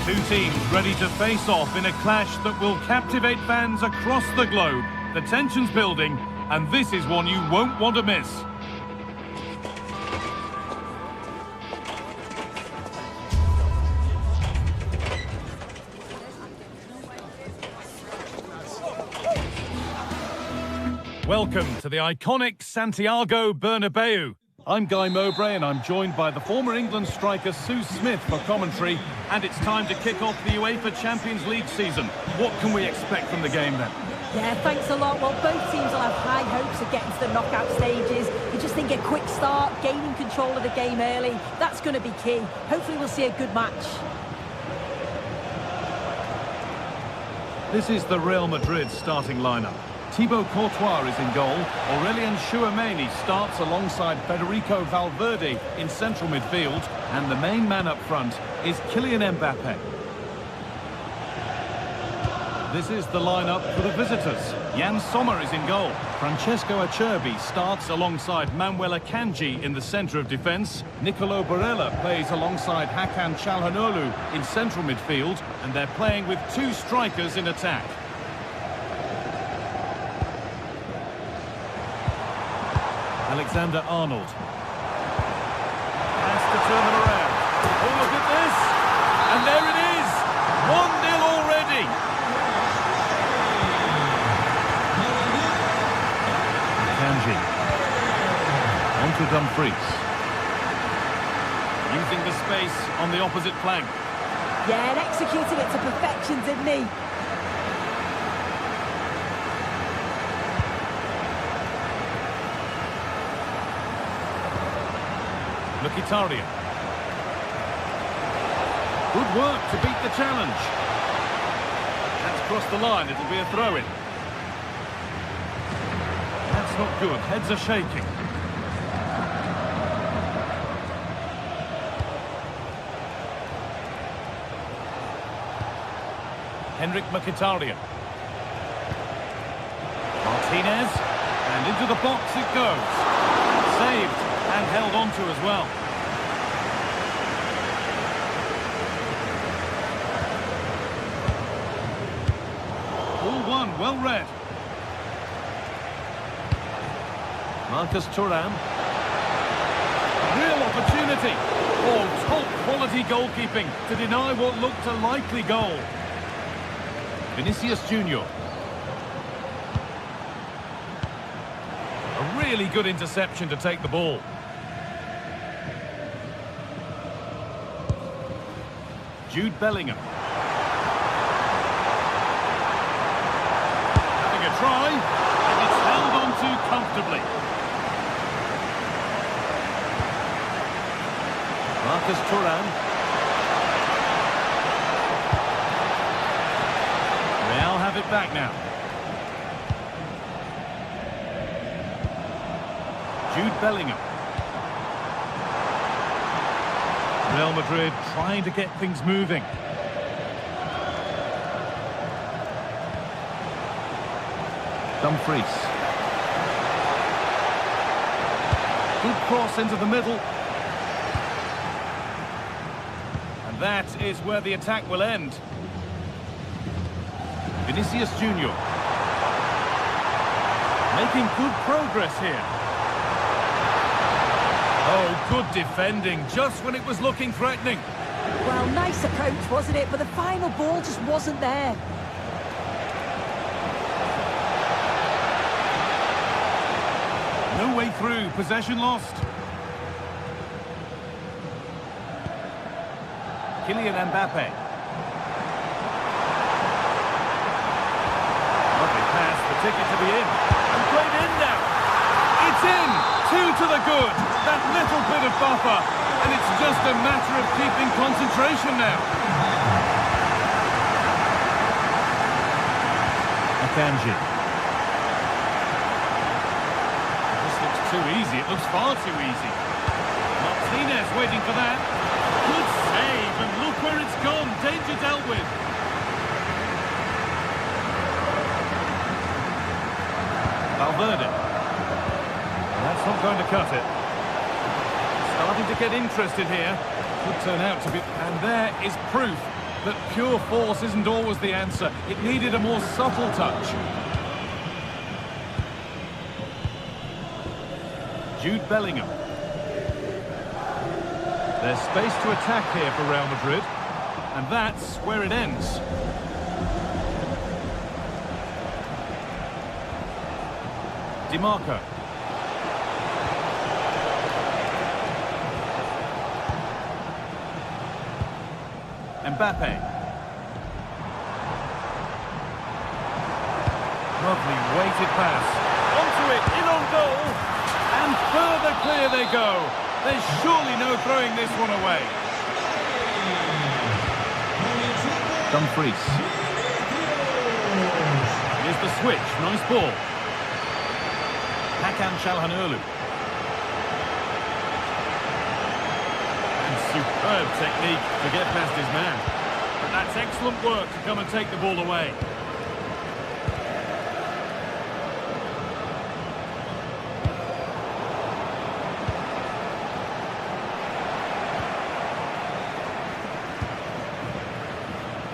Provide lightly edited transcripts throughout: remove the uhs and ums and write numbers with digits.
Two teams ready to face off in a clash that will captivate fans across the globe. The tension's building, and this is one you won't want to miss. Welcome to the iconic Santiago Bernabeu. I'm Guy Mowbray and I'm joined by the former England striker Sue Smith for commentary, and it's time to kick off the UEFA Champions League season. What can we expect from the game then? Yeah, thanks a lot. Well, both teams will have high hopes of getting to the knockout stages. You just think a quick start, gaining control of the game early, that's going to be key. Hopefully we'll see a good match. This is the Real Madrid starting lineup. Thibaut Courtois is in goal. Aurélien Tchouameni starts alongside Federico Valverde in central midfield. And the main man up front is Kylian Mbappe. This is the lineup for the visitors. Jan Sommer is in goal. Francesco Acerbi starts alongside Manuel Akanji in the centre of defence. Nicolo Barella plays alongside Hakan Çalhanoğlu in central midfield. And they're playing with two strikers in attack. Alexander-Arnold has to turn them around. Oh, look at this! And there it is! 1-0 already! Kanji. On to Dumfries. Using the space on the opposite flank. Yeah, and executing it to perfection, didn't he? Mkhitaryan. Good work to beat the challenge. That's crossed the line, it'll be a throw-in. That's not good, heads are shaking. Henrik Mkhitaryan. Martinez, and into the box it goes. Saved. And held on to as well. Ball one, well read. Marcus Thuram. Real opportunity. Oh, top quality goalkeeping to deny what looked a likely goal. Vinicius Junior. A really good interception to take the ball. Jude Bellingham. Having a try, and it's held on to comfortably. Marcus Thuram. Real have it back now. Jude Bellingham. Real Madrid trying to get things moving. Dumfries. Good cross into the middle. And that is where the attack will end. Vinicius Junior. Making good progress here. Oh, good defending, just when it was looking threatening. Well, nice approach, wasn't it? But the final ball just wasn't there. No way through, possession lost. Kylian Mbappe. Lovely pass, the ticket to be in. And played in now. It's in! 2 to the good. That little bit of buffer. And it's just a matter of keeping concentration now. Akanji. This looks too easy. It looks far too easy. Martinez waiting for that. Good save, and look where it's gone. Danger dealt with. Valverde. That's not going to cut it. Starting to get interested here. Could turn out to be... And there is proof. that pure force isn't always the answer. It needed a more subtle touch. Jude Bellingham. There's space to attack here for Real Madrid, and that's where it ends. Di Marco. Mbappe. Lovely weighted pass. Onto it, in on goal. And further clear they go. There's surely no throwing this one away. Dumfries. Here's the switch. Nice ball. Hakan Çalhanoğlu. And superb technique to get past his man. But that's excellent work to come and take the ball away.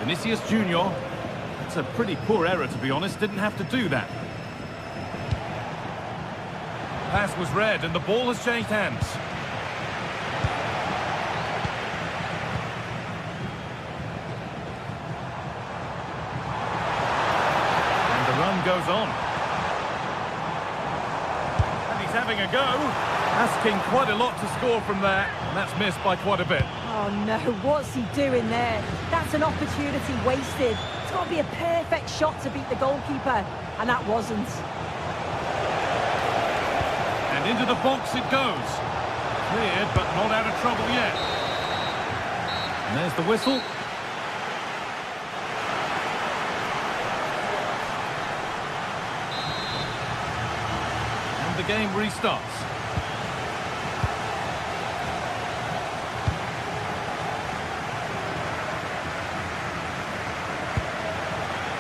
Vinicius Junior. That's a pretty poor error, to be honest. Didn't have to do that. Pass was read and the ball has changed hands. And the run goes on. And he's having a go. Asking quite a lot to score from there. And that's missed by quite a bit. Oh no, what's he doing there? That's an opportunity wasted. It's got to be a perfect shot to beat the goalkeeper. And that wasn't. And into the box it goes. Cleared, but not out of trouble yet. And there's the whistle. And the game restarts.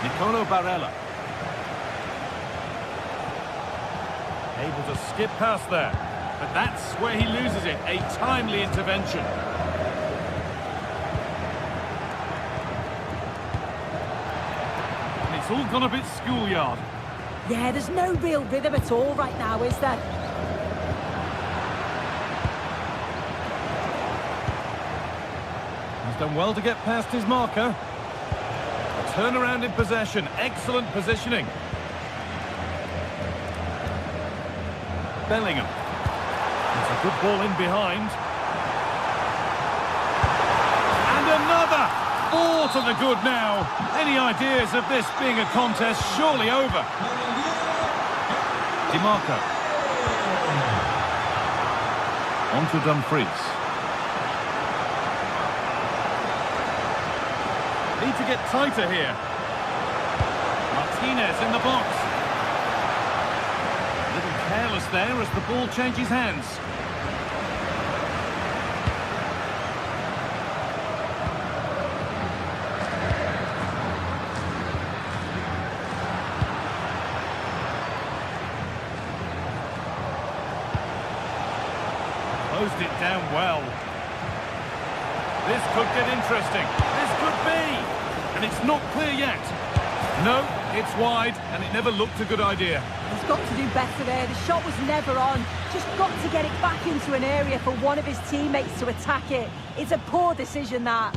Nicolo Barella. Able to skip past there. But that's where he loses it. A timely intervention. And it's all gone a bit schoolyard. Yeah, there's no real rhythm at all right now, is there? He's done well to get past his marker. A turnaround in possession. Excellent positioning. Bellingham. It's a good ball in behind. And another! 4 to the good now. Any ideas of this being a contest surely over? Di Marco. On to Dumfries. Need to get tighter here. Martinez in the box. A little careless there as the ball changes hands. Closed it down well. This could get interesting. This could be. And it's not clear yet. No, it's wide, and it never looked a good idea. He's got to do better there. The shot was never on. Just got to get it back into an area for one of his teammates to attack it. It's a poor decision, that.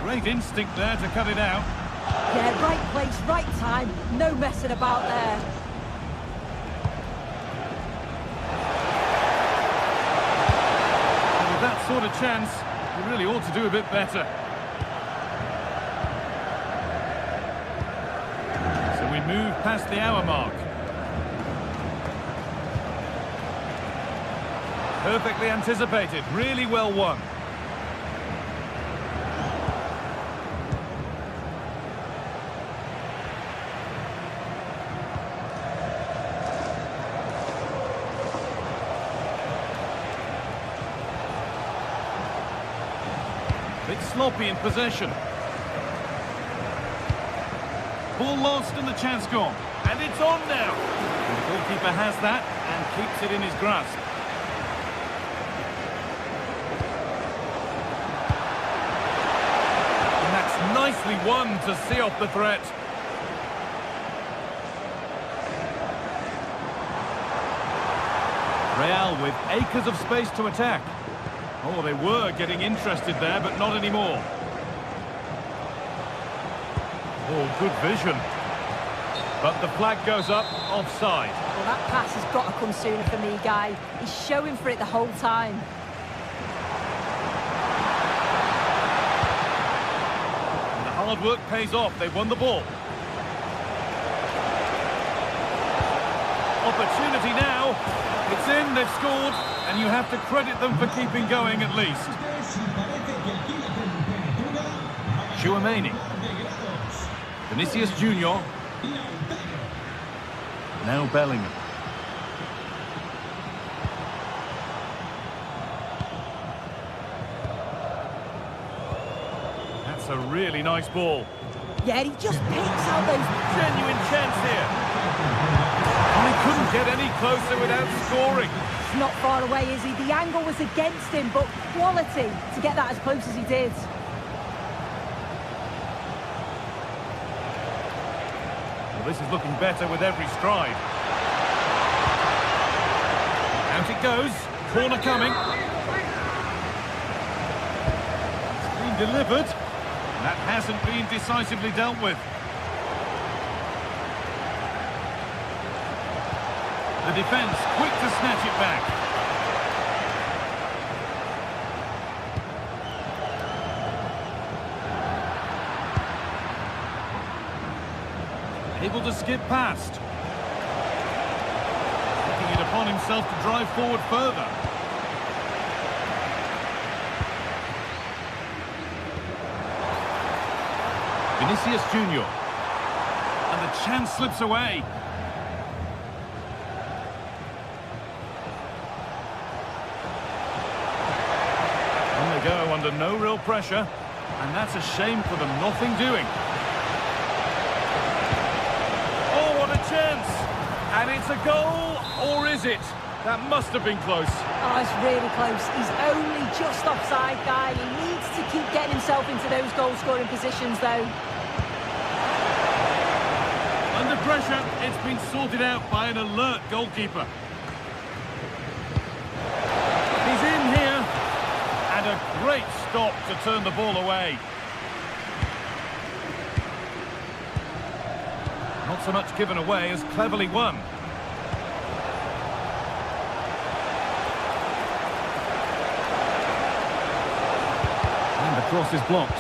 Great instinct there to cut it out. Yeah, right place, right time. No messing about there. And with that sort of chance, you really ought to do a bit better. Move past the hour mark. Perfectly anticipated, really well won. Bit sloppy in possession. Ball lost and the chance gone. And it's on now. And the goalkeeper has that and keeps it in his grasp. one to see off the threat. Real with acres of space to attack. Oh, they were getting interested there, but not anymore. Oh, good vision. But the flag goes up, offside. Well, that pass has got to come sooner for me, Guy. He's showing for it the whole time. And the hard work pays off. They've won the ball. Opportunity now. It's in, they've scored, and you have to credit them for keeping going at least. Chouameni. Vinicius Junior. Now Bellingham. That's a really nice ball. Yeah, he just picks out those... Genuine chance here. And he couldn't get any closer without scoring. He's not far away, is he? The angle was against him, but quality to get that as close as he did. Well, this is looking better with every stride. Out it goes. Corner coming. It's been delivered. That hasn't been decisively dealt with. The defence quick to snatch it back. Able to skip past. Taking it upon himself to drive forward further. Vinicius Junior. And the chance slips away. On they go under no real pressure. And that's a shame for them, nothing doing. Oh, what a chance! And it's a goal, or is it? That must have been close. Oh, it's really close. He's only just offside, Guy. He needs to keep getting himself into those goal-scoring positions, though. Under pressure, it's been sorted out by an alert goalkeeper. He's in here, and a great stop to turn the ball away. Not so much given away as cleverly won. And the cross is blocked.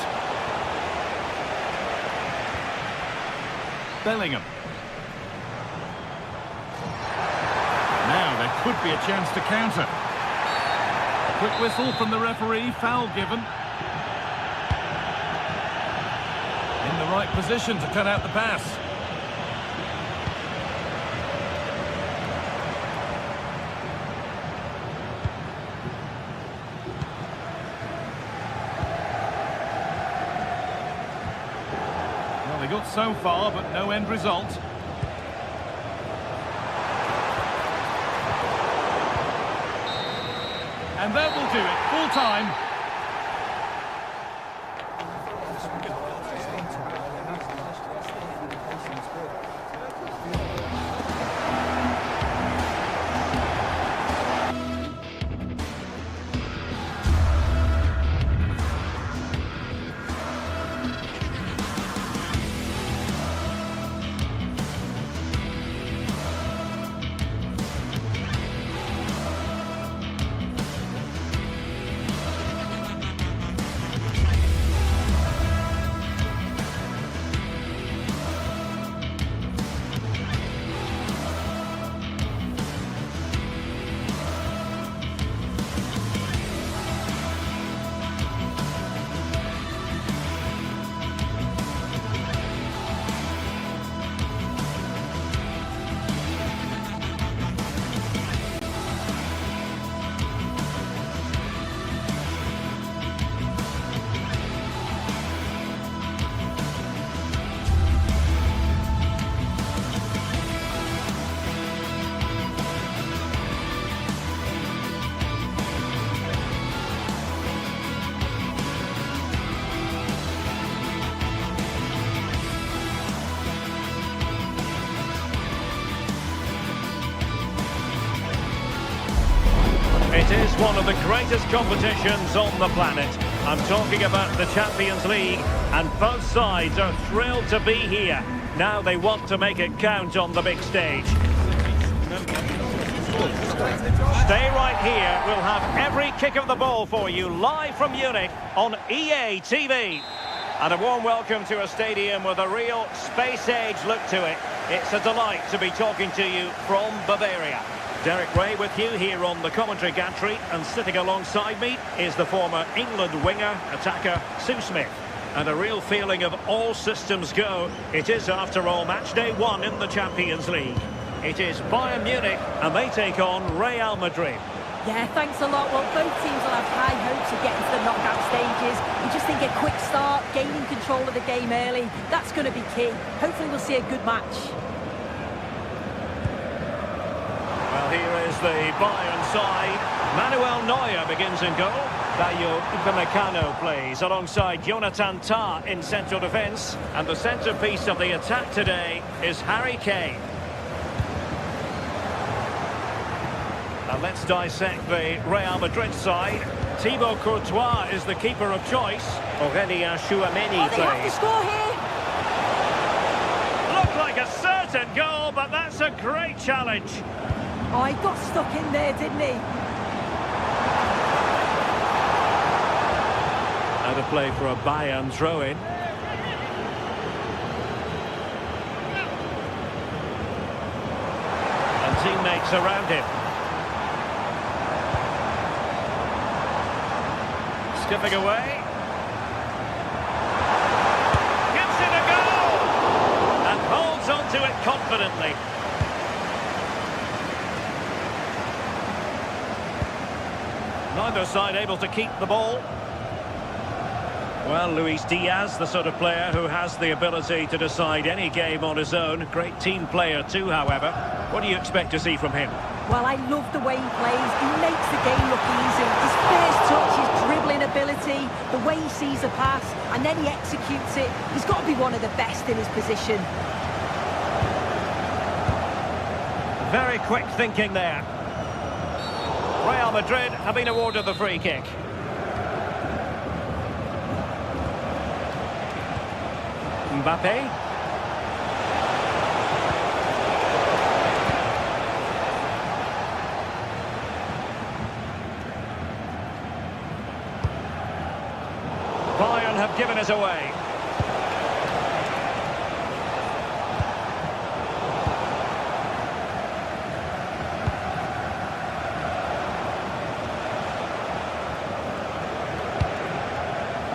Bellingham. Now there could be a chance to counter. A quick whistle from the referee, foul given. In the right position to cut out the pass. Well, they got so far, but no end result. And that will do it, full time. of the greatest competitions on the planet. I'm talking about the Champions League, and both sides are thrilled to be here. Now they want to make it count on the big stage. Stay right here. We'll have every kick of the ball for you live from Munich on EA TV. And a warm welcome to a stadium with a real space-age look to it. It's a delight to be talking to you from Bavaria. Derek Ray with you here on the commentary gantry, and sitting alongside me is the former England winger, attacker Sue Smith. And a real feeling of all systems go. It is, after all, match day 1 in the Champions League. It is Bayern Munich, and they take on Real Madrid. Yeah, thanks a lot. Well, both teams will have high hopes of getting to the knockout stages. You just think a quick start, gaining control of the game early, that's going to be key. Hopefully we'll see a good match. Well, here is the Bayern side. Manuel Neuer begins in goal. Dayo Upamecano plays alongside Jonathan Tah in central defence. And the centrepiece of the attack today is Harry Kane. Now let's dissect the Real Madrid side. Thibaut Courtois is the keeper of choice. Aurélien Tchouameni They have to plays. score here. Looked like a certain goal, but that's a great challenge. Oh, he got stuck in there, didn't he? Out of play for a Bayern throw-in. And teammates around him. Skipping away. Gives it a go! And holds on to it confidently. Neither side able to keep the ball. Well, Luis Diaz, the sort of player who has the ability to decide any game on his own. Great team player too, however. What do you expect to see from him? Well, I love the way he plays. He makes the game look easy. His first touch, his dribbling ability, the way he sees a pass, and then he executes it. He's got to be one of the best in his position. Very quick thinking there. Real Madrid have been awarded the free kick. Mbappe. Bayern have given us away.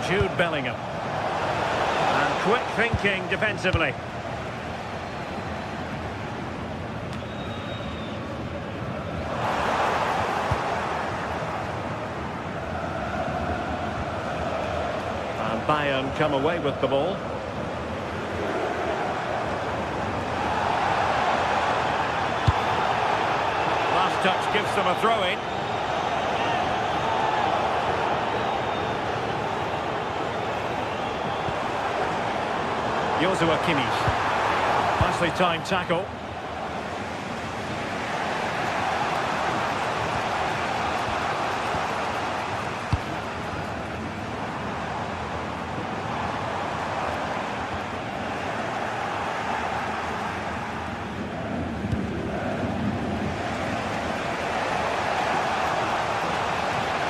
Jude Bellingham. And quick thinking defensively. And Bayern come away with the ball. Last touch gives them a throw-in. Joshua Kimmich. Nicely timed tackle.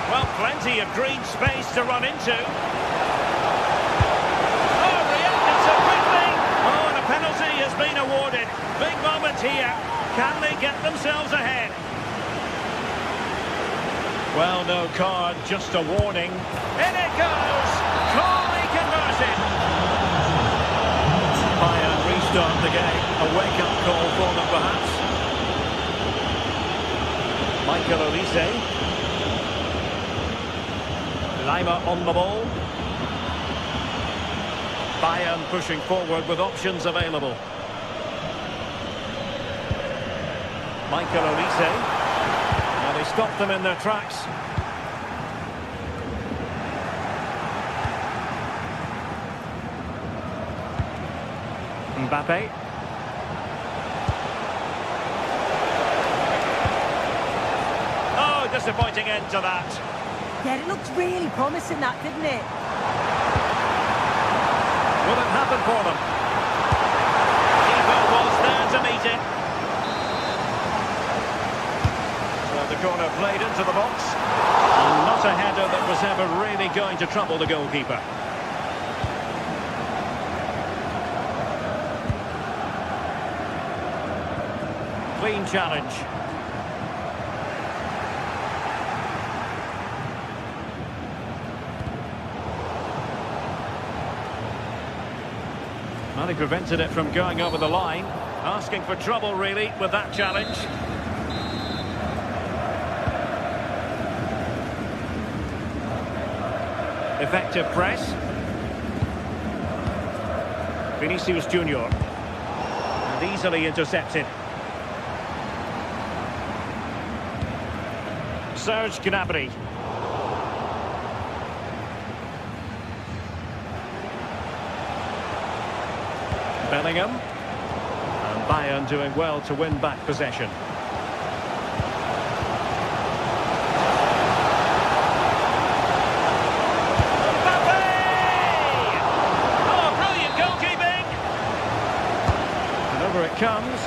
Well, plenty of green space to run into. Penalty has been awarded. Big moment here. Can they get themselves ahead? Well, no card, just a warning. In it goes! Calmly converted. Bayern restart the game. A wake-up call for them, perhaps. Michael Olise. Lima on the ball. Bayern pushing forward with options available. Michael Olise. Now they stopped them in their tracks. Mbappe. Oh, disappointing end to that. Yeah, it looked really promising, that, didn't it? Will it happen for them? Keeper was there to meet it. So the corner played into the box. And not a header that was ever really going to trouble the goalkeeper. Clean challenge. Well, he prevented it from going over the line. Asking for trouble, really, with that challenge. Effective press. Vinicius Junior. And easily intercepted. Serge Gnabry. Bellingham. And Bayern doing well to win back possession. Oh, brilliant goalkeeping! And over it comes.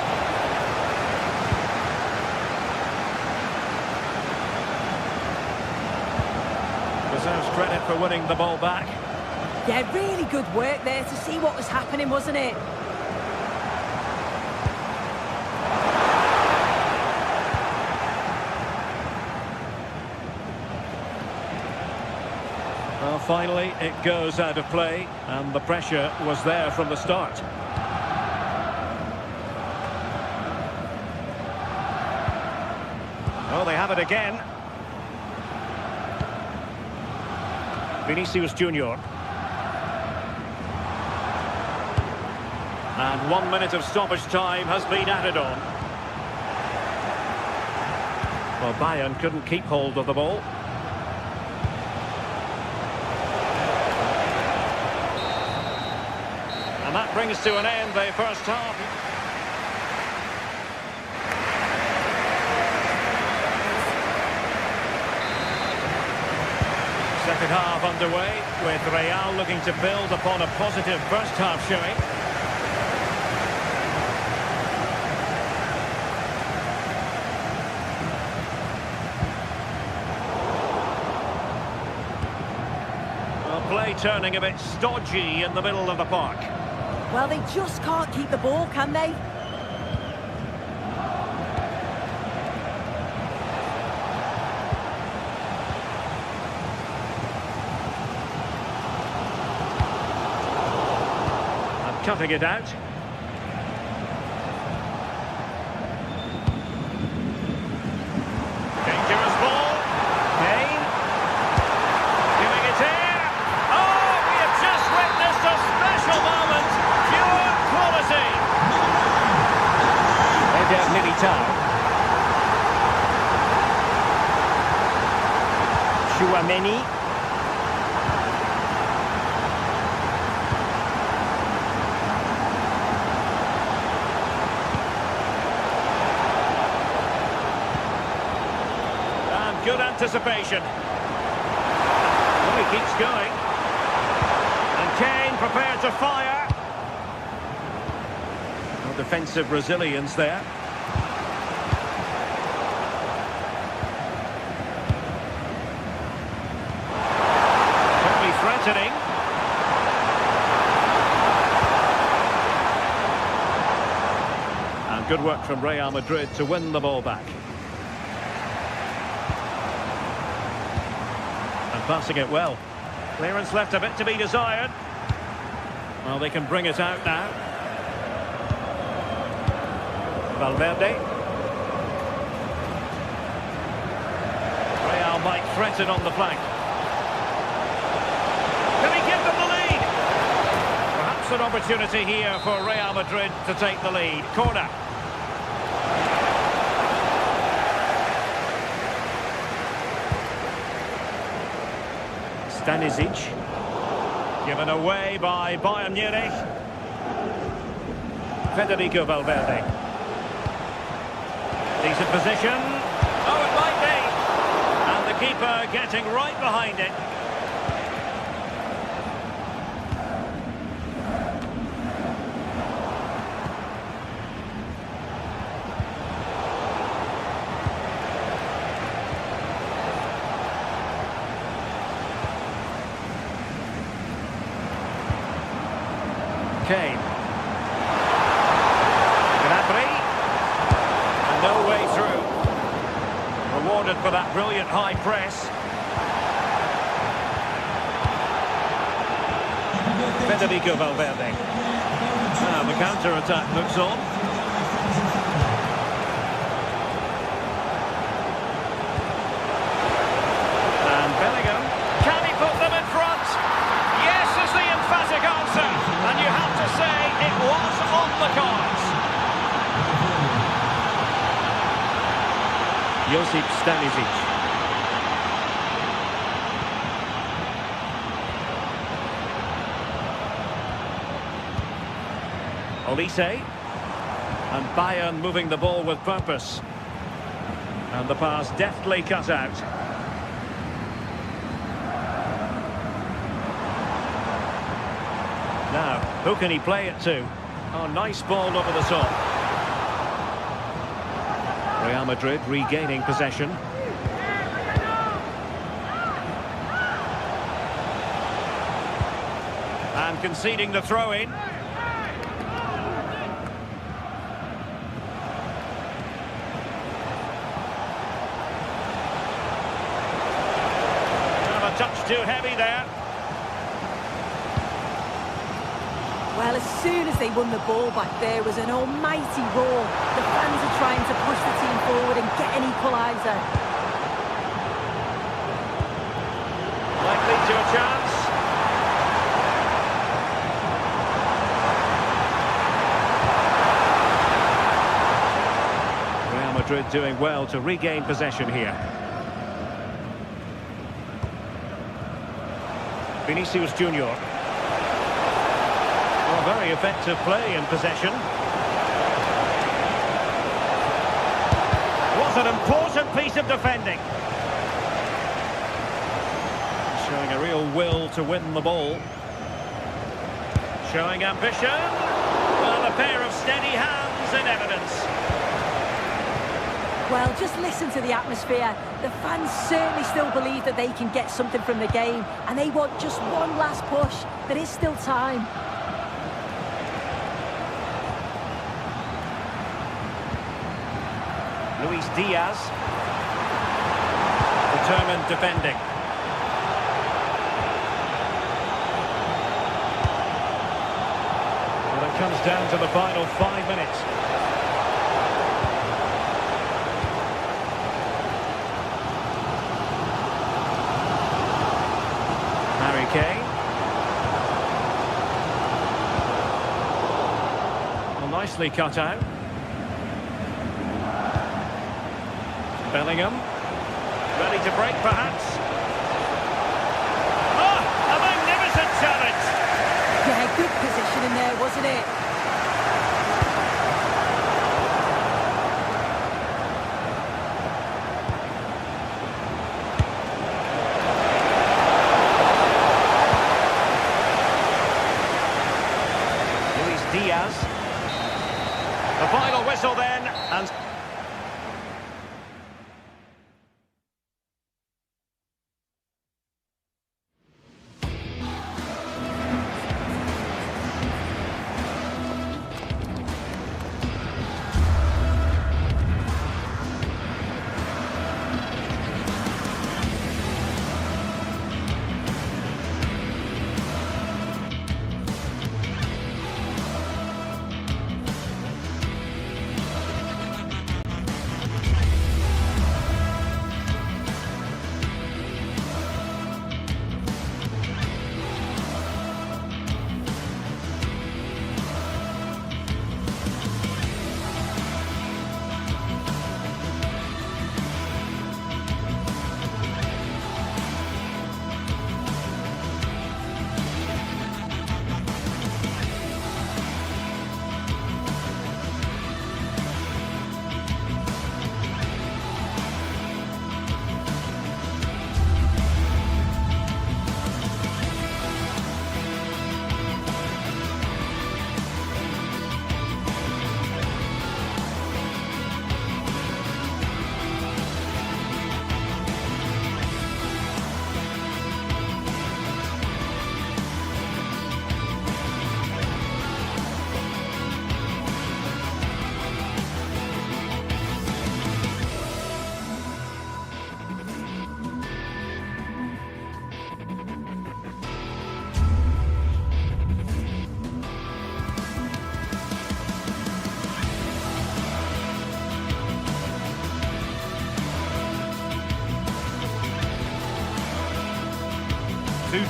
Deserves credit for winning the ball back. Yeah, really good work there to see what was happening, wasn't it? Well, finally, it goes out of play, and the pressure was there from the start. Oh, they have it again. Vinicius Junior. And 1 minute of stoppage time has been added on. Well, Bayern couldn't keep hold of the ball. And that brings to an end the first half. Second half underway, with Real looking to build upon a positive first half showing. Well, play turning a bit stodgy in the middle of the park. Well, they just can't keep the ball, can they? Cutting it out. Dangerous ball. Kane. Giving it here. Oh, we have just witnessed a special moment. Pure quality. Eder Militao. Chouameni. Good anticipation. Well, he keeps going. And Kane prepared to fire. Well, defensive resilience there. Certainly threatening. And good work from Real Madrid to win the ball back. Passing it well. Clearance left a bit to be desired. Well, they can bring it out now. Valverde. Real might threaten on the flank. Can he give them the lead? Perhaps an opportunity here for Real Madrid to take the lead. Corner. Stanisic, given away by Bayern Munich. Federico Valverde. Decent position. Oh, it might be. keeper getting right behind it. Kane. Gnabry. And no way through. Rewarded for that brilliant high press. Federico Valverde. Now the counter-attack looks on. And Bellingham. Can he put them in front? Yes is the emphatic answer. And you have to say it was on the cards. Josip Stanisic. Olise. And Bayern moving the ball with purpose. And the pass deftly cut out. Now, who can he play it to? Oh, nice ball over the top. Real Madrid regaining possession. And conceding the throw-in. A touch too heavy there. Well, as soon as they won the ball back, there was an almighty roar. The fans are trying to push the team forward and get an equaliser. Likely to a chance. Real Madrid doing well to regain possession here. Vinicius Junior. Very effective play in possession. Was an important piece of defending. Showing a real will to win the ball. Showing ambition. Well, a pair of steady hands in evidence. Well, just listen to the atmosphere. The fans certainly still believe that they can get something from the game, and they want just one last push. There is still time. Luis Diaz. Determined defending. Well, it comes down to the final 5 minutes. Harry Kane. Well, nicely cut out. Bellingham, ready to break perhaps. Oh, a magnificent challenge! Yeah, good position in there, wasn't it? Luis Diaz. The final whistle then, and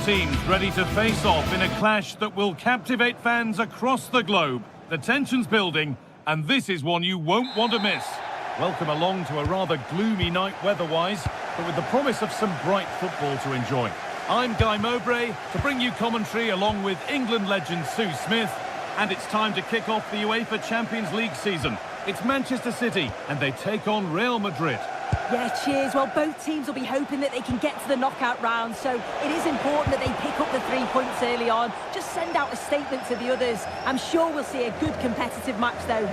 teams ready to face off in a clash that will captivate fans across the globe. The tension's building, and this is one you won't want to miss. Welcome along to a rather gloomy night weather-wise, but with the promise of some bright football to enjoy. I'm Guy Mowbray to bring you commentary along with England legend Sue Smith, and it's time to kick off the UEFA Champions League season. It's Manchester City, and they take on Real Madrid. Yeah, cheers. Well, both teams will be hoping that they can get to the knockout round, so it is important that they pick up the 3 points early on. Just send out a statement to the others. I'm sure we'll see a good competitive match, though.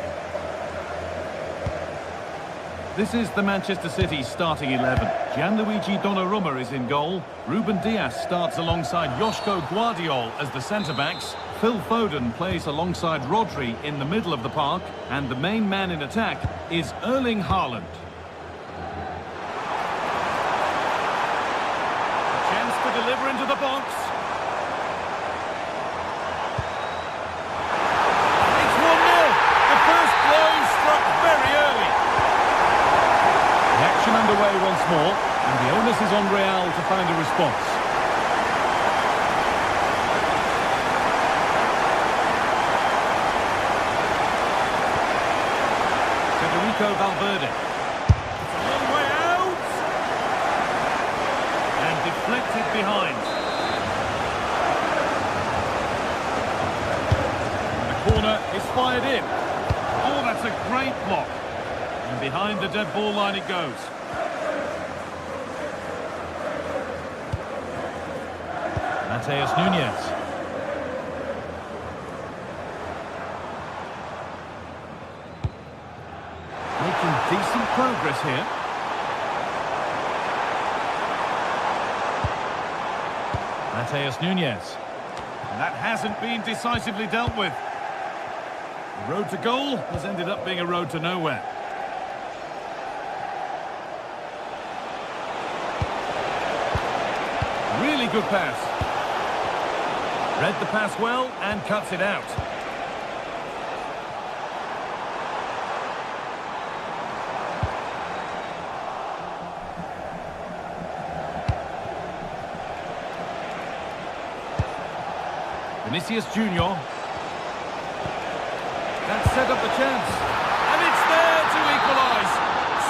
This is the Manchester City starting 11. Gianluigi Donnarumma is in goal. Ruben Dias starts alongside Joško Guardiol as the centre-backs. Phil Foden plays alongside Rodri in the middle of the park. And the main man in attack is Erling Haaland. Chance to deliver into the box. It's 1-0. The first blow struck very early. Action underway once more, and the onus is on Real to find a response. Federico Valverde. It's a long way out! And deflected behind. And the corner is fired in. Oh, that's a great block. And behind the dead ball line it goes. Mateus Nunes. Making decent progress here. Mateus Nunes. And that hasn't been decisively dealt with. The road to goal has ended up being a road to nowhere. Really good pass. Read the pass well and cuts it out. Vinicius Junior. That set up the chance. And it's there to equalise.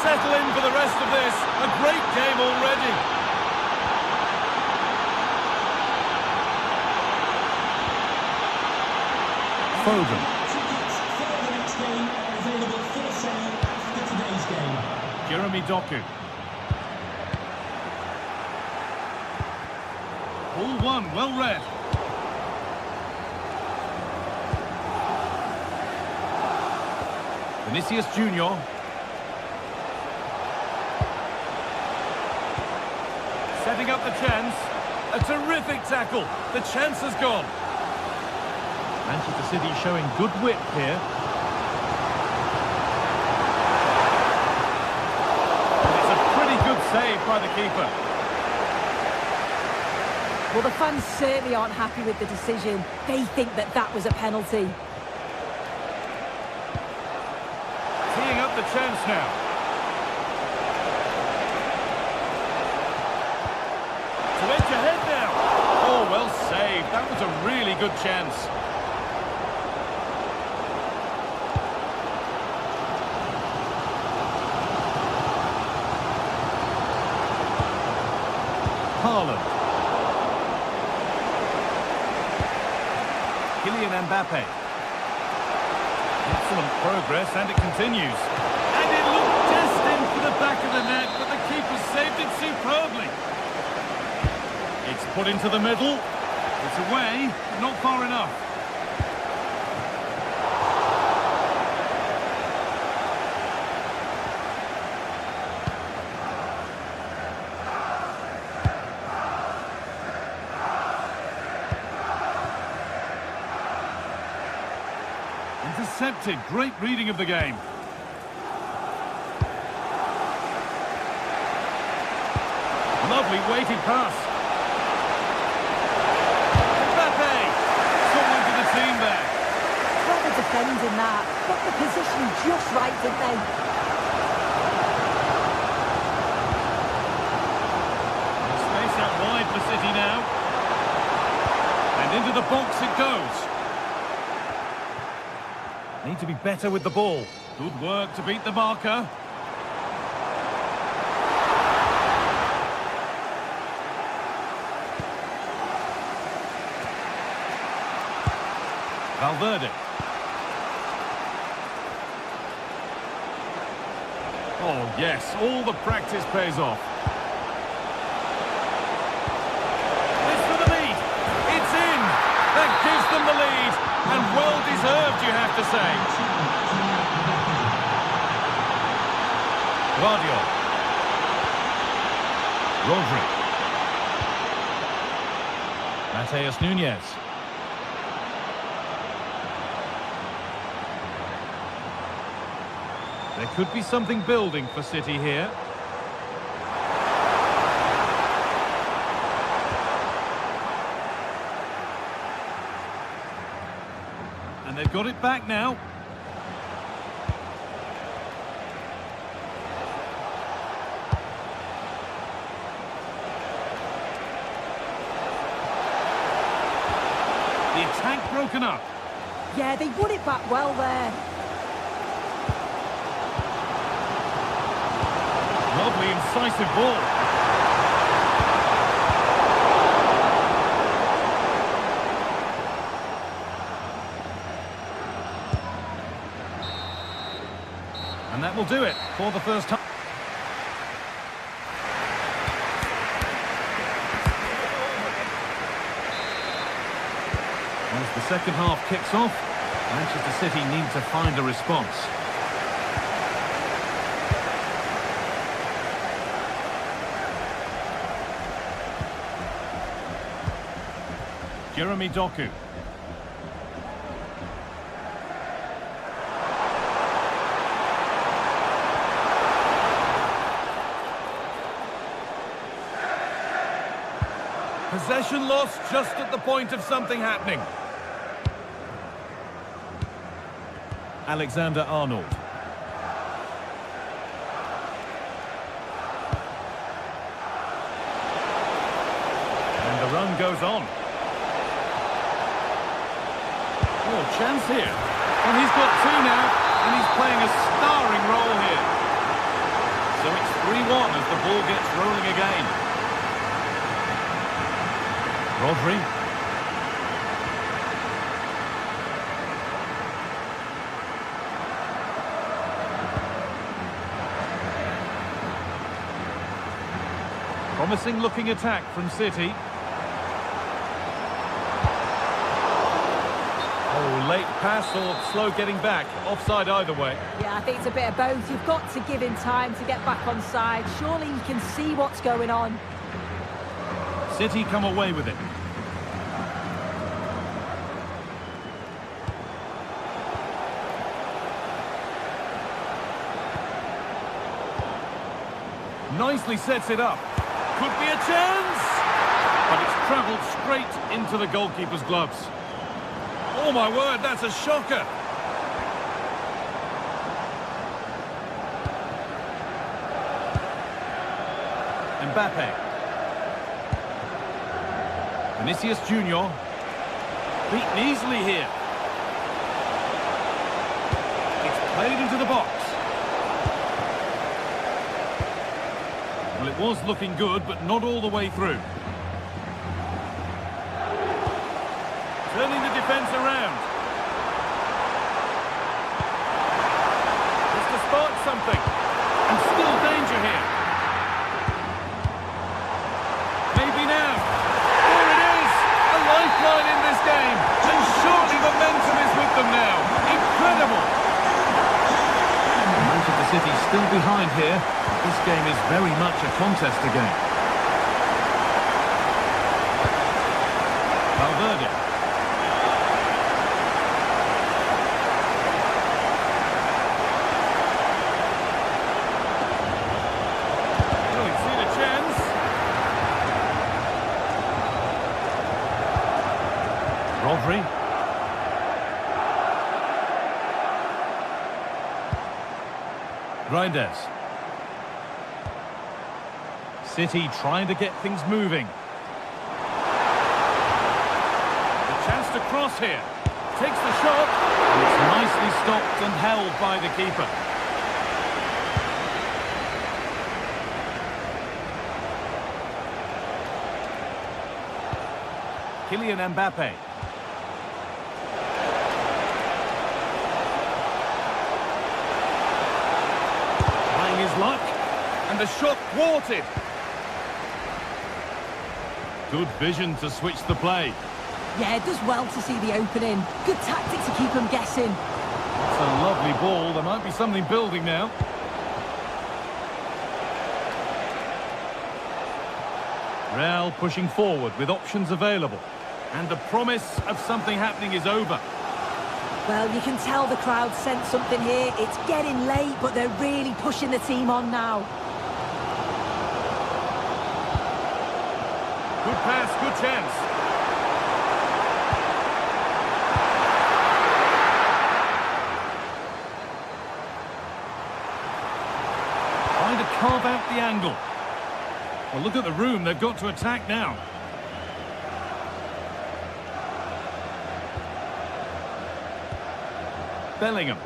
Settle in for the rest of this. A great game already. Foden. Tickets for the next game are available for sale after today's game. Jeremy Doku. Ball one, well read. Vinicius Junior. Setting up the chance. A terrific tackle. The chance has gone. Manchester City showing good wit here. It's a pretty good save by the keeper. Well, the fans certainly aren't happy with the decision. They think that that was a penalty. Teeing up the chance now. To edge ahead now. Oh, well saved. That was a really good chance. Haaland. Kylian Mbappe. Excellent progress, and it continues. And it looked destined for the back of the net, but the keeper saved it superbly. It's put into the middle. It's away, but not far enough. Intercepted. Great reading of the game. Lovely weighted pass. Mbappe! Someone to the team there. Clever defending that. Got the position just right, didn't they? Space out wide for City now. And into the box it goes. Need to be better with the ball. Good work to beat the marker. Valverde. Oh, yes, all the practice pays off. It's for the lead. It's in. That gives them the lead. And well-deserved, you have to say. Guardiola. Rodri. Mateus Nunes. There could be something building for City here. And they've got it back now. The attack broken up. Yeah, they won it back well there. Lovely, incisive ball. And that will do it for the first time. As the second half kicks off, Manchester City need to find a response. Jeremy Doku. Possession lost just at the point of something happening. Alexander-Arnold. And the run goes on. Oh, chance here. Well, he's got two now, and he's playing a starring role here. So it's 3-1 as the ball gets rolling again. Rodri. Promising looking attack from City. Oh, late pass or slow getting back. Offside either way. Yeah, I think it's a bit of both. You've got to give him time to get back on side. Surely he can see what's going on. City come away with it. Nicely sets it up. Could be a chance! But it's travelled straight into the goalkeeper's gloves. Oh my word, that's a shocker! Mbappe. Vinicius Junior. Beaten easily here. It's played into the box. Well, it was looking good, but not all the way through. Turning the defence around. Just to spark something. And still danger here. Maybe now. There it is! A lifeline in this game. And surely momentum is with them now. Incredible! Manchester City still behind here. This game is very much a contest again. Valverde. Well, he's seen a chance. Rodri. Reinders. City trying to get things moving. cross here. Takes the shot. And it's nicely stopped and held by the keeper. Kylian Mbappe. Trying his luck. And the shot thwarted. Good vision to switch the play. Yeah, it does well to see the opening. Good tactic to keep them guessing. It's a lovely ball. There might be something building now. Real pushing forward with options available. And the promise of something happening is over. Well, you can tell the crowd sense something here. It's getting late, but they're really pushing the team on now. Good pass, good chance. Trying to carve out the angle. Well, look at the room. They've got to attack now. Bellingham.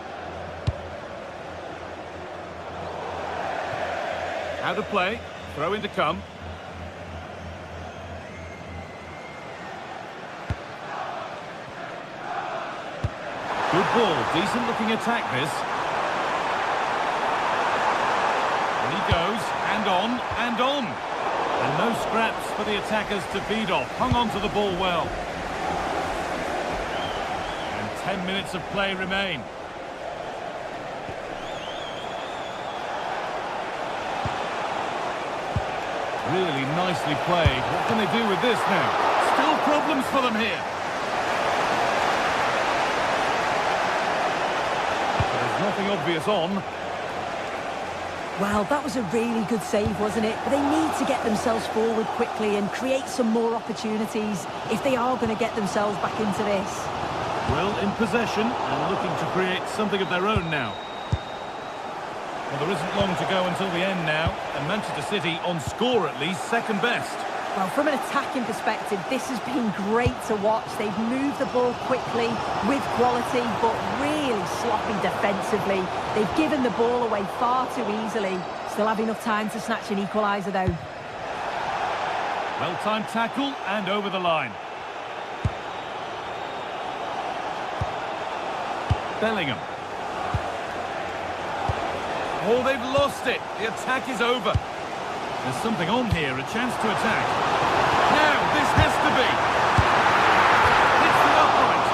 How to play. Throw in to come. Good ball. Decent looking attack this. And he goes. And on. And on. And no scraps for the attackers to feed off. Hung on to the ball well. 10 minutes of play remain. Really nicely played. What can they do with this now? Still problems for them here. There's nothing obvious on. Well, that was a really good save, wasn't it? But they need to get themselves forward quickly and create some more opportunities if they are going to get themselves back into this. Well, in possession and looking to create something of their own now. Well, there isn't long to go until the end now, and Manchester City on score at least, second best. Well, from an attacking perspective, this has been great to watch. They've moved the ball quickly, with quality, but really sloppy defensively. They've given the ball away far too easily. Still have enough time to snatch an equaliser, though. Well-timed tackle and over the line. Bellingham. Oh, they've lost it. The attack is over. There's something on here, a chance to attack. Now, this has to be. Hits the upright.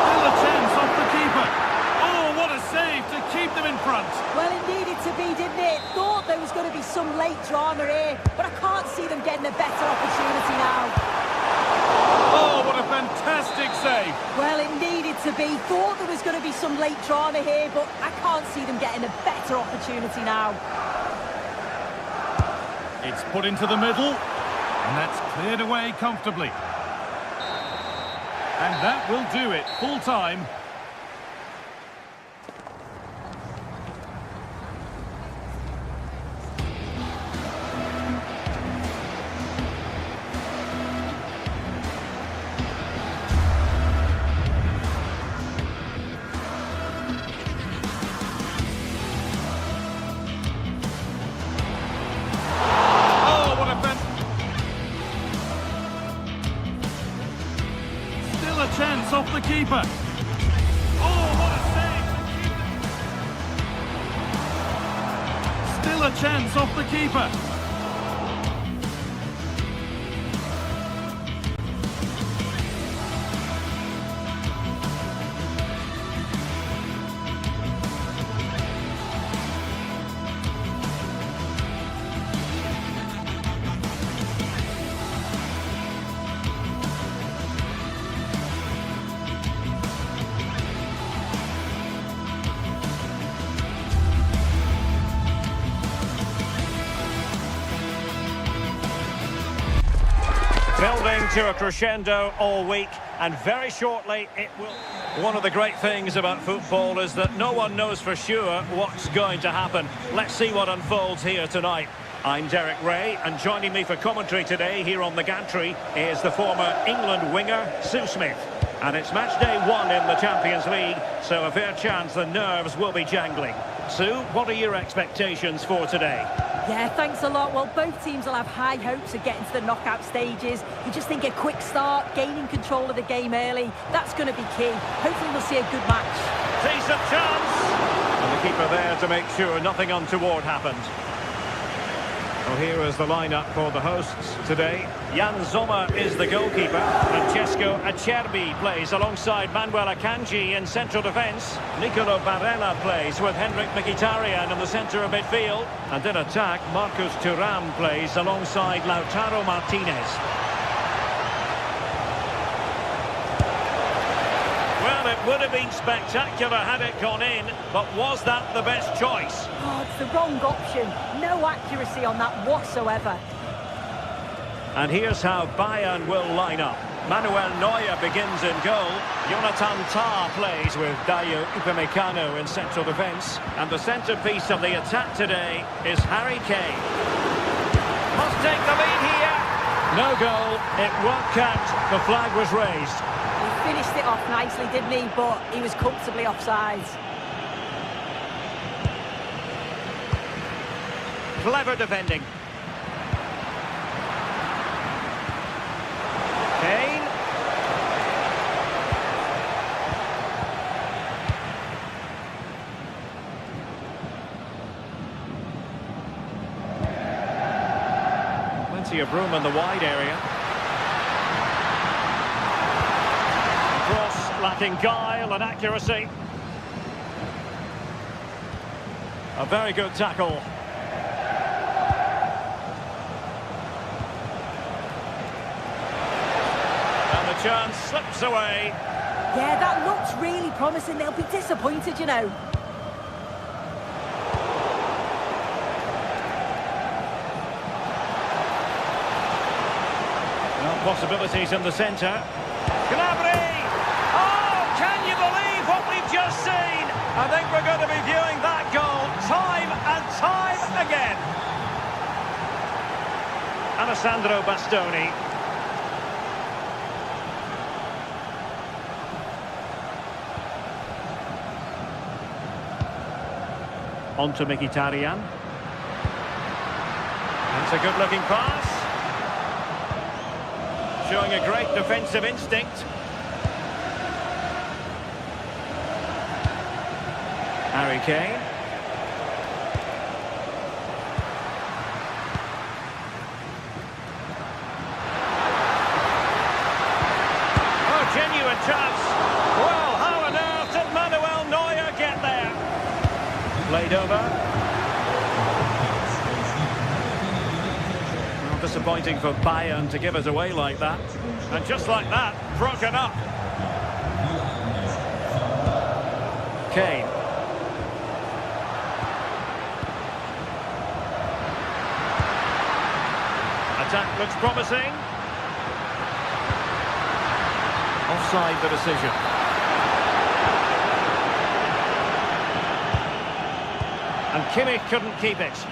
Still a chance off the keeper. Oh, what a save to keep them in front. Well, it needed to be, didn't it? Thought there was going to be some late drama here, but I can't see them getting a better opportunity now. Oh, what a fantastic save. Well, it needed to be. Thought there was going to be some late drama here, but I can't see them getting a better opportunity now. It's put into the middle, and that's cleared away comfortably. And that will do it. Full time. Chance off the keeper. Oh, what a save! Still a chance off the keeper. Building to a crescendo all week, and very shortly it will... One of the great things about football is that no one knows for sure what's going to happen. Let's see what unfolds here tonight. I'm Derek Ray, and joining me for commentary today here on the gantry is the former England winger, Sue Smith. And it's match day 1 in the Champions League, so a fair chance the nerves will be jangling. Sue, what are your expectations for today? Yeah, thanks a lot. Well, both teams will have high hopes of getting to the knockout stages. You just think a quick start, gaining control of the game early, that's going to be key. Hopefully we'll see a good match. Decent chance! And the keeper there to make sure nothing untoward happened. Well, here is the lineup for the hosts today. Jan Sommer is the goalkeeper. Francesco Acerbi plays alongside Manuel Akanji in central defence. Nicolo Barella plays with Henrik Mkhitaryan in the centre of midfield. And in attack, Marcus Thuram plays alongside Lautaro Martinez. Well, it would have been spectacular had it gone in, but was that the best choice? Oh, it's the wrong option. No accuracy on that whatsoever. And here's how Bayern will line up. Manuel Neuer begins in goal. Jonathan Tah plays with Dayo Upamecano in central defence. And the centrepiece of the attack today is Harry Kane. Must take the lead here. No goal. It won't count. The flag was raised. He finished it off nicely, didn't he? But he was comfortably offsides. Clever defending. Kane. Plenty of room in the wide area. Cross lacking guile and accuracy. A very good tackle. And the chance slips away. Yeah, that looks really promising. They'll be disappointed, you know. Well, possibilities in the centre. Gnabry! Oh, can you believe what we've just seen? I think we're going to be viewing that goal time and time again. Alessandro Bastoni. On to Mkhitaryan. That's a good-looking pass. Showing a great defensive instinct. Harry Kane. Oh, genuine chance. Well, how on earth did Manuel Neuer get there? Played over. Well, disappointing for Bayern to give it away like that. And just like that, broken up. Kane. Attack looks promising. Offside the decision. And Kimmich couldn't keep it.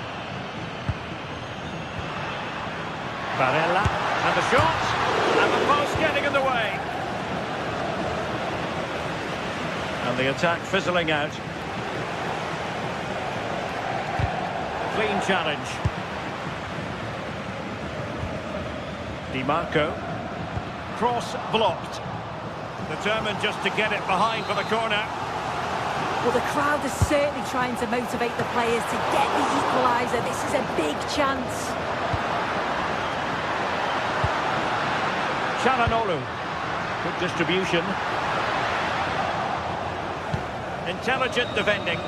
Barella, and the shot, and the post getting in the way. And the attack fizzling out. Clean challenge. Di Marco. Cross blocked. Determined just to get it behind for the corner. Well, the crowd is certainly trying to motivate the players to get the equaliser. This is a big chance. Çalhanoğlu. Good distribution. Intelligent defending.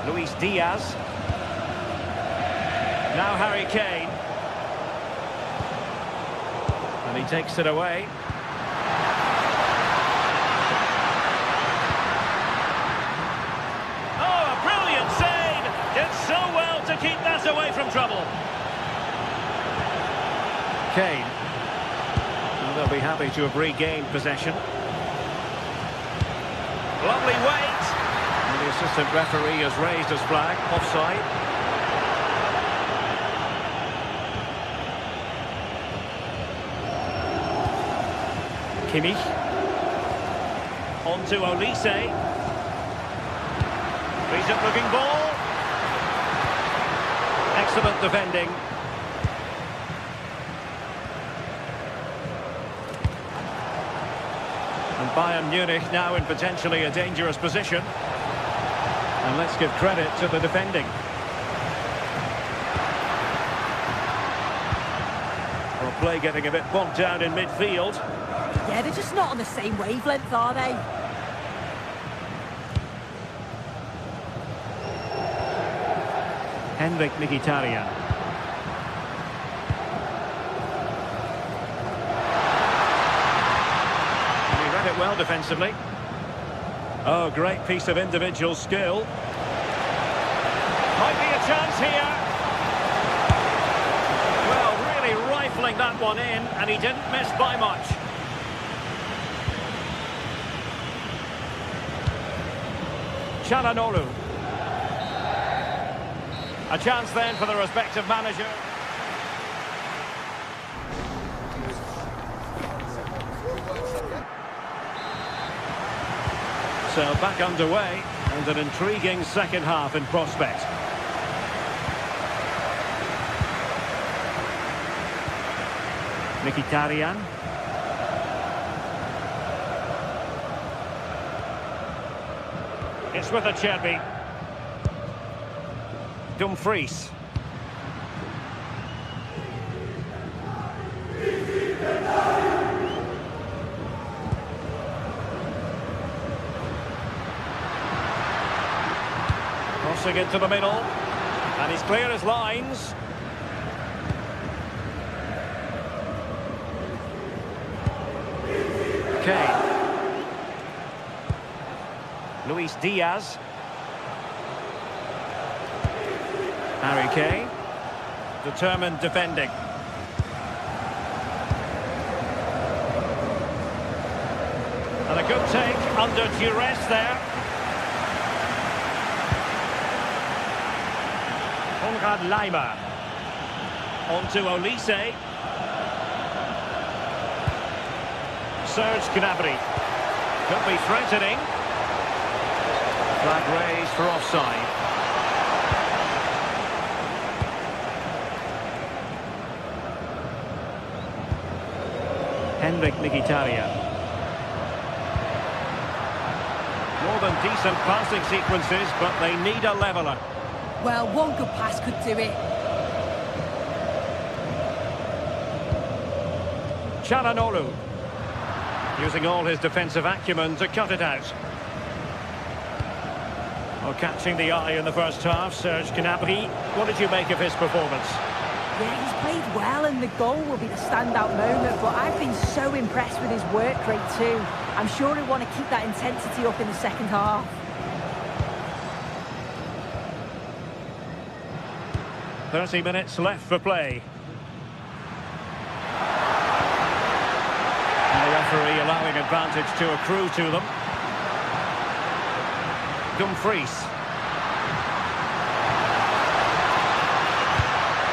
Luis Diaz. Now Harry Kane. And he takes it away. Oh, a brilliant save! Did so well to keep that away from trouble. Kane. And they'll be happy to have regained possession. Lovely weight. And the assistant referee has raised his flag. Offside. Kimmich. On to Olise. Decent looking ball. Excellent defending. And Bayern Munich now in potentially a dangerous position. And let's give credit to the defending. Well, play getting a bit bogged down in midfield. Yeah, they're just not on the same wavelength, are they? Henrik Mkhitaryan. And he read it well defensively. Oh, great piece of individual skill. Might be a chance here. Well, really rifling that one in, and he didn't miss by much. Çalhanoğlu. A chance then for the respective manager. So back underway, and an intriguing second half in prospect. Mkhitaryan. It's with Acerbi. Dumfries. Crossing into the middle. And he's clear as lines. Kane. Luis Diaz. Harry Kane. Determined defending. And a good take under duress there. Konrad Laimer. On to Olise. Serge Gnabry. Could be threatening. Flag raised for offside. Henrik Mkhitaryan. More than decent passing sequences, but they need a leveller. Well, one good pass could do it. Çalhanoğlu. Using all his defensive acumen to cut it out. Well, catching the eye in the first half, Serge Gnabry. What did you make of his performance? Yeah, he's played well, and the goal will be the standout moment, but I've been so impressed with his work rate too. I'm sure he'll want to keep that intensity up in the second half. "30 minutes left for play." And the referee allowing advantage to accrue to them. Dumfries.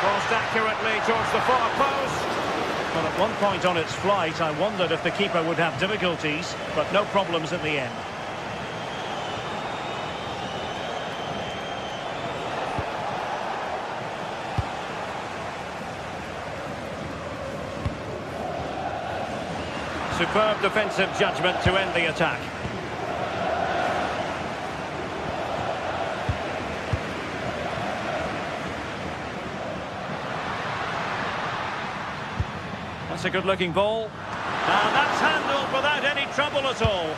Crossed accurately towards the far post. Well, at one point on its flight, I wondered if the keeper would have difficulties, but no problems at the end. Superb defensive judgment to end the attack. That's a good-looking ball. And that's handled without any trouble at all.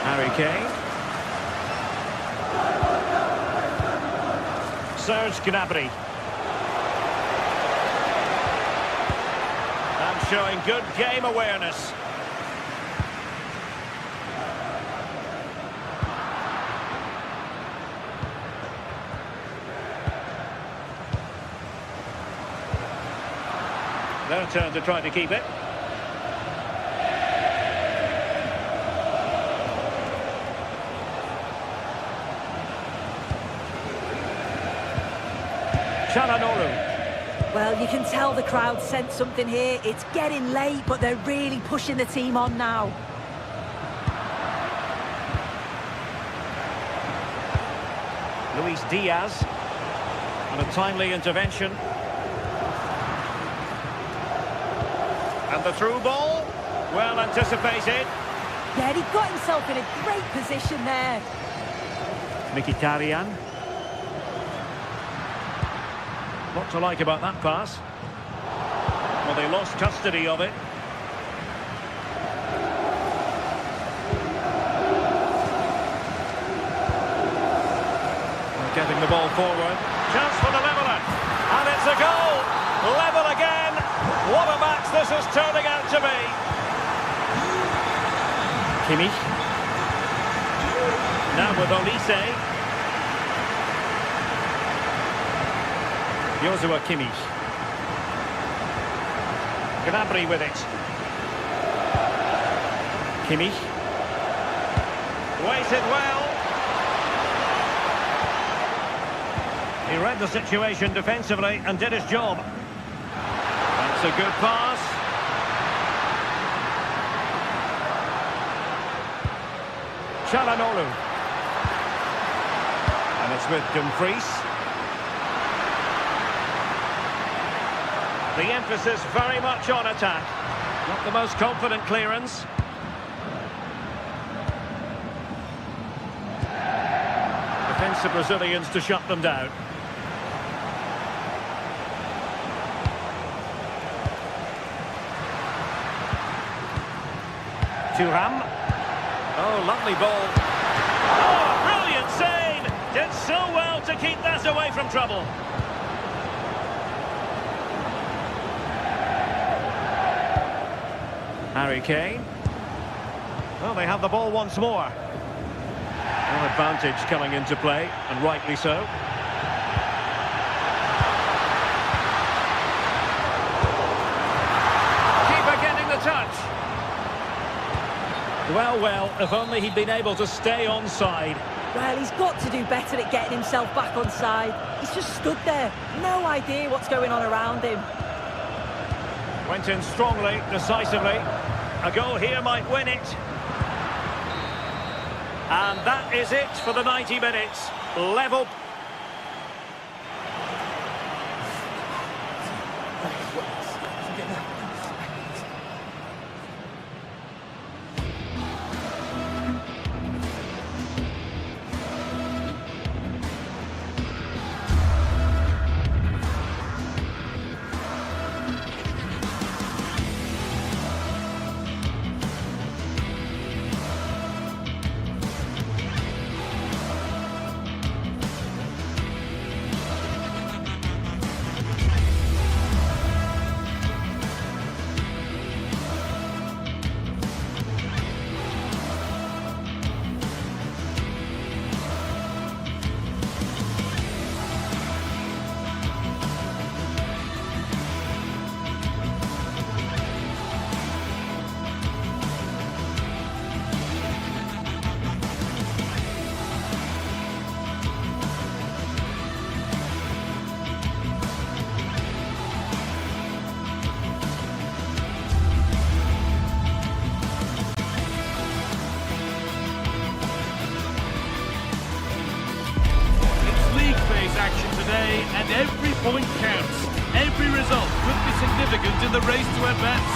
Harry Kane. Serge Gnabry. And showing good game awareness. Their turn to try to keep it. Çalhanoğlu. Well, you can tell the crowd sense something here. It's getting late, but they're really pushing the team on now. Luis Diaz. And a timely intervention. And the through ball. Well anticipated. Yeah, he got himself in a great position there. Mkhitaryan. What to like about that pass? Well, they lost custody of it. Getting the ball forward. Chance for the leveller. And it's a goal. Level again. What a match this is turning out to be. Kimmich. Now with Olise. Joshua Kimmich. Gnabry with it. Kimmich. Waited well. He read the situation defensively and did his job. That's a good pass. Çalhanoğlu. And it's with Dumfries. The emphasis very much on attack. Not the most confident clearance. Defensive Brazilians to shut them down. Thuram. Oh, lovely ball. Oh, brilliant save! Did so well to keep that away from trouble. Harry Kane. Well, they have the ball once more. Well, advantage coming into play, and rightly so. Keeper getting the touch. Well, if only he'd been able to stay onside. Well, he's got to do better at getting himself back on side. He's just stood there. No idea what's going on around him. Went in strongly, decisively. A goal here might win it. And that is it for the 90 minutes. Level. Action today, and every point counts. Every result could be significant in the race to advance.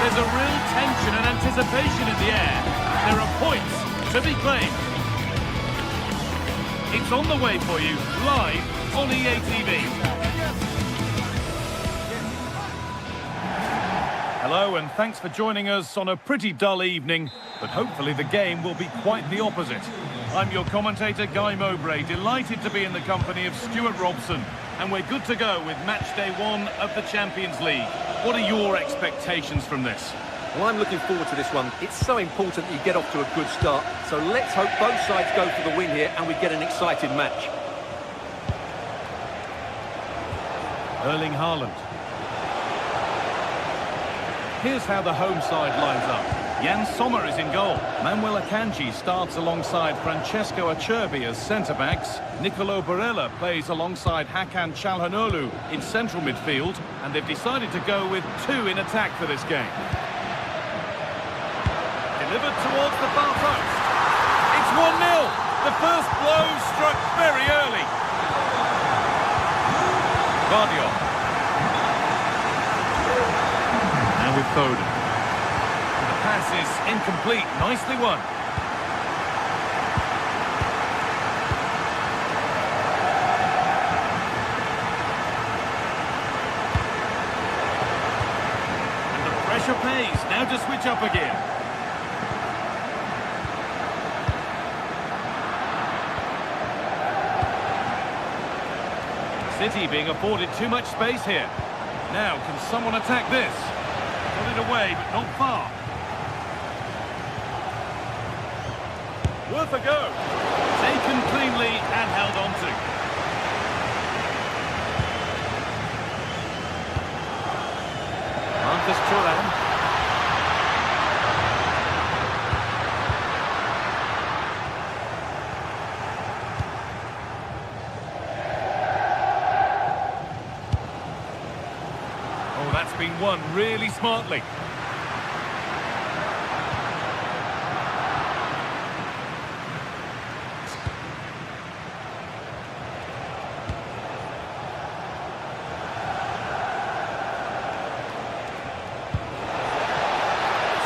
There's a real tension and anticipation in the air. There are points to be claimed. It's on the way for you, live on EA TV. Hello, and thanks for joining us on a pretty dull evening, but hopefully the game will be quite the opposite. I'm your commentator, Guy Mowbray, delighted to be in the company of Stuart Robson, and we're good to go with match day 1 of the Champions League. What are your expectations from this? Well, I'm looking forward to this one. It's so important that you get off to a good start, so let's hope both sides go for the win here and we get an exciting match. Erling Haaland. Here's how the home side lines up. Jan Sommer is in goal. Manuel Akanji starts alongside Francesco Acerbi as centre-backs. Nicolo Barella plays alongside Hakan Çalhanoğlu in central midfield. And they've decided to go with two in attack for this game. Delivered towards the far post. It's 1-0. The first blow struck very early. Guardiola. Now with Foden. The pass is incomplete. Nicely won. And the pressure pays. Now to switch up again. City being afforded too much space here. Now, can someone attack this? Got it away, but not far. Worth a go. Taken cleanly and held on to. Marcus Thuram. That's been won really smartly.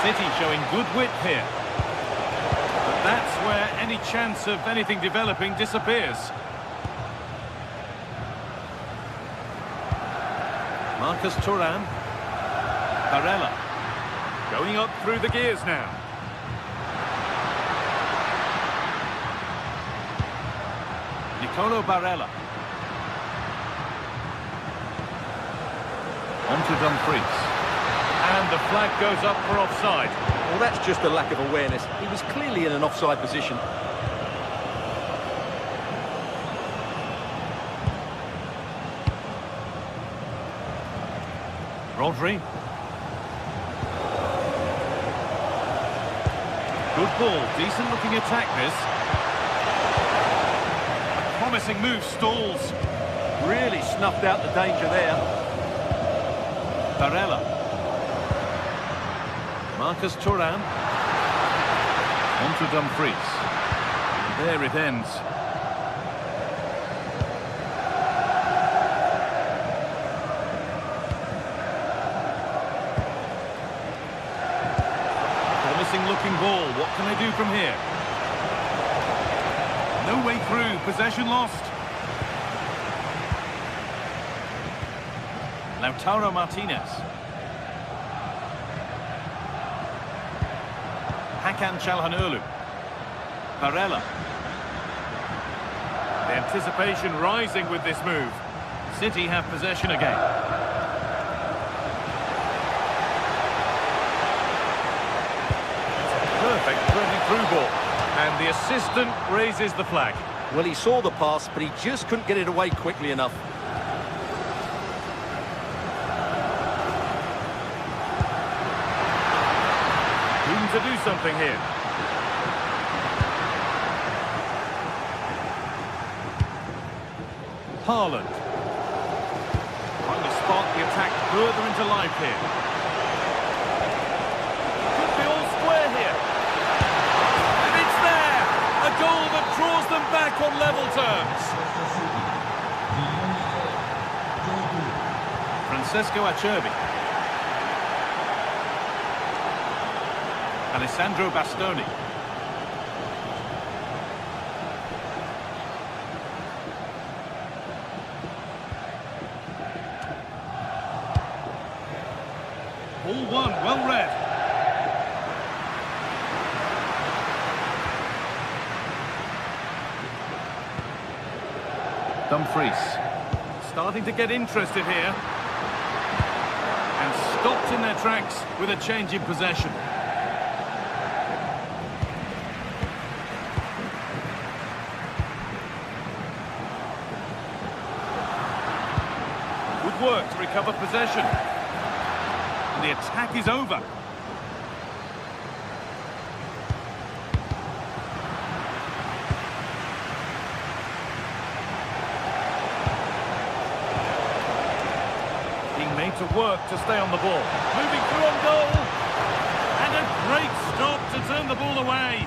City showing good width here. But that's where any chance of anything developing disappears. Marcus Thuram. Barella. Going up through the gears now. Nicolo Barella. On to Dumfries. And the flag goes up for offside. Well, that's just a lack of awareness. He was clearly in an offside position. Rodri. Good ball, decent looking attack this. A promising move stalls. Really snuffed out the danger there. Barella. Marcus Thuram. On to Dumfries. There it ends. Looking ball. What can they do from here? No way through. Possession lost. Lautaro Martinez. Hakan Çalhanoğlu. Barella. The anticipation rising with this move. City have possession again. Perfect 23 ball. And the assistant raises the flag. Well, he saw the pass, but he just couldn't get it away quickly enough. Room to do something here. Haaland. Trying to spark the attack further into life here. Could be all square here. And it's there! A goal that draws them back on level terms. Francesco Acerbi. Alessandro Bastoni. All one, well read. Dumfries. Starting to get interested here. And stopped in their tracks with a change in possession. Good work to recover possession. The attack is over. to work to stay on the ball. Moving through on goal. And a great stop to turn the ball away.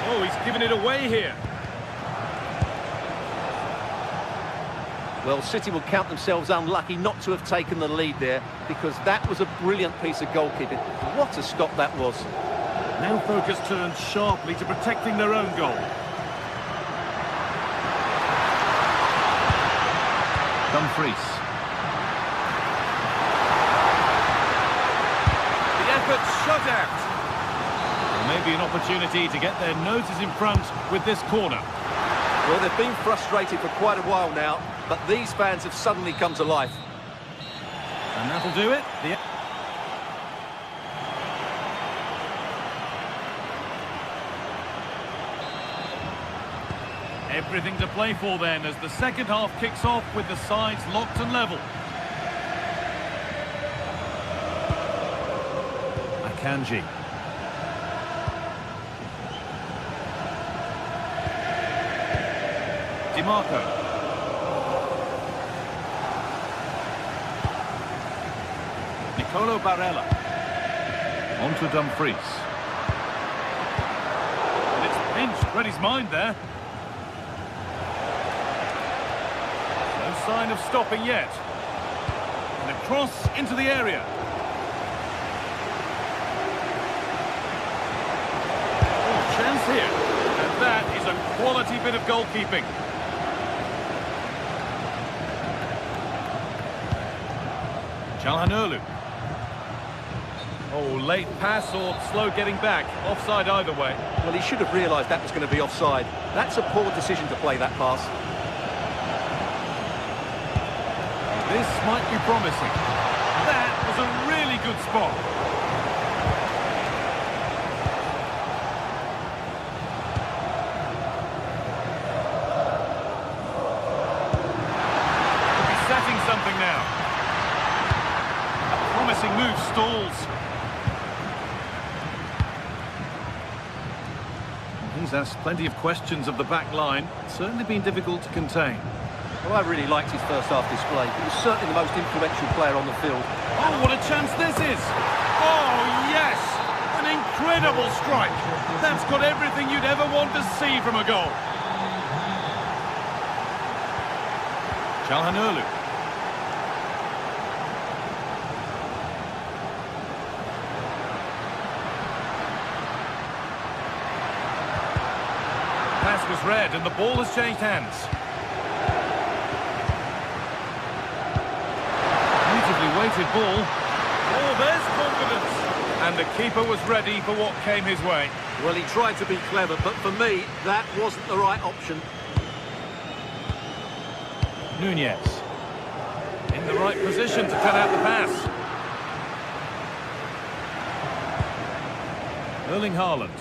Oh, he's given it away here. Well, City will count themselves unlucky not to have taken the lead there, because that was a brilliant piece of goalkeeping. What a stop that was. Now focus turns sharply to protecting their own goal. Dumfries. The effort shut out. Maybe an opportunity to get their noses in front with this corner. Well, they've been frustrated for quite a while now, but these fans have suddenly come to life. And that'll do it. Everything to play for then as the second half kicks off with the sides locked and level. Akanji. DiMarco. Nicolo Barella. On to Dumfries. And it's pinched, read his mind there. No sign of stopping yet. And a cross into the area. Oh, chance here. And that is a quality bit of goalkeeping. Çalhanoğlu. Oh, late pass or slow getting back. Offside either way. Well, he should have realised that was going to be offside. That's a poor decision to play that pass. This might be promising. That was a really good spot. He's setting something now. A promising move stalls. He's asked plenty of questions of the back line. It's certainly been difficult to contain. Well, I really liked his first half display. He was certainly the most influential player on the field. Oh, what a chance this is! Oh, yes! An incredible strike! That's got everything you'd ever want to see from a goal. Çalhanoğlu. Pass was read and the ball has changed hands. Beautifully weighted ball. Oh, there's confidence. And the keeper was ready for what came his way. Well, he tried to be clever, but for me, that wasn't the right option. Nunez. In the right position to cut out the pass. Erling Haaland.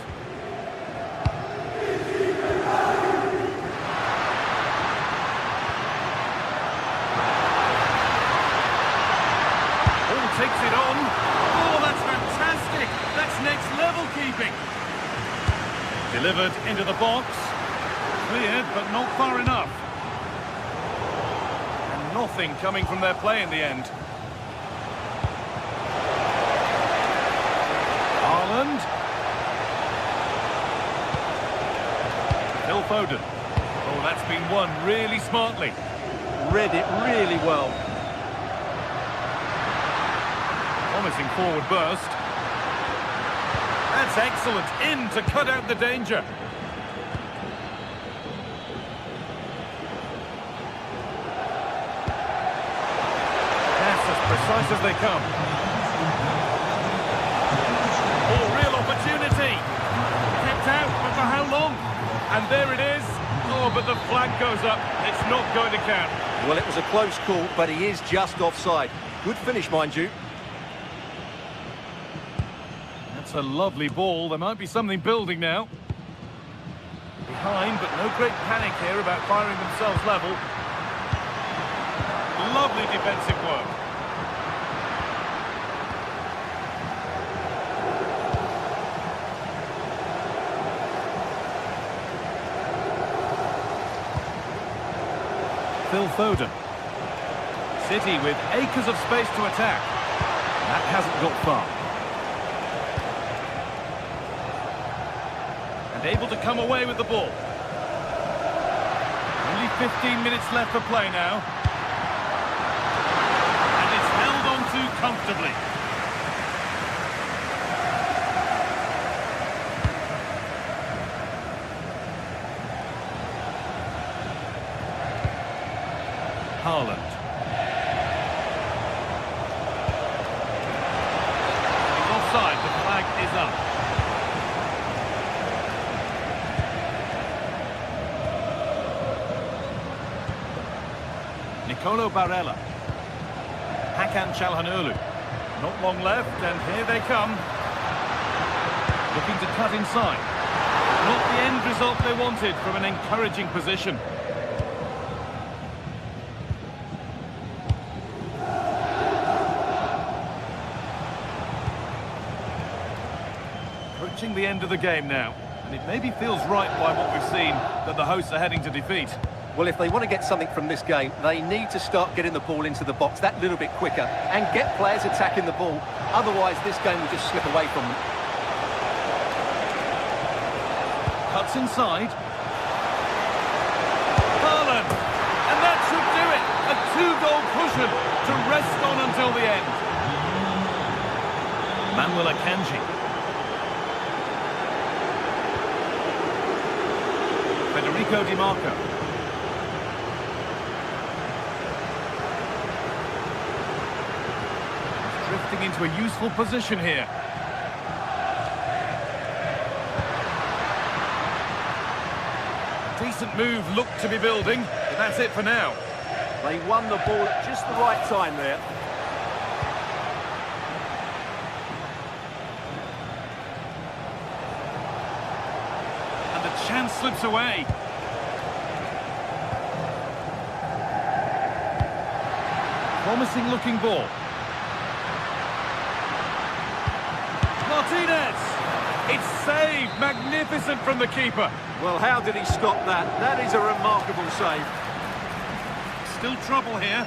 Takes it on. Oh, that's fantastic. That's next level keeping. Delivered into the box. Cleared, but not far enough. And nothing coming from their play in the end. Haaland. Phil Foden. Oh, that's been won really smartly. Read it really well. Promising forward burst. That's excellent. In to cut out the danger. That's as precise as they come. Oh, real opportunity. Kept out, but for how long? And there it is. Oh, but the flag goes up. It's not going to count. Well, it was a close call, but he is just offside. Good finish, mind you. That's a lovely ball. There might be something building now. Behind, but no great panic here about firing themselves level. Lovely defensive work. Phil Foden. City with acres of space to attack. That hasn't got far. And able to come away with the ball. Only 15 minutes left for play now. And it's held on to comfortably. Haaland. He's offside, the flag is up. Nicolo Barella. Hakan Çalhanoğlu. Not long left, and here they come. Looking to cut inside. Not the end result they wanted from an encouraging position. Approaching the end of the game now, and it maybe feels right by what we've seen that the hosts are heading to defeat. Well, if they want to get something from this game, they need to start getting the ball into the box that little bit quicker and get players attacking the ball. Otherwise, this game will just slip away from them. Cuts inside. Haaland! And that should do it! A two-goal cushion to rest on until the end. Manuel Akanji. Federico Di Marco. Drifting into a useful position here. Decent move looked to be building, but that's it for now. They won the ball at just the right time there. And the chance slips away. Promising looking ball. Martinez! It's saved! Magnificent from the keeper. Well, how did he stop that? That is a remarkable save. Still trouble here.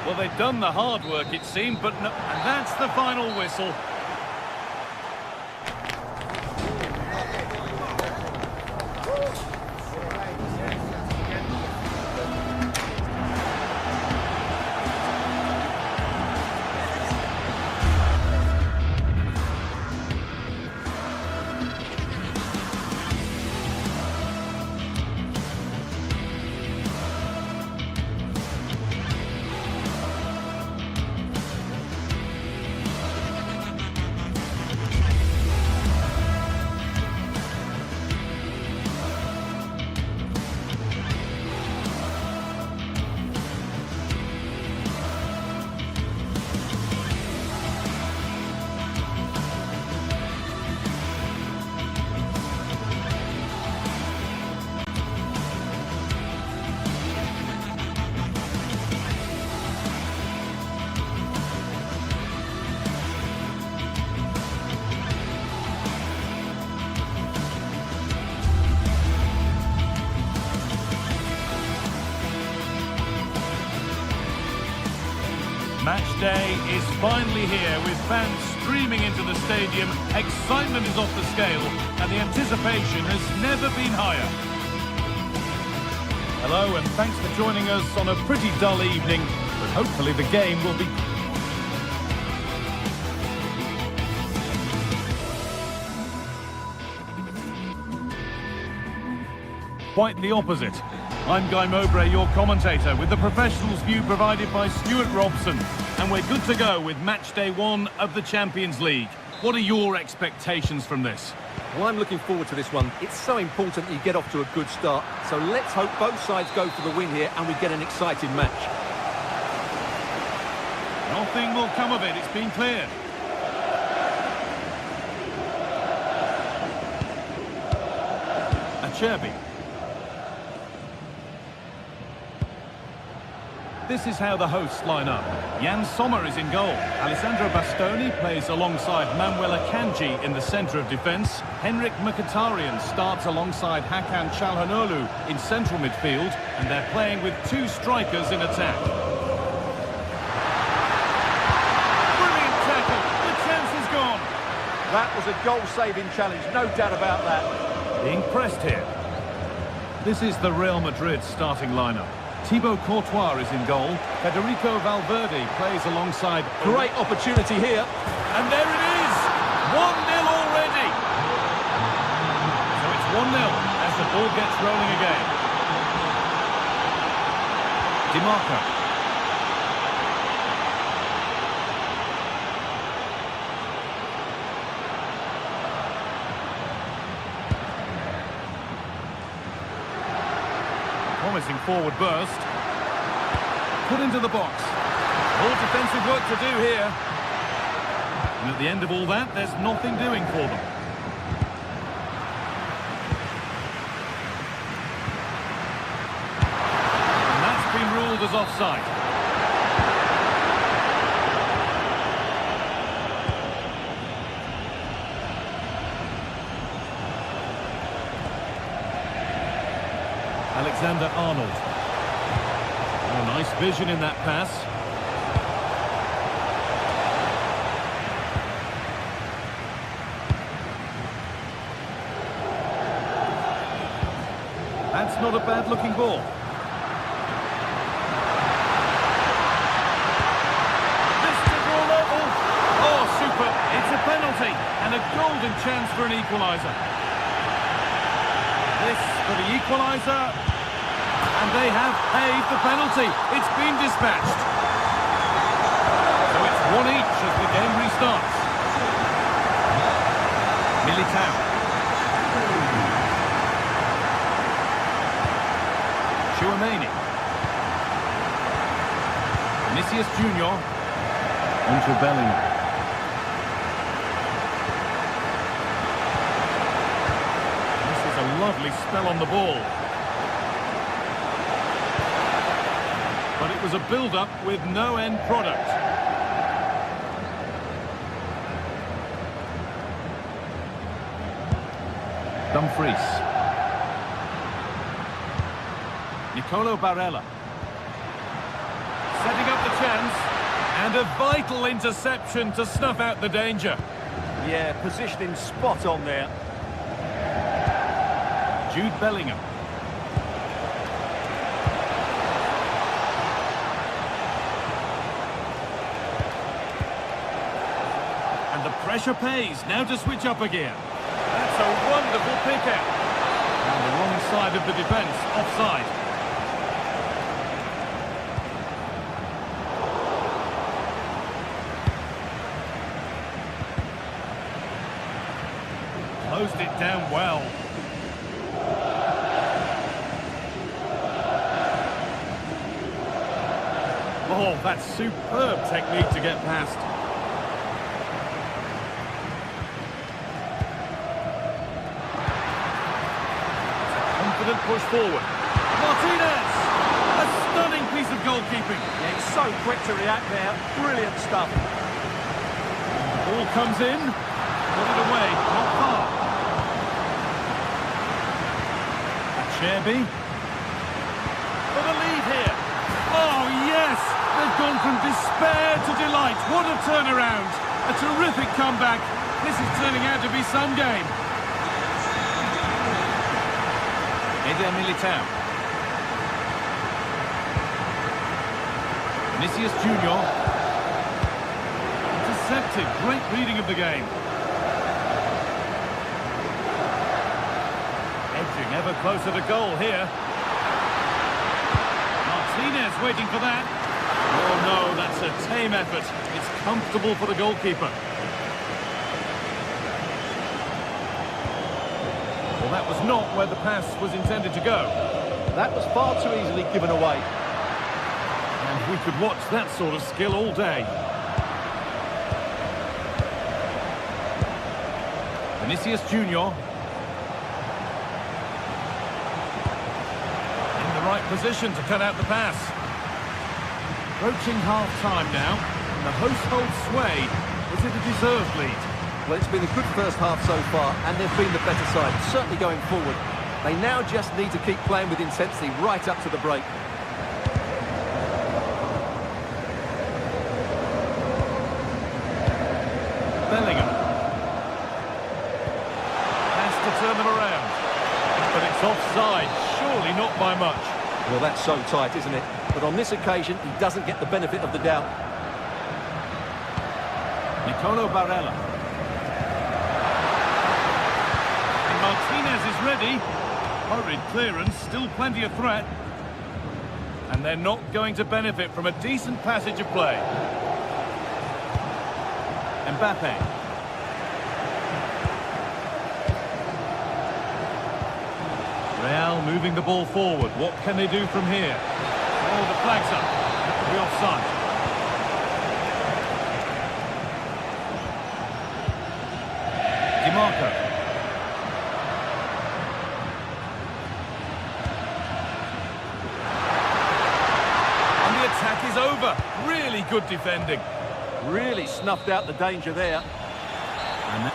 Well, they've done the hard work, it seemed, but no, and that's the final whistle. Match day is finally here with fans streaming into the stadium. Excitement is off the scale and the anticipation has never been higher. Hello and thanks for joining us on a pretty dull evening, but hopefully the game will be quite the opposite. I'm Guy Mowbray, your commentator, with the professionals' view provided by Stuart Robson. And we're good to go with match day 1 of the Champions League. What are your expectations from this? Well, I'm looking forward to this one. It's so important that you get off to a good start. So let's hope both sides go for the win here and we get an exciting match. Nothing will come of it, it's been cleared. Acerbi. This is how the hosts line up. Jan Sommer is in goal. Alessandro Bastoni plays alongside Manuel Akanji in the centre of defence. Henrik Mkhitaryan starts alongside Hakan Çalhanoğlu in central midfield, and they're playing with two strikers in attack. Brilliant tackle. The chance is gone. That was a goal-saving challenge, no doubt about that. Being pressed here. This is the Real Madrid starting lineup. Thibaut Courtois is in goal. Federico Valverde plays alongside... Great opportunity here. And there it is! 1-0 already! So it's 1-0 as the ball gets rolling again. Di Marco. Promising forward burst. Put into the box. All defensive work to do here. And at the end of all that, there's nothing doing for them. And that's been ruled as offside. Alexander-Arnold. Oh, nice vision in that pass. That's not a bad-looking ball. This to draw level. Oh, super. It's a penalty and a golden chance for an equaliser. This for the equaliser. And they have paid the penalty. It's been dispatched. So it's 1 each as the game restarts. Militao. Tchouaméni. Vinicius Junior. Onto Bellingham. This is a lovely spell on the ball. But it was a build-up with no end product. Dumfries. Nicolo Barella. Setting up the chance. And a vital interception to snuff out the danger. Yeah, positioning spot on there. Jude Bellingham. And the pressure pays. Now to switch up again. That's a wonderful pick-out. On the wrong side of the defence, offside. Closed it down well. Oh, that's superb technique to get past. Confident push forward. Martinez! A stunning piece of goalkeeping. Yeah, he's so quick to react there. Brilliant stuff. Ball comes in. Put it away. Not far. Acerbi. For the lead here. Oh, yes! They've gone from despair to delight. What a turnaround. A terrific comeback. This is turning out to be some game. Eder Militao. Vinicius Junior. Intercepted. Great reading of the game. Edging ever closer to goal here. Martinez waiting for that. Oh no, that's a tame effort. It's comfortable for the goalkeeper. Well, that was not where the pass was intended to go. That was far too easily given away. And we could watch that sort of skill all day. Vinicius Junior. In the right position to cut out the pass. Approaching half-time now, and the hosts hold sway. Is it a deserved lead? Well, it's been a good first half so far, and they've been the better side, certainly going forward. They now just need to keep playing with intensity right up to the break. Bellingham. Has to turn them around. But it's offside, surely not by much. Well, that's so tight, isn't it? But on this occasion, he doesn't get the benefit of the doubt. Nicolo Barella. And Martinez is ready. Hurried clearance, still plenty of threat. And they're not going to benefit from a decent passage of play. Mbappe. Real moving the ball forward. What can they do from here? Oh, the flag's up. That could be offside. DiMarco. And the attack is over. Really good defending. Really snuffed out the danger there. And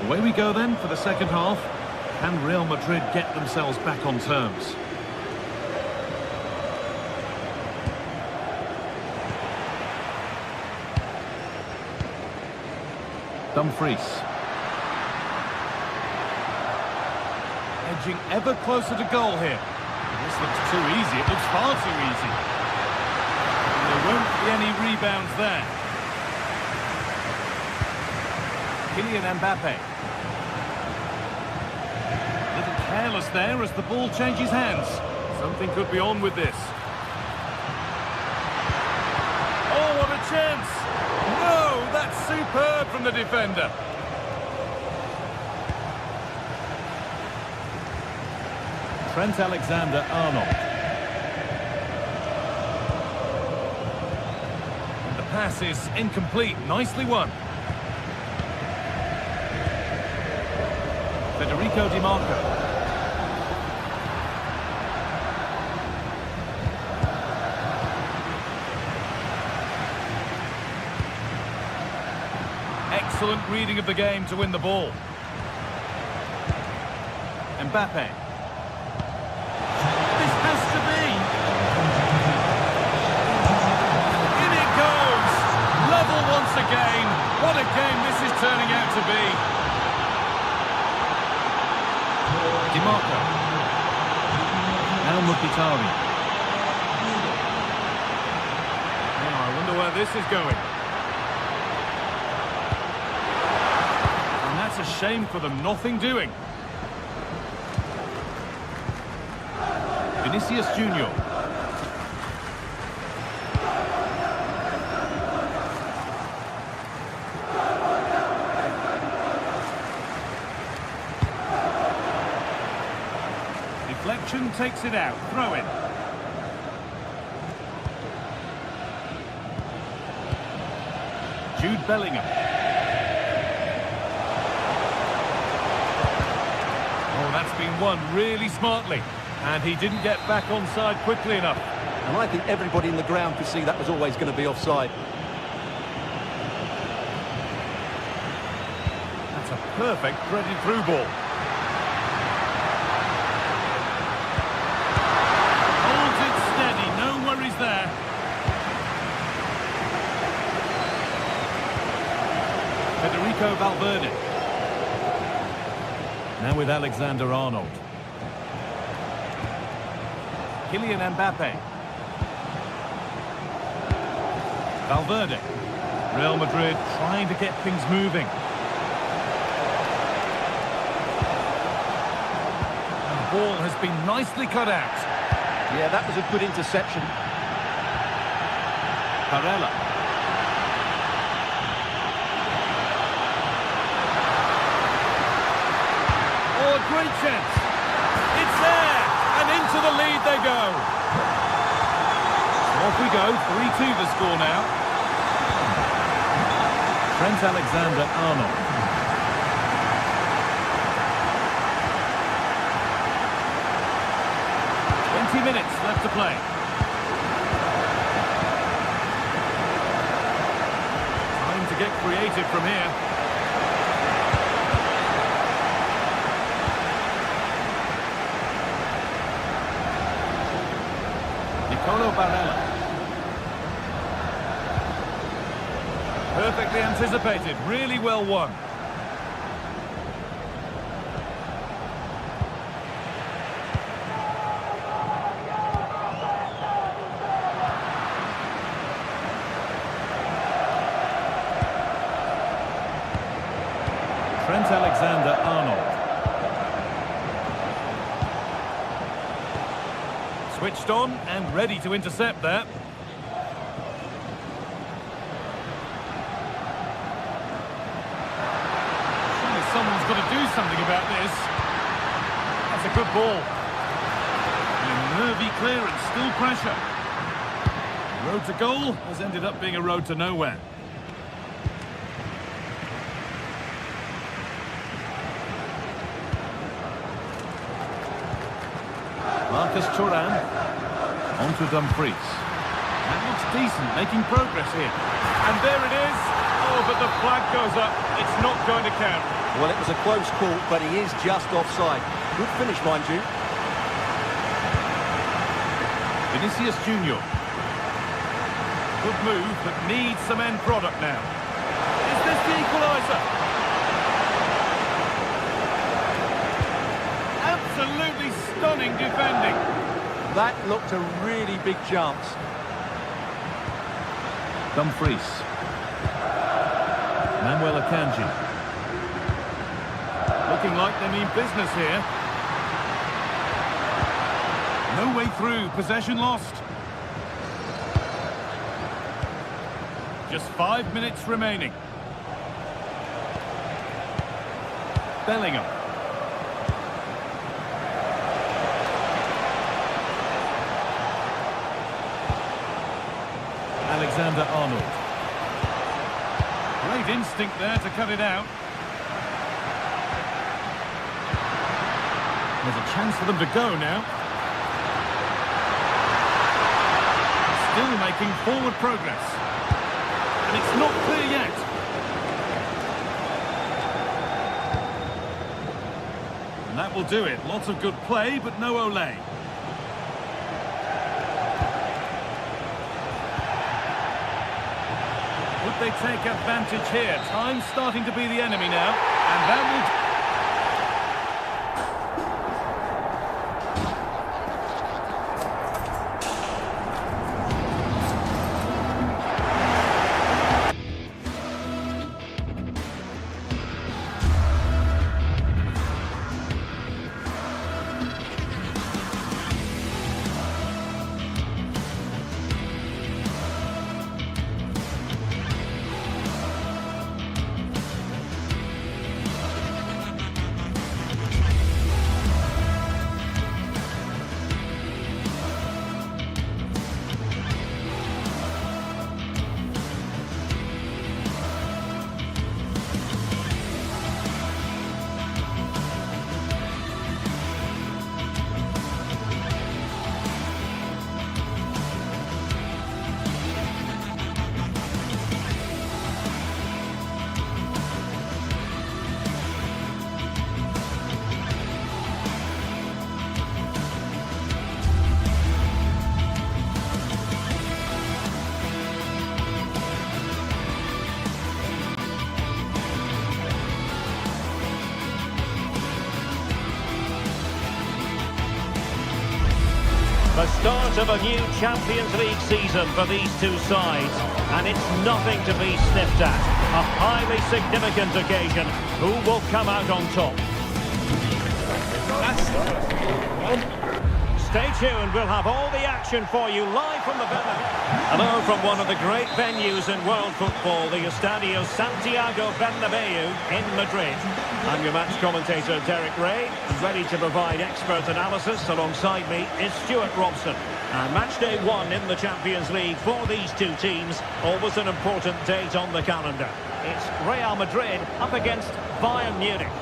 away we go then for the second half. Can Real Madrid get themselves back on terms? Dumfries. Edging ever closer to goal here. This looks too easy. It looks far too easy. And there won't be any rebounds there. Kylian Mbappe. A little careless there as the ball changes hands. Something could be on with this. Oh, what a chance! No, that's superb from the defender. Trent Alexander-Arnold. And the pass is incomplete. Nicely won. Federico Di Marco. Excellent reading of the game to win the ball. Mbappe. This has to be. In it goes. Level once again. What a game this is turning out to be. Di Marco. Now Mkhitaryan. Oh, I wonder where this is going. And that's a shame for them. Nothing doing. Vinicius Junior. Deflection takes it out. Throw in. Jude Bellingham. Oh, that's been won really smartly. And he didn't get back onside quickly enough. And I think everybody in the ground could see that was always going to be offside. That's a perfect threaded through ball. Holds it steady, no worries there. Federico Valverde. Now with Alexander-Arnold. Kylian Mbappe. Valverde. Real Madrid trying to get things moving. And the ball has been nicely cut out. Yeah, that was a good interception. Barella. Oh, a great chance. It's there. And into the lead they go. Off we go, 3-2 the score now. Trent Alexander-Arnold. minutes left to play. Time to get creative from here. Barella. Perfectly anticipated, really well won. Trent Alexander-Arnold. Switched on and ready to intercept there. Surely someone's got to do something about this. That's a good ball. And nervy clearance, still pressure. The road to goal has ended up being a road to nowhere. Marcus Thuram, on to Dumfries. That looks decent, making progress here. And there it is. Oh, but the flag goes up. It's not going to count. Well, it was a close call, but he is just offside. Good finish, mind you. Vinicius Junior. Good move, but needs some end product now. Is this the equaliser? Absolutely stunning defending. That looked a really big chance. Dumfries. Manuel Akanji. Looking like they mean business here. No way through, possession lost. Just 5 minutes remaining. Bellingham. Alexander-Arnold. Great instinct there to cut it out. There's a chance for them to go now. Still making forward progress. And it's not clear yet. And that will do it. Lots of good play, but no Olé. They take advantage here. Time's starting to be the enemy now, and that will... The start of a new Champions League season for these two sides, and it's nothing to be sniffed at. A highly significant occasion. Who will come out on top? Stay tuned, we'll have all the action for you live from the Bernabeu. Hello from one of the great venues in world football, the Estadio Santiago Bernabeu in Madrid. I'm your match commentator, Derek Ray, ready to provide expert analysis. Alongside me is Stuart Robson. And match day 1 in the Champions League for these two teams, always an important date on the calendar. It's Real Madrid up against Bayern Munich.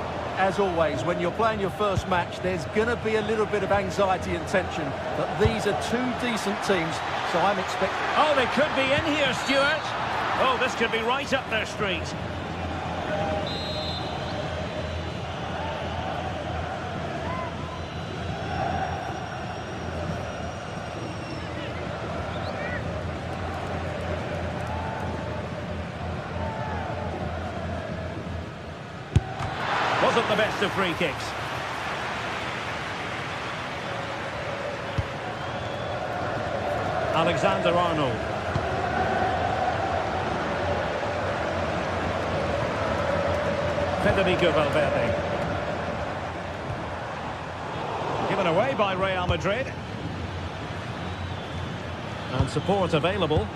as always, when you're playing your first match, there's going to be a little bit of anxiety and tension. But these are two decent teams, so I'm expecting... Oh, they could be in here, Stuart. Oh, this could be right up their street. Wasn't the best of free kicks. Alexander-Arnold. Federico Valverde. Given away by Real Madrid. And support available.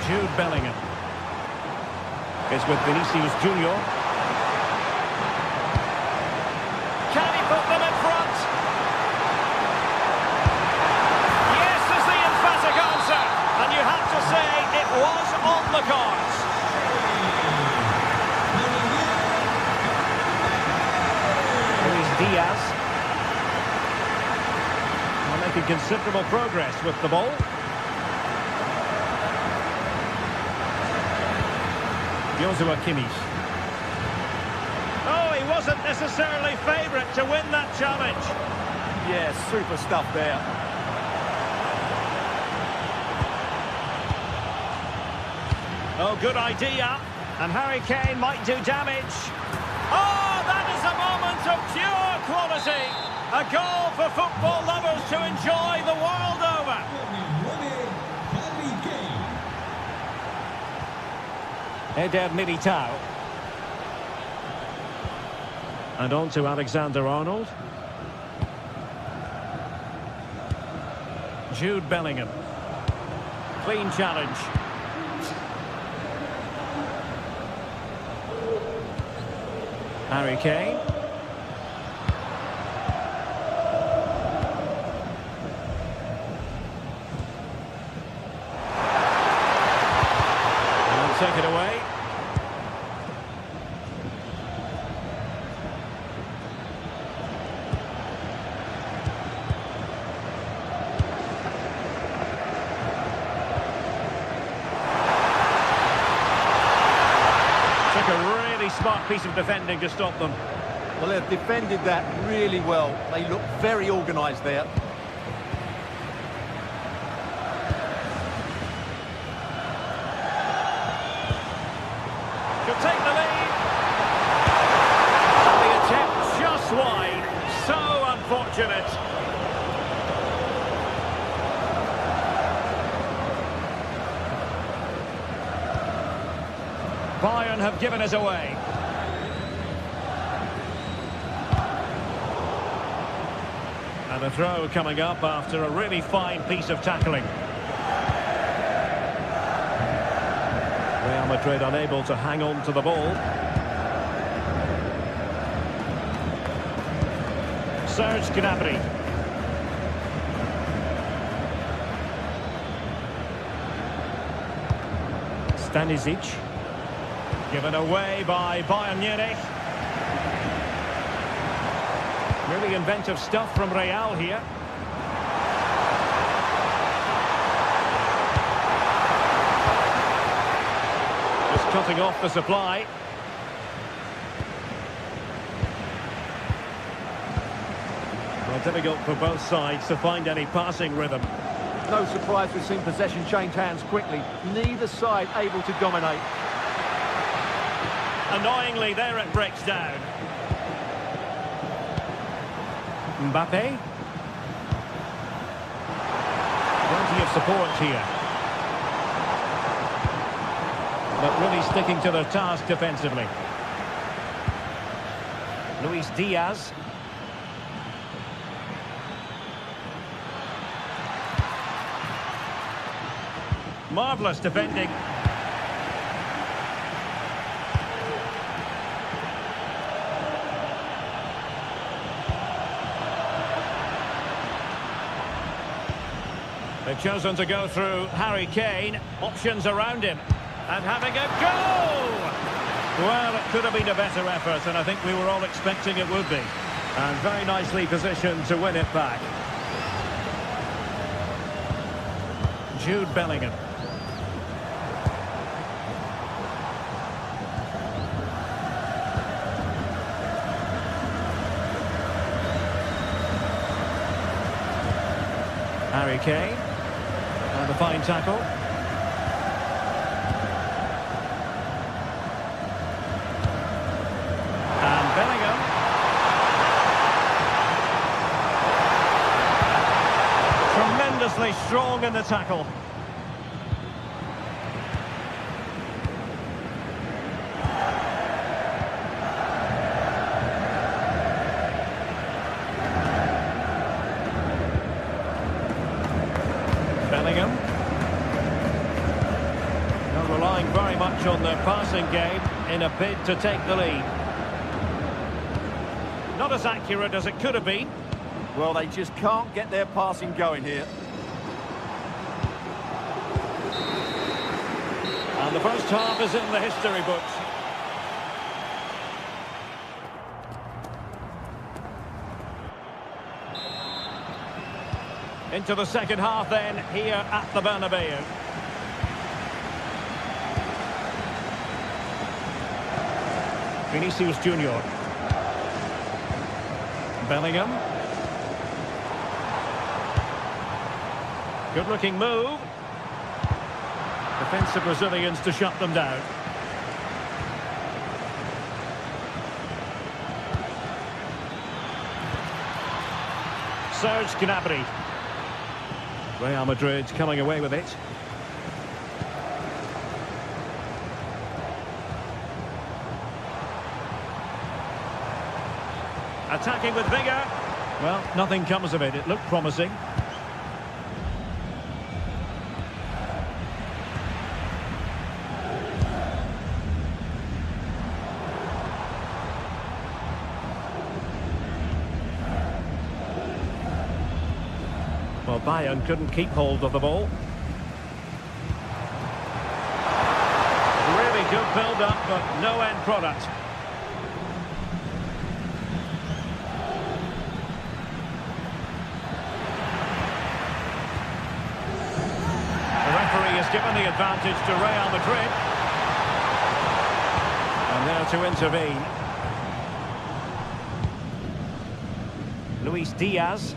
Jude Bellingham is with Vinicius Junior. Can he put them in front? Yes is the emphatic answer. And you have to say it was on the cards. Luis Diaz. They're making considerable progress with the ball. Joshua Kimmich. Oh, he wasn't necessarily favourite to win that challenge. Yeah, super stuff there. Oh, good idea. And Harry Kane might do damage. Oh, that is a moment of pure quality. A goal for football lovers to enjoy the world over. Eder Militao. And on to Alexander-Arnold. Jude Bellingham. Clean challenge. Harry Kane. And take it away. Took a really smart piece of defending to stop them. Well, they've defended that really well. They look very organised there. Could take the lead. And the attempt just wide. So unfortunate. Bayern have given us away. And a throw coming up after a really fine piece of tackling. Real Madrid unable to hang on to the ball. Serge Gnabry. Stanisic. Given away by Bayern Munich. Really inventive stuff from Real here. Just cutting off the supply. Well, difficult for both sides to find any passing rhythm. No surprise we've seen possession change hands quickly. Neither side able to dominate. Annoyingly, there it breaks down. Mbappe. Plenty of support here. But really sticking to their task defensively. Luis Diaz. Marvellous defending. They've chosen to go through Harry Kane. Options around him. And having a go! Well, it could have been a better effort, and I think we were all expecting it would be. And very nicely positioned to win it back. Jude Bellingham. Harry Kane. And a fine tackle. And Bellingham. Tremendously strong in the tackle. Bellingham. They're relying very much on their passing game in a bid to take the lead. Not as accurate as it could have been. Well, they just can't get their passing going here. And the first half is in the history books. Into the second half then, here at the Bernabeu. Vinicius Junior. Bellingham. Good-looking move. Defensive Brazilians to shut them down. Serge Gnabry. Real Madrid coming away with it. Attacking with vigour. Well, nothing comes of it. It looked promising. Well, Bayern couldn't keep hold of the ball. Really good build-up, but no end product. The referee has given the advantage to Real Madrid. And there to intervene. Luis Diaz.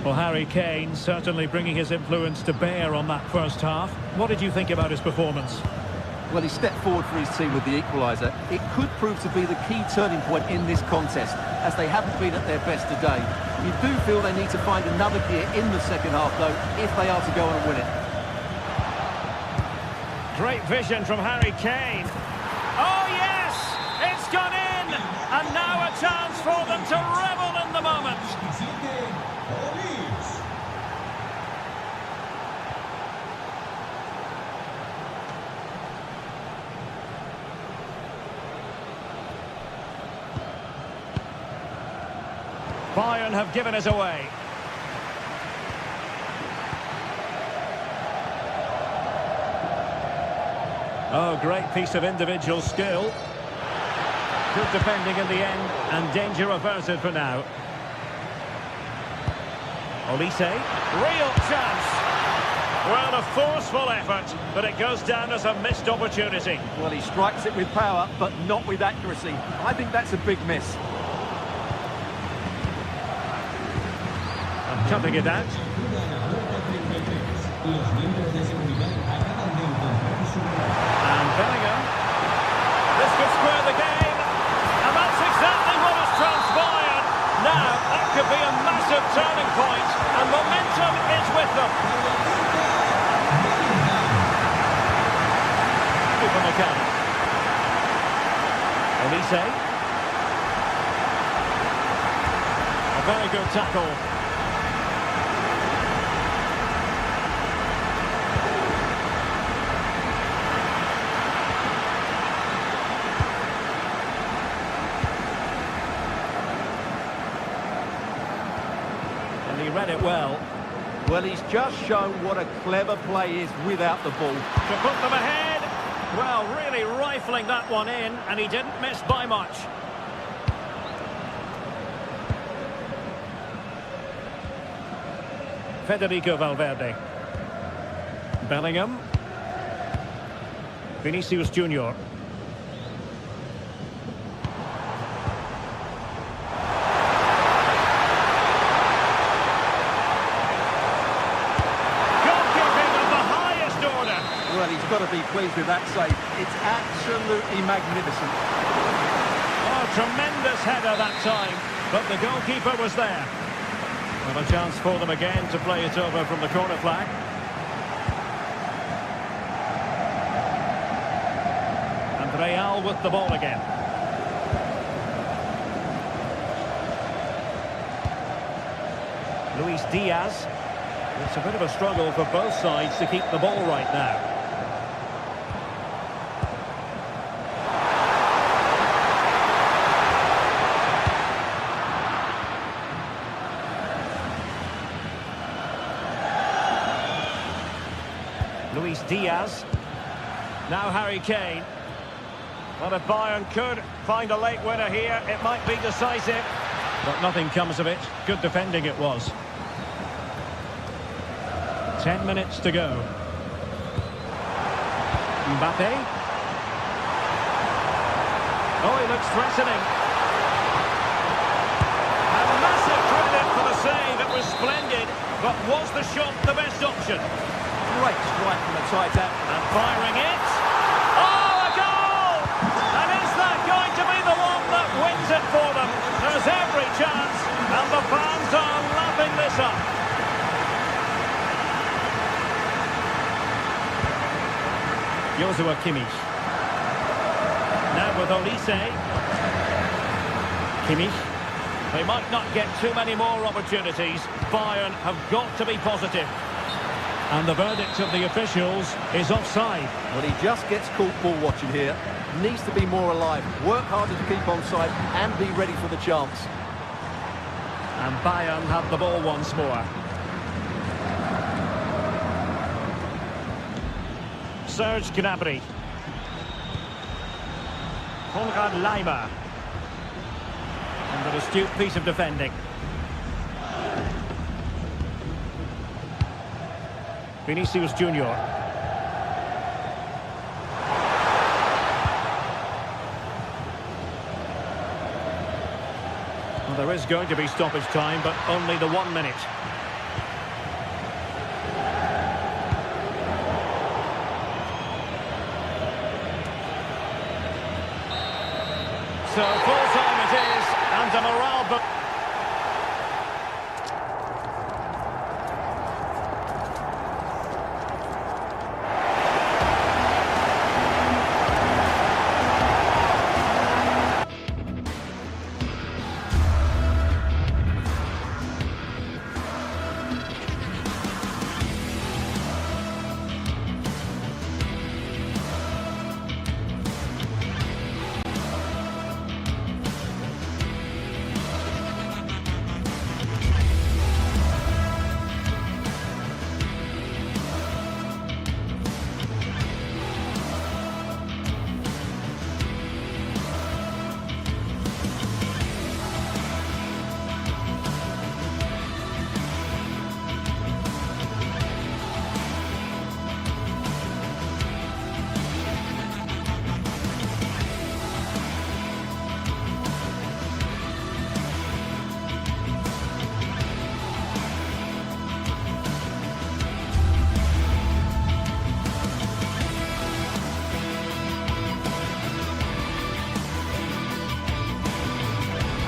Well, Harry Kane certainly bringing his influence to bear on that first half. What did you think about his performance? Well, he stepped forward for his team with the equaliser. It could prove to be the key turning point in this contest, as they haven't been at their best today. You do feel they need to find another gear in the second half, though, if they are to go on and win it. Great vision from Harry Kane. Oh, yes! It's gone in! And now a chance for them to revel in the moment. Bayern have given us away. Oh, great piece of individual skill. Good defending in the end, and danger averted for now. Olise, real chance. Well, a forceful effort, but it goes down as a missed opportunity. Well, he strikes it with power, but not with accuracy. I think that's a big miss. Cutting it out. And Bellingham. This could square the game. And that's exactly what has transpired. Now, that could be a massive turning point. And momentum is with them. Upamecano. Olise. A very good tackle. He read it well. Well, he's just shown what a clever play is without the ball. To put them ahead. Well, really rifling that one in, and he didn't miss by much. Federico Valverde. Bellingham. Vinicius Junior. Well, he's got to be pleased with that save. It's absolutely magnificent. Oh, tremendous header that time, but the goalkeeper was there. Well, a chance for them again to play it over from the corner flag. And Real with the ball again. Luis Diaz. It's a bit of a struggle for both sides to keep the ball right now. Luis Diaz. Now Harry Kane. Well, if Bayern could find a late winner here, it might be decisive. But nothing comes of it. Good defending it was. 10 minutes to go. Mbappe. Oh, he looks threatening. And massive credit for the save. It was splendid. But was the shot the best option? Great strike from the tight end. And firing it. Oh, a goal! And is that going to be the one that wins it for them? There's every chance, and the fans are lapping this up. Joshua Kimmich. Now with Olise. Kimmich. They might not get too many more opportunities. Bayern have got to be positive. And the verdict of the officials is offside. Well, he just gets caught ball watching here. Needs to be more alive, work harder to keep onside and be ready for the chance. And Bayern have the ball once more. Serge Gnabry. Konrad Laimer. And an astute piece of defending. Vinicius Junior. Well, there is going to be stoppage time, but only the 1 minute. So full time it is, and a morale book.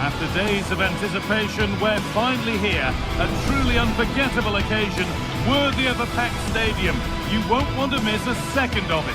After days of anticipation, we're finally here. A truly unforgettable occasion, worthy of a packed stadium. You won't want to miss a second of it.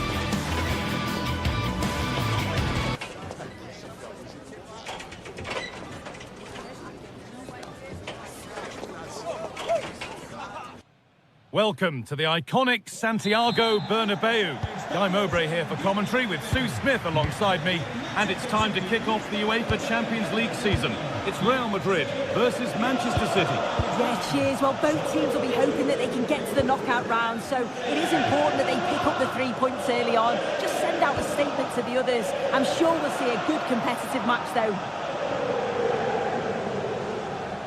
Welcome to the iconic Santiago Bernabeu. Guy Mowbray here for commentary with Sue Smith alongside me. And it's time to kick off the UEFA Champions League season. It's Real Madrid versus Manchester City. Yeah, cheers. Well, both teams will be hoping that they can get to the knockout round, so it is important that they pick up the 3 points early on. Just send out a statement to the others. I'm sure we'll see a good competitive match, though.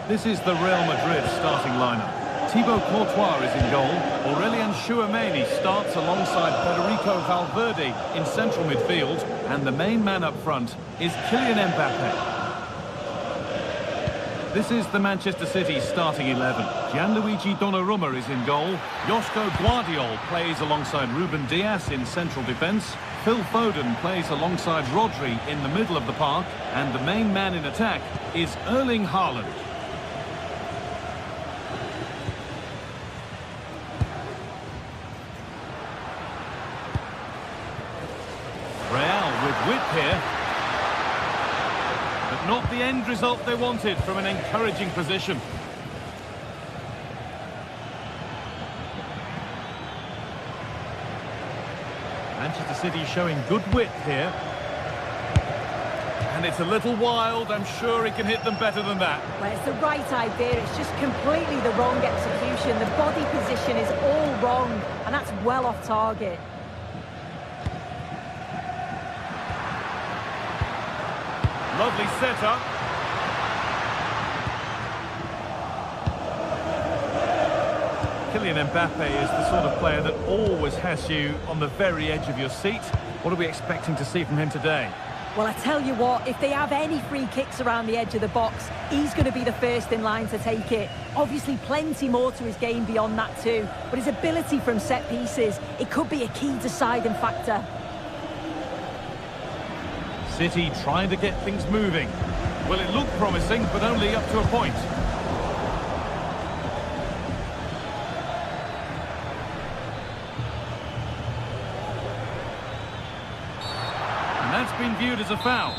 This is the Real Madrid starting lineup. Thibaut Courtois is in goal. Aurelien Chouameni starts alongside Federico Valverde in central midfield. And the main man up front is Kylian Mbappe. This is the Manchester City starting 11. Gianluigi Donnarumma is in goal. Josko Guardiol plays alongside Ruben Dias in central defence. Phil Foden plays alongside Rodri in the middle of the park. And the main man in attack is Erling Haaland. Real with width here. But not the end result they wanted from an encouraging position. Manchester City showing good width here. And it's a little wild. I'm sure he can hit them better than that. Well, it's the right idea. It's just completely the wrong execution. The body position is all wrong, and that's well off target. Lovely setup. Kylian Mbappe is the sort of player that always has you on the very edge of your seat. What are we expecting to see from him today? Well, I tell you what, if they have any free kicks around the edge of the box, he's going to be the first in line to take it. Obviously, plenty more to his game beyond that too. But his ability from set pieces, it could be a key deciding factor. City trying to get things moving. Well, it looked promising, but only up to a point. And that's been viewed as a foul.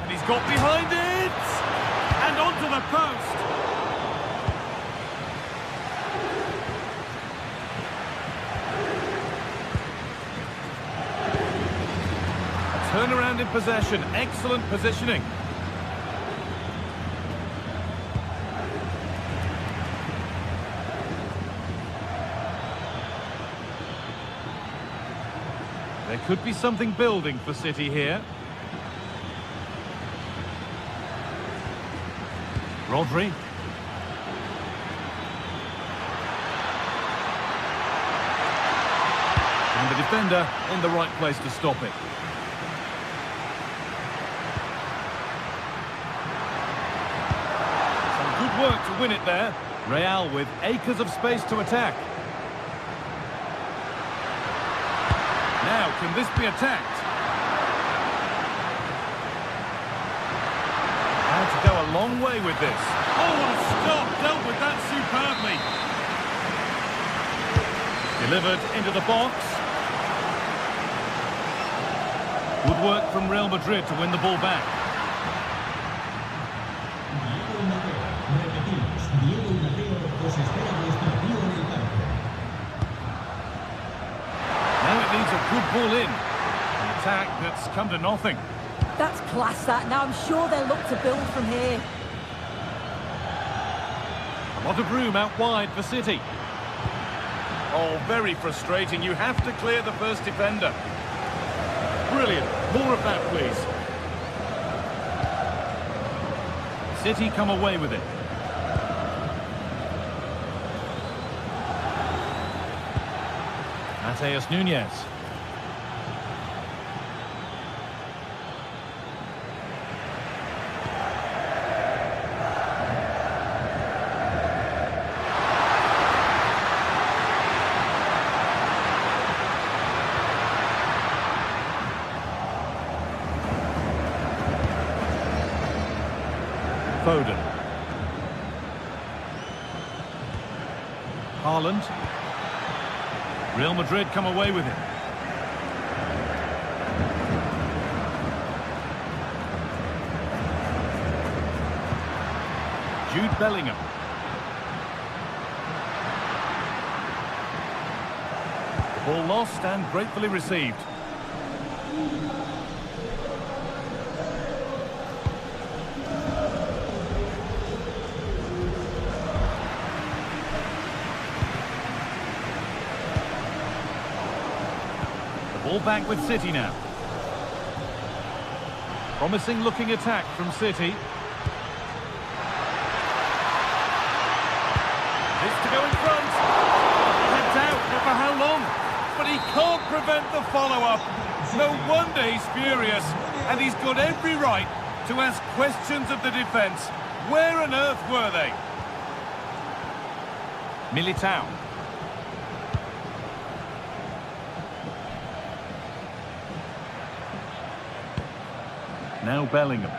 He's got behind it! And onto the post! Turnaround in possession, excellent positioning. There could be something building for City here. Rodri. And the defender in the right place to stop it. Some good work to win it there. Real with acres of space to attack. Now, can this be attacked? To go a long way with this. Oh, what a stop! Dealt with that superbly. Delivered into the box. Good work from Real Madrid to win the ball back. Now it needs a good ball in. An attack that's come to nothing. That's class, that. Now I'm sure they'll look to build from here. A lot of room out wide for City. Oh, very frustrating. You have to clear the first defender. Brilliant. More of that, please. City come away with it. Mateus Nunes. Foden. Haaland. Real Madrid come away with it. Jude Bellingham. Ball lost and gratefully received. Ball back with City now. Promising looking attack from City. This to go in front. Had doubt, but for how long? But he can't prevent the follow-up. No wonder he's furious. And he's got every right to ask questions of the defence. Where on earth were they? Militao. Now Bellingham.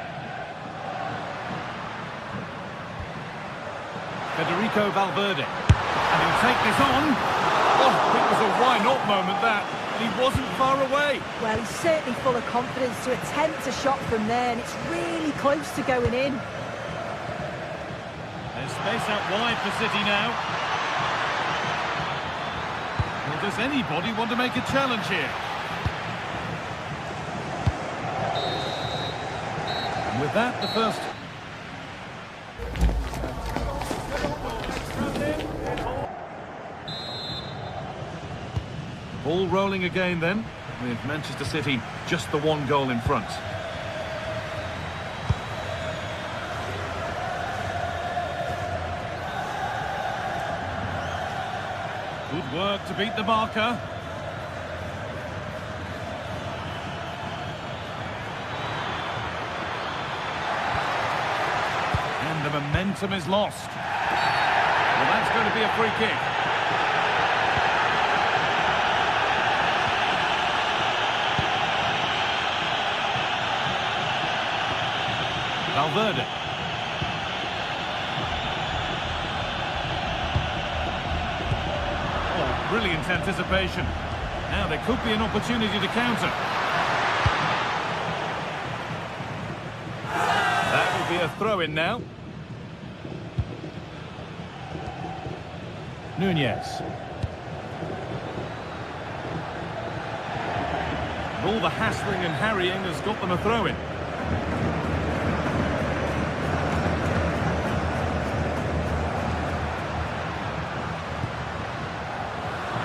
Federico Valverde. And he'll take this on. Oh, it was a why-not moment, that. And he wasn't far away. Well, he's certainly full of confidence to attempt a shot from there, and it's really close to going in. There's space out wide for City now. Well, does anybody want to make a challenge here? With that, the first. Ball rolling again then, with Manchester City just the one goal in front. Good work to beat the marker. The momentum is lost. Well, that's going to be a free kick. Valverde. Oh, brilliant anticipation. Now there could be an opportunity to counter. That will be a throw-in now. Nunez. And all the hassling and harrying has got them a throw-in.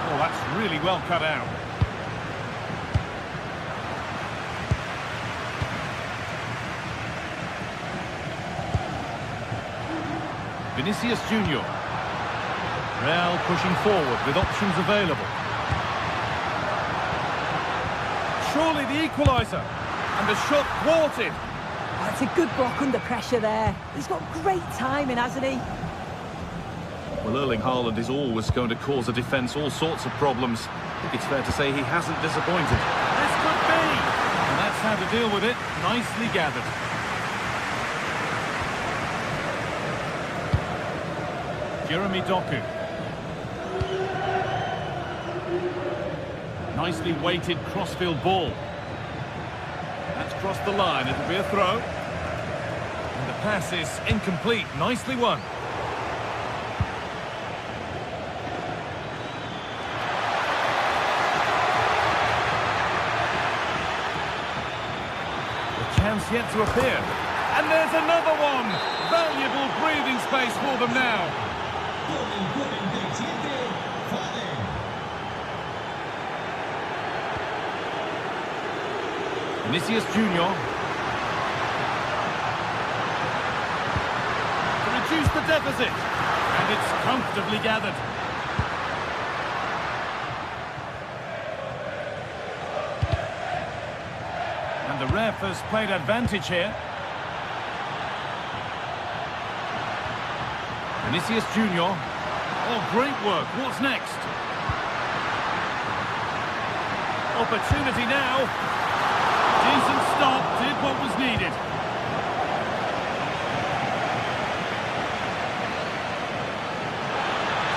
Oh, that's really well cut out. Vinicius Junior. Real pushing forward with options available. Surely the equaliser. And the shot thwarted. That's a good block under pressure there. He's got great timing, hasn't he? Well, Erling Haaland is always going to cause a defence all sorts of problems. I think it's fair to say he hasn't disappointed. This could be! And that's how to deal with it. Nicely gathered. Jeremy Doku. Nicely weighted crossfield ball. That's crossed the line. It'll be a throw. And the pass is incomplete. Nicely won. The chance yet to appear. And there's another one. Valuable breathing space for them now. Vinicius Junior. To reduce the deficit. And it's comfortably gathered. And the ref has played advantage here. Vinicius Junior. Oh, great work. What's next? Opportunity now. Decent stop, did what was needed.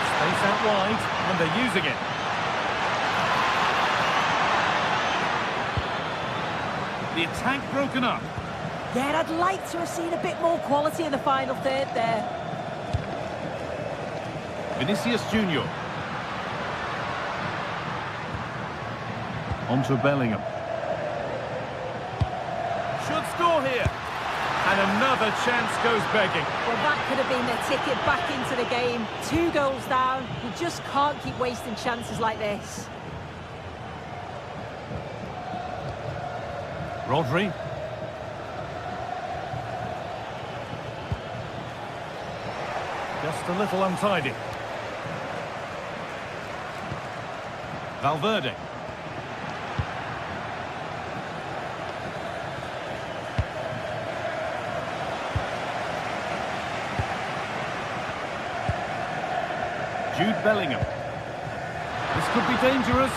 Space out wide, and they're using it. The attack broken up. Yeah, I'd like to have seen a bit more quality in the final third there. Vinicius Junior. On to Bellingham. Should score here. And another chance goes begging. Well, that could have been their ticket back into the game. 2 goals down. You just can't keep wasting chances like this. Rodri. Just a little untidy. Valverde. Jude Bellingham. This could be dangerous.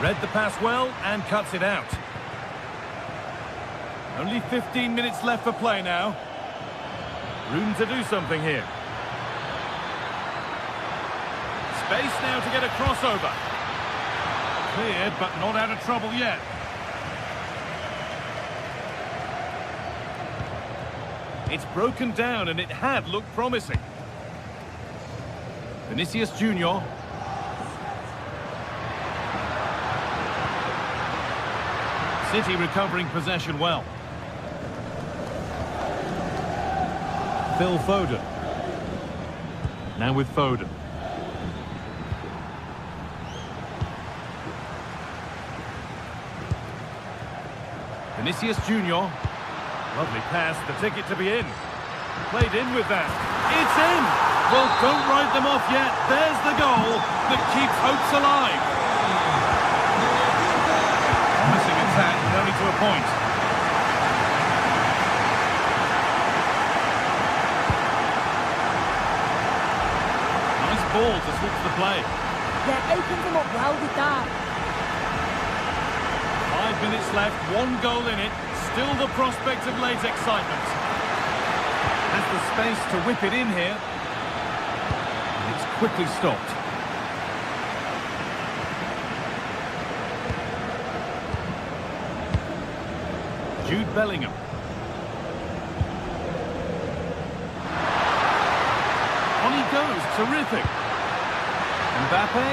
Read the pass well and cuts it out. Only 15 minutes left for play now. Room to do something here. Space now to get a crossover. Cleared, but not out of trouble yet. It's broken down and it had looked promising. Vinicius Junior. City recovering possession well. Phil Foden. Now with Foden. Vinicius Junior. Lovely pass, the ticket to be in. Played in with that. It's in! Well, don't write them off yet. There's the goal that keeps hopes alive. Promising attack, only to a point. Nice ball to switch the play. Yeah, opened them up well with that. 5 minutes left, 1 goal in it. Still the prospect of late excitement. Has the space to whip it in here. It's quickly stopped. Jude Bellingham. On he goes, terrific. Mbappe.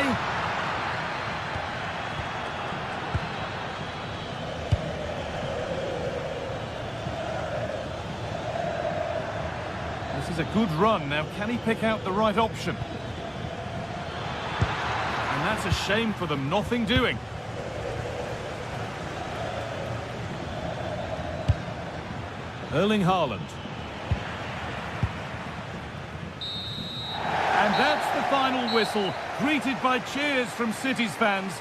This is a good run. Now, can he pick out the right option? And that's a shame for them. Nothing doing. Erling Haaland. And that's the final whistle, greeted by cheers from City's fans.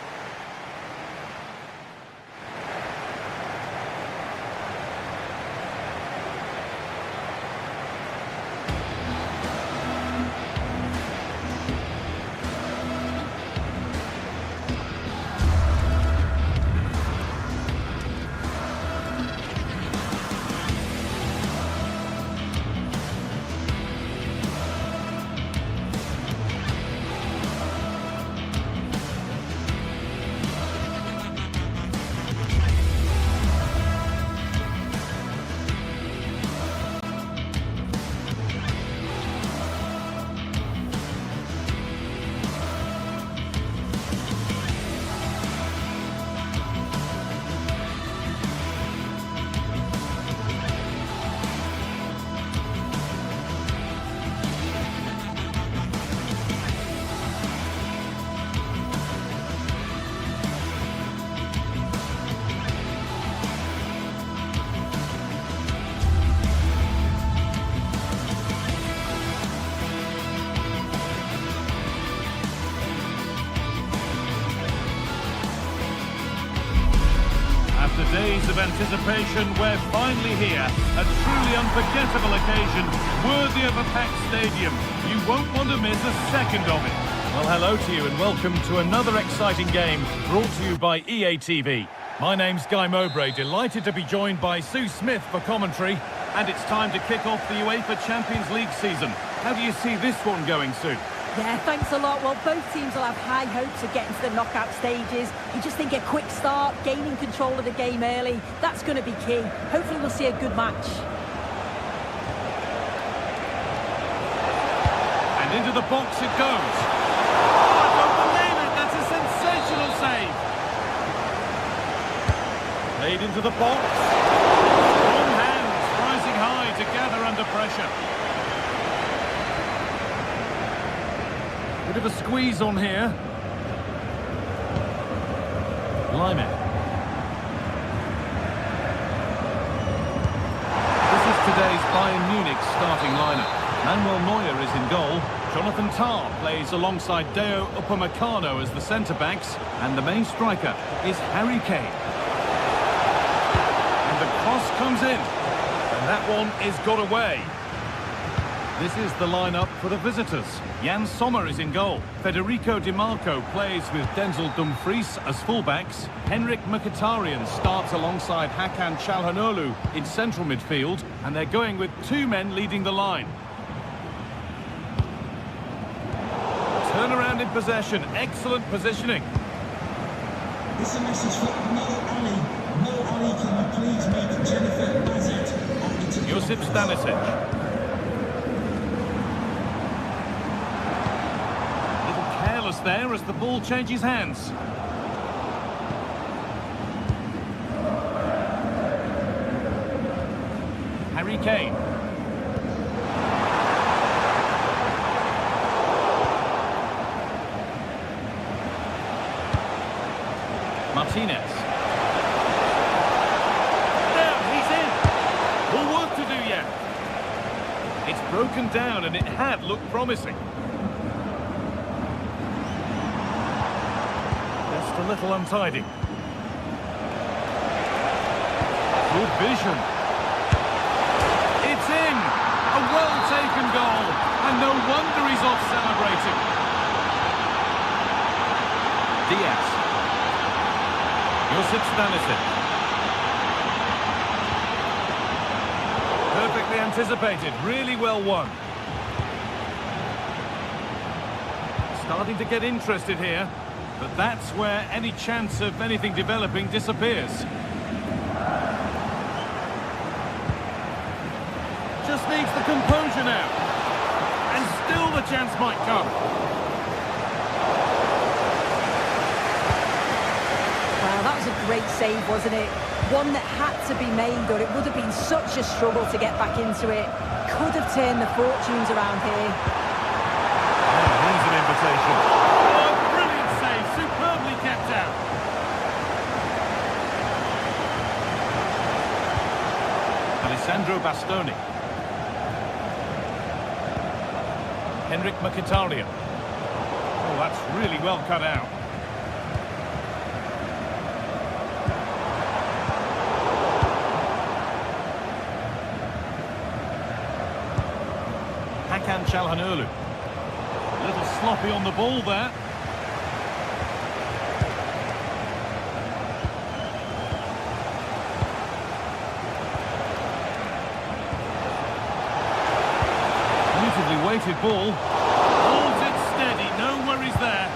After days of anticipation, we're finally here. A truly unforgettable occasion, worthy of a packed stadium. You won't want to miss a second of it. Well, hello to you and welcome to another exciting game brought to you by EA TV. My name's Guy Mowbray, delighted to be joined by Sue Smith for commentary. And it's time to kick off the UEFA Champions League season. How do you see this one going, Sue? Yeah, thanks a lot. Well, both teams will have high hopes of getting to the knockout stages. You just think a quick start, gaining control of the game early, that's going to be key. Hopefully we'll see a good match. And into the box it goes. Oh, I don't believe it. That's a sensational save. Played into the box. Strong hands rising high to gather under pressure. Bit of a squeeze on here. Lyman. This is today's Bayern Munich starting lineup. Manuel Neuer is in goal. Jonathan Tah plays alongside Deo Upamecano as the centre-backs. And the main striker is Harry Kane. And the cross comes in. And that one is got away. This is the lineup for the visitors. Jan Sommer is in goal. Federico Di Marco plays with Denzel Dumfries as fullbacks. Henrik Mkhitaryan starts alongside Hakan Çalhanoğlu in central midfield. And they're going with two men leading the line. Turnaround in possession. Excellent positioning. This is a message for Mo Ali. Mo Ali, can you please make Jennifer Mazet? Josip Stanisic. There as the ball changes hands. Harry Kane. Martinez. There, he's in. More work to do yet. It's broken down and it had looked promising. A little untidy. Good vision. It's in! A well-taken goal. And no wonder he's off celebrating. Diaz. Josip Stanisic. Perfectly anticipated. Really well won. Starting to get interested here. But that's where any chance of anything developing disappears. Just needs the composure now. And still the chance might come. Well, that was a great save, wasn't it? One that had to be made, or it would have been such a struggle to get back into it. Could have turned the fortunes around here. And here's an invitation. Kept out. Alessandro Bastoni. Henrik Mkhitaryan. Oh, that's really well cut out. Hakan Çalhanoğlu. A little sloppy on the ball there. Weighted ball, holds it steady, no worries there.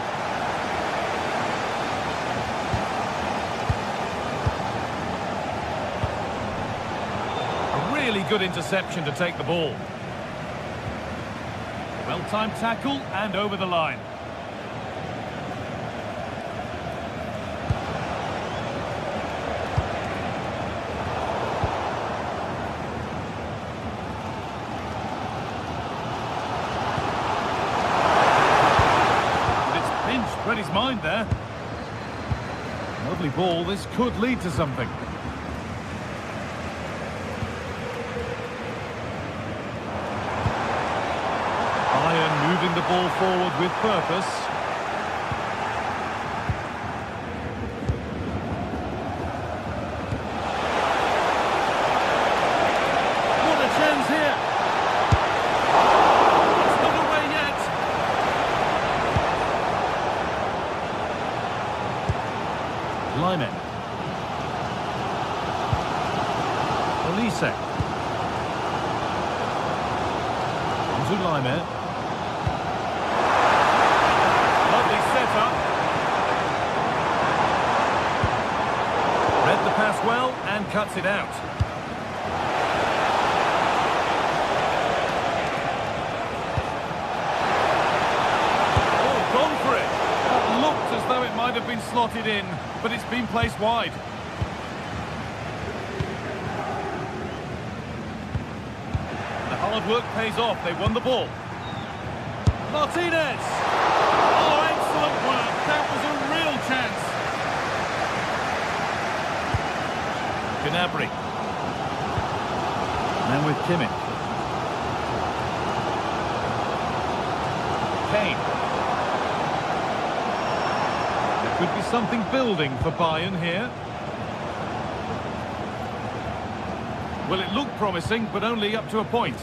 A really good interception to take the ball. Well-timed tackle and over the line. Read his mind there. Lovely ball, this could lead to something. Bayern moving the ball forward with purpose. What a chance here! It's not away yet. Lyman. Olise. On to Lyman. cuts it out. Oh, gone for it. That looked as though it might have been slotted in, but it's been placed wide. The hard work pays off. They won the ball. Martinez! Oh, excellent work. That was a real chance. Gnabry. And with Kimmich. Kane. There could be something building for Bayern here. Well, it looked promising, but only up to a point.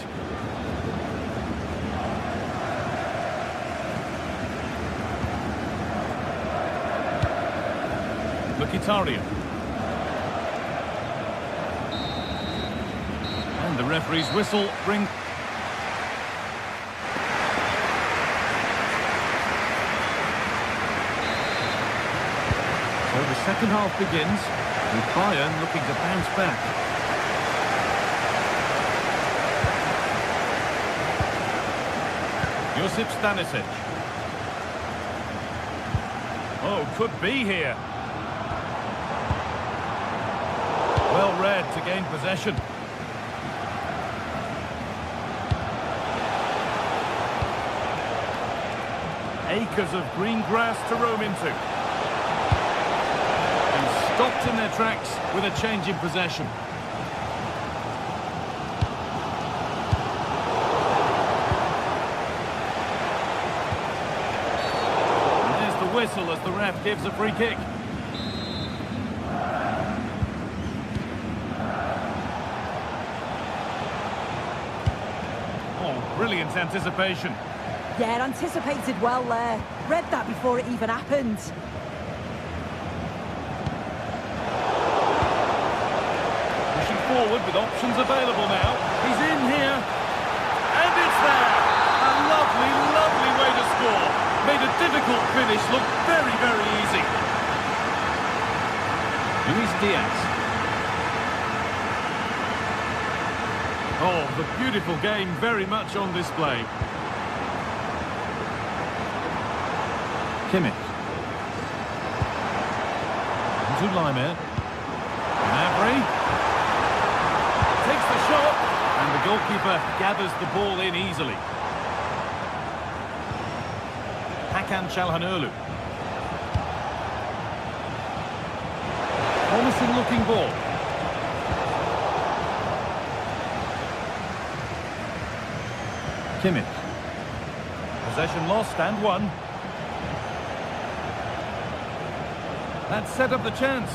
Mkhitaryan. And the referee's whistle brings... So the second half begins, with Bayern looking to bounce back. Josip Stanisic. Oh, could be here. Well read to gain possession. Acres of green grass to roam into. And stopped in their tracks with a change in possession. And there's the whistle as the ref gives a free kick. Brilliant anticipation. Yeah, anticipated well there. Read that before it even happened. Pushing forward with options available now. He's in here. And it's there. A lovely, lovely way to score. Made a difficult finish look very, very easy. Luis Diaz. Oh, the beautiful game very much on display. Kimmich. To Laimer. Gnabry. Takes the shot. And the goalkeeper gathers the ball in easily. Hakan Çalhanoğlu. Promising looking ball. Kimmich. Possession lost and won. That set up the chance.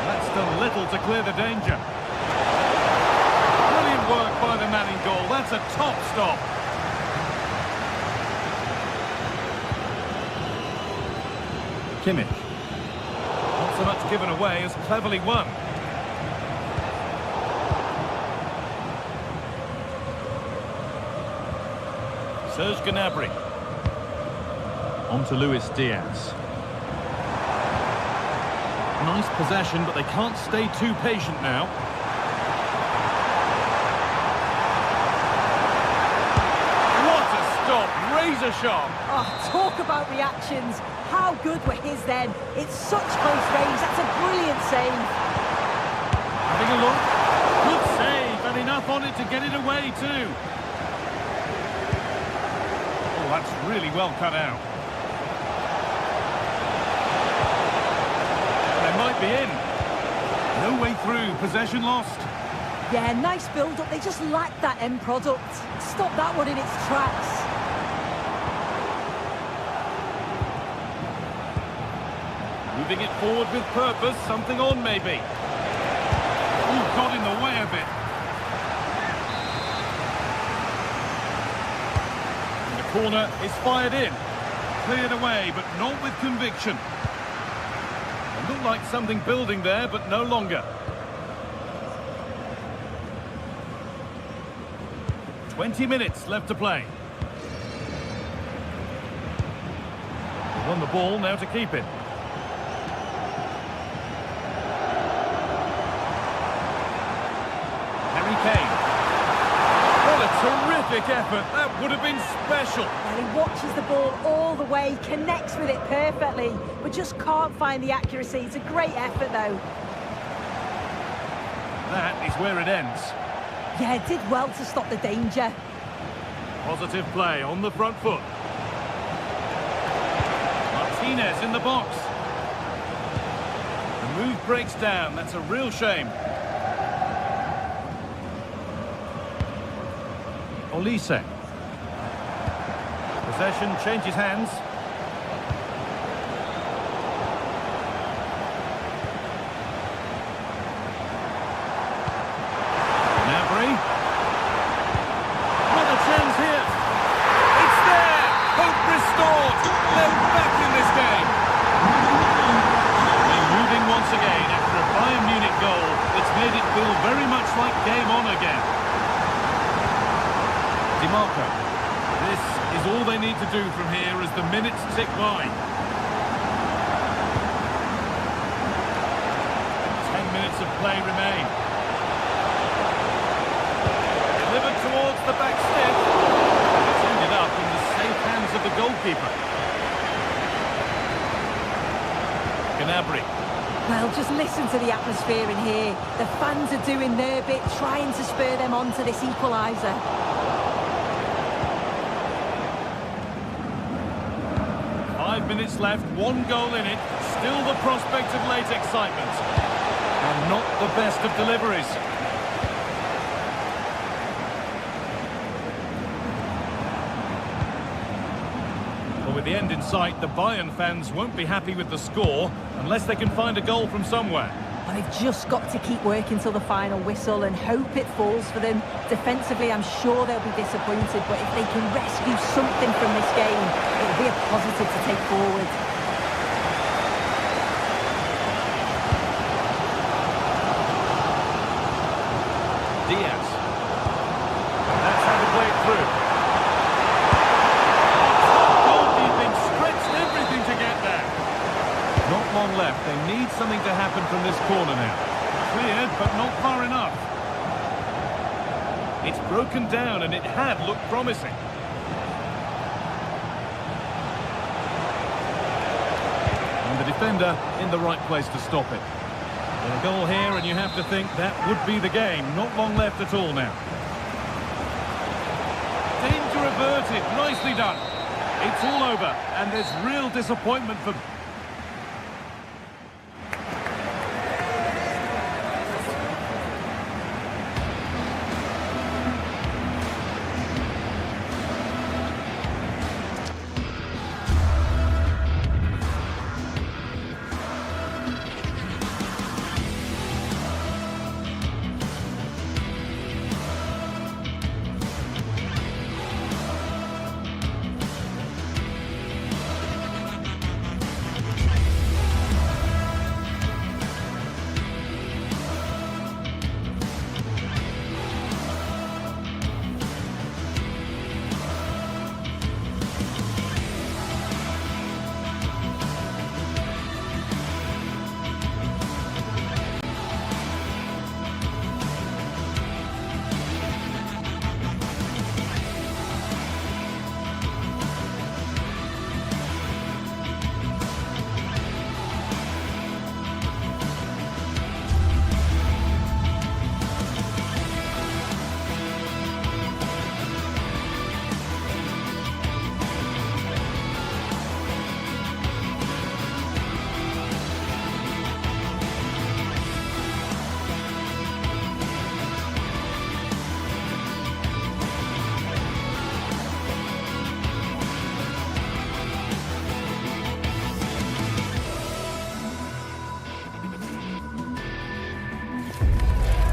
That's done little to clear the danger. Brilliant work by the man in goal. That's a top stop. Kimmich. Not so much given away as cleverly won. Serge Gnabry. On to Luis Diaz. Nice possession, but they can't stay too patient now. What a stop! Razor sharp! Oh, talk about reactions. How good were his then? It's such close range. That's a brilliant save. Having a look. Good save, and enough on it to get it away too. Oh, that's really well cut out. They might be in. No way through. Possession lost. Yeah, nice build-up. They just lacked that end product. Stop that one in its tracks. Moving it forward with purpose. Something on, maybe. Ooh, got in the way a bit. And the corner is fired in. Cleared away, but not with conviction. It looked like something building there, but no longer. 20 minutes left to play. They won the ball, now to keep it. fantastic effort. That would have been special. Well, he watches the ball all the way, connects with it perfectly, but just can't find the accuracy. It's a great effort, though. That is where it ends. Yeah, did well to stop the danger. Positive play on the front foot. Martinez in the box. The move breaks down. That's a real shame. Olise. Possession changes hands. Gnabry. With a chance here. It's there. Hope restored. They're back in this game. They're moving once again after a Bayern Munich goal. It's made it feel very much like game on again. Marco. This is all they need to do from here as the minutes tick by. 10 minutes of play remain. Delivered towards the back stick. It's ended up in the safe hands of the goalkeeper. Gnabry. Well, just listen to the atmosphere in here. The fans are doing their bit, trying to spur them on to this equaliser. 5 minutes left, 1 goal in it, still the prospect of late excitement. And not the best of deliveries. Well, with the end in sight, the Bayern fans won't be happy with the score unless they can find a goal from somewhere. Well, they've just got to keep working till the final whistle and hope it falls for them. Defensively, I'm sure they'll be disappointed, but if they can rescue something from this game, it'll be a positive to take forward. Diaz. That's how to play it through. Goalkeeping stretched everything to get there. Not long left. They need something to happen from this corner now. Cleared, but not far enough. It's broken down, and it had looked promising. And the defender in the right place to stop it. Well, a goal here, and you have to think that would be the game. Not long left at all now. Danger averted. Nicely done. It's all over, and there's real disappointment for...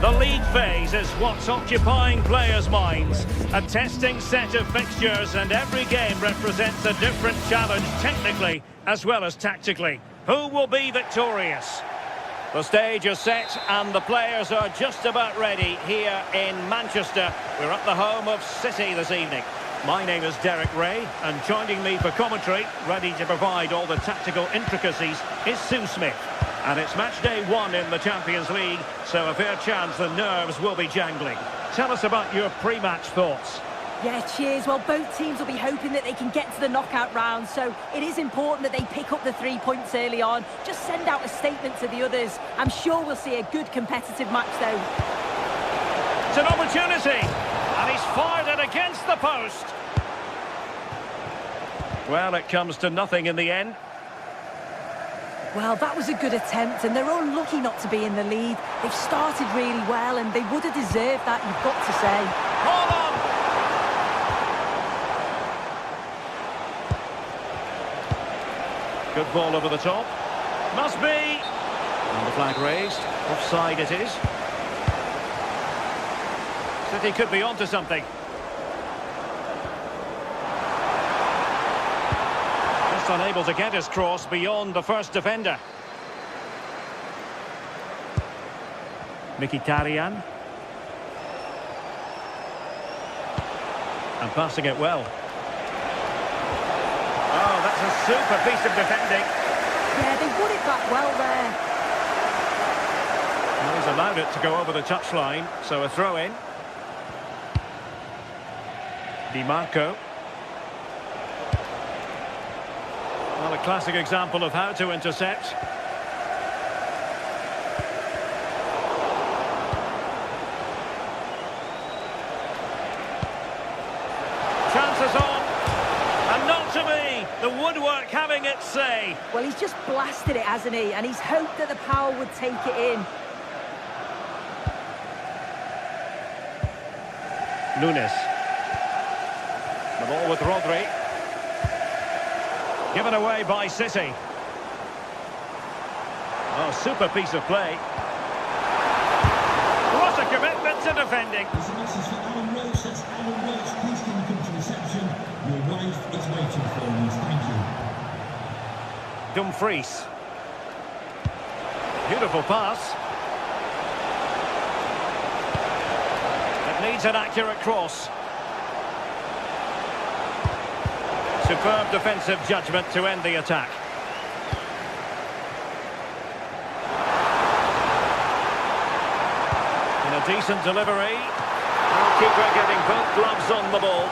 The league phase is what's occupying players' minds. A testing set of fixtures, and every game represents a different challenge technically as well as tactically. Who will be victorious? The stage is set and the players are just about ready here in Manchester. We're at the home of City this evening. My name is Derek Ray, and joining me for commentary, ready to provide all the tactical intricacies, is Sue Smith. And it's match day 1 in the Champions League, so a fair chance the nerves will be jangling. Tell us about your pre-match thoughts. Yeah, cheers. Well, both teams will be hoping that they can get to the knockout round, so it is important that they pick up the 3 points early on. Just send out a statement to the others. I'm sure we'll see a good competitive match, though. It's an opportunity, and he's fired it against the post. Well, it comes to nothing in the end. Well, that was a good attempt, and they're unlucky not to be in the lead. They've started really well, and they would have deserved that, you've got to say. Hold on! Good ball over the top. Must be! And the flag raised. Offside it is. City could be onto something. Just unable to get his cross beyond the first defender. Mkhitaryan. And passing it well. Oh, that's a super piece of defending. Yeah, they won it back well there. Well, he's allowed it to go over the touchline, so a throw-in. Di Marco. Well, a classic example of how to intercept. Chances on. And not to be. The woodwork having its say. Well, he's just blasted it, hasn't he? And he's hoped that the power would take it in. Nunes. The ball with Rodri. Given away by City. Oh, super piece of play. What a commitment to defending. There's a message for Alan Rose. That's Alan Rose. Please can you come to reception? Your wife is waiting for you. Thank you. Dumfries. Beautiful pass. It needs an accurate cross. Superb defensive judgment to end the attack. And a decent delivery. Goalkeeper getting both gloves on the ball.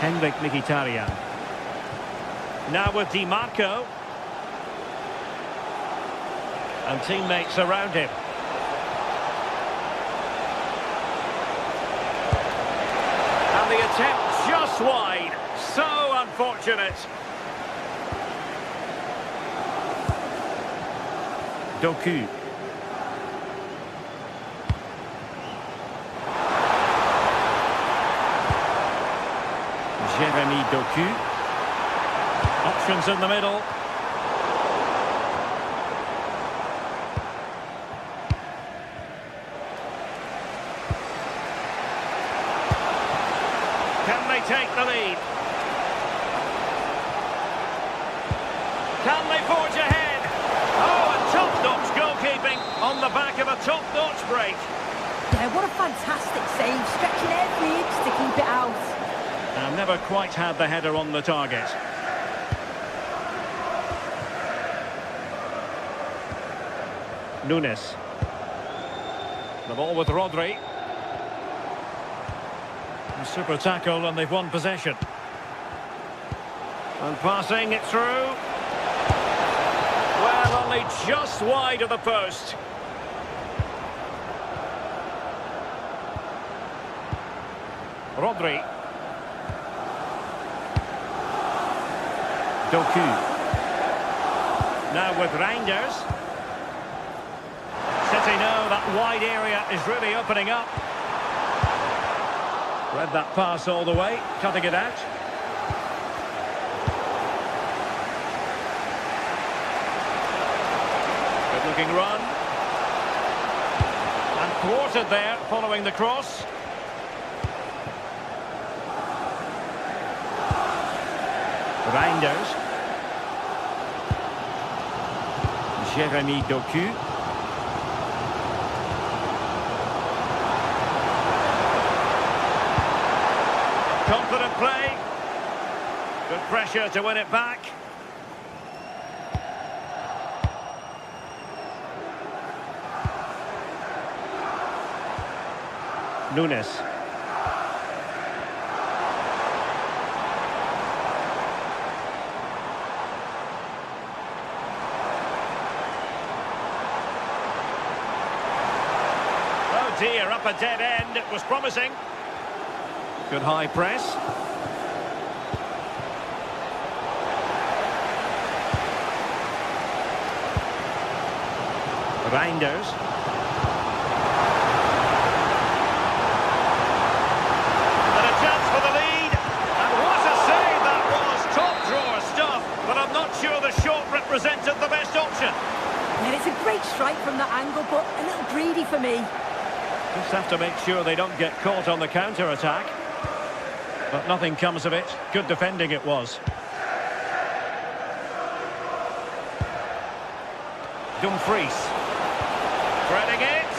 Henrik Mkhitaryan. Now with Di Marco. And teammates around him. And the attempt just wide. So unfortunate. Doku. Jeremy Doku. Options in the middle. Can they take the lead? Can they forge ahead? Oh, and top-notch goalkeeping on the back of a top-notch break. Yeah, what a fantastic save, stretching every inch to keep it out. And never quite had the header on the target. Nunes. The ball with Rodri. Super tackle and they've won possession. And passing it through. Well, only just wide of the post. Rodri. Doku. Now with Reinders. City know that wide area is really opening up. Read that pass all the way, cutting it out. Good looking run. And thwarted there, following the cross. Reinders. Jeremy Doku. Confident play. Good pressure to win it back. Nunes. Oh dear, up a dead end. It was promising. Good high press. Reinders. And a chance for the lead. And what a save that was. Top drawer stuff. But I'm not sure the shot represented the best option. And it's a great strike from that angle, but a little greedy for me. Just have to make sure they don't get caught on the counter-attack. But nothing comes of it. Good defending it was. Dumfries. Threading it.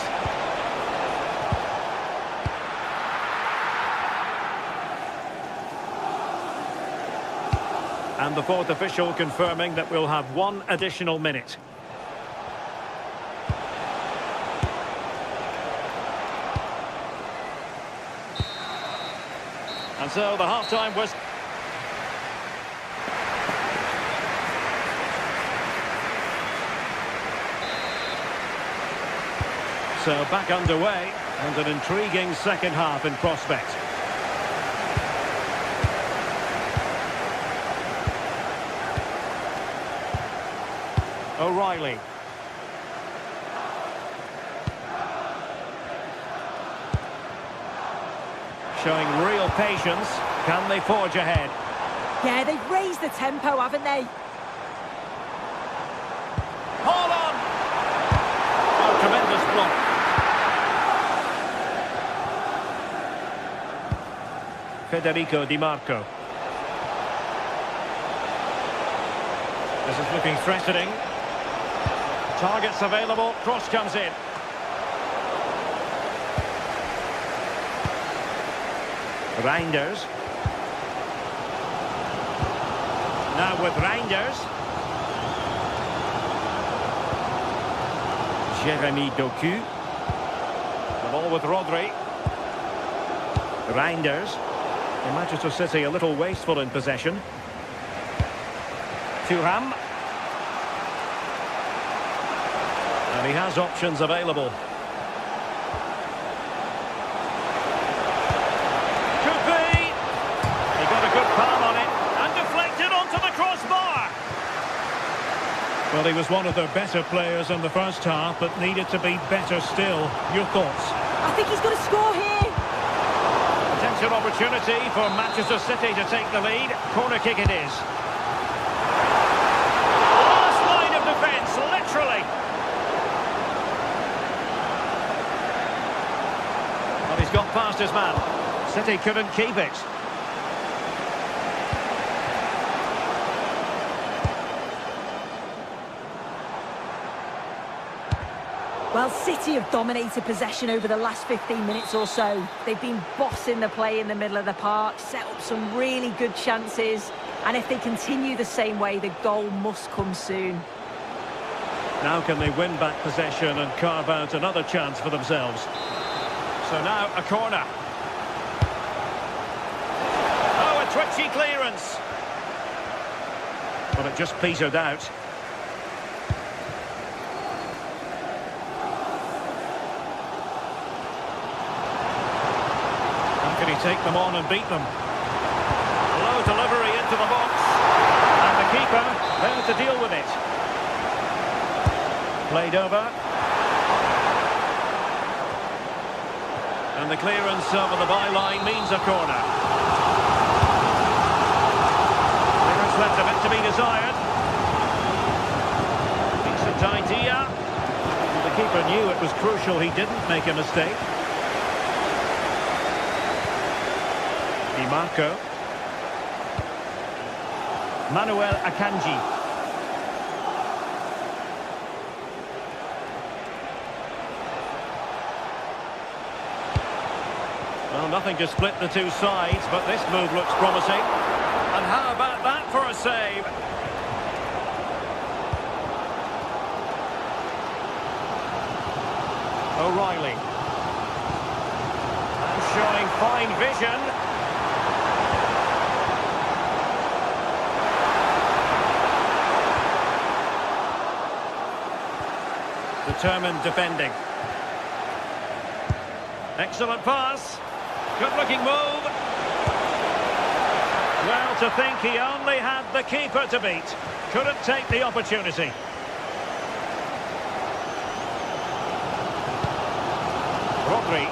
And the fourth official confirming that we'll have one additional minute. And so the half-time was... So back underway, and an intriguing second half in prospect. O'Reilly. Showing real patience. Can they forge ahead? Yeah, they've raised the tempo, haven't they? Hold on! Oh, tremendous block. Federico Di Marco. This is looking threatening. Targets available. Cross comes in. Reinders. Now with Reinders. Jeremy Doku. The ball with Rodri. Reinders. In Manchester City a little wasteful in possession. Thuram. And he has options available. Could be. He got a good palm on it and deflected onto the crossbar. Well, he was one of their better players in the first half, but needed to be better still. Your thoughts? I think he's going to score here. Potential opportunity for Manchester City to take the lead. Corner kick it is. Last line of defence, literally. Well, he's got past his man. City couldn't keep it. Well, City have dominated possession over the last 15 minutes or so. They've been bossing the play in the middle of the park, set up some really good chances, and if they continue the same way, the goal must come soon. Now can they win back possession and carve out another chance for themselves? So now a corner. Oh, a twitchy clearance. But it just petered out. Can he take them on and beat them? Low delivery into the box. And the keeper there to deal with it. Played over. And the clearance over the byline means a corner. Clearance left a bit to be desired. Decent idea. The keeper knew it was crucial he didn't make a mistake. Di Marco. Manuel Akanji. Well, nothing to split the two sides, but this move looks promising. And how about that for a save? O'Reilly. And showing fine vision. Determined defending. Excellent pass. Good-looking move. Well, to think he only had the keeper to beat. Couldn't take the opportunity. Rodri.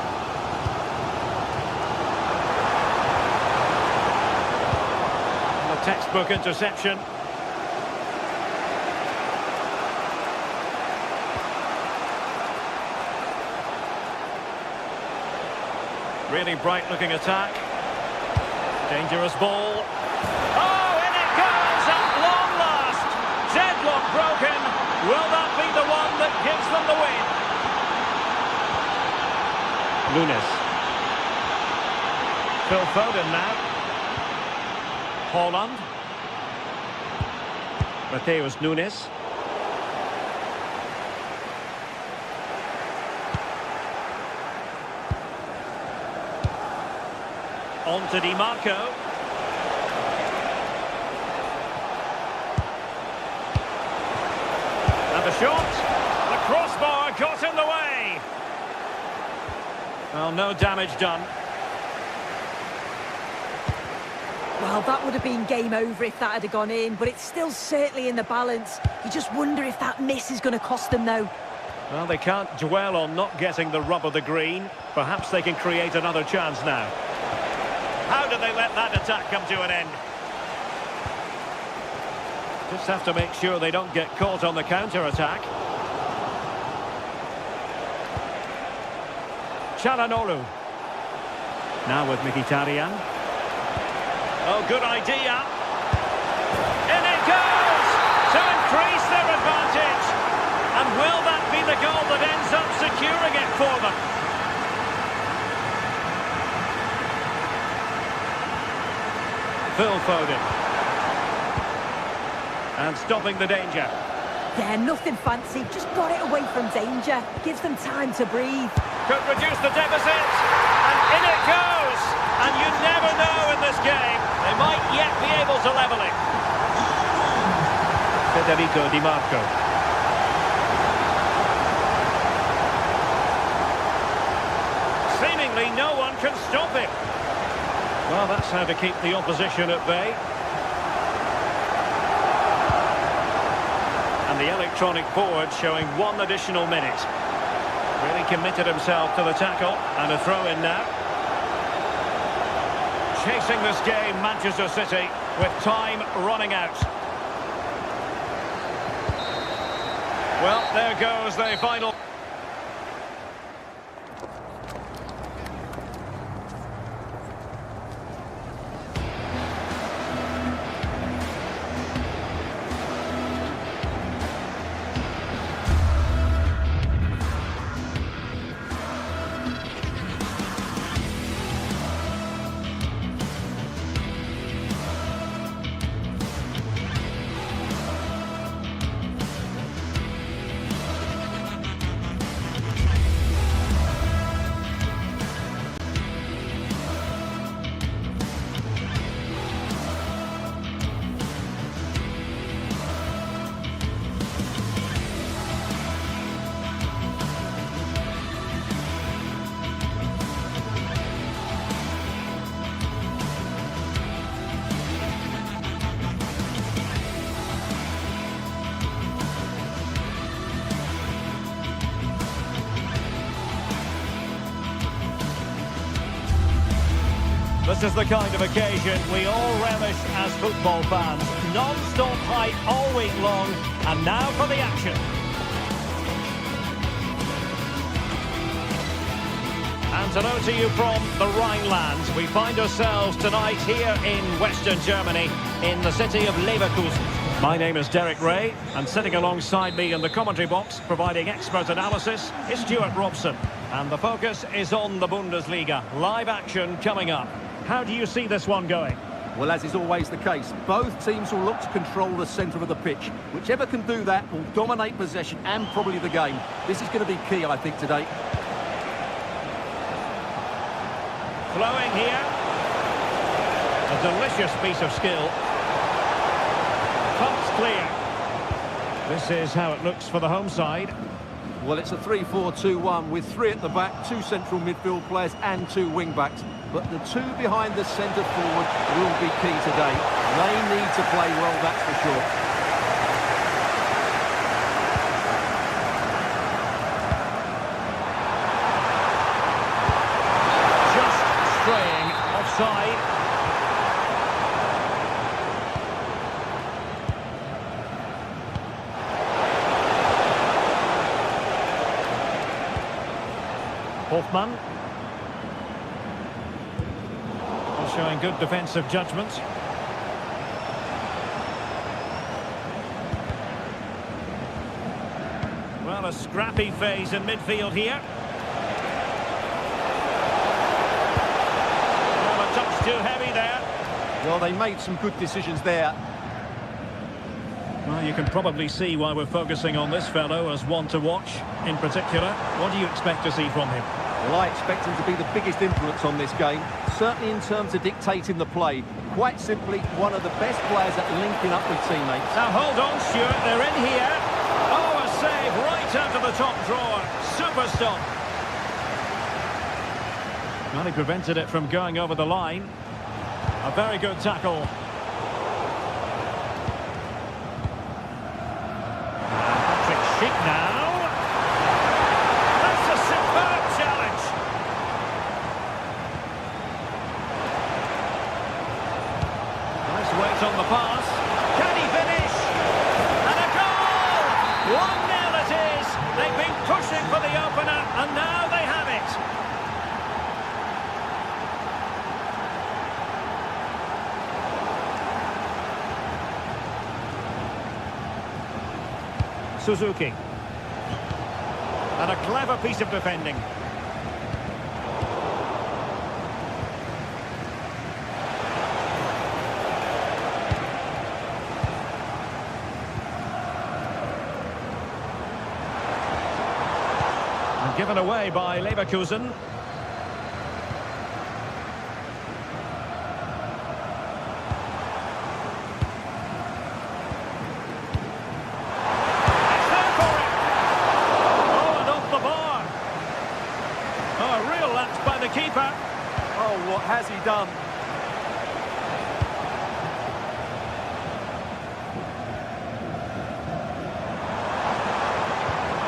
The textbook interception. Really bright-looking attack. Dangerous ball. Oh, and it goes at long last. Deadlock broken. Will that be the one that gives them the win? Nunes. Phil Foden now. Haaland. Mateus Nunes. On to Di Marco. And the shot. The crossbar got in the way. Well, no damage done. Well, that would have been game over if that had gone in, but it's still certainly in the balance. You just wonder if that miss is going to cost them, though. Well, they can't dwell on not getting the rub of the green. Perhaps they can create another chance now. How did they let that attack come to an end? Just have to make sure they don't get caught on the counter-attack. Çalhanoğlu. Now with Mkhitaryan. Oh, good idea. In it goes! To increase their advantage. And will that be the goal that ends up securing it for them? Phil Foden. And stopping the danger. Yeah, nothing fancy, just got it away from danger. Gives them time to breathe. Could reduce the deficit. And in it goes. And you never know in this game. They might yet be able to level it. Federico Di Marco. Seemingly no one can stop him. Well, that's how to keep the opposition at bay. And the electronic board showing 1 additional minute. Really committed himself to the tackle. And a throw-in now. Chasing this game, Manchester City, with time running out. Well, there goes the final... This is the kind of occasion we all relish as football fans. Non-stop hype all week long, and now for the action. And hello to you from the Rhineland. We find ourselves tonight here in Western Germany, in the city of Leverkusen. My name is Derek Ray, and sitting alongside me in the commentary box, providing expert analysis, is Stuart Robson. And the focus is on the Bundesliga. Live action coming up. How do you see this one going? Well, as is always the case, both teams will look to control the centre of the pitch. Whichever can do that will dominate possession and probably the game. This is going to be key, I think, today. Flowing here. A delicious piece of skill. Pumped clear. This is how it looks for the home side. Well, it's a 3-4-2-1 with 3 at the back, 2 central midfield players and 2 wing-backs. But the 2 behind the centre forward will be key today. They need to play well, that's for sure. Just straying offside. Hoffmann. Showing good defensive judgment. Well, a scrappy phase in midfield here. Well, a touch too heavy there. Well, they made some good decisions there. Well, you can probably see why we're focusing on this fellow as one to watch in particular. What do you expect to see from him? Well, I expect him to be the biggest influence on this game, certainly in terms of dictating the play. Quite simply, one of the best players at linking up with teammates. Now, hold on, Stuart, they're in here. Oh, a save right out of the top drawer. Super stop. Well, he prevented it from going over the line. A very good tackle. Patrick Schick now. That's a superb challenge. Nice weight on the pass. Can he finish? And a goal! 1-0 it is. They've been pushing for the opener, and now they have it. Suzuki. And a clever piece of defending. And given away by Leverkusen. Keeper. Oh, what has he done?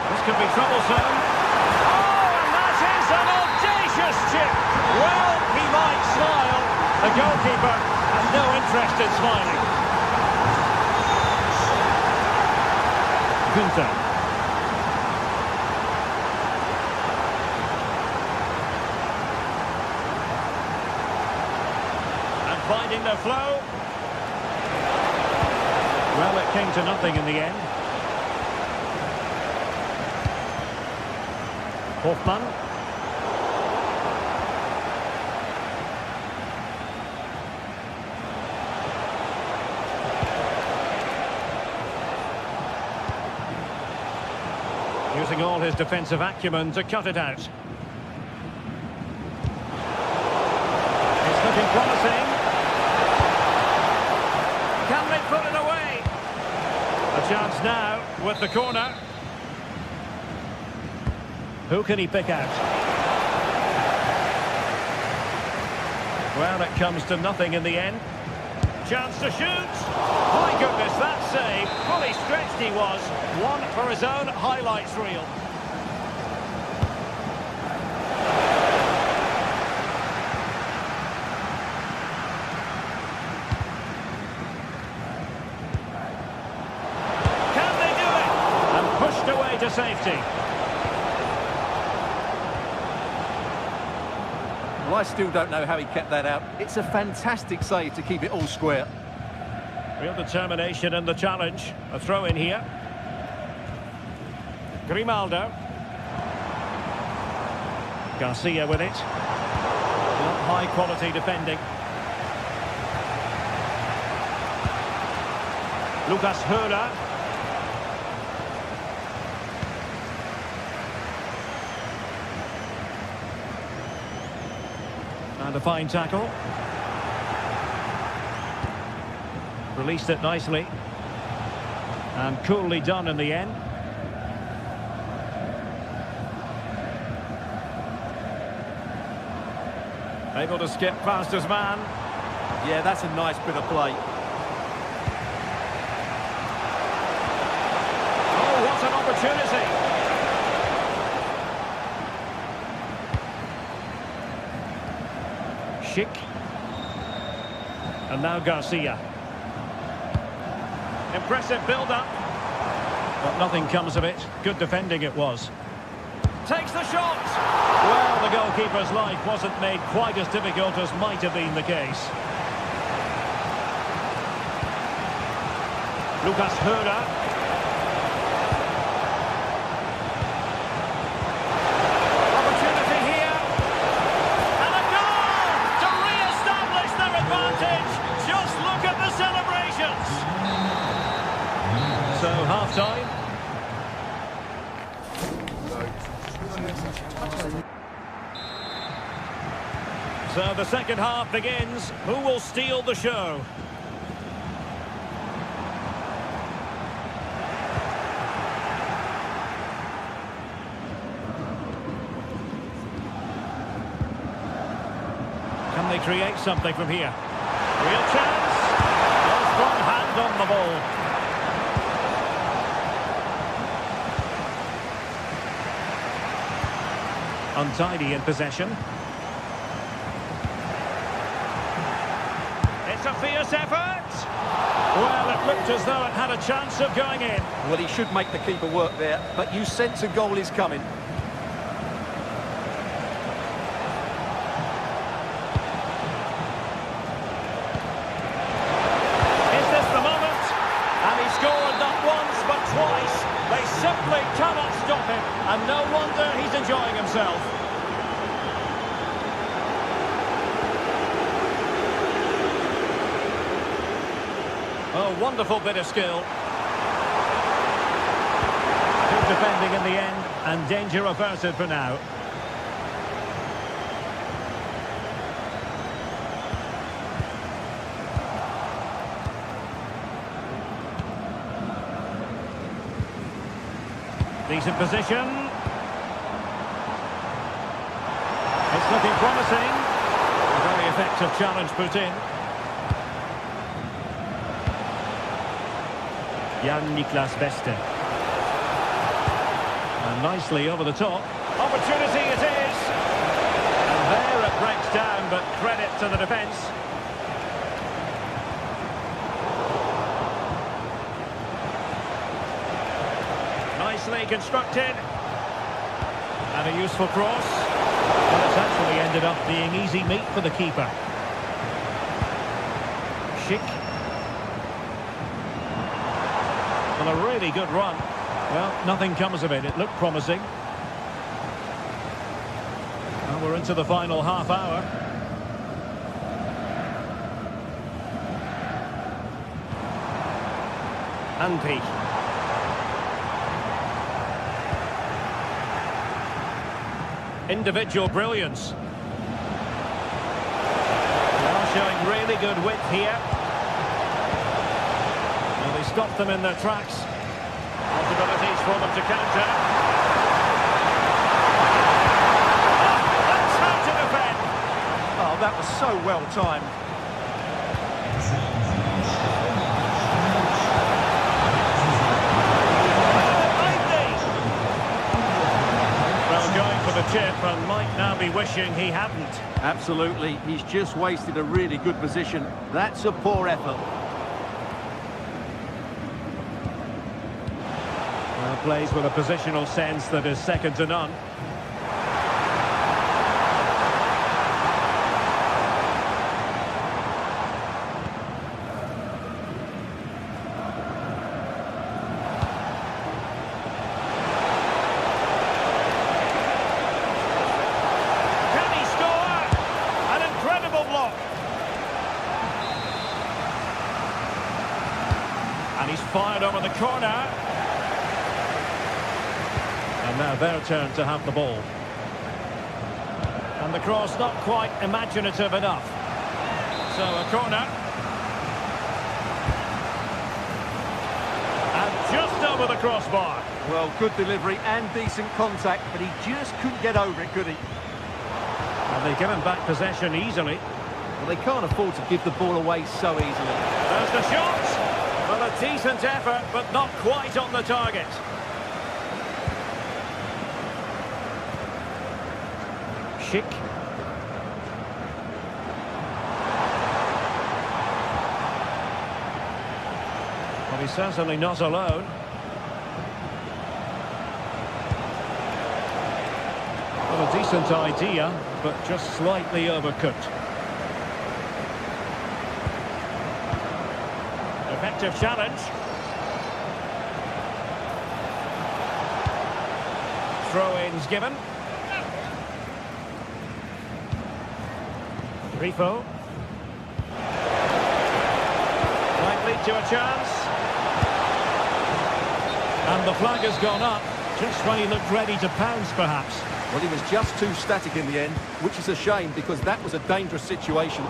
This could be troublesome. Oh, and that is an audacious chip. Well, he might smile. The goalkeeper has no interest in smiling. Günther. Finding the flow. Well, it came to nothing in the end. Hoffmann. Using all his defensive acumen to cut it out. It's looking promising. Can they put it away? A chance now with the corner. Who can he pick out? Well, it comes to nothing in the end. Chance to shoot. My goodness, that save. Fully stretched he was. One for his own highlights reel. To safety. Well, I still don't know how he kept that out. It's a fantastic save to keep it all square. Real determination in the challenge. A throw in here. Grimaldo. Garcia with it. Not high quality defending. Lucas Höhler. And a fine tackle. Released it nicely. And coolly done in the end. Able to skip past his man. Yeah, that's a nice bit of play. Oh, what an opportunity. Schick. And now Garcia. Impressive build-up. But nothing comes of it. Good defending it was. Takes the shot! Well, the goalkeeper's life wasn't made quite as difficult as might have been the case. Lucas Höra. Opportunity here. And a goal to re-establish their advantage. Just look at the celebrations. So, half-time. So the second half begins. Who will steal the show? Can they create something from here? Real chance. No strong hand on the ball. Untidy in possession. It's a fierce effort. Well, it looked as though it had a chance of going in. Well, he should make the keeper work there, but you sense a goal is coming. Is this the moment? And he scored not once, but twice. They simply cannot stop him, and no wonder he's enjoying himself. Oh, wonderful bit of skill. Good defending in the end, and danger averted for now. Decent position. It's looking promising. A very effective challenge put in. Jan-Niklas Beste. And nicely over the top. Opportunity it is. And there it breaks down, but credit to the defence. Nicely constructed. And a useful cross. But it's actually ended up being easy meat for the keeper. Schick. Well, a really good run. Well, nothing comes of it. It looked promising. And we're into the final half hour. Anpi. Individual brilliance. Well, showing really good width here. Well, they stopped them in their tracks. Possibilities for them to counter. That's how to defend. Oh, that was so well timed. Well, going for the chip and might now be wishing he hadn't. Absolutely. He's just wasted a really good position. That's a poor effort. Plays with a positional sense that is second to none. Can he score? An incredible block. And he's fired over the corner. And now their turn to have the ball. And the cross not quite imaginative enough. So a corner. And just over the crossbar. Well, good delivery and decent contact, but he just couldn't get over it, could he? And And they've given back possession easily. Well, they can't afford to give the ball away so easily. There's the shot! Well, a decent effort, but not quite on the target. Schick. Well, he's certainly not alone. Well, a decent idea, but just slightly overcooked. Effective challenge. Throw-ins given. Grifo. Might lead to a chance. And the flag has gone up, just when he looked ready to pounce, perhaps. Well, he was just too static in the end, which is a shame because that was a dangerous situation.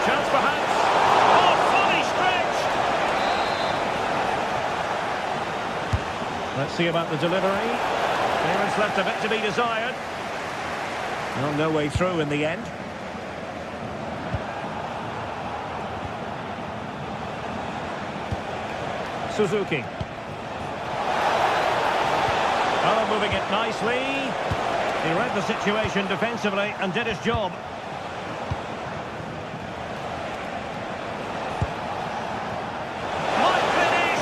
Chance perhaps. Oh, fully stretched. Let's see about the delivery. Clearance left a bit to be desired. Well, no way through in the end. Suzuki. Oh, moving it nicely. He read the situation defensively and did his job. Might finish.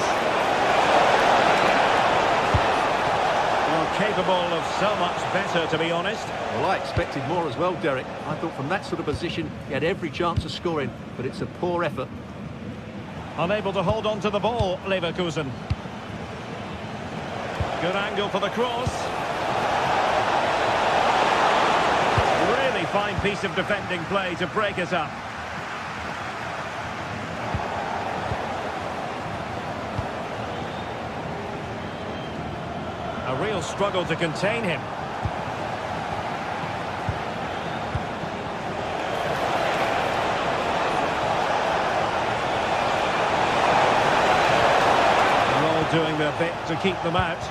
Well, capable of so much better, to be honest. Well, I expected more as well, Derek. I thought from that sort of position, he had every chance of scoring, but it's a poor effort. Unable to hold on to the ball, Leverkusen. Good angle for the cross. Really fine piece of defending play to break us up. A real struggle to contain him. Doing their bit to keep them out.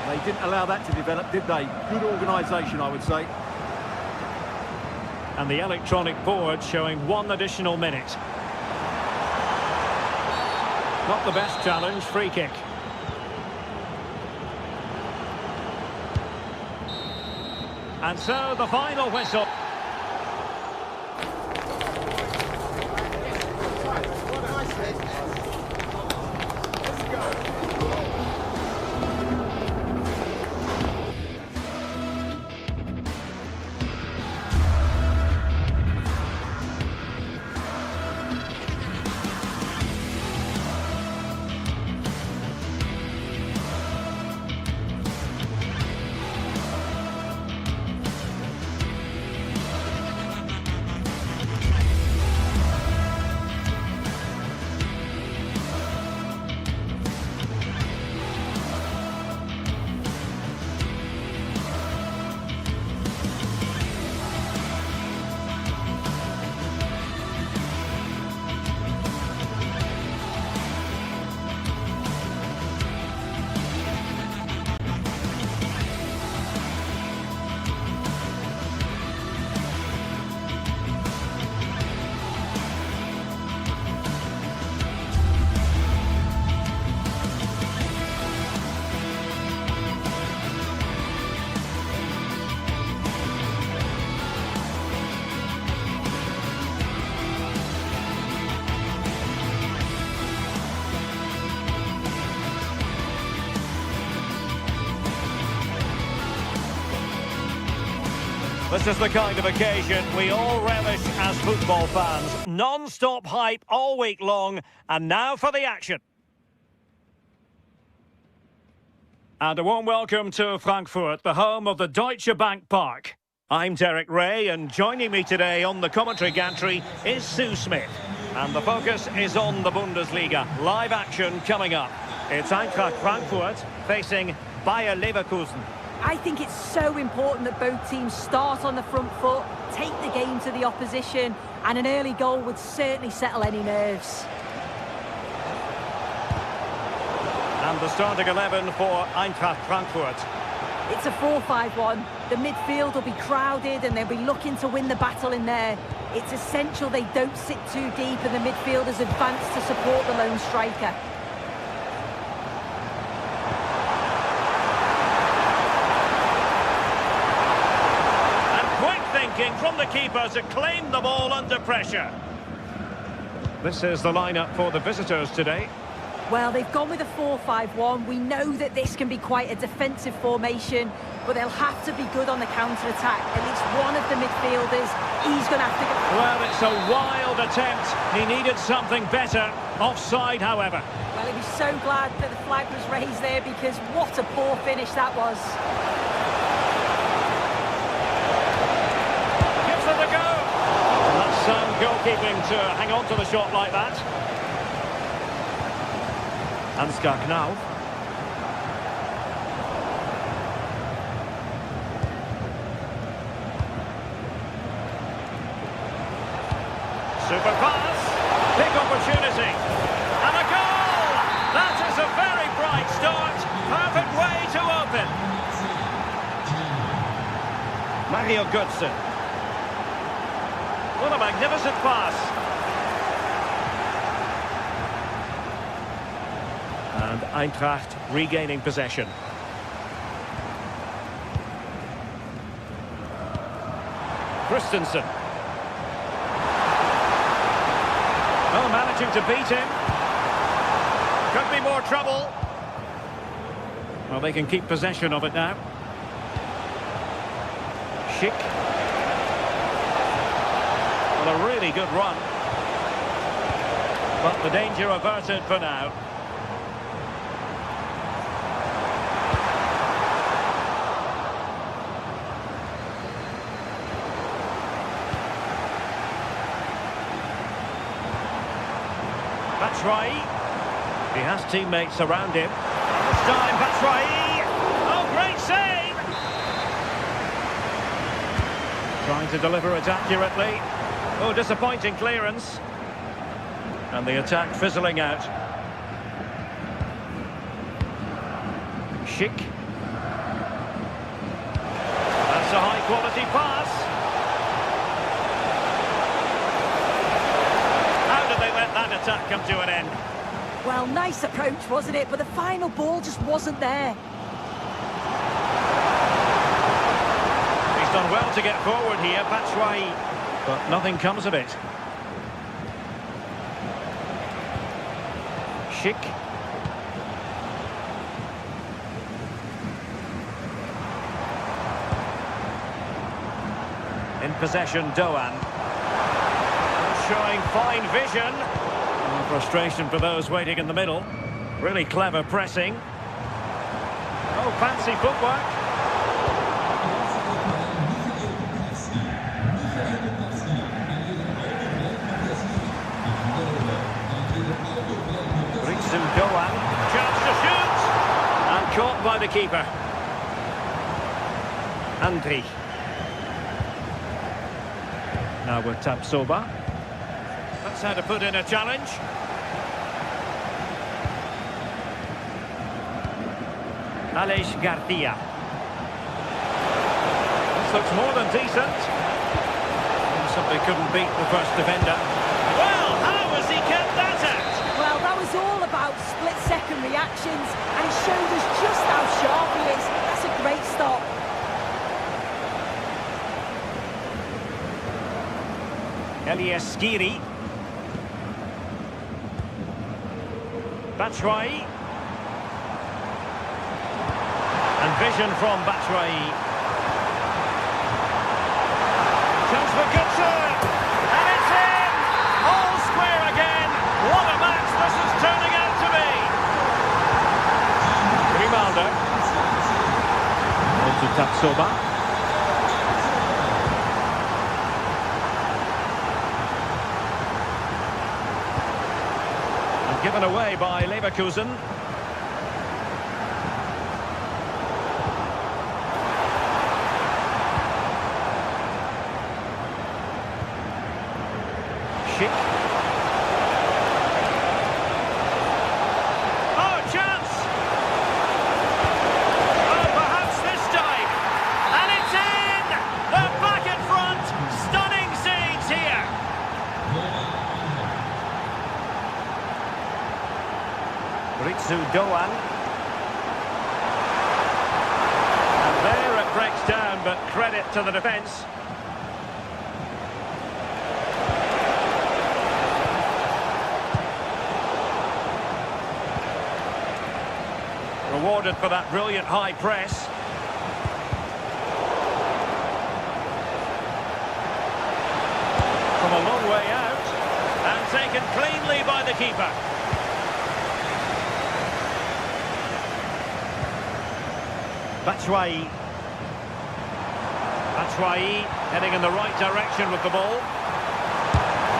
They didn't allow that to develop, did they? Good organisation, I would say. And the electronic board showing 1 additional minute. Not the best challenge, free kick. And so the final whistle. This is the kind of occasion we all relish as football fans. Non-stop hype all week long, and now for the action. And a warm welcome to Frankfurt, the home of the Deutsche Bank Park. I'm Derek Ray, and joining me today on the commentary gantry is Sue Smith. And the focus is on the Bundesliga. Live action coming up. It's Eintracht Frankfurt facing Bayer Leverkusen. I think it's so important that both teams start on the front foot, take the game to the opposition, and an early goal would certainly settle any nerves. And And the starting 11 for Eintracht Frankfurt. It's a 4-5-1. The midfield will be crowded and they'll be looking to win the battle in there. It's essential they don't sit too deep and the midfielders advance to support the lone striker. And quick thinking from the keeper to claim the ball under pressure. This is the lineup for the visitors today. Well, they've gone with a 4-5-1. We know that this can be quite a defensive formation, but they'll have to be good on the counter-attack. At least one of the midfielders, he's going to have to go... Well, it's a wild attempt. He needed something better. Offside, however. Well, he'll be so glad that the flag was raised there because what a poor finish that was. Gives it a go. And that's sound goalkeeping to hang on to the shot like that. Ansgar Knauf. Super pass. Big opportunity. And a goal! That is a very bright start. Perfect way to open. Mario Götze. What a magnificent pass. And Eintracht regaining possession. Christensen. Oh, managing to beat him. Could be more trouble. Well, they can keep possession of it now. Schick. Well, a really good run. But the danger averted for now. Batshuayi. He has teammates around him. This time, Batshuayi. Oh, great save! Trying to deliver it accurately. Oh, disappointing clearance. And the attack fizzling out. Schick. That's a high-quality pass. That attack come to an end. Well, nice approach, wasn't it? But the final ball just wasn't there. He's done well to get forward here, Batshuayi, but nothing comes of it. Schick. In possession, Doan. Showing fine vision. Frustration for those waiting in the middle. Really clever pressing. Oh, fancy footwork. Ritsu Doan. Chance to shoot. And caught by the keeper. Andri. Now with Tapsoba. That's how to put in a challenge. Aleix Garcia. This looks more than decent. Simply couldn't beat the first defender. Well, how has he kept that out? Well, that was all about split-second reactions, and he showed us just how sharp he is. That's a great stop. Elias Skiri. Batshuayi. And vision from Batshuayi. Chance for Götze. And it's in! All square again. What a match this is turning out to be. Grimaldo. On to Tapsoba. And given away by Leverkusen. Schick. Oh, chance! it to the defence. Rewarded for that brilliant high press. From a long way out, and taken cleanly by the keeper. Batshuayi heading in the right direction with the ball.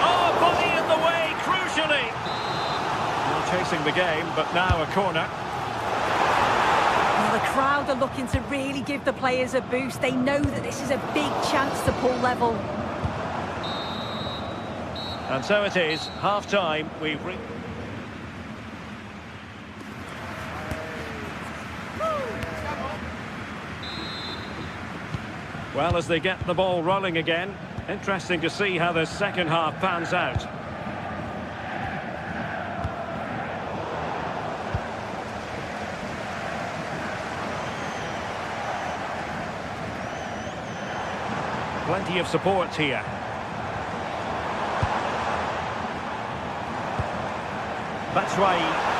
Oh, body in the way, crucially. Well, chasing the game, but now a corner. Well, the crowd are looking to really give the players a boost. They know that this is a big chance to pull level. And so it is, half-time. Well, as they get the ball rolling again, interesting to see how the second half pans out. Plenty of support here. Batshuayi.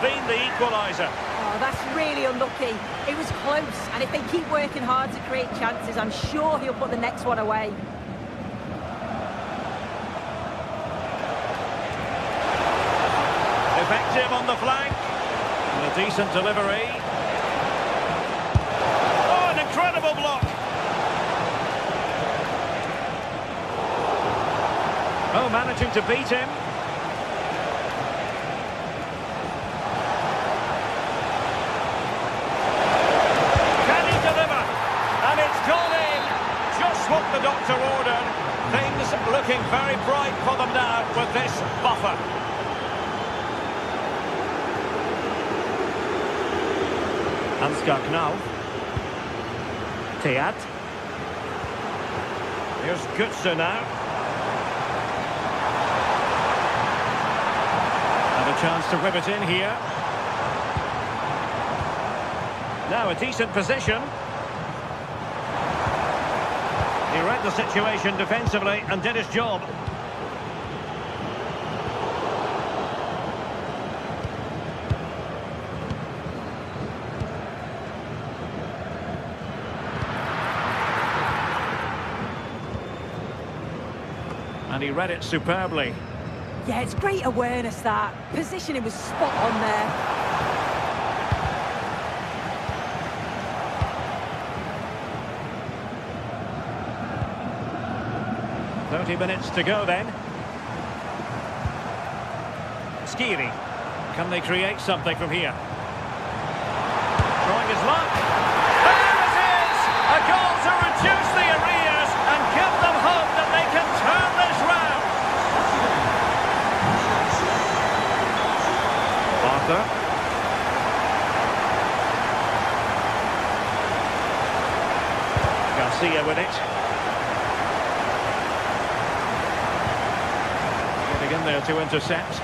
Been the equaliser. Oh, that's really unlucky. It was close, and if they keep working hard to create chances, I'm sure he'll put the next one away. Effective on the flank. And a decent delivery. Oh, an incredible block. Oh, managing to beat him. What the doctor ordered. Things looking very bright for them now with this buffer. Ansgar Knauf. Teat. Here's Götze now. And a chance to whip it in here. Now a decent position. He read the situation defensively and did his job. And he read it superbly. Yeah, it's great awareness, that. Positioning was spot on there. 30 minutes to go then. Skiri. Can they create something from here? Trying his luck. There it is! A goal to reduce the arrears and give them hope that they can turn this round. Arthur. Garcia with it. In there to intercept.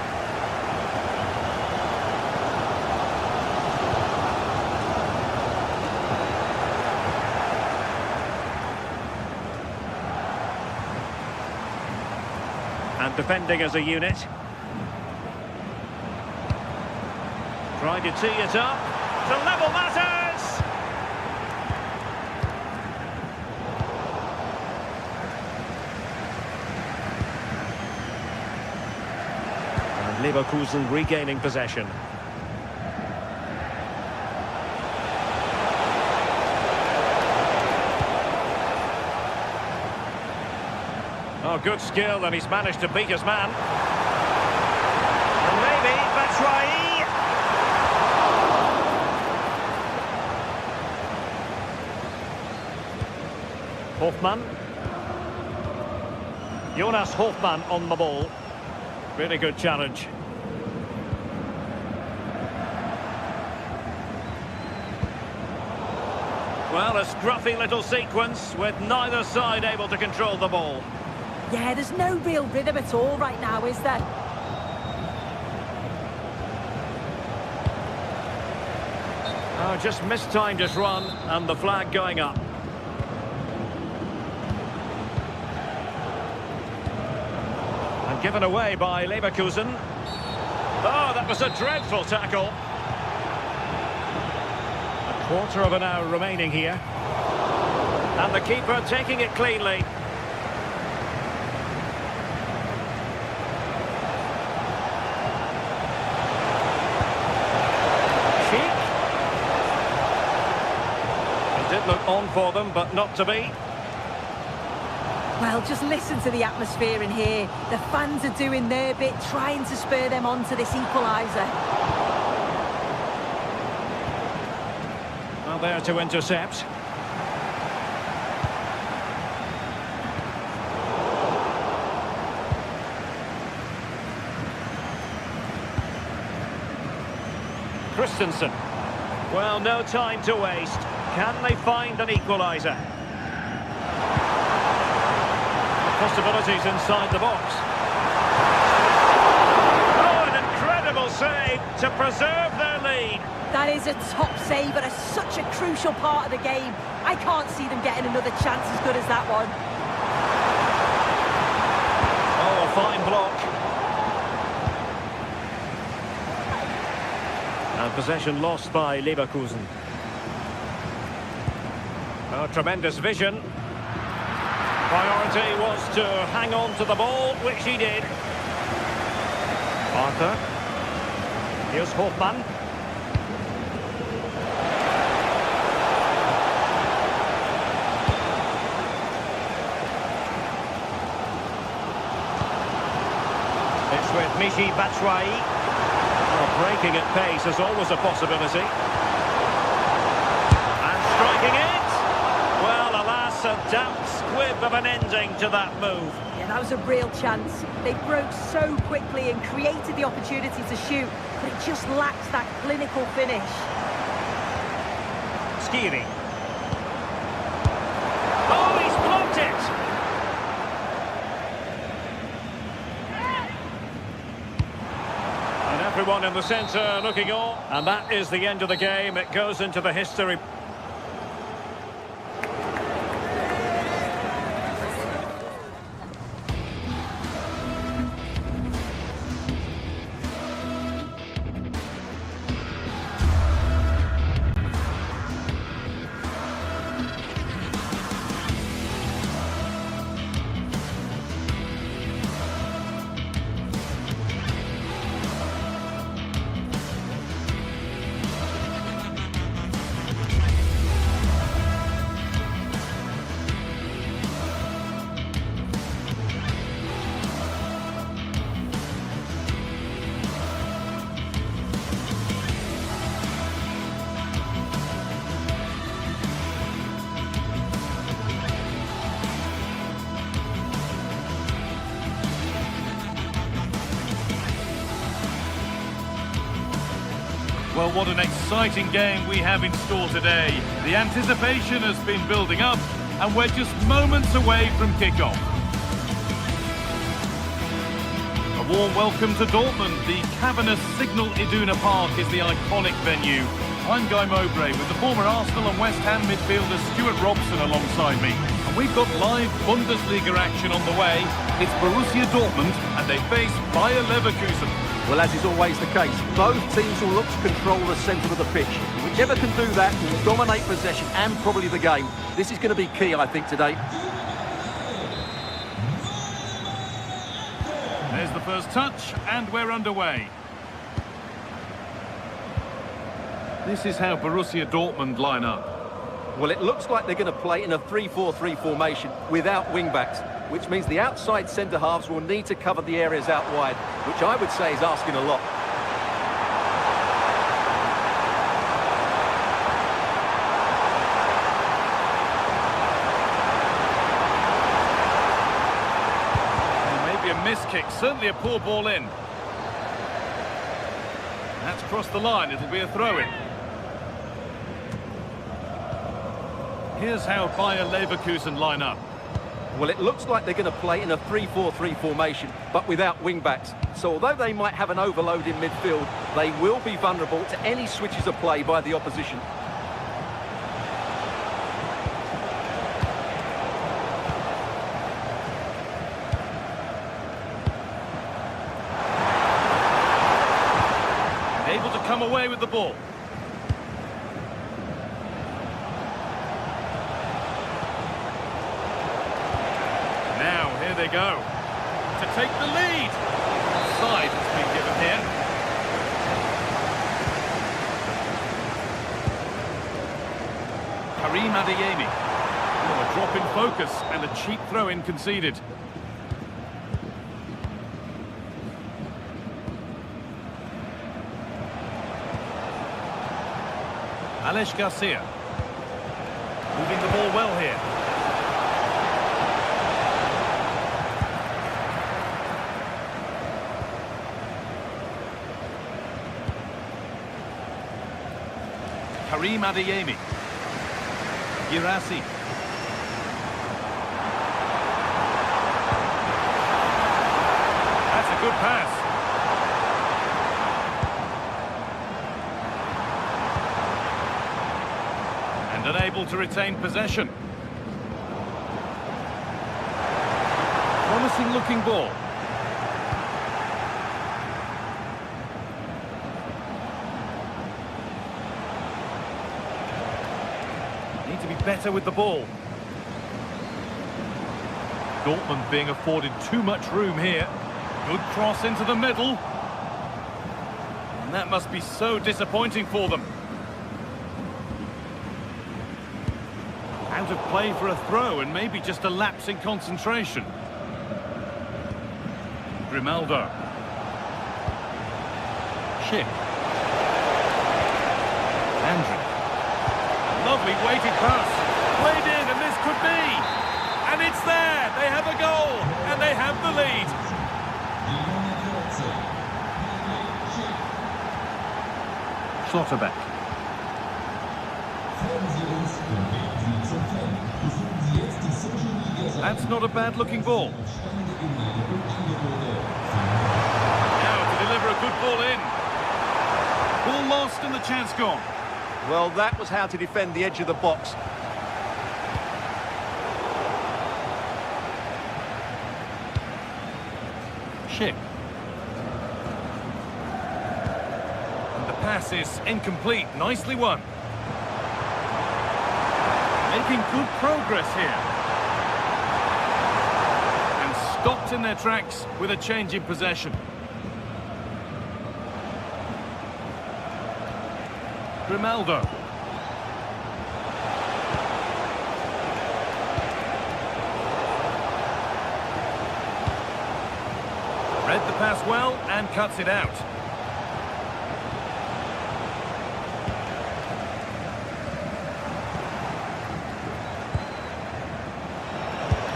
And defending as a unit. Trying to tee it up to level matters. Leverkusen regaining possession. Oh, good skill, and he's managed to beat his man. And maybe Batshuayi. Hofmann. Jonas Hofmann on the ball. Really good challenge. Well, a scruffy little sequence with neither side able to control the ball. Yeah, there's no real rhythm at all right now, is there? Oh, just mistimed his run, and the flag going up. And given away by Leverkusen. Oh, that was a dreadful tackle. A quarter of an hour remaining here. And the keeper taking it cleanly. Did look on for them, but not to be. Well, just listen to the atmosphere in here. The fans are doing their bit, trying to spur them on to this equaliser. Well, there to intercept. Christensen. Well, no time to waste. Can they find an equaliser? Possibilities inside the box. Oh, an incredible save to preserve their lead. That is a top save, but such a crucial part of the game. I can't see them getting another chance as good as that one. Oh, a fine block. And possession lost by Leverkusen. Oh, tremendous vision. Priority was to hang on to the ball, which he did. Arthur. Here's Hofmann. It's with Michy Batshuayi. Well, breaking at pace is always a possibility. And striking it. Well, alas, a damp squib of an ending to that move. Yeah, that was a real chance. They broke so quickly and created the opportunity to shoot, but it just lacked that clinical finish. Skiri. Oh, he's blocked it! And everyone in the centre looking on. And that is the end of the game. It goes into the history. Well, what an exciting game we have in store today. The anticipation has been building up, and we're just moments away from kickoff. A warm welcome to Dortmund. The cavernous Signal Iduna Park is the iconic venue. I'm Guy Mowbray with the former Arsenal and West Ham midfielder Stuart Robson alongside me. And we've got live Bundesliga action on the way. It's Borussia Dortmund, and they face Bayer Leverkusen. Well, as is always the case, both teams will look to control the centre of the pitch. Whichever can do that will dominate possession and probably the game. This is going to be key, I think, today. There's the first touch, and we're underway. This is how Borussia Dortmund line up. Well, it looks like they're going to play in a 3-4-3 formation without wing-backs, which means the outside centre-halves will need to cover the areas out wide, which I would say is asking a lot. Maybe a miss kick, certainly a poor ball in. That's crossed the line, it'll be a throw-in. Here's how Bayer Leverkusen line up. Well, it looks like they're going to play in a 3-4-3 formation, but without wing-backs. So although they might have an overload in midfield, they will be vulnerable to any switches of play by the opposition. Able to come away with the ball. Now, here they go. To take the lead. Offside has been given here. Karim Adeyemi. Oh, a drop in focus and a cheap throw-in conceded. Alex Garcia. Moving the ball well here. Karim Adeyemi. Girassi. That's a good pass. And unable to retain possession. Promising looking ball. Need to be better with the ball. Dortmund being afforded too much room here. Good cross into the middle. And that must be so disappointing for them. Out of play for a throw and maybe just a lapse in concentration. Grimaldo. Schick. Andrew. Lovely weighted pass. Played in, and this could be. And it's there. They have a goal, and they have the lead. Schlotterbeck. That's not a bad-looking ball. Now to deliver a good ball in. Ball lost and the chance gone. Well, that was how to defend the edge of the box. Schick. And the pass is incomplete. Nicely won. Making good progress here. And stopped in their tracks with a change in possession. Grimaldo. Read the pass well and cuts it out.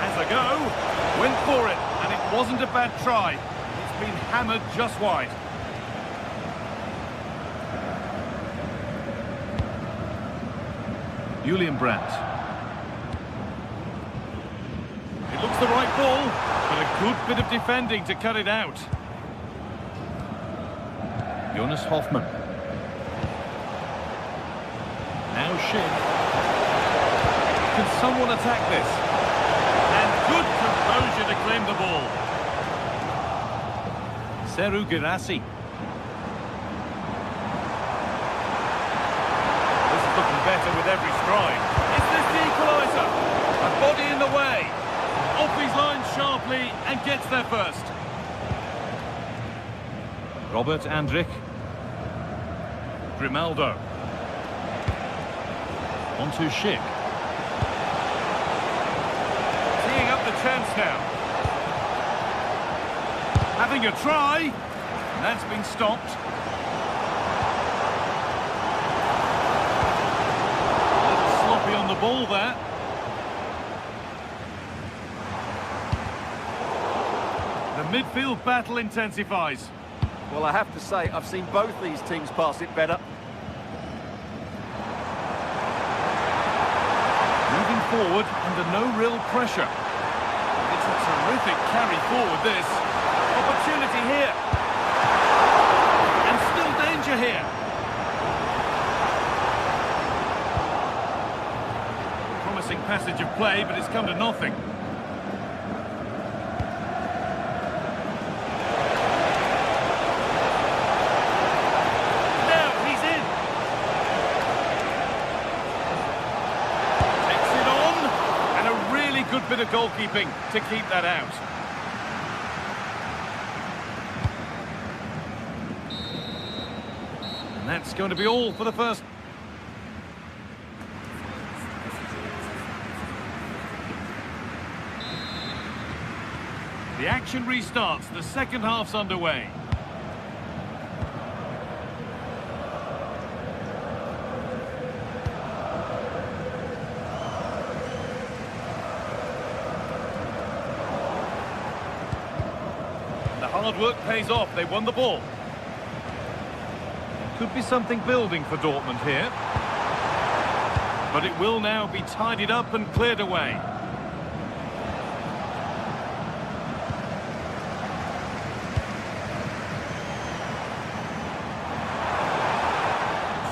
Has a go. Went for it, and it wasn't a bad try. It's been hammered just wide. Julian Brandt. It looks the right ball, but a good bit of defending to cut it out. Jonas Hoffmann. Now Schick. Can someone attack this? And good composure to claim the ball. Serhou Guirassy. Better with every stride. Is this the equaliser? A body in the way. Off his line sharply and gets there first. Robert Andrich. Grimaldo. Onto Schick. Teeing up the chance now. Having a try. And that's been stopped. On the ball there. The midfield battle intensifies. Well, I have to say, I've seen both these teams pass it better. Moving forward under no real pressure. Terrific carry forward, this. Opportunity here. And still danger here. Promising passage of play, but it's come to nothing. Now he's in. Takes it on. And a really good bit of goalkeeping to keep that out. And that's going to be all for the first. The action restarts. The second half's underway. The hard work pays off. They won the ball. Could be something building for Dortmund here. But it will now be tidied up and cleared away.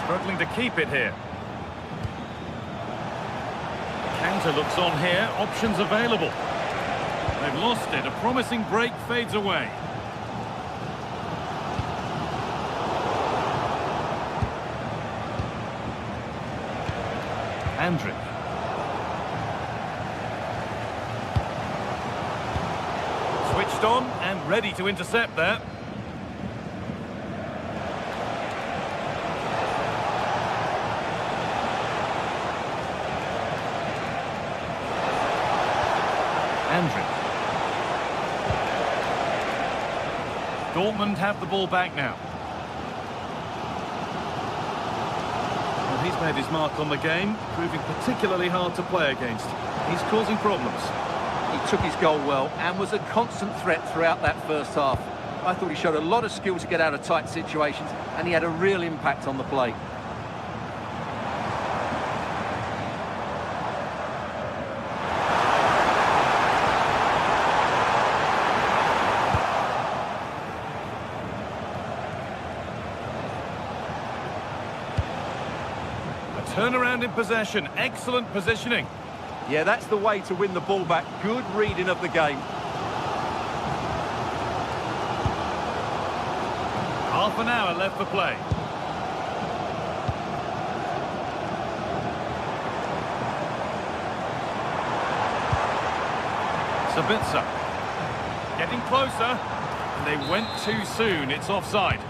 Struggling to keep it here. Counter looks on here. Options available. They've lost it. A promising break fades away. Andrick. Switched on and ready to intercept that. Andrick. Dortmund have the ball back now. Well, he's made his mark on the game, proving particularly hard to play against. He's causing problems. He took his goal well and was a constant threat throughout that first half. I thought he showed a lot of skill to get out of tight situations, and he had a real impact on the play. Turnaround in possession, excellent positioning. Yeah, that's the way to win the ball back. Good reading of the game. Half an hour left for play. Sabitzer. Getting closer. And they went too soon. It's offside.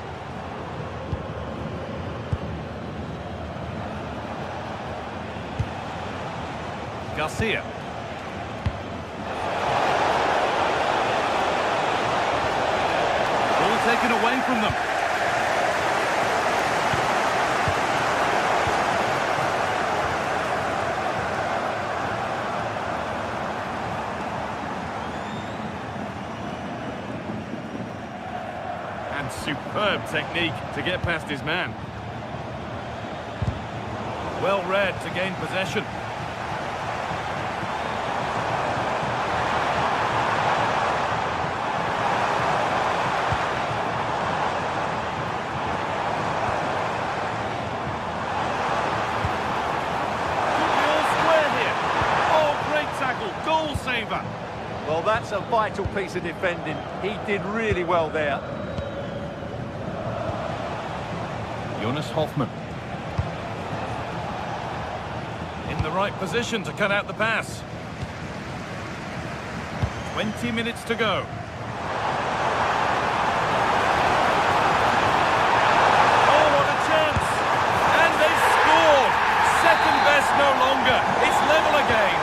Garcia. Ball taken away from them. And superb technique to get past his man. Well read to gain possession. Goal saver. Well, that's a vital piece of defending. He did really well there. Jonas Hoffmann. In the right position to cut out the pass. 20 minutes to go. Oh, what a chance! And they've scored! Second best no longer. It's level again.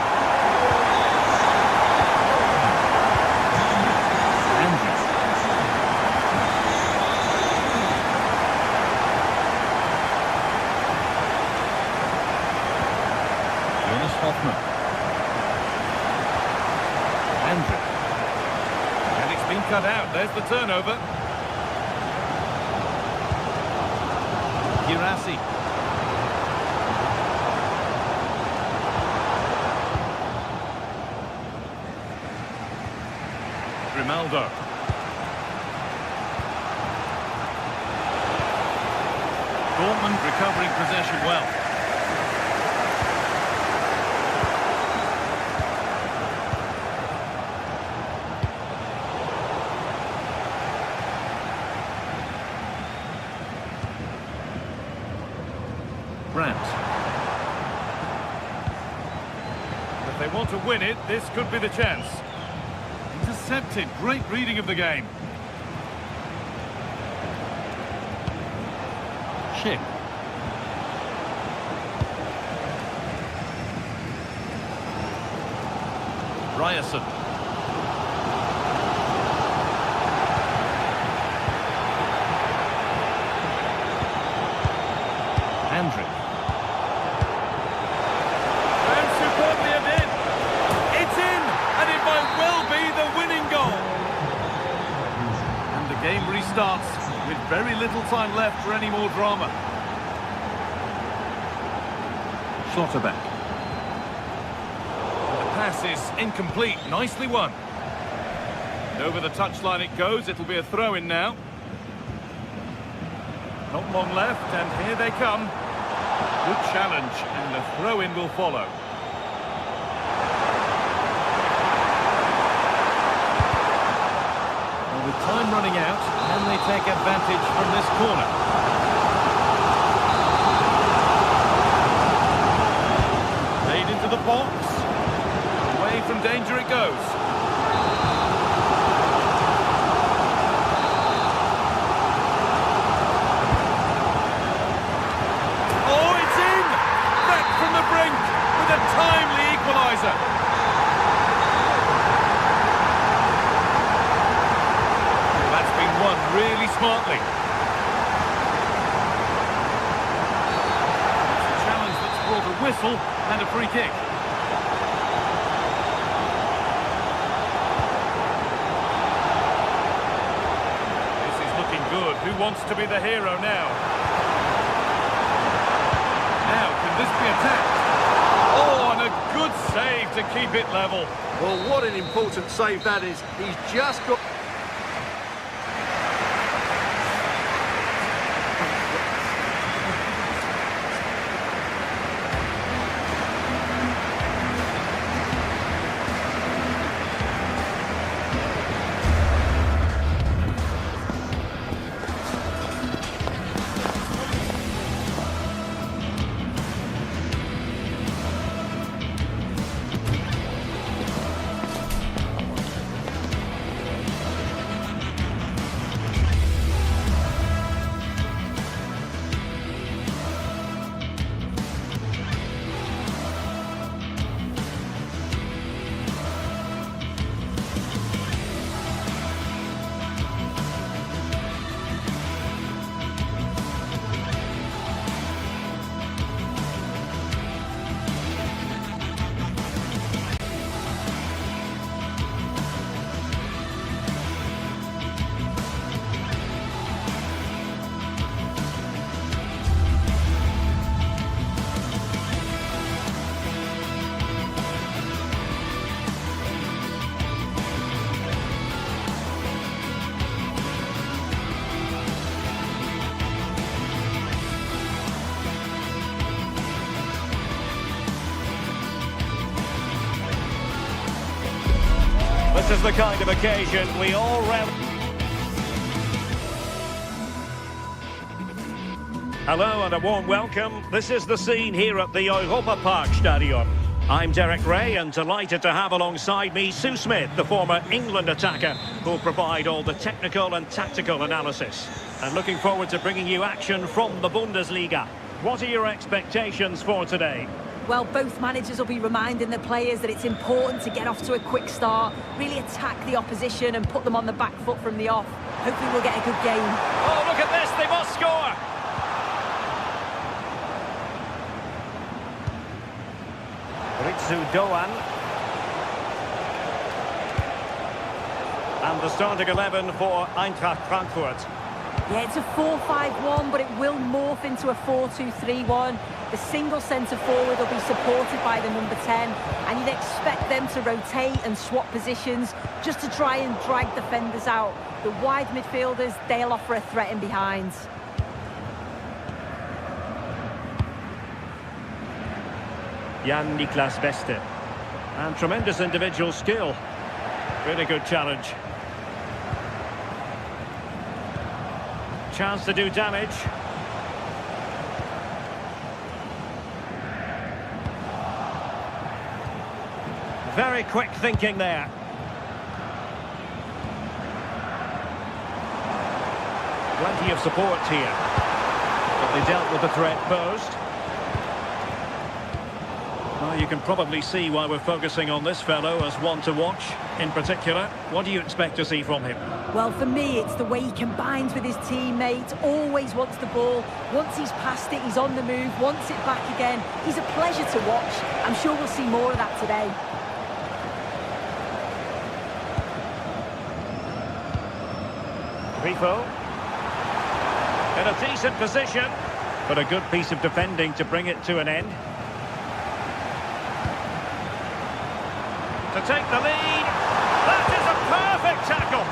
Hoffmann. Andrick. And it's been cut out. There's the turnover. Girassi. Grimaldo. Dortmund recovering possession well. Brandt. If they want to win it, this could be the chance. Intercepted. Great reading of the game. Schick. Ryerson. Andrew. And superbly in. It's in, and it might well be the winning goal. And the game restarts with very little time left for any more drama. Schlotterbeck. The pass is incomplete. Nicely won. And over the touchline it goes. It'll be a throw-in now. Not long left, and here they come. Good challenge, and the throw-in will follow. And with time running out, can they take advantage from this corner? Played into the box. Away from danger it goes. With a timely equaliser. That's been won really smartly. It's a challenge that's brought a whistle and a free kick. This is looking good. Who wants to be the hero now? Now, can this be attacked? Oh, and a good save to keep it level. Well, what an important save that is. He's just got... This is the kind of occasion we all relish. Hello and a warm welcome. This is the scene here at the Europa Park Stadium. I'm Derek Ray and delighted to have alongside me Sue Smith, the former England attacker, who'll provide all the technical and tactical analysis. And looking forward to bringing you action from the Bundesliga. What are your expectations for today? Well, both managers will be reminding the players that it's important to get off to a quick start, really attack the opposition and put them on the back foot from the off. Hopefully we'll get a good game. Oh, look at this, they must score! Ritsu Doan. And the starting 11 for Eintracht Frankfurt. Yeah, it's a 4-5-1, but it will morph into a 4-2-3-1. The single centre-forward will be supported by the number 10, and you'd expect them to rotate and swap positions just to try and drag defenders out. The wide midfielders, they'll offer a threat in behind. Jan Niklas Beste. And tremendous individual skill. Really good challenge. Chance to do damage. Very quick thinking there. Plenty of support here. But they dealt with the threat posed. Well, you can probably see why we're focusing on this fellow as one to watch. In particular, what do you expect to see from him? Well, for me, it's the way he combines with his teammates, always wants the ball. Once he's passed it, he's on the move, wants it back again. He's a pleasure to watch. I'm sure we'll see more of that today. Grifo. In a decent position, but a good piece of defending to bring it to an end. To take the lead. That is a perfect tackle.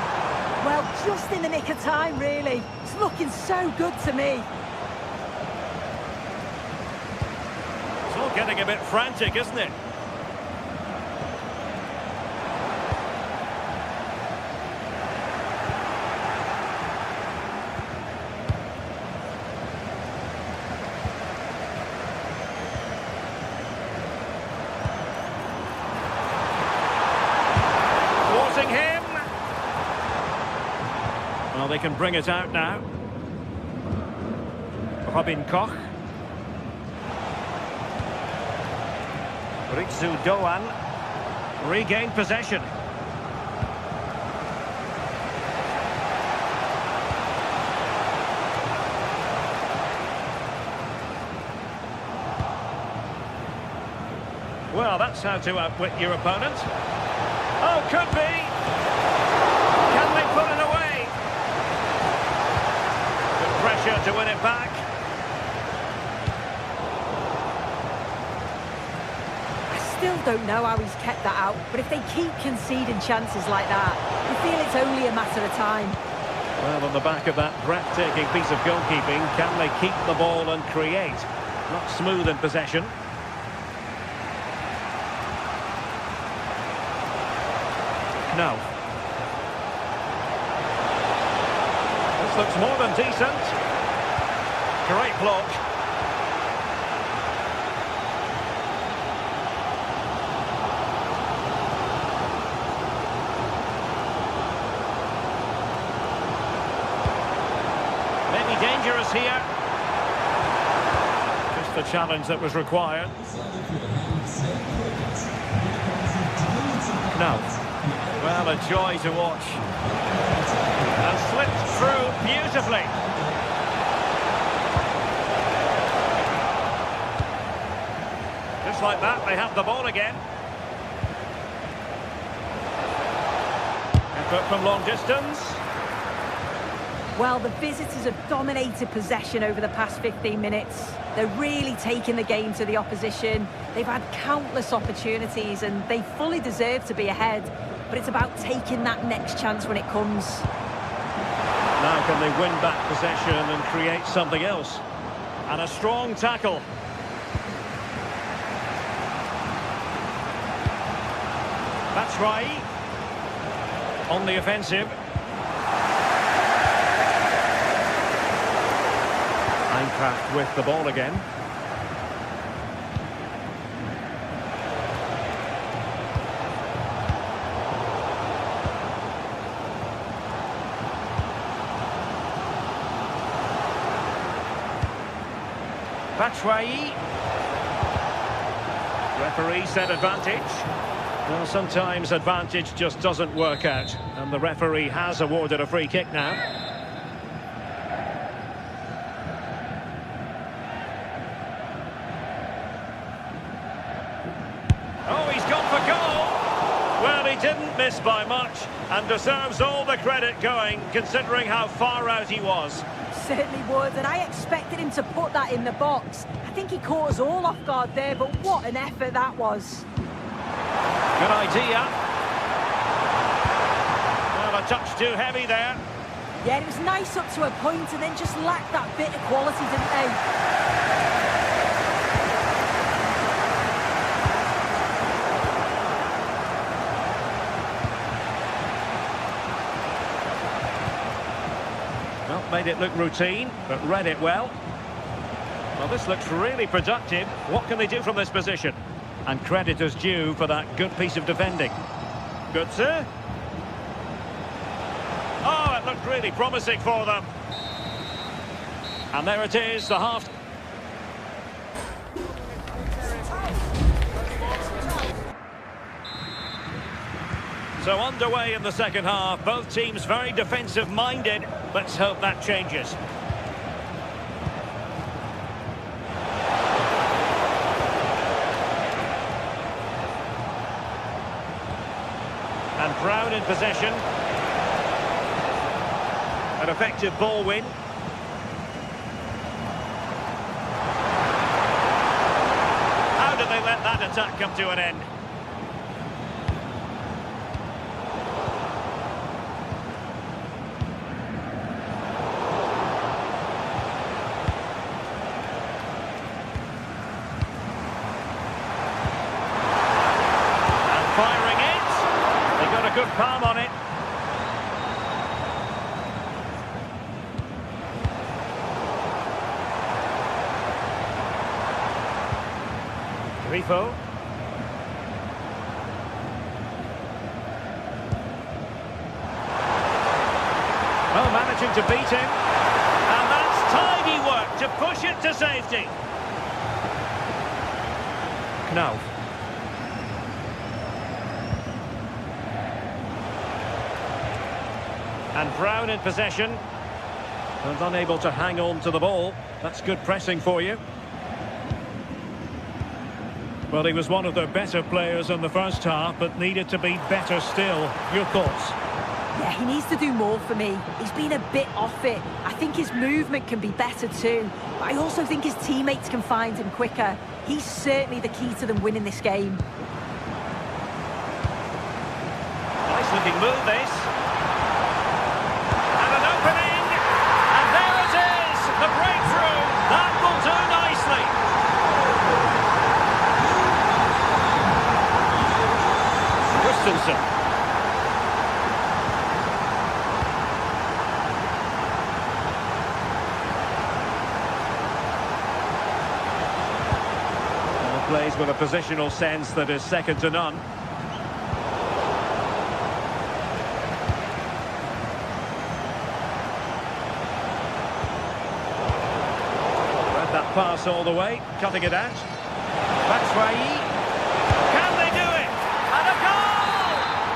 Well, just in the nick of time, really. It's looking so good to me. It's all getting a bit frantic, isn't it? Him. Well, they can bring it out now. Robin Koch. Ritsu Doan. Regained possession. Well, that's how to outwit your opponent. Oh, could be. Can they put it away? Good pressure to win it back. I still don't know how he's kept that out, but if they keep conceding chances like that, you feel it's only a matter of time. Well, on the back of that breathtaking piece of goalkeeping, can they keep the ball and create? Not smooth in possession. No. This looks more than decent. Great block. Maybe dangerous here. Just the challenge that was required. No. Well, a joy to watch. And slipped through beautifully. Just like that, they have the ball again. Effort from long distance. Well, the visitors have dominated possession over the past 15 minutes. They're really taking the game to the opposition. They've had countless opportunities and they fully deserve to be ahead. But it's about taking that next chance when it comes. Now can they win back possession and create something else? And a strong tackle. That's right. On the offensive. Eintracht with the ball again. Batshuayi. Referee said advantage. Well, sometimes advantage just doesn't work out, and the referee has awarded a free kick now. Oh, he's gone for goal. Well, he didn't Didn't miss by much and deserves all the credit going, considering how far out he was. Certainly would, and I expected him to put that in the box. I think he caught us all off guard there, but what an effort that was. Good idea. Well, a touch too heavy there. Yeah, it was nice up to a point and then just lacked that bit of quality, didn't they? Well, made it look routine, but read it well. Well, this looks really productive. What can they do from this position? And credit is due for that good piece of defending. Good, sir. Oh, it looked really promising for them. And there it is, the half. So underway in the second half, both teams very defensive-minded. Let's hope that changes. And Brown in possession. An effective ball win. How did they let that attack come to an end? Firing it. They got a good palm on it. Grifo. Well, managing to beat him. And that's tidy work to push it to safety. Knauf. And Brown in possession. And unable to hang on to the ball. That's good pressing for you. Well, he was one of their better players in the first half, but needed to be better still. Your thoughts? Yeah, he needs to do more for me. He's been a bit off it. I think his movement can be better too. But I also think his teammates can find him quicker. He's certainly the key to them winning this game. Nice looking move, this. And an opening. And there it is. The breakthrough. That will do nicely. Christensen. Plays with a positional sense that is second to none. Read that pass all the way, cutting it out. Batshuayi. Can they do it? And a goal!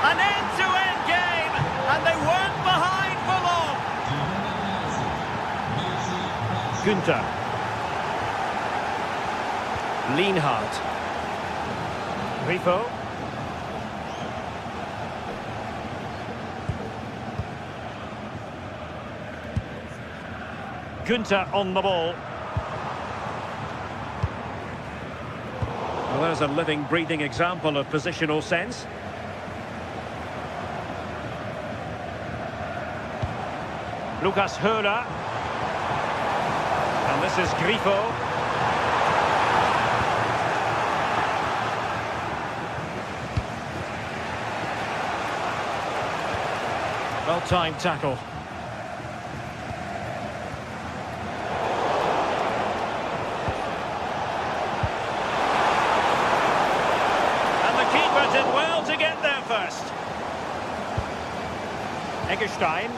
An end-to-end game, and they weren't behind for long. Günther. Lienhardt. Grifo. Günther on the ball. Well, there's a living, breathing example of positional sense. Lucas Höhler. And this is Grifo. Well-timed tackle. And the keeper did well to get there first. Eggestein.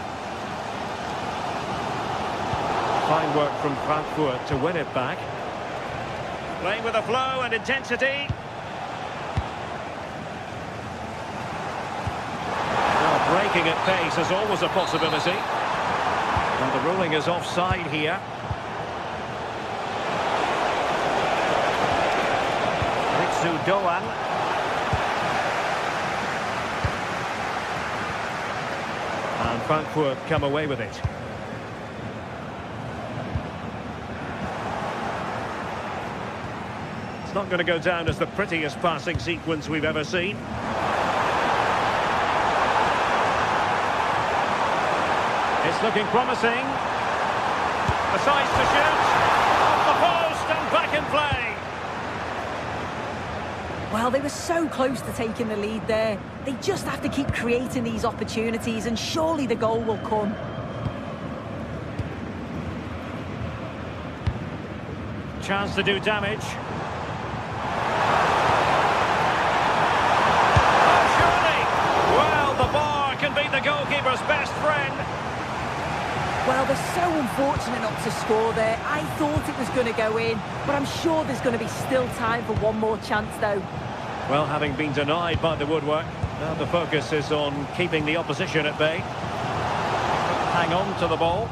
Fine work from Frankfurt to win it back. Playing with a flow and intensity. Breaking at pace is always a possibility. And the ruling is offside here. Ritsu Doan. Frankfurt come away with it. It's not going to go down as the prettiest passing sequence we've ever seen. It's looking promising. Decides to shoot. Off the post and back in play. Well, they were so close to taking the lead there. They just have to keep creating these opportunities and surely the goal will come. Chance to do damage. Oh, surely! Well, the bar can be the goalkeeper's best friend. Well, they're so unfortunate not to score there. I thought it was going to go in, but I'm sure there's going to be still time for one more chance, though. Well, having been denied by the woodwork, now the focus is on keeping the opposition at bay. Hang on to the ball.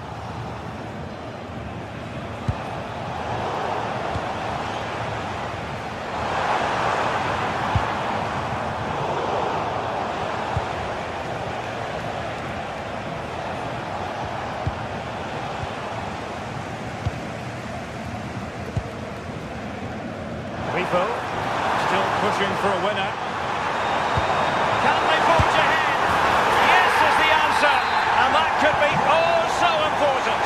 Still pushing for a winner. Can they forge ahead? Yes is the answer. And that could be oh so important.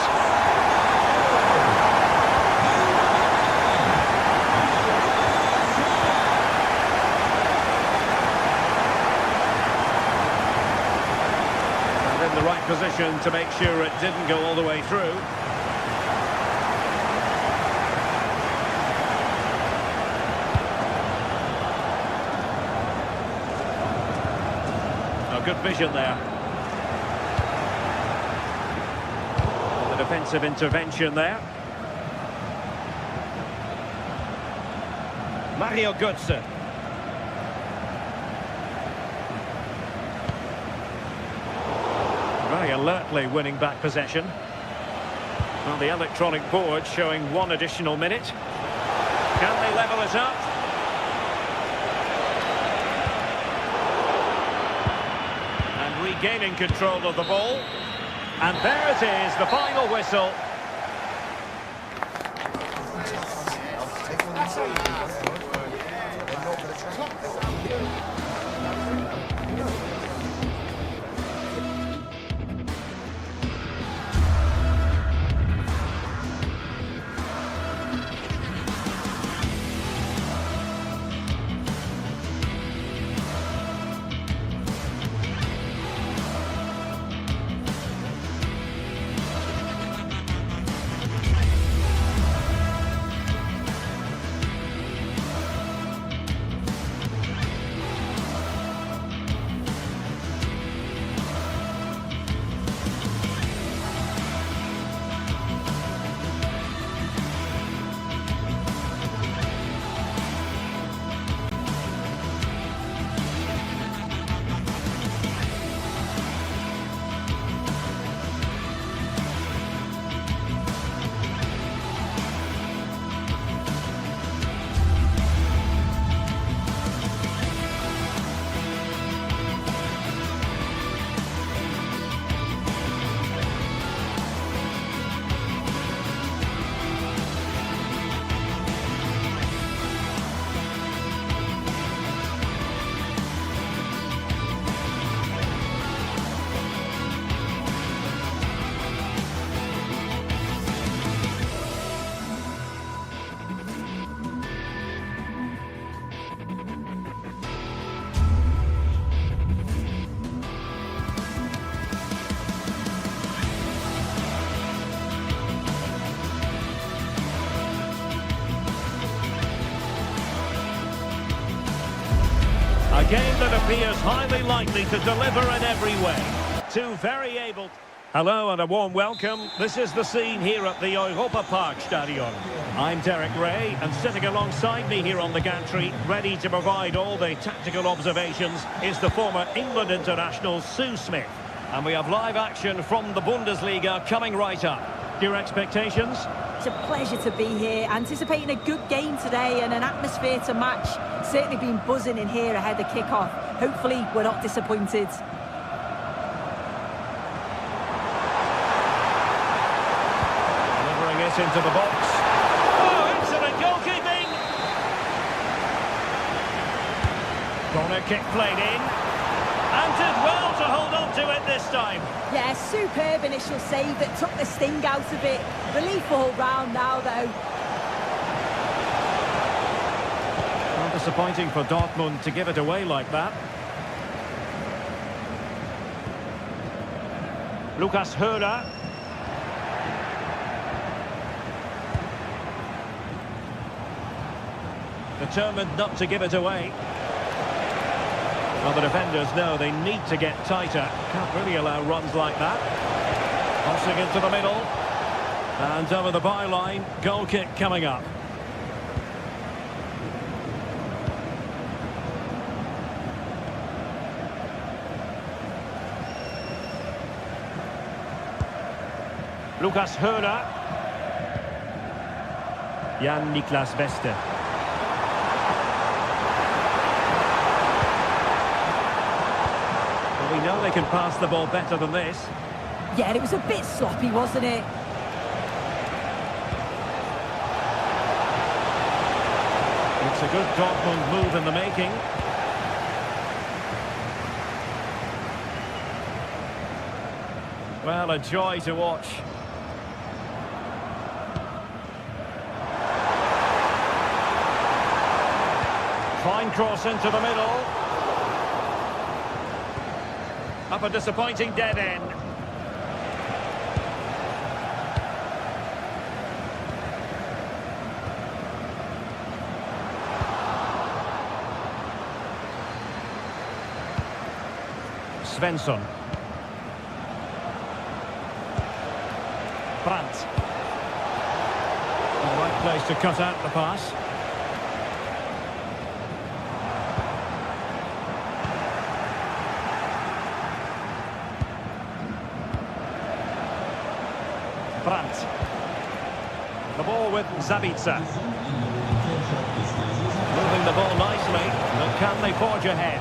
And in the right position to make sure it didn't go all the way through. Good vision there. The defensive intervention there. Mario Götze. Very alertly winning back possession. Well, the electronic board showing 1 additional minute. Can they level it up? Regaining control of the ball, and there it is, the final whistle. A game that appears highly likely to deliver in every way. Two very able... Hello and a warm welcome. This is the scene here at the Europa Park Stadion. I'm Derek Ray, and sitting alongside me here on the gantry, ready to provide all the tactical observations, is the former England international Sue Smith. And we have live action from the Bundesliga coming right up. Your expectations? It's a pleasure to be here, anticipating a good game today and an atmosphere to match. Certainly been buzzing in here ahead of kick-off. Hopefully we're not disappointed. it into the box. Oh, excellent goalkeeping! Corner kick played in. And did well to hold on to it this time. Yeah, superb initial save that took the sting out of it. Relief all round now, though. Well, disappointing for Dortmund to give it away like that. Lucas Höhler. Determined not to give it away. Well, the defenders know they need to get tighter. Can't really allow runs like that. Crossing into the middle. And over the byline. Goal kick coming up. Lucas Höhler. Jan-Niklas Beste. We know they can pass the ball better than this. Yeah, it was a bit sloppy, wasn't it? It's a good Dortmund move in the making. Well, a joy to watch. Fine cross into the middle. Up a disappointing dead end. Svensson. Brandt. The right place to cut out the pass. Brandt. The ball with Zabitzer. Moving the ball nicely, but can they forge ahead?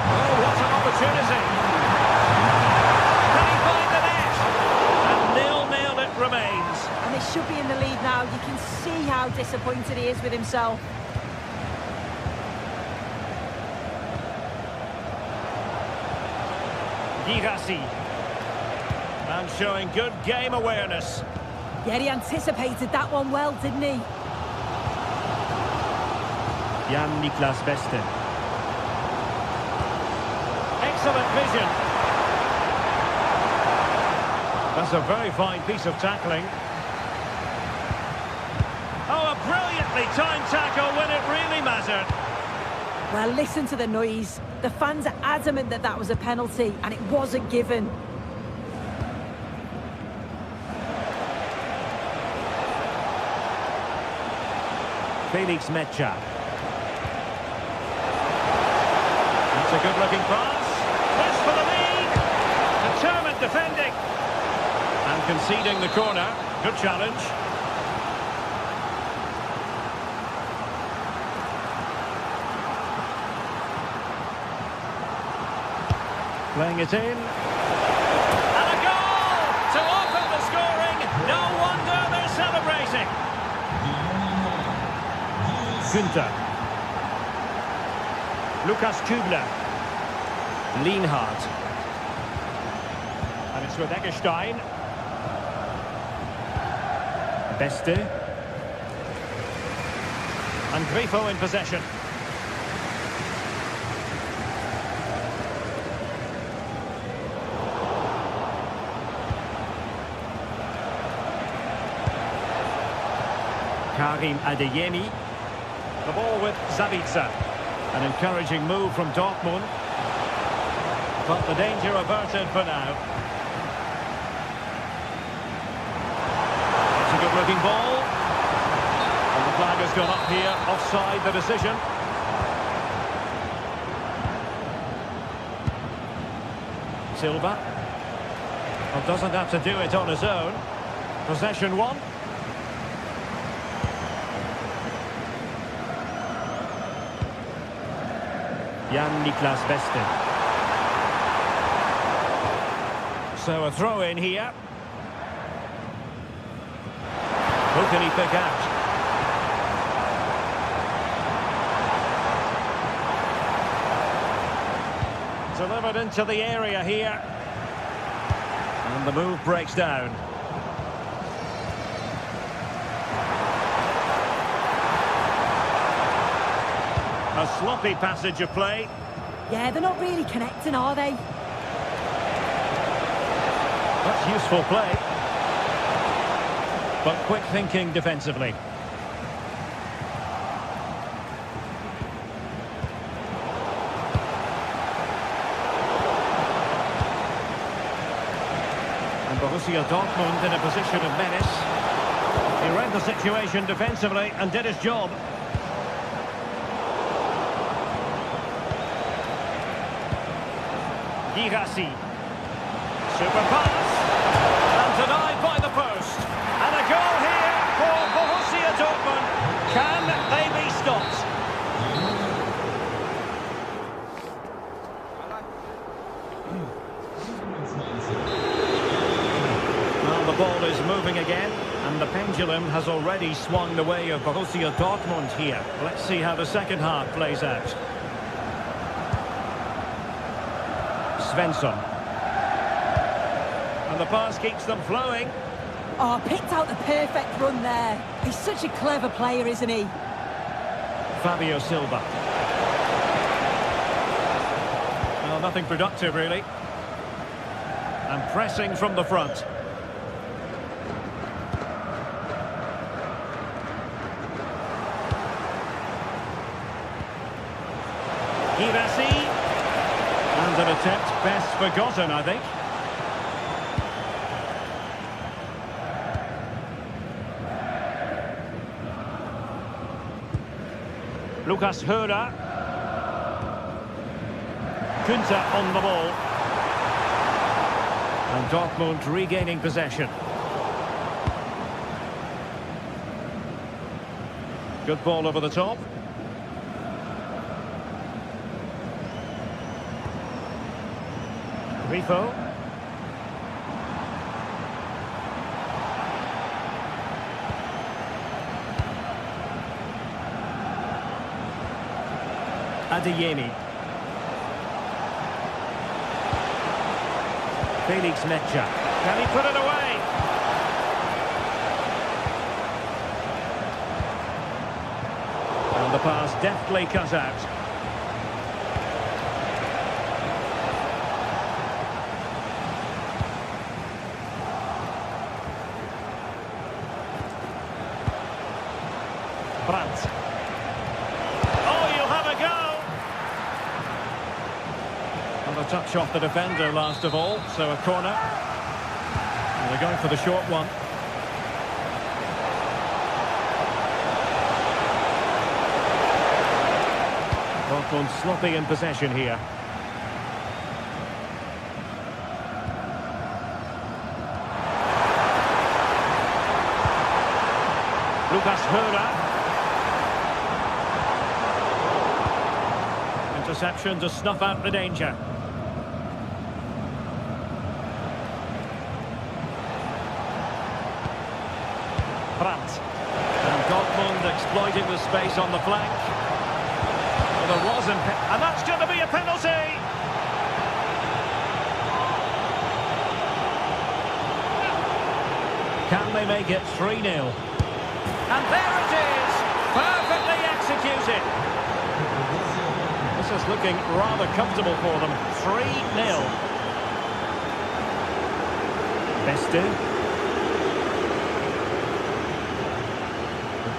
Oh, what an opportunity! Can he find the net? And 0-0 it remains. And they should be in the lead now. You can see how disappointed he is with himself. Girassi. And showing good game awareness. Yeah, he anticipated that one well, didn't he? Jan-Niklas Beste. Excellent vision. That's a very fine piece of tackling. Oh, a brilliantly timed tackle when it really mattered. Well, listen to the noise. The fans are adamant that that was a penalty, and it wasn't given. Felix Mecha. That's a good-looking pass. This for the lead. Determined defending. And conceding the corner. Good challenge. Playing it in. And a goal to open the scoring. No wonder they're celebrating. Günther. Lukas Kübler. Lienhardt. And it's with Eggestein. Beste. And Grifo in possession. Karim Adeyemi. The ball with Zabitzer. An encouraging move from Dortmund. But the danger averted for now. It's a good-looking ball. And the flag has gone up here, offside the decision. Silva. Well, doesn't have to do it on his own. Possession one. Jan-Niklas Beste. So a throw in here. Who can he pick out? Delivered into the area here. And the move breaks down. A sloppy passage of play. Yeah, they're not really connecting, are they? That's useful play. But quick thinking defensively. And Borussia Dortmund in a position of menace. He read the situation defensively and did his job. Girassi. Super pass. And denied by the post. And a goal here for Borussia Dortmund. Can they be stopped? Well, the ball is moving again. And the pendulum has already swung the way of Borussia Dortmund here. Let's see how the second half plays out. Svensson. And the pass keeps them flowing. Oh, picked out the perfect run there. He's such a clever player, isn't he? Fabio Silva. Well, nothing productive, really. And pressing from the front. Girassi. And an attempt best forgotten, I think. Lucas Höra. Kunta on the ball. And Dortmund regaining possession. Good ball over the top. Grifo. Adeyemi. Felix Mecha. Can he put it away? And the pass deftly cut out. Brandt. Oh, you'll have a go! And a touch off the defender last of all, so a corner. And they're going for the short one. Dortmund sloppy in possession here. Lucas Höra. Interception to snuff out the danger. Brandt. And Dortmund exploiting the space on the flank. Well, there wasn't, and that's going to be a penalty! Can they make it 3-0? And there it is! Perfectly executed! This is looking rather comfortable for them. 3-0. Bestu.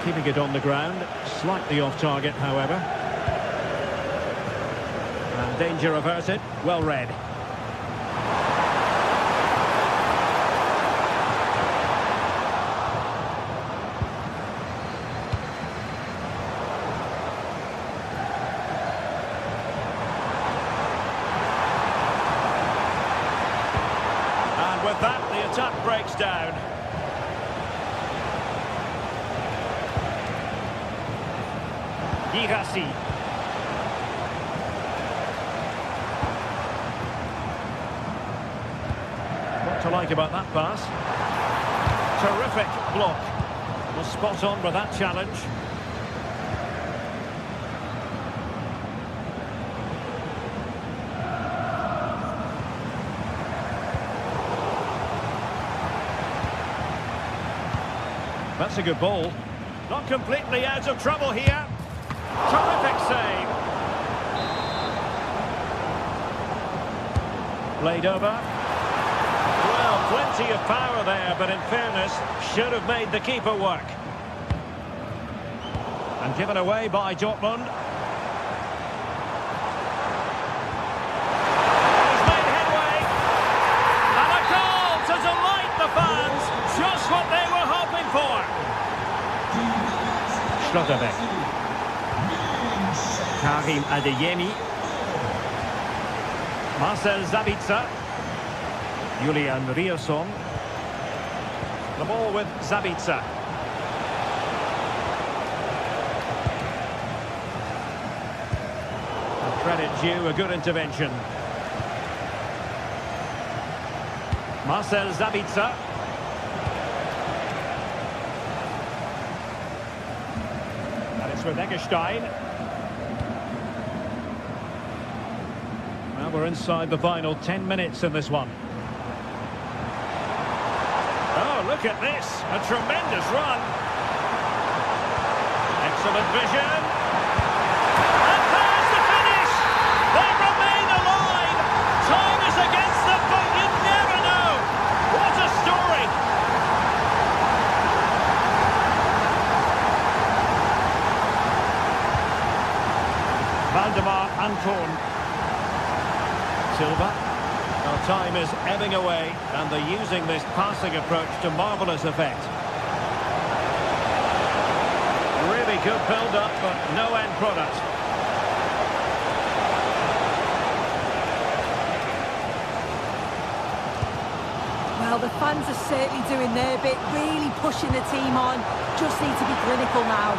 Keeping it on the ground. Slightly off target, however. And danger averted. Well read. With that, the attack breaks down. Girassi. What to like about that pass? Terrific block. Was spot on with that challenge. That's a good ball. Not completely out of trouble here. Terrific save. Played over. Well, plenty of power there, but in fairness, should have made the keeper work. And given away by Dortmund. He's made headway. And a goal to delight the fans. Just what they were hoping for. Schlotterbeck. Karim Adeyemi. Marcel Sabitzer. Julian Rierson. The ball with Sabitzer. Credit due, a good intervention. Marcel Sabitzer. And it's with Eggestein. Well, we're inside the final 10 minutes in this one. Oh, look at this. A tremendous run. Excellent vision. And there's the finish. They remain alive. Time is against them, but you never know. What a story. Valdemar Anton. Silva. Our time is ebbing away, and they're using this passing approach to marvellous effect. Really good build-up, but no end product. Well, the fans are certainly doing their bit, really pushing the team on. Just need to be clinical now.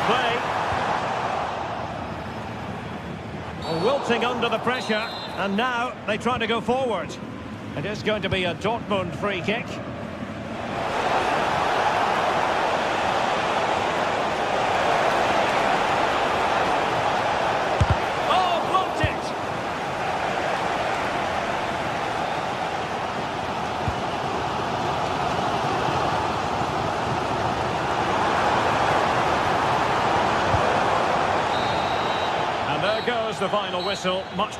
Play. Wilting under the pressure, and now they try to go forward. It is going to be a Dortmund free kick. Oh, blocked it! There goes the final whistle. Much.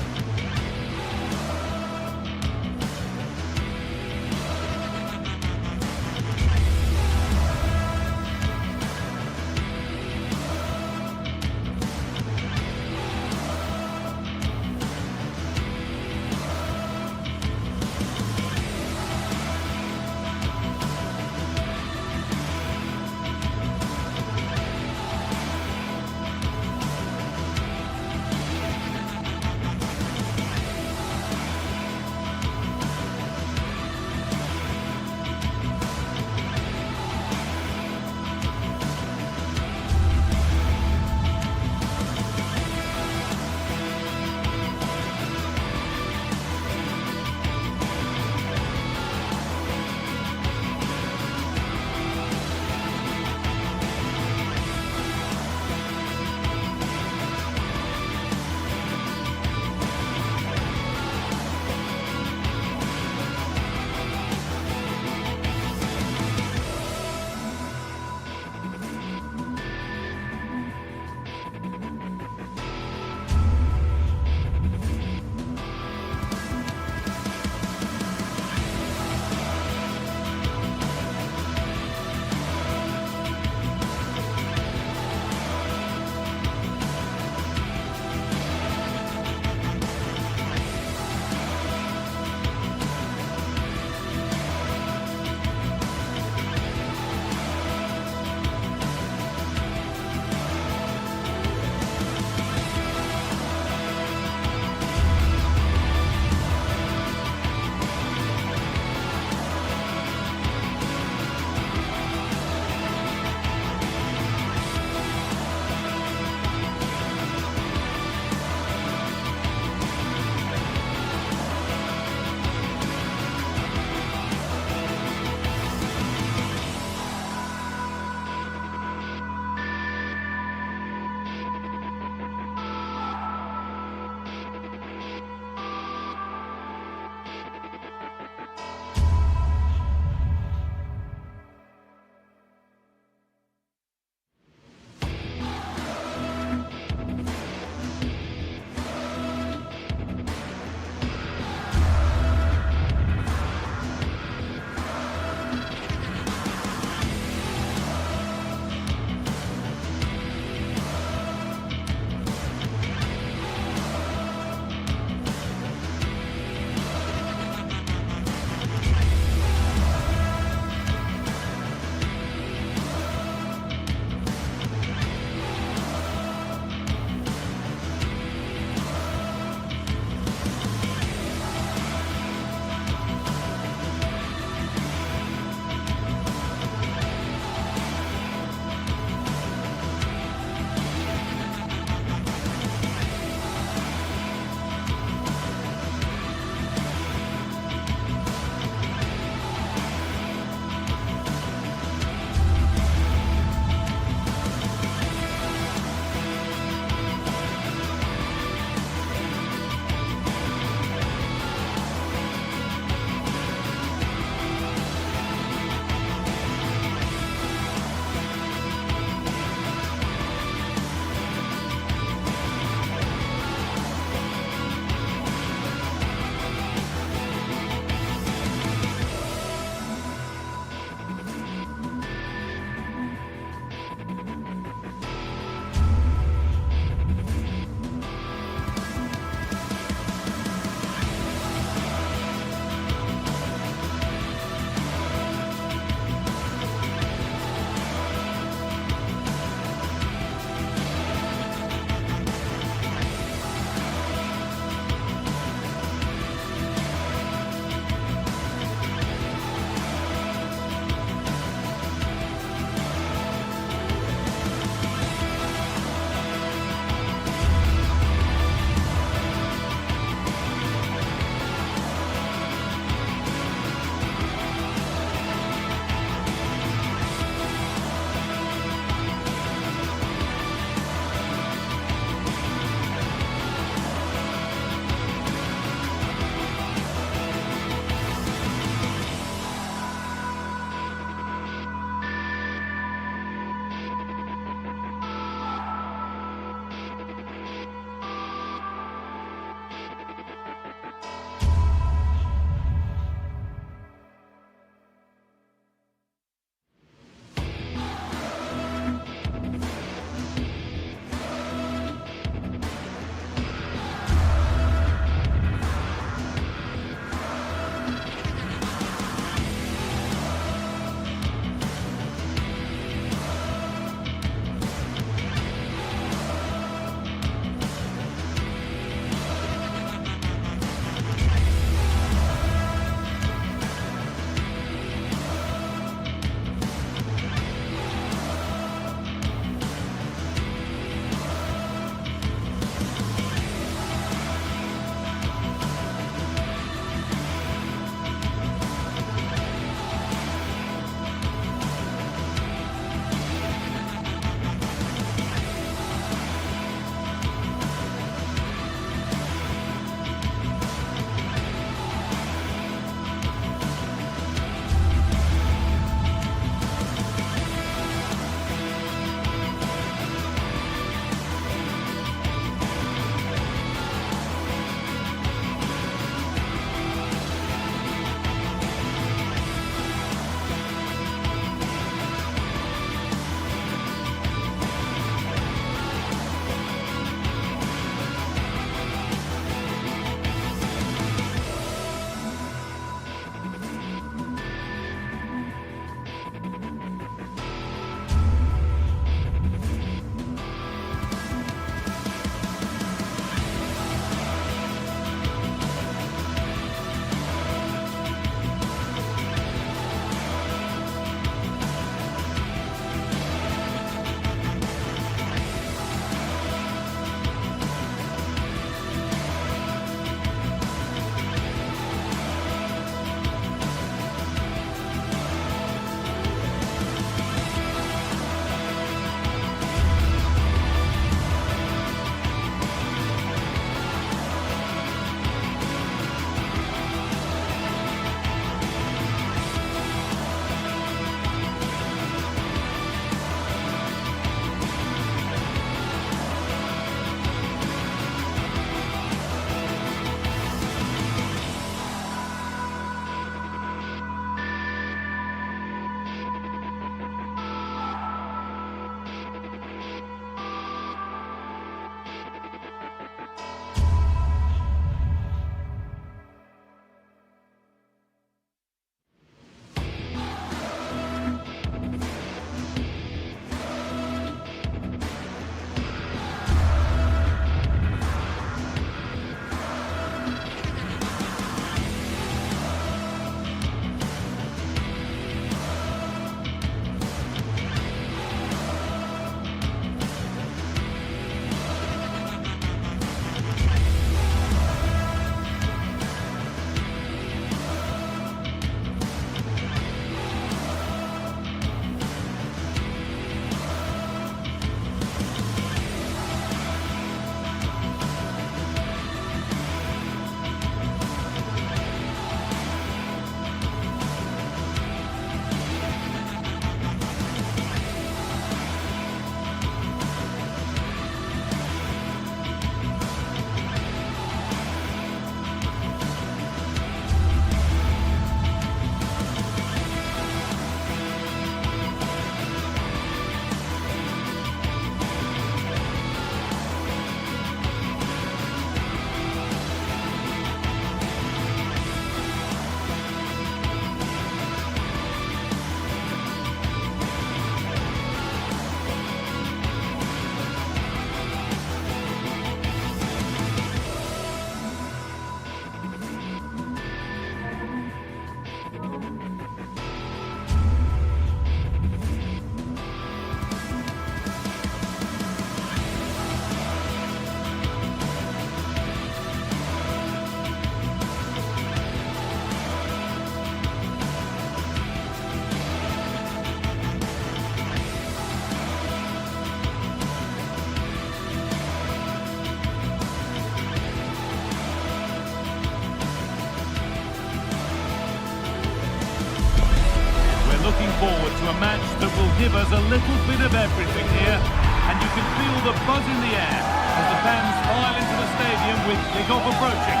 a little bit of everything here, and you can feel the buzz in the air as the fans file into the stadium with kick-off approaching.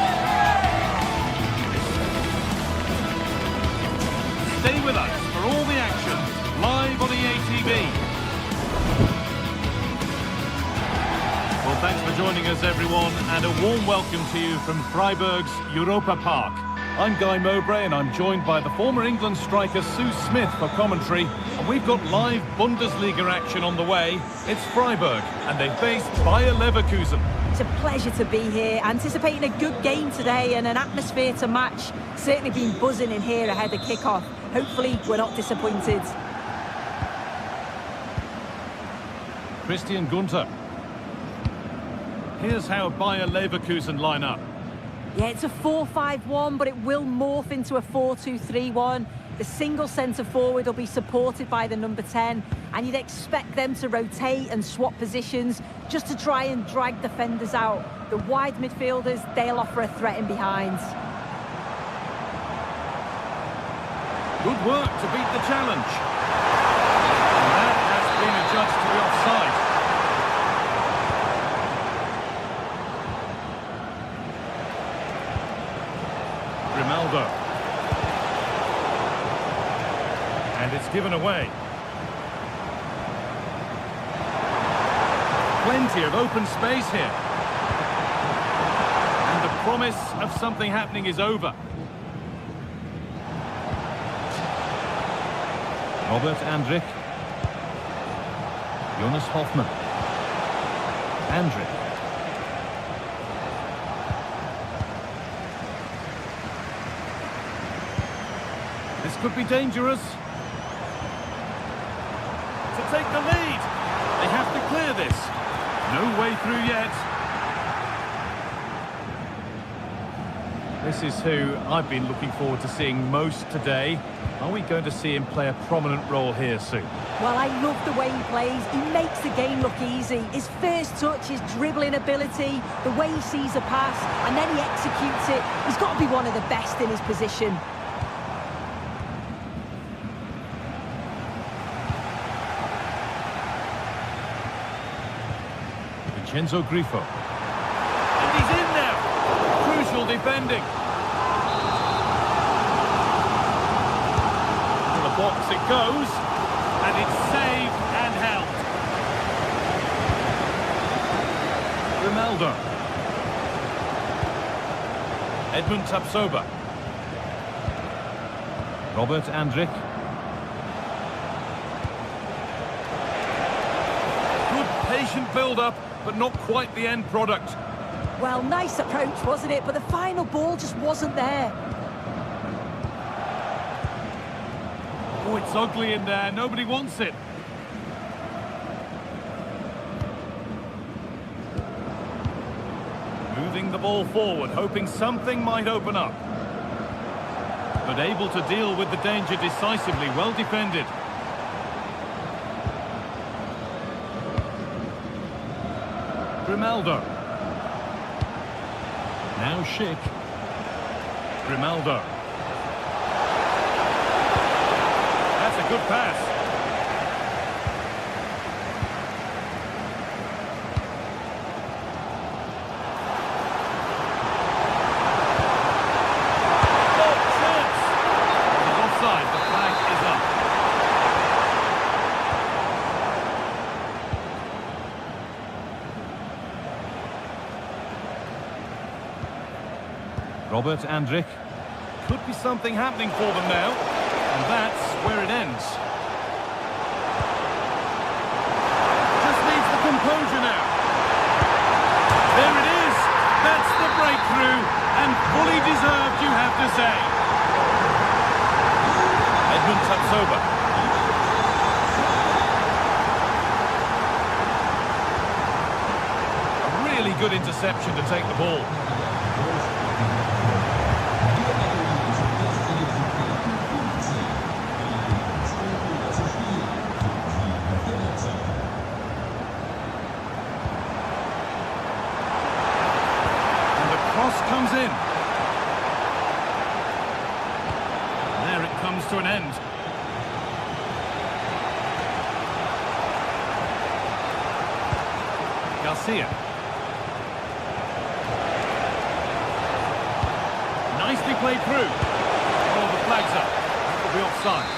Stay with us for all the action, live on EA TV. Well, thanks for joining us, everyone, and a warm welcome to you from Freiburg's Europa Park. I'm Guy Mowbray, and I'm joined by the former England striker Sue Smith for commentary. And we've got live Bundesliga action on the way. It's Freiburg, and they face Bayer Leverkusen. It's a pleasure to be here, anticipating a good game today and an atmosphere to match. Certainly been buzzing in here ahead of kick-off. Hopefully, we're not disappointed. Christian Gunter. Here's how Bayer Leverkusen line up. Yeah, it's a 4-5-1, but it will morph into a 4-2-3-1. The single centre-forward will be supported by the number 10, and you'd expect them to rotate and swap positions just to try and drag defenders out. The wide midfielders, they'll offer a threat in behind. Good work to beat the challenge. And that has been adjudged to be offside. Grimaldo. And it's given away. Plenty of open space here. And the promise of something happening is over. Robert Andrich. Jonas Hoffmann. Andrich. This could be dangerous. To take the lead. They have to clear this. No way through yet. This is who I've been looking forward to seeing most today. Are we going to see him play a prominent role here soon? Well, I love the way he plays. He makes the game look easy. His first touch, his dribbling ability, the way he sees a pass, and then he executes it. He's got to be one of the best in his position. Vincenzo Grifo. And he's in there! Crucial defending. To the box it goes, and it's saved and held. Grimaldo. Edmund Tapsoba. Robert Andrich. Good patient build-up, but not quite the end product. Well, nice approach, wasn't it? But the final ball just wasn't there. Oh, it's ugly in there. Nobody wants it. Moving the ball forward, hoping something might open up. But able to deal with the danger decisively. Well defended. Grimaldo. Now Schick. Grimaldo. That's a good pass. Oh, chance! He's offside. The flag is up. Robert Andrich. Could be something happening for them now. And that's where it ends. Just needs the composure now. There it is. That's the breakthrough. And fully deserved, you have to say. Edmund Tapsoba. Really good interception to take the ball. Comes in. There it comes to an end. Garcia. Nicely played through. Oh, the flag's up. That will be offside.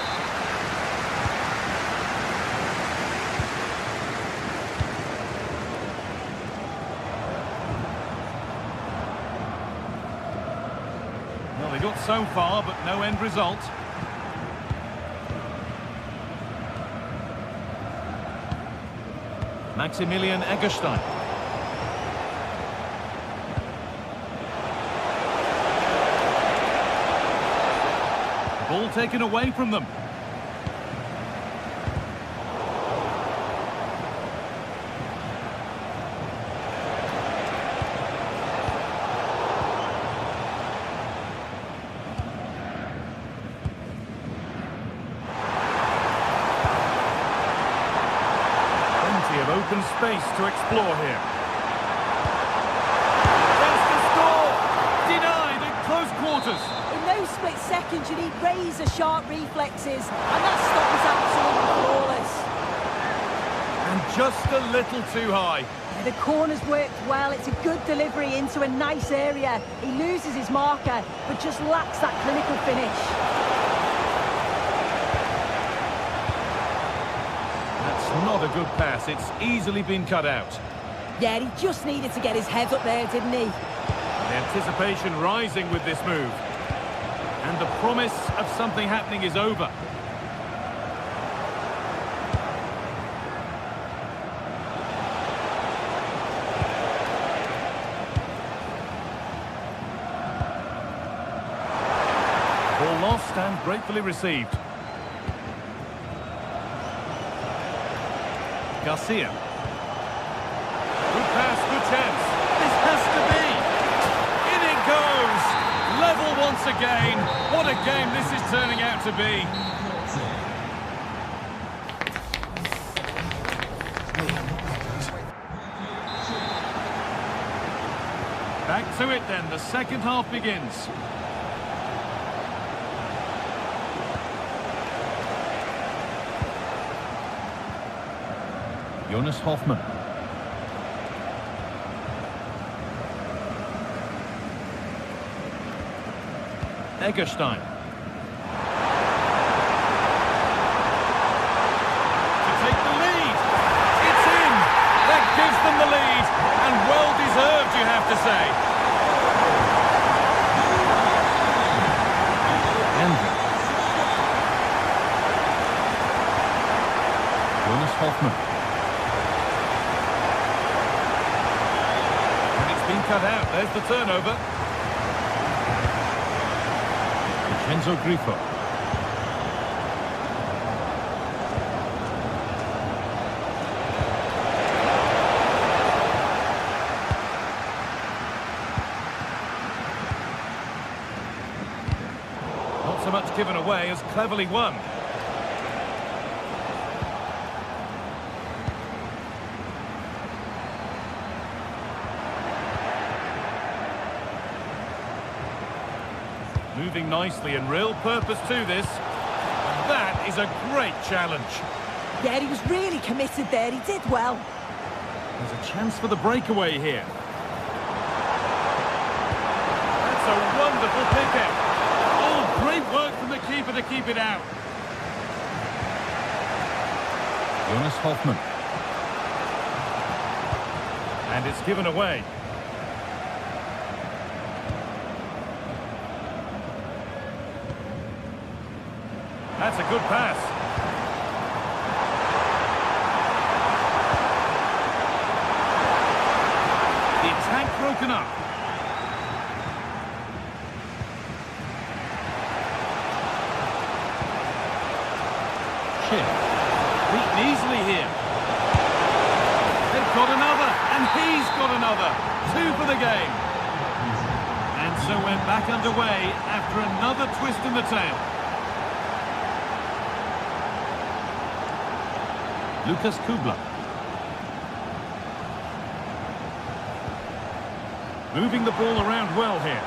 Well, they got so far, but no end result. Maximilian Eggestein. Ball taken away from them. Of open space to explore here. That's the score! Denied at close quarters. In those split seconds, you need razor-sharp reflexes, and that stop is absolutely flawless. And just a little too high. The corner's worked well. It's a good delivery into a nice area. He loses his marker, but just lacks that clinical finish. Not a good pass. It's easily been cut out. Yeah, he just needed to get his head up there, didn't he? The anticipation rising with this move. And the promise of something happening is over. Ball lost and gratefully received. Garcia. Good pass, good chance. This has to be. In it goes. Level once again. What a game this is turning out to be. Back to it then. The second half begins. Jonas Hoffmann. Eggestein. To take the lead. It's in. That gives them the lead. And well deserved, you have to say. Jonas Hoffmann. Cut out. There's the turnover. Vincenzo Grifo. Not so much given away as cleverly won. Moving nicely and real purpose to this. And that is a great challenge. Yeah, he was really committed there. He did well. There's a chance for the breakaway here. That's a wonderful pick-out. Oh, great work from the keeper to keep it out. Jonas Hoffmann. And it's given away. That's a good pass. The attack broken up. Chip. Beaten easily here. They've got another, and he's got another. 2 for the game. And so we're back underway after another twist in the tail. Lucas Kubla. Moving the ball around well here.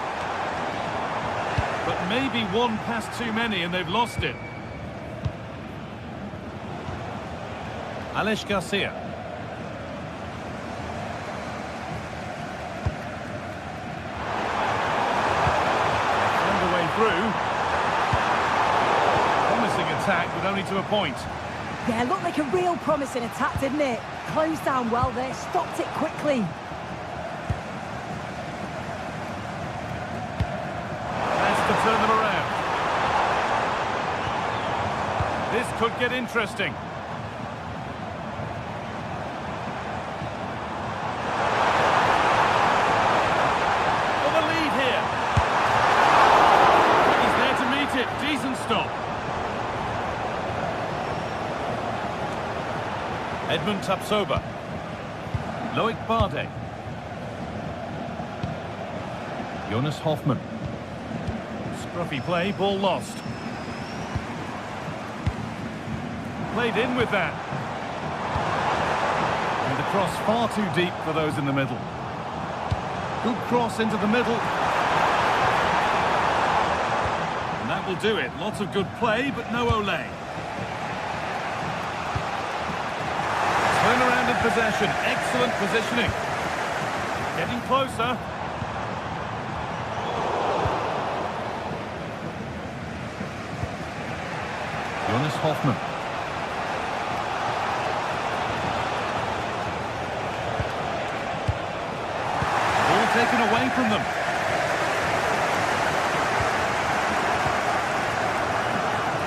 But maybe one pass too many and they've lost it. Aleix Garcia. but only to a point. Yeah, looked like a real promising attack, didn't it? Closed down well there, stopped it quickly. Has to turn them around. This could get interesting. For the lead here. He's there to meet it. Decent stop. Edmund Tapsoba. Loic Bardet. Jonas Hoffmann. Scruffy play, ball lost. Played in with that. And the cross far too deep for those in the middle. Good cross into the middle. And that will do it. Lots of good play, but no Olé. Turn around in possession. Excellent positioning. Getting closer. Jonas Hoffmann. Ball taken away from them.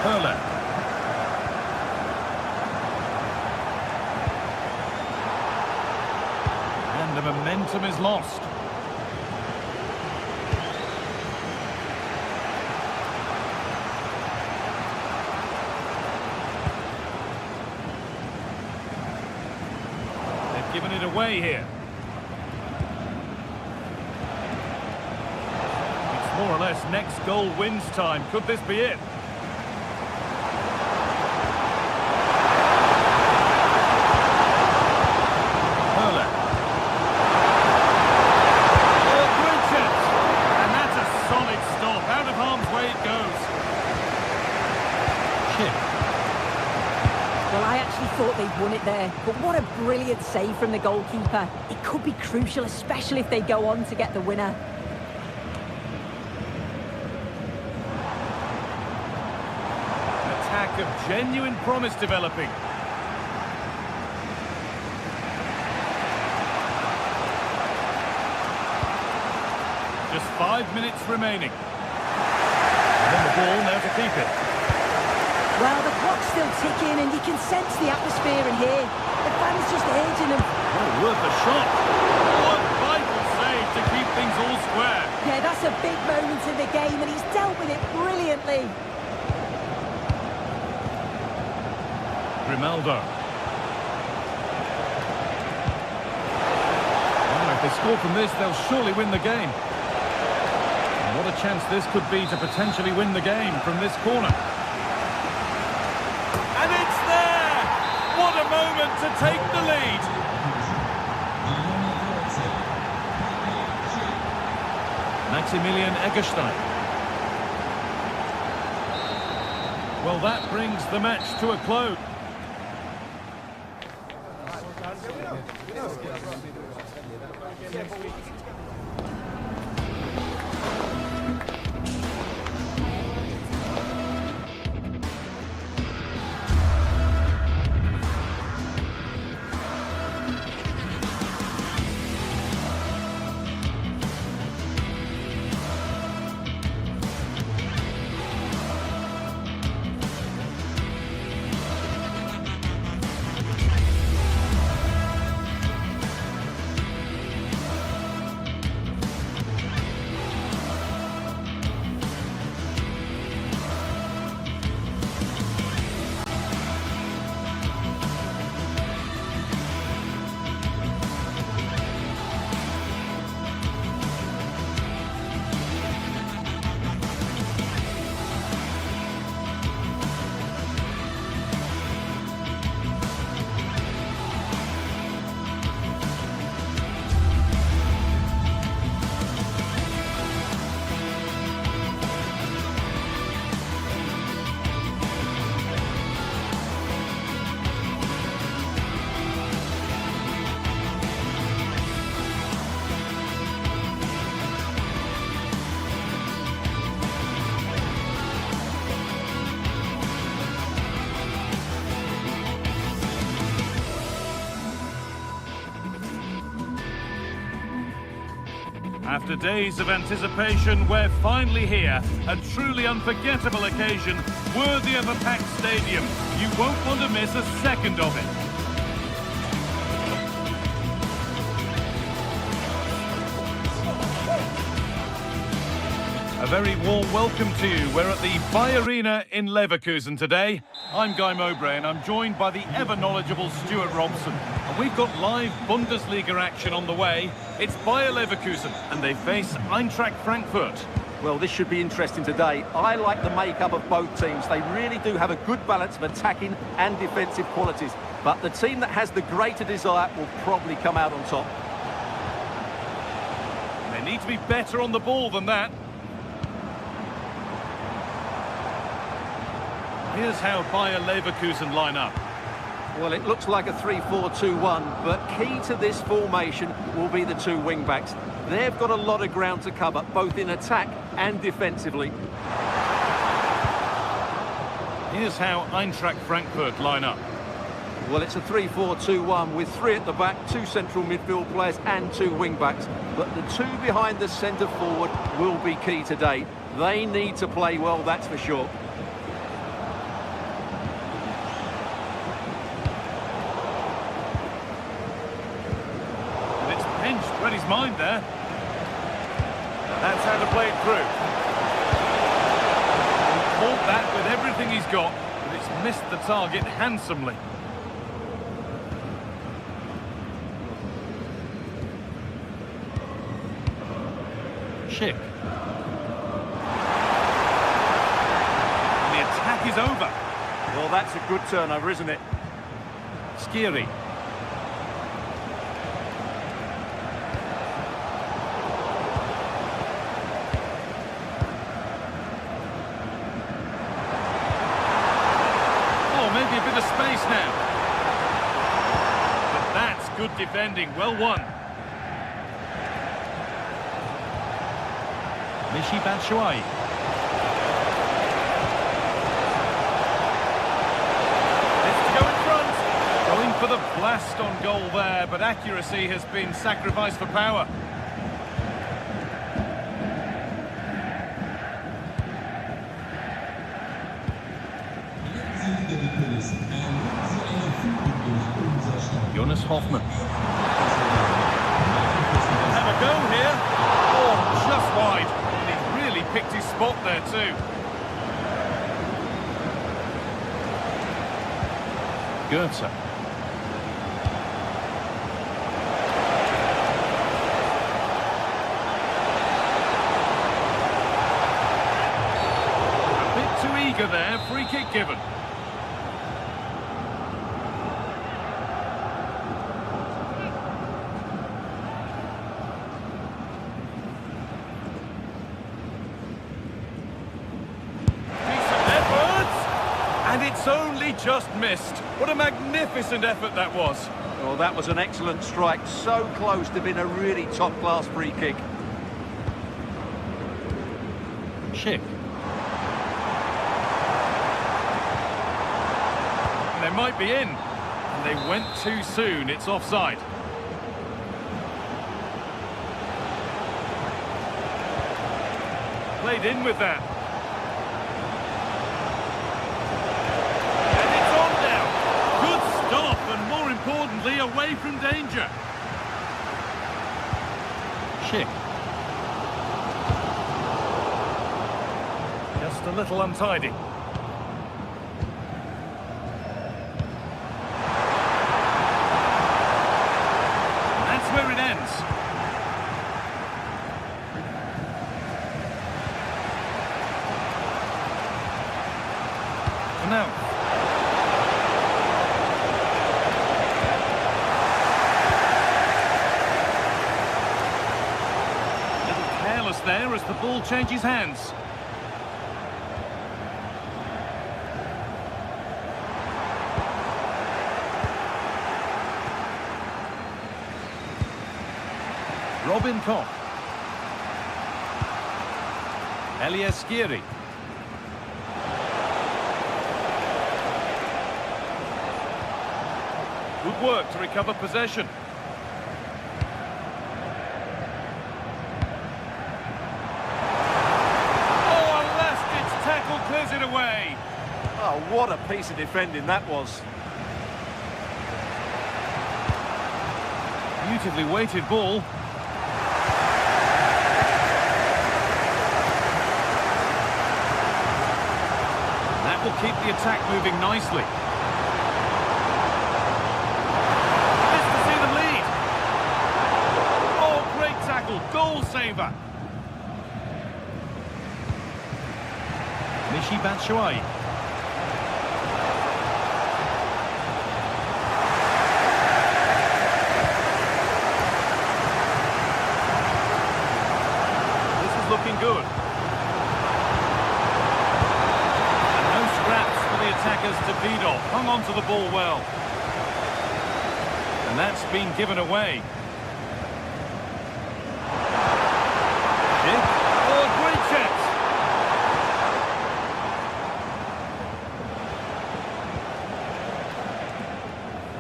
Hurler. And the momentum is lost. Given it away here. It's more or less next goal wins time. Could this be it? Hurler. Oh, great chance. And that's a solid stop. Out of harm's way it goes. Chip. Well, I actually thought they'd won it there, but what a brilliant save from the goalkeeper. It could be crucial, especially if they go on to get the winner. An attack of genuine promise developing. Just 5 minutes remaining. And then the ball now to keep it. Well, the clock's still ticking and you can sense the atmosphere in here. The fans just urging them. Oh, worth a shot. What vital save to keep things all square. Yeah, that's a big moment in the game and he's dealt with it brilliantly. Grimaldo. Oh, if they score from this, they'll surely win the game. And what a chance this could be to potentially win the game from this corner. And it's there! What a moment to take the lead! Maximilian Eggestein. Well, that brings the match to a close. After days of anticipation, we're finally here. A truly unforgettable occasion, worthy of a packed stadium. You won't want to miss a second of it. A very warm welcome to you. We're at the Bayer Arena in Leverkusen today. I'm Guy Mowbray and I'm joined by the ever-knowledgeable Stuart Robson. And we've got live Bundesliga action on the way. It's Bayer Leverkusen and they face Eintracht Frankfurt. Well, this should be interesting today. I like the makeup of both teams. They really do have a good balance of attacking and defensive qualities. But the team that has the greater desire will probably come out on top. They need to be better on the ball than that. Here's how Bayer Leverkusen line up. Well, it looks like a 3-4-2-1, but key to this formation will be the two wing-backs. They've got a lot of ground to cover, both in attack and defensively. Here's how Eintracht Frankfurt line up. Well, it's a 3-4-2-1 with three at the back, two central midfield players and two wing-backs. But the two behind the centre forward will be key today. They need to play well, that's for sure. Read his mind there. That's how to play it through. He caught that with everything he's got, but it's missed the target handsomely. Schick. And the attack is over. Well, that's a good turnover, isn't it? Skiri. Maybe a bit of space now. But that's good defending, well won. Michy Batshuayi. It's to go in front. Going for the blast on goal there, but accuracy has been sacrificed for power. Jonas Hoffmann. Have a go here. Oh, just wide. And he's really picked his spot there too. Goetze. A bit too eager there. Free kick given. And it's only just missed. What a magnificent effort that was. Oh, that was an excellent strike. So close to being a really top-class free kick. Schick. They might be in. And they went too soon. It's offside. Played in with that. And more importantly, away from danger. Schick. Just a little untidy. And that's where it ends. And now. There as the ball changes hands. Robin Koch. Elias Skiri. Good work to recover possession. Wow, what a piece of defending that was. Beautifully weighted ball. That will keep the attack moving nicely. Best to see them lead. Oh, great tackle, goal saver. Michy Batshuayi. Looking good. And no scraps for the attackers to beat off. Hung on to the ball well. And that's been given away. Oh, great chance.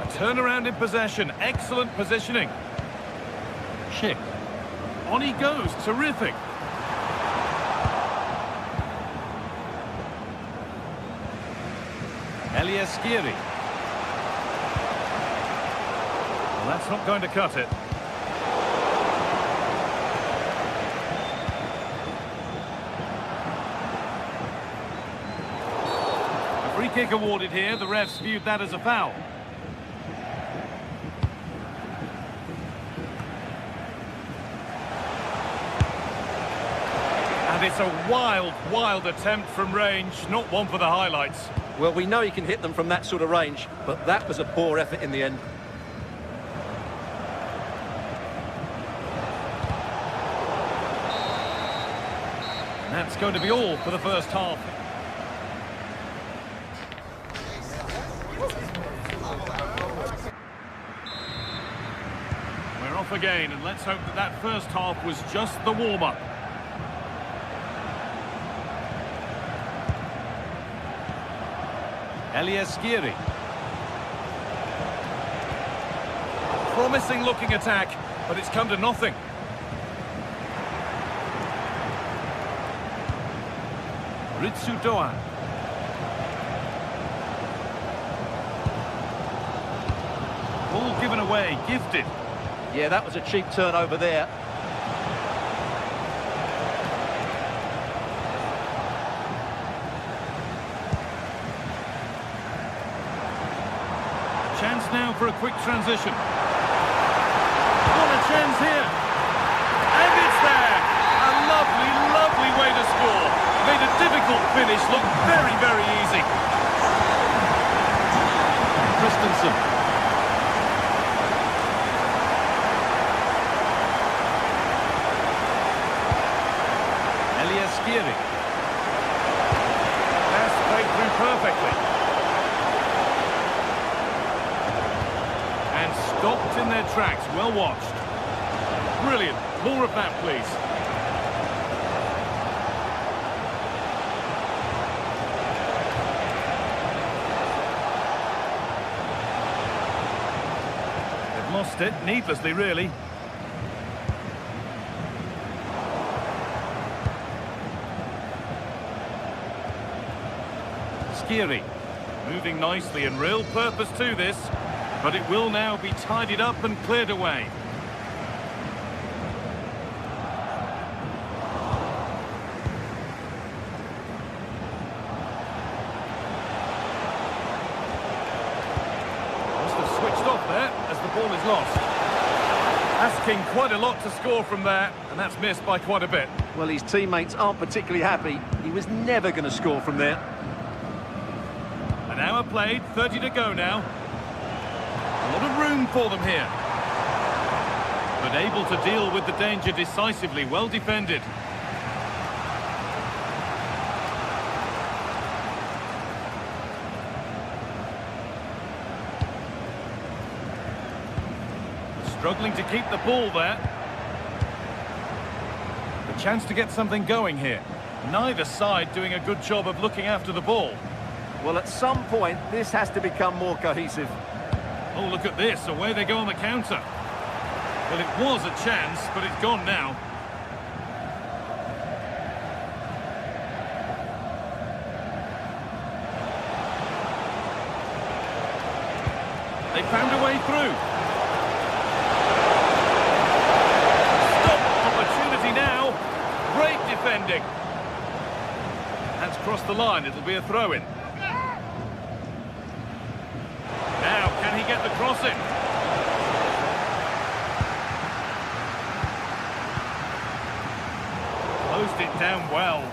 A turnaround in possession. Excellent positioning. Schick. On he goes. Terrific. Skiri. Well, that's not going to cut it. A free kick awarded here. The refs viewed that as a foul. And it's a wild, wild attempt from range. Not one for the highlights. Well, we know he can hit them from that sort of range, but that was a poor effort in the end. And that's going to be all for the first half. We're off again, and let's hope that that first half was just the warm-up. Skiri. Promising looking attack, but it's come to nothing. Ritsu Doan. Ball given away, gifted. Yeah, that was a cheap turnover there. Chance now for a quick transition. What a chance here. And it's there. A lovely, lovely way to score. Made a difficult finish look very, very easy. Christensen. Skiri. Pass played through perfectly. Stopped in their tracks, well watched. Brilliant. More of that, please. They've lost it, needlessly, really. Skiri. Moving nicely and real purpose to this. But it will now be tidied up and cleared away. Must have switched off there as the ball is lost. Asking quite a lot to score from there, and that's missed by quite a bit. Well, his teammates aren't particularly happy. He was never going to score from there. An hour played, 30 to go now. A lot of room for them here. But able to deal with the danger decisively, well defended. Struggling to keep the ball there. The chance to get something going here. Neither side doing a good job of looking after the ball. Well, at some point, this has to become more cohesive. Oh, look at this. Away they go on the counter. Well, it was a chance, but it's gone now. They found a way through. Stop opportunity now. Great defending. That's crossed the line. It'll be a throw-in. Now, can he get the cross in? Closed it down well.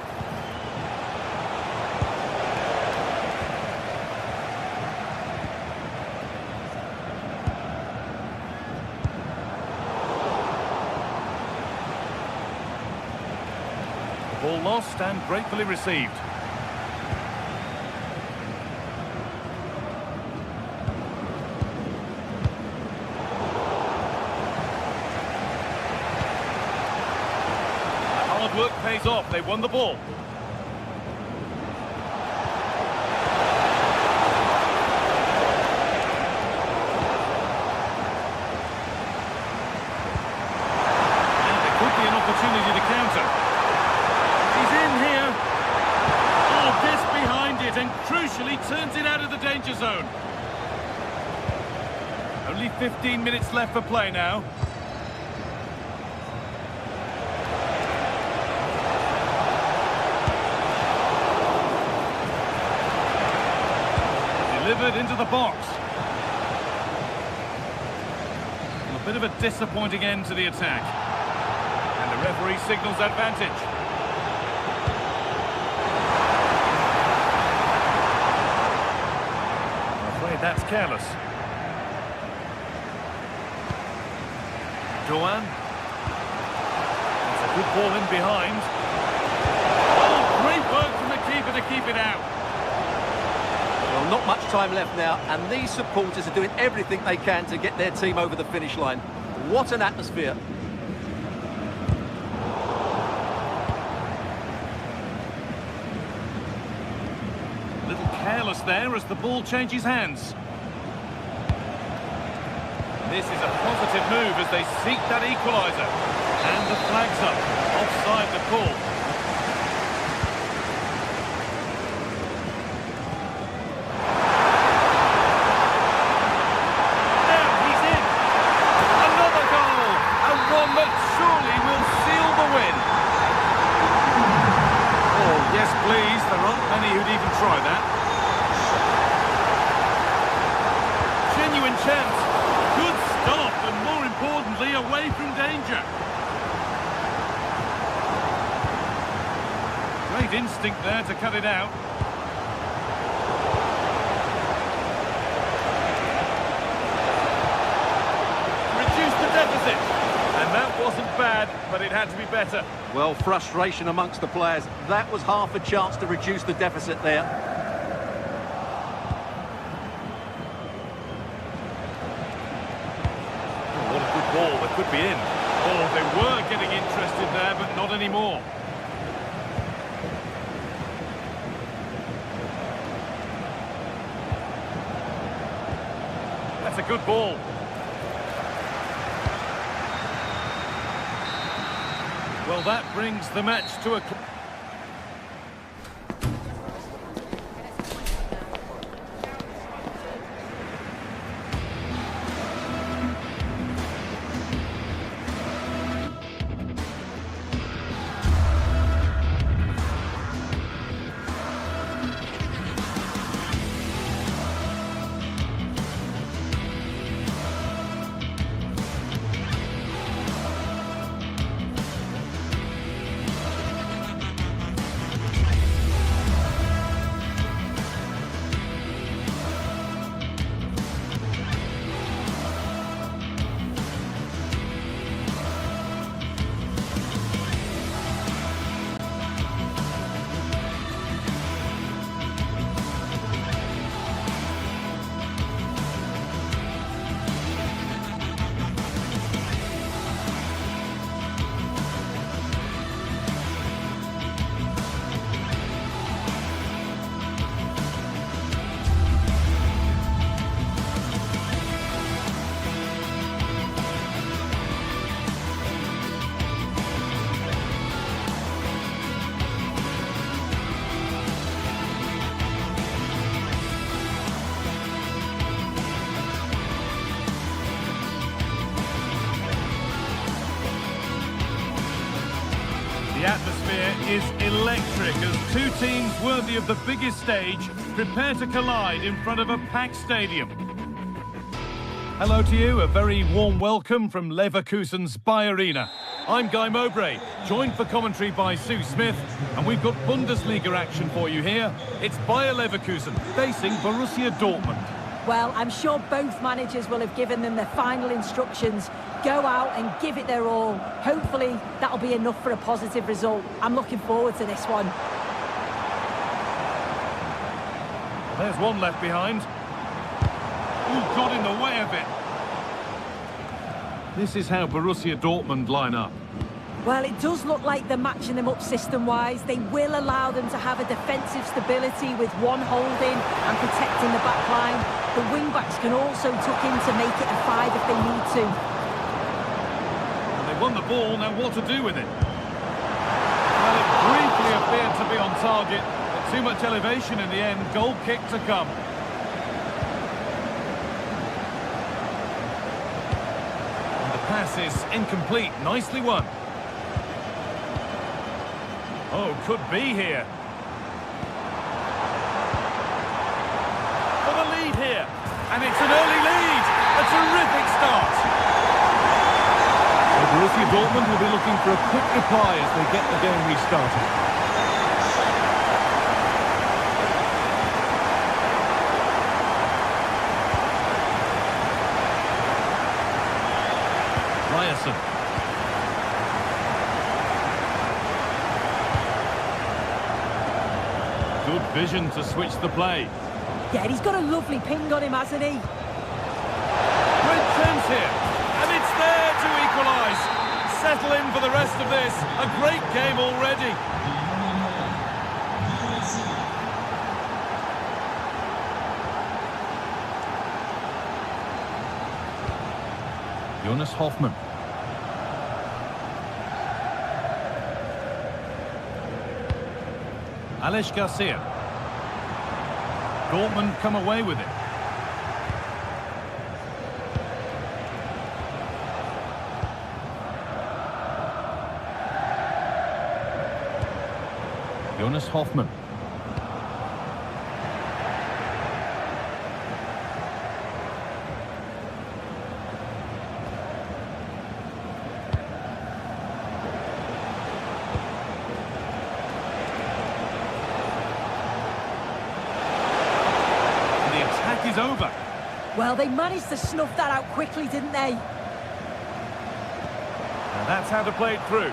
Ball lost and gratefully received. Hard work pays off. They won the ball. And there could be an opportunity to counter. He's in here. Oh, gets behind it and crucially turns it out of the danger zone. Only 15 minutes left for play now. Delivered into the box. A bit of a disappointing end to the attack. And the referee signals advantage. That's careless. Doan. That's a good ball in behind. Oh, great work from the keeper to keep it out. Well, not much time left now, and these supporters are doing everything they can to get their team over the finish line. What an atmosphere. Careless there as the ball changes hands. This is a positive move as they seek that equaliser. And the flag's up. Offside the call. Now he's in. Another goal. And one that surely will seal the win. Oh, yes please. There aren't many who'd even try that. Genuine chance. Good stop and more importantly away from danger. Great instinct there to cut it out. Reduce the deficit. And that wasn't bad, but it had to be better. Well, frustration amongst the players. That was half a chance to reduce the deficit there. Ball that could be in. Oh, they were getting interested there, but not anymore. That's a good ball. Well, that brings the match to a... is electric as two teams worthy of the biggest stage prepare to collide in front of a packed stadium. Hello to you, a very warm welcome from Leverkusen's Bay Arena. I'm Guy Mowbray, joined for commentary by Sue Smith, and we've got Bundesliga action for you here. It's Bayer Leverkusen facing Borussia Dortmund. Well, I'm sure both managers will have given them their final instructions. Go out and give it their all. Hopefully, that'll be enough for a positive result. I'm looking forward to this one. There's one left behind. Ooh, got in the way of it. This is how Borussia Dortmund line up. Well, it does look like they're matching them up system-wise. They will allow them to have a defensive stability with one holding and protecting the back line. The wing-backs can also tuck in to make it a 5 if they need to. And they won the ball, now what to do with it? Well, it briefly appeared to be on target, but too much elevation in the end. Goal kick to come. And the pass is incomplete. Nicely won. Oh, could be here. For the lead here. And it's an early lead. A terrific start. So Borussia Dortmund will be looking for a quick reply as they get the game restarted. Ryerson. Good vision to switch the play. Yeah, he's got a lovely ping on him, hasn't he? Great chance here. And it's there to equalise. Settle in for the rest of this. A great game already. Jonas Hoffmann. Alex Garcia. Dortmund come away with it. Jonas Hoffmann. Is over. Well, they managed to snuff that out quickly, didn't they? And that's how to play it through.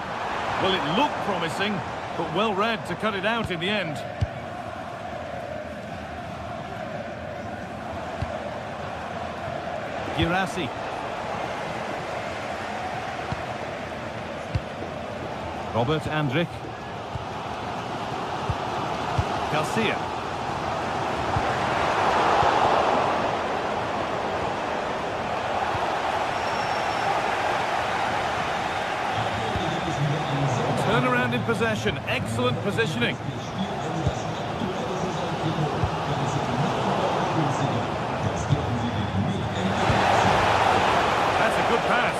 Well, it looked promising, but well read to cut it out in the end. Girassi. Robert Andrich. Garcia. Turnaround in possession, excellent positioning. That's a good pass.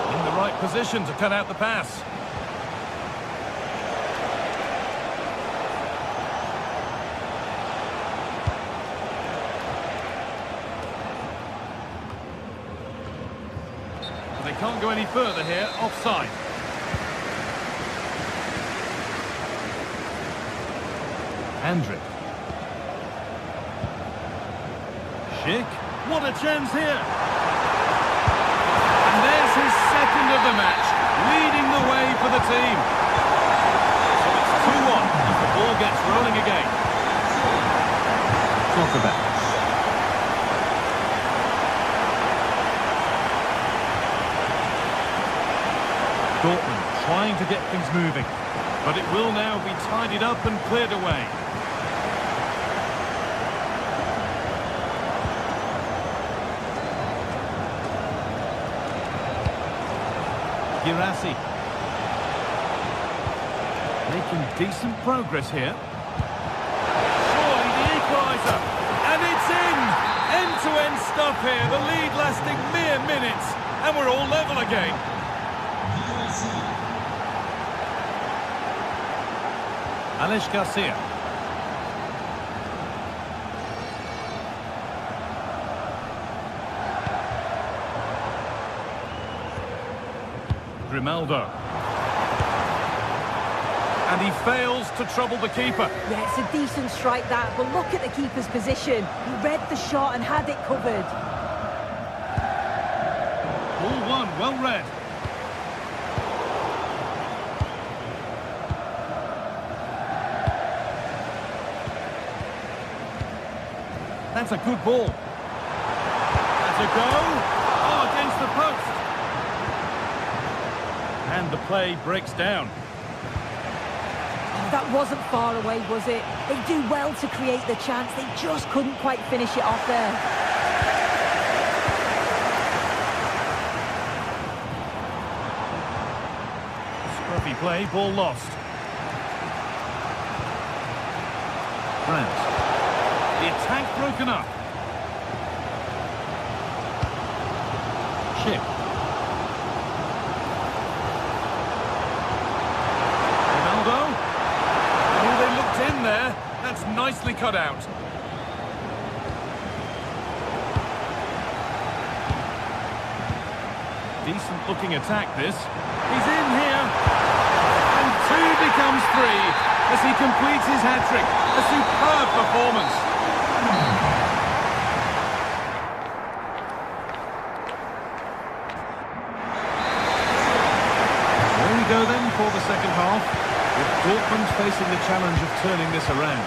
In the right position to cut out the pass. They can't go any further here, offside. Andrich. Schick, what a chance here. And there's his second of the match, leading the way for the team. So it's 2-1 as the ball gets rolling again. Schlotterbeck. Dortmund trying to get things moving, but it will now be tidied up and cleared away. Girassi. Making decent progress here. Surely the equaliser. And it's in! End-to-end stuff here. The lead lasting mere minutes. And we're all level again. Alex Garcia. Grimaldo. And he fails to trouble the keeper. Yeah, it's a decent strike that, but look at the keeper's position. He read the shot and had it covered. Ball one, well read. That's a good ball. That's a go. Oh, against the post. And the play breaks down. Oh, that wasn't far away, was it? They do well to create the chance. They just couldn't quite finish it off there. Scruffy play, ball lost. Grant. The attack broken up. Chip. Ronaldo. Oh, they looked in there. That's nicely cut out. Decent looking attack this. He's in here. And 2 becomes 3 as he completes his hat-trick. A superb performance. There we go then for the second half, with Dortmund facing the challenge of turning this around.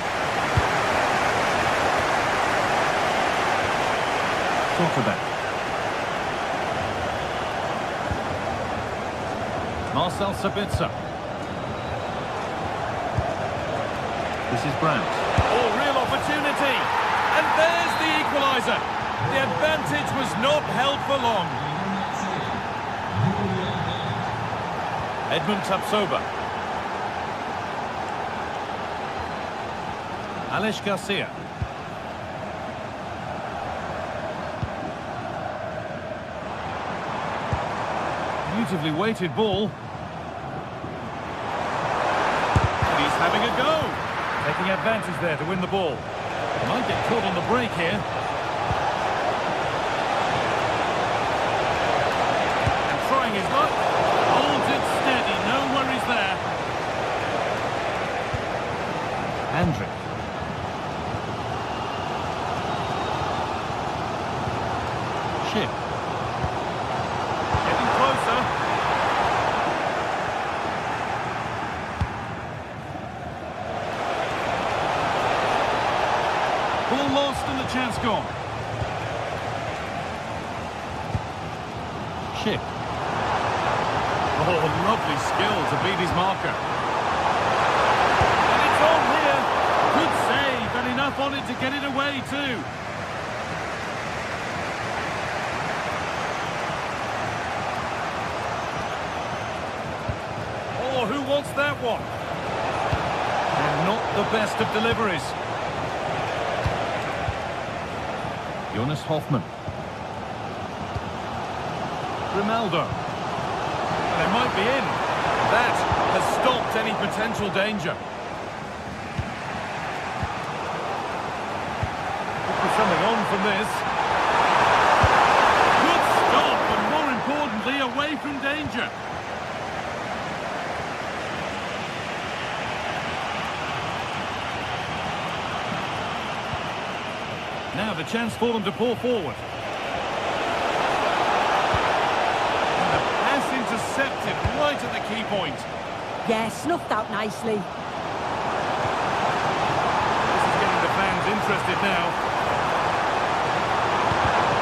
Quarterback. Marcel Sabitzer. This is Brandt. Oh, real opportunity. And there's the equaliser. The advantage was not held for long. Edmund Tapsoba. Alex Garcia. Beautifully weighted ball. And he's having a go. Taking advantage there to win the ball. Might get caught on the break here. And trying his luck. Holds it steady, no worries there. Andrick. Chip. Getting closer. Ball lost and the chance gone. Chip. Oh, lovely skill to beat his marker. And it's on here. Good save and enough on it to get it away too. Oh, who wants that one? And not the best of deliveries. Jonas Hoffmann. Grimaldo. They might be in. That has stopped any potential danger. Could be something on from this. Good stop, and more importantly, away from danger. Now the chance for them to pour forward. And the pass intercepted right at the key point. Yeah, snuffed out nicely. This is getting the fans interested now.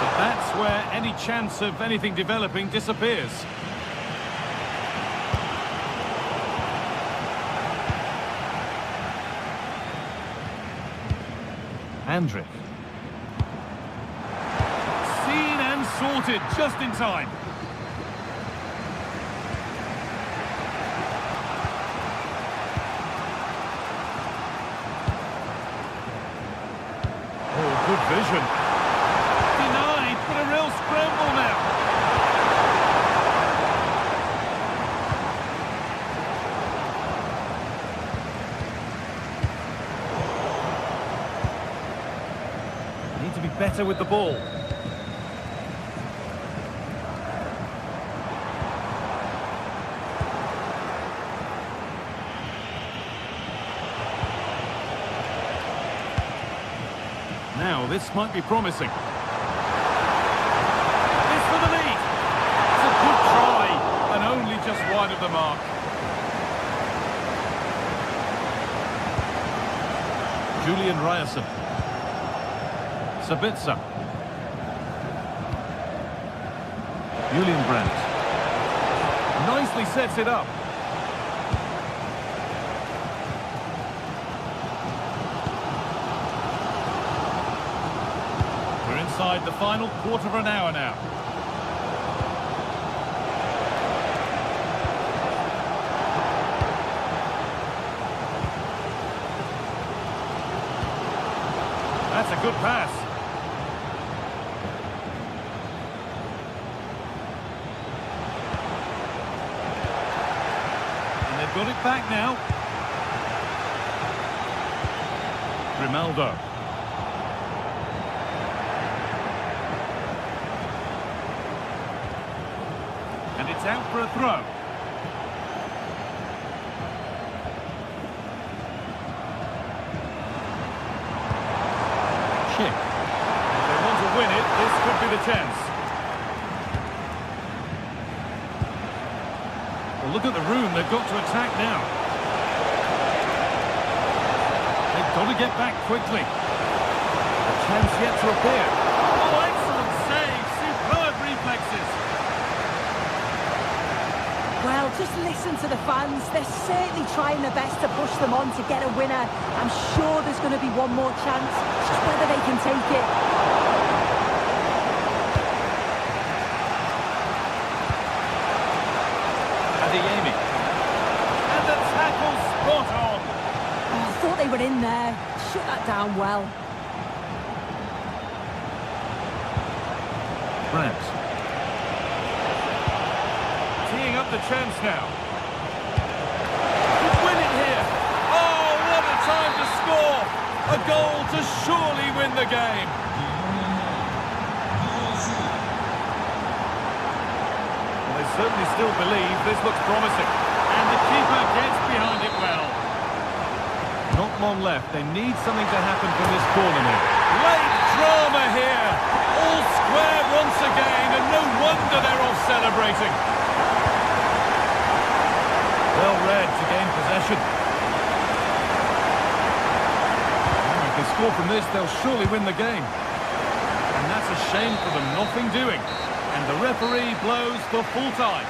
But that's where any chance of anything developing disappears. Andrick. Seen and sorted just in time. Oh, good vision. Denied, but a real scramble now. be better with the ball. Now, this might be promising. It's for the lead. It's a good try, and only just wide of the mark. Julian Ryerson. Sabitzer. Julian Brandt. Nicely sets it up. We're inside the final quarter of an hour now. That's a good pass. And they've got it back now. Grimaldo. And it's out for a throw. Chick. If they want to win it, this could be the chance. Well, look at the room they've got to attack now. They've got to get back quickly. A chance yet to appear. Oh, excellent save. Superb reflexes. Well, just listen to the fans. They're certainly trying their best to push them on to get a winner. I'm sure there's going to be one more chance. It's just whether they can take it. Adeyemi. And the tackle spot on. Oh, I thought they were in there. Shut that down well. Brandt. Teeing up the chance now. Could win it here. Oh, what a time to score! A goal to surely win the game. Well, they certainly still believe this looks promising. And the keeper gets behind it well. Not long left. They need something to happen from this corner now. Late drama here. All square once again, and no wonder they're off celebrating. Well read to gain possession. If they score from this, they'll surely win the game. And that's a shame for them, nothing doing. And the referee blows for full time.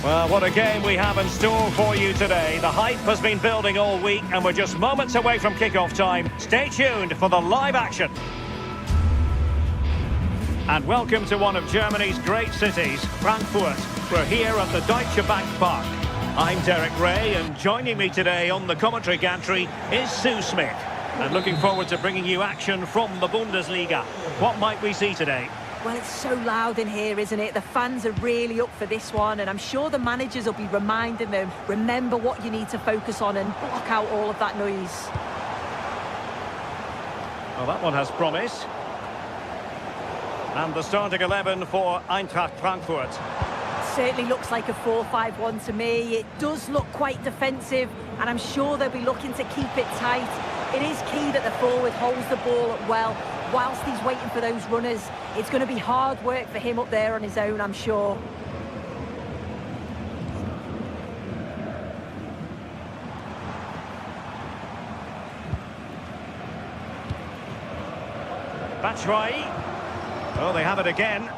Well, what a game we have in store for you today. The hype has been building all week and we're just moments away from kickoff time. Stay tuned for the live action. And welcome to one of Germany's great cities, Frankfurt. We're here at the Deutsche Bank Park. I'm Derek Ray, and joining me today on the commentary gantry is Sue Smith. And looking forward to bringing you action from the Bundesliga. What might we see today? Well, it's so loud in here, isn't it? The fans are really up for this one, and I'm sure the managers will be reminding them, remember what you need to focus on and block out all of that noise. Well, that one has promise. And the starting 11 for Eintracht Frankfurt. Certainly looks like a 4-5-1 to me. It does look quite defensive, and I'm sure they'll be looking to keep it tight. It is key that the forward holds the ball up well whilst he's waiting for those runners. It's going to be hard work for him up there on his own, I'm sure. Batshuayi. Oh, they have it again.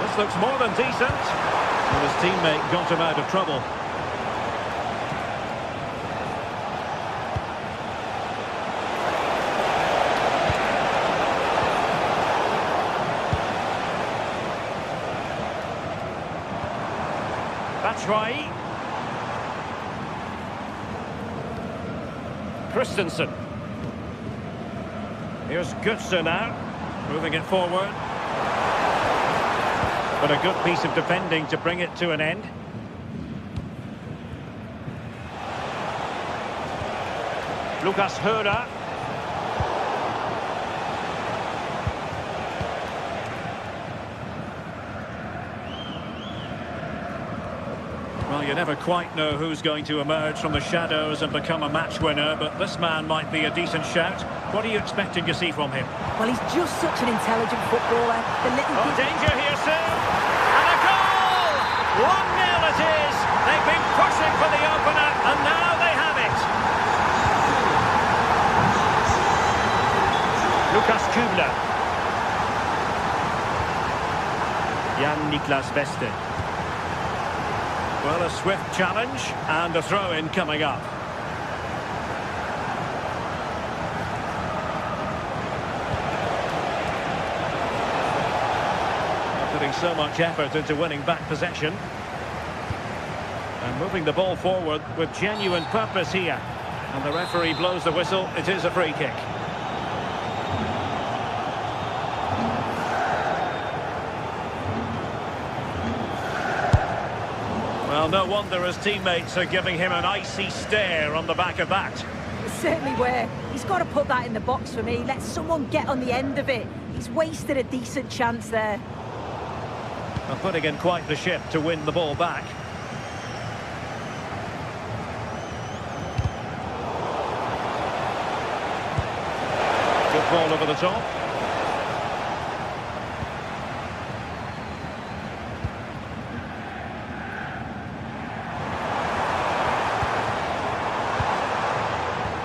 This looks more than decent. And his teammate got him out of trouble. Batshuayi. Christensen. Here's Götze now, moving it forward. But a good piece of defending to bring it to an end. Lucas Höder. Well, you never quite know who's going to emerge from the shadows and become a match winner, but this man might be a decent shout. What are you expecting to see from him? Well, he's just such an intelligent footballer. The little danger here soon! And a goal! 1-0 it is! They've been pushing for the opener, and now they have it! Lukas Kübler. Jan-Niklas Beste. Well, a swift challenge and a throw-in coming up. They're putting so much effort into winning back possession. And moving the ball forward with genuine purpose here. And the referee blows the whistle. It is a free kick. Well, no wonder his teammates are giving him an icy stare on the back of that. Certainly were. He's got to put that in the box for me. Let someone get on the end of it. He's wasted a decent chance there. And putting in quite the shift to win the ball back. Good ball over the top.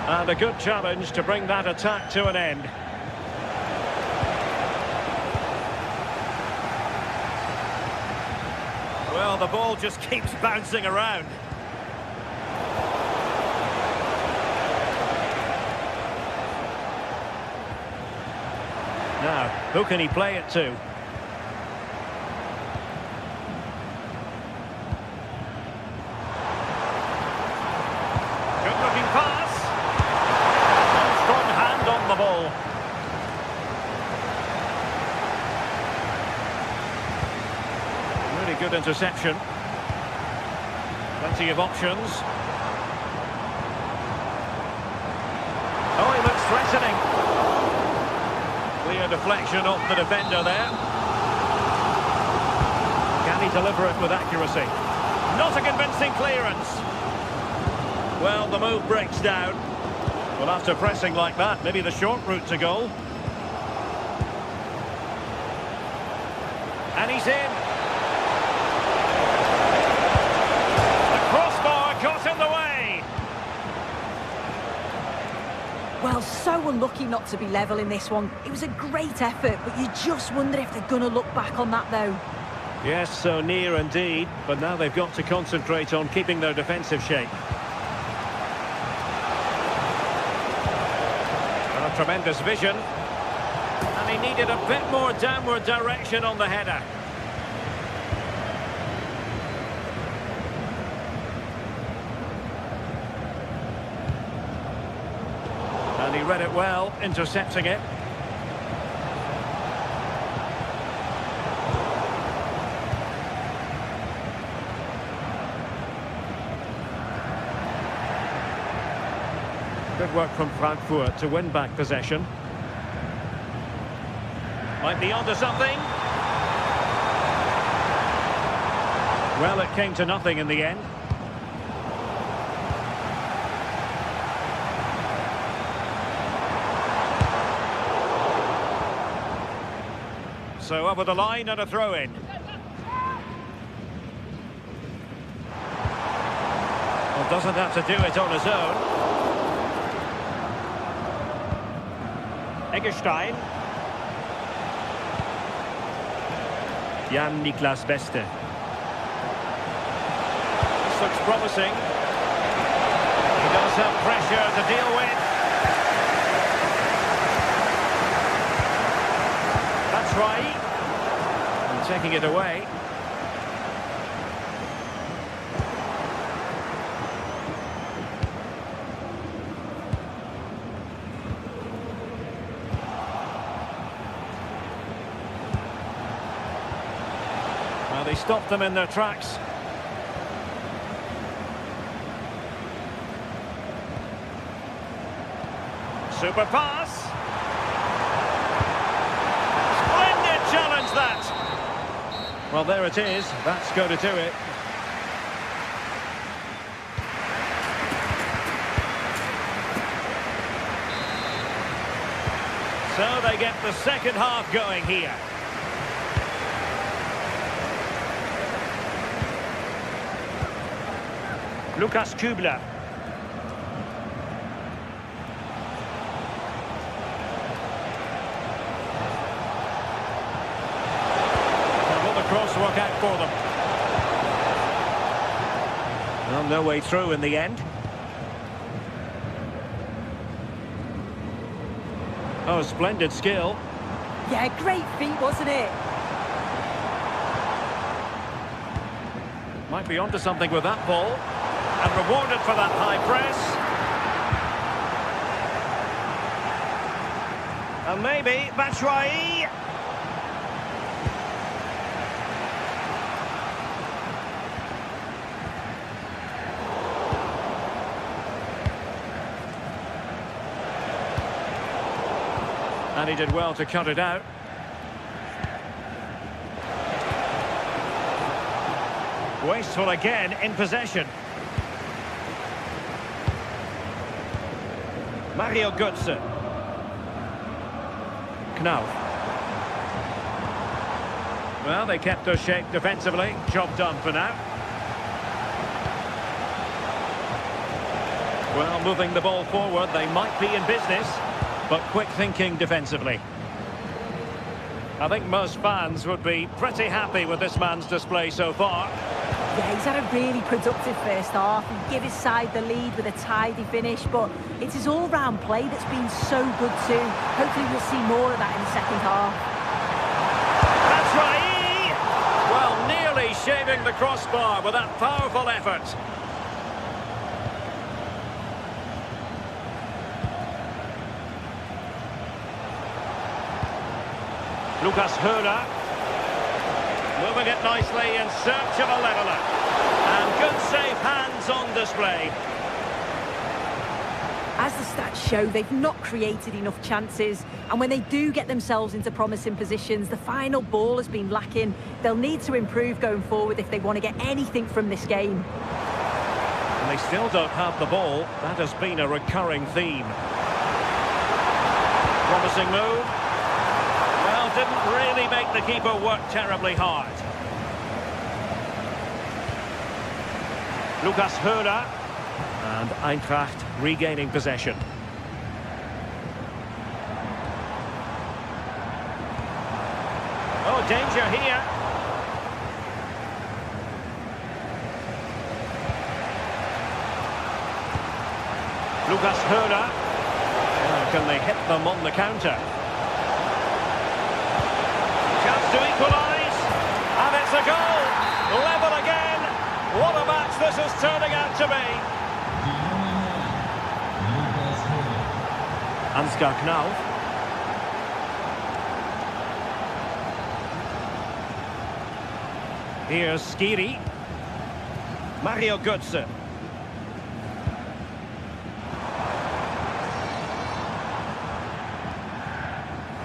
And a good challenge to bring that attack to an end. Well, the ball just keeps bouncing around. Now, who can he play it to? Good-looking pass. Strong hand on the ball. Really good interception. Plenty of options. Oh, he looks threatening. Clear deflection off the defender there. Can he deliver it with accuracy? Not a convincing clearance. Well, the move breaks down. Well, after pressing like that, maybe the short route to goal. And he's in. The crossbar got in the way. Well, so unlucky not to be level in this one. It was a great effort, but you just wonder if they're going to look back on that, though. Yes, so near indeed, but now they've got to concentrate on keeping their defensive shape. Well, tremendous vision. And he needed a bit more downward direction on the header. And he read it well, intercepting it. Good work from Frankfurt to win back possession. Might be onto something. Well, it came to nothing in the end. So over the line and a throw-in. Well, doesn't have to do it on his own. Eggestein. Jan Niklas Beste. This looks promising. He does have pressure to deal with. That's right. And taking it away. Well, they stopped them in their tracks. Super pass. Splendid challenge, that. Well, there it is. That's going to do it. So they get the second half going here. Lukas Kübler. Will the cross work out for them? Well, no way through in the end. Oh, splendid skill. Yeah, great feat, wasn't it? Might be onto something with that ball. And rewarded for that high press. And maybe Batshuayi. And he did well to cut it out. Wasteful again in possession. Mario Götze. Knauf. Well, they kept their shape defensively. Job done for now. Well, moving the ball forward, they might be in business, but quick thinking defensively. I think most fans would be pretty happy with this man's display so far. Yeah, he's had a really productive first half and give his side the lead with a tidy finish, but it's his all-round play that's been so good too. Hopefully we'll see more of that in the second half. That's right! Well, nearly shaving the crossbar with that powerful effort. Lukas Höhler. Moving it nicely in search of a leveller. And good safe hands on display. As the stats show, they've not created enough chances. And when they do get themselves into promising positions, the final ball has been lacking. They'll need to improve going forward if they want to get anything from this game. And they still don't have the ball. That has been a recurring theme. Promising move. Well, didn't really make the keeper work terribly hard. Lukas Höhler. And Eintracht regaining possession. Oh, danger here. Lukas Höhler. Can they hit them on the counter? Chance to equalise. And it's a goal. Level again. What a match this is turning out to be. Ansgar Knauf. Here's Skiri. Mario Götze.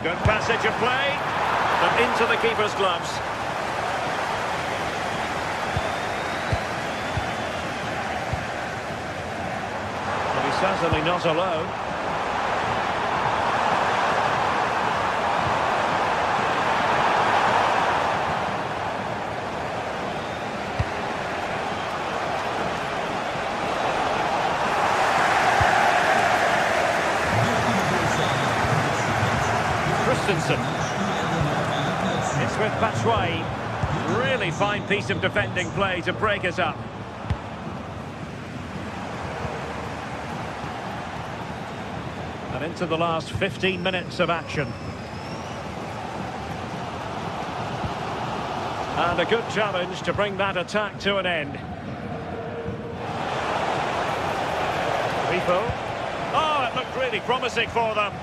Good passage of play. And into the keeper's gloves. But he's certainly not alone. It's with Batshuayi. Really fine piece of defending play to break it up. And into the last 15 minutes of action. And a good challenge to bring that attack to an end. Ripo. Oh, it looked really promising for them.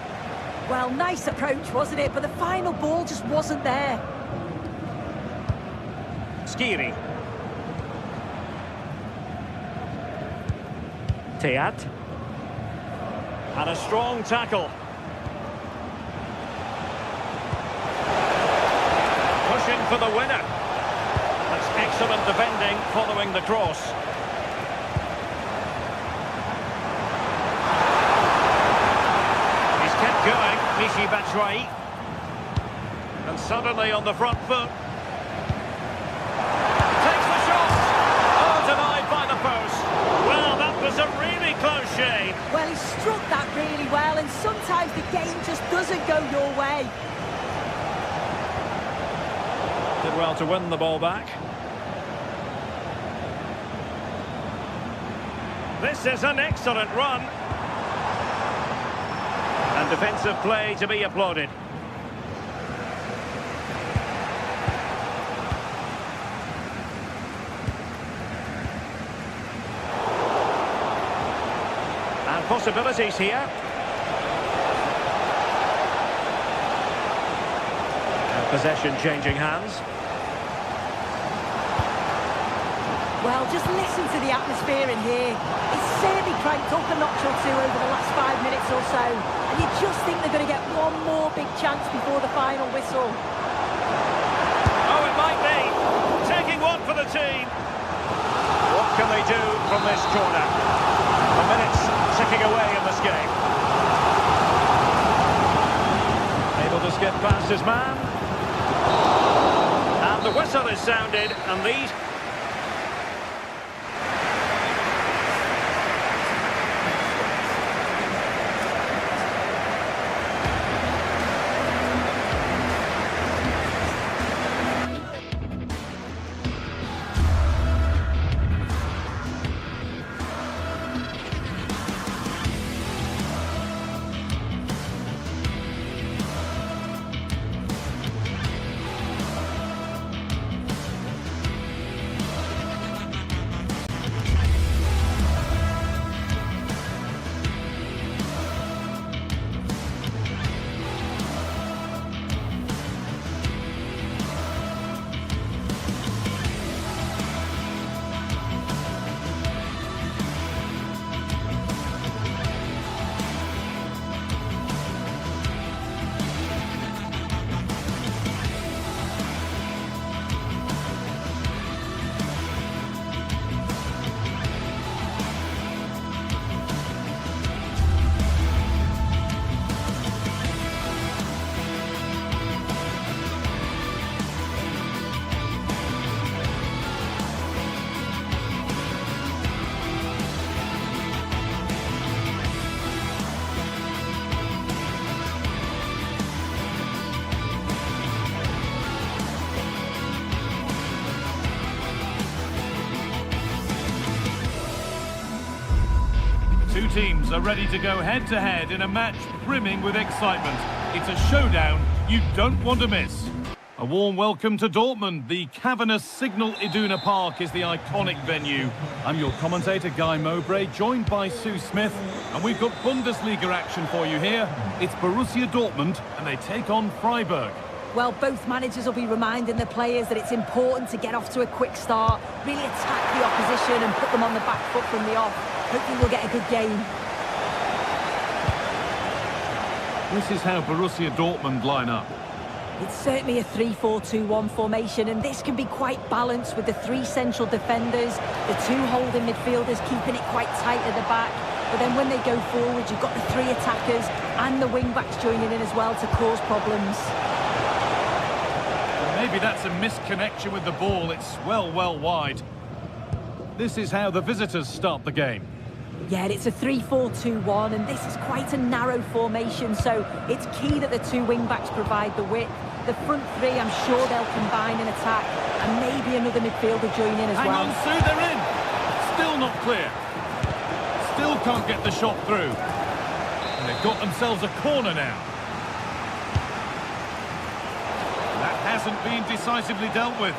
Well, nice approach, wasn't it? But the final ball just wasn't there. Skiri. Teat. And a strong tackle. Pushing for the winner. That's excellent defending following the cross. Going, Michy Batshuayi. And suddenly on the front foot. Takes the shot. Oh, denied by the post. Well, that was a really close shave. Well, he struck that really well, and sometimes the game just doesn't go your way. Did well to win the ball back. This is an excellent run. And defensive play to be applauded. And possibilities here. And possession changing hands. Well, just listen to the atmosphere in here. It's certainly cranked up a notch or two over the last 5 minutes or so. And you just think they're going to get one more big chance before the final whistle. Oh, it might be. Taking one for the team. What can they do from this corner? The minutes ticking away in this game. Able to skip past his man. And the whistle is sounded, and these... Two teams are ready to go head-to-head in a match brimming with excitement. It's a showdown you don't want to miss. A warm welcome to Dortmund. The cavernous Signal Iduna Park is the iconic venue. I'm your commentator, Guy Mowbray, joined by Sue Smith. And we've got Bundesliga action for you here. It's Borussia Dortmund, and they take on Freiburg. Well, both managers will be reminding the players that it's important to get off to a quick start, really attack the opposition and put them on the back foot from the off. Hopefully we'll get a good game. This is how Borussia Dortmund line up. It's certainly a 3-4-2-1 formation, and this can be quite balanced with the three central defenders, the two holding midfielders keeping it quite tight at the back. But then when they go forward, you've got the three attackers and the wing-backs joining in as well to cause problems. Maybe that's a misconnection with the ball. It's well wide. This is how the visitors start the game. Yeah, it's a 3-4-2-1, and this is quite a narrow formation, so it's key that the two wing-backs provide the width. The front three, I'm sure they'll combine and attack, and maybe another midfielder join in as well. Hang on, Sue, they're in! Still not clear. Still can't get the shot through. And they've got themselves a corner now. That hasn't been decisively dealt with.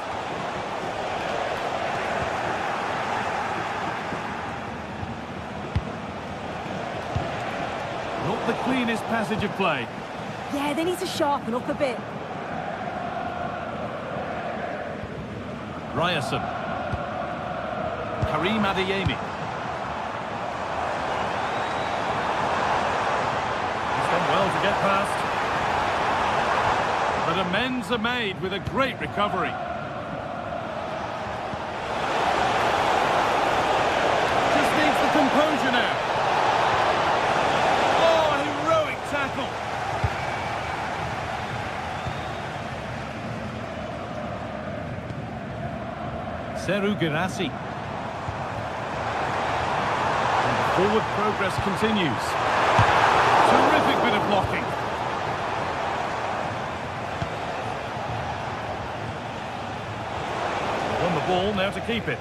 Not the cleanest passage of play. Yeah, they need to sharpen up a bit. Ryerson. Karim Adeyemi. He's done well to get past. But amends are made with a great recovery. Just needs the composure now. Seru Girassi. Forward progress continues. Terrific bit of blocking. On the ball, now to keep it.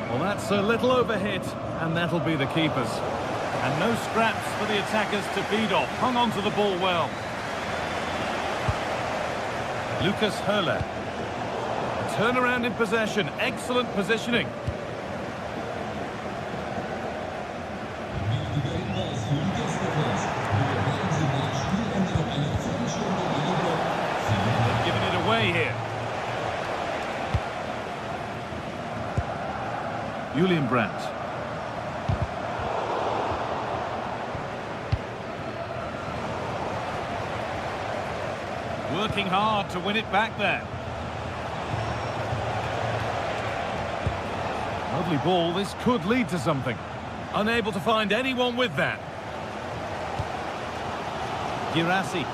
Well, that's a little overhit, and that'll be the keepers. And no scraps for the attackers to feed off. Hung on to the ball well. Lucas Höhler. A turnaround in possession. Excellent positioning. They've given it away here. Julian Brandt. Working hard to win it back there. Lovely ball. This could lead to something. Unable to find anyone with that. Girassi.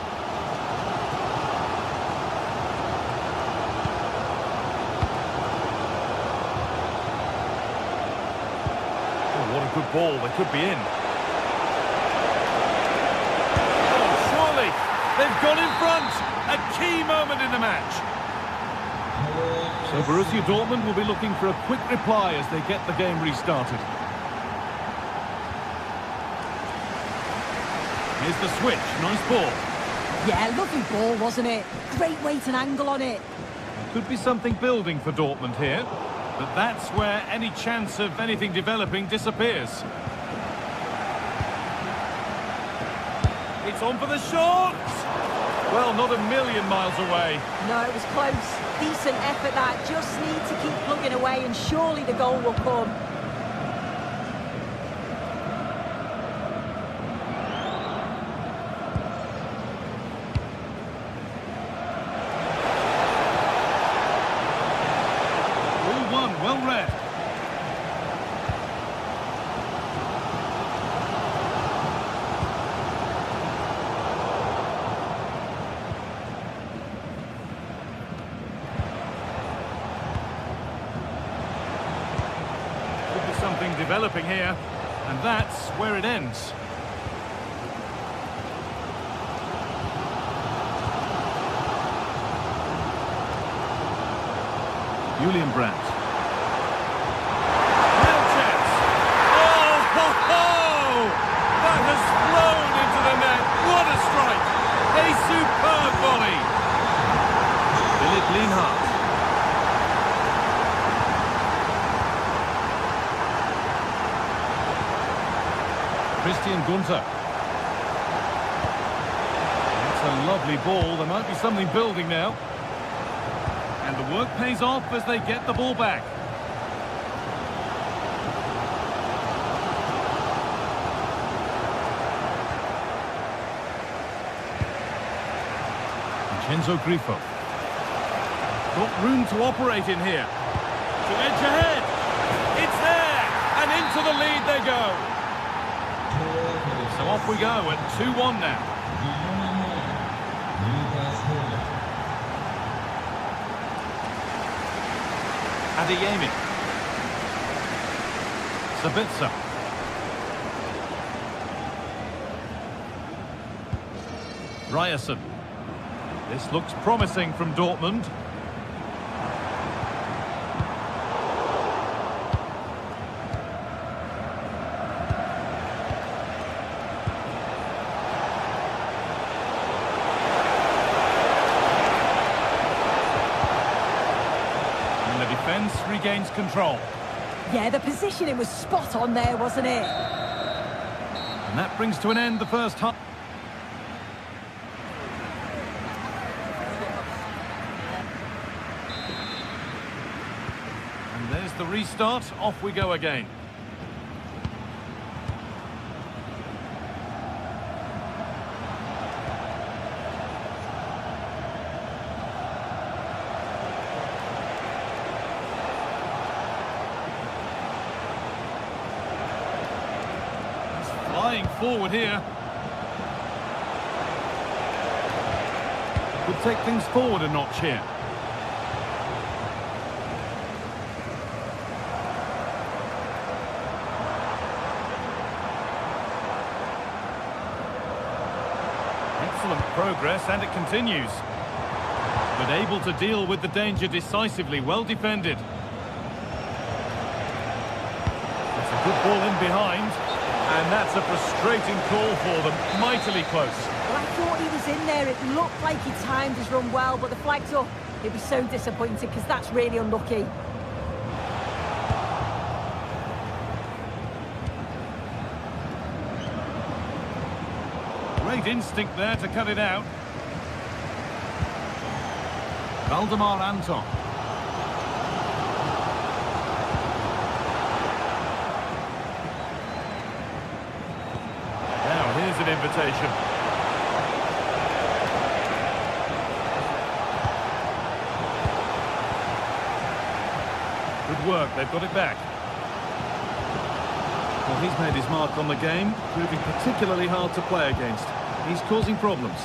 Oh, what a good ball. They could be in. Oh, surely. They've gone in front. A key moment in the match. So Borussia Dortmund will be looking for a quick reply as they get the game restarted. Here's the switch. Nice ball. Yeah, lovely ball, wasn't it? Great weight and angle on it. Could be something building for Dortmund here, but that's where any chance of anything developing disappears. It's on for the shot! Well, not a million miles away. No, it was close. Decent effort that. Just need to keep plugging away and surely the goal will come. All one, well read. Something developing here, and that's where it ends. Julian Brandt. Real chance. Oh, ho, ho! That has flown into the net. Christian Gunter. That's a lovely ball. There might be something building now. And the work pays off as they get the ball back. Enzo Grifo. Got room to operate in here. To edge ahead. It's there. And into the lead they go. So off we go at 2-1 now. Adeyemi. Sabitzer. Ryerson. This looks promising from Dortmund. And the defence regains control. Yeah, the positioning was spot on there, wasn't it? And that brings to an end the first half. There's the restart. Off we go again. He's flying forward here. Could take things forward a notch here. Excellent progress, and it continues. But able to deal with the danger decisively, well defended. It's a good ball in behind, and that's a frustrating call for them. Mightily close. Well, I thought he was in there. It looked like he timed his run well, but the flag's up. He'd be so disappointed because that's really unlucky. Great instinct there to cut it out. Valdemar Anton. Now here's an invitation. Good work, they've got it back. Well, he's made his mark on the game, proving particularly hard to play against. He's causing problems.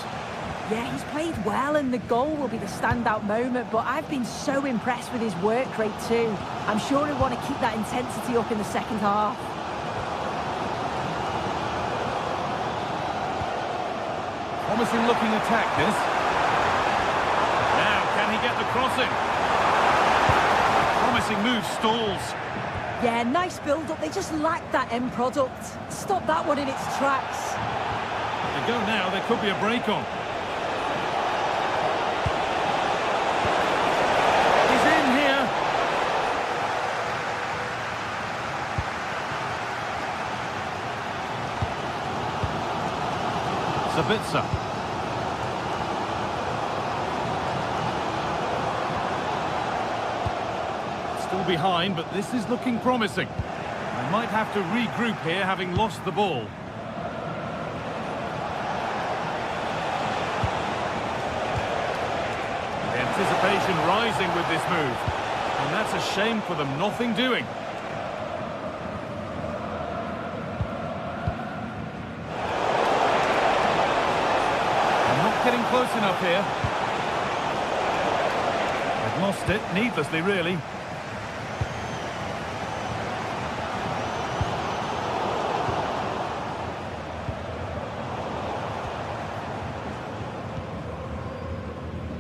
Yeah, he's played well, and the goal will be the standout moment, but I've been so impressed with his work rate too. I'm sure he'll want to keep that intensity up in the second half. Promising looking attack, this. Now, can he get the crossing? Promising move stalls. Yeah, nice build-up. They just lack that end product. Stop that one in its tracks. They go now, there could be a break on. He's in here. Sabitzer. Still behind, but this is looking promising. They might have to regroup here, having lost the ball. Anticipation rising with this move, and that's a shame for them. Nothing doing. They're not getting close enough here. They've lost it needlessly, really.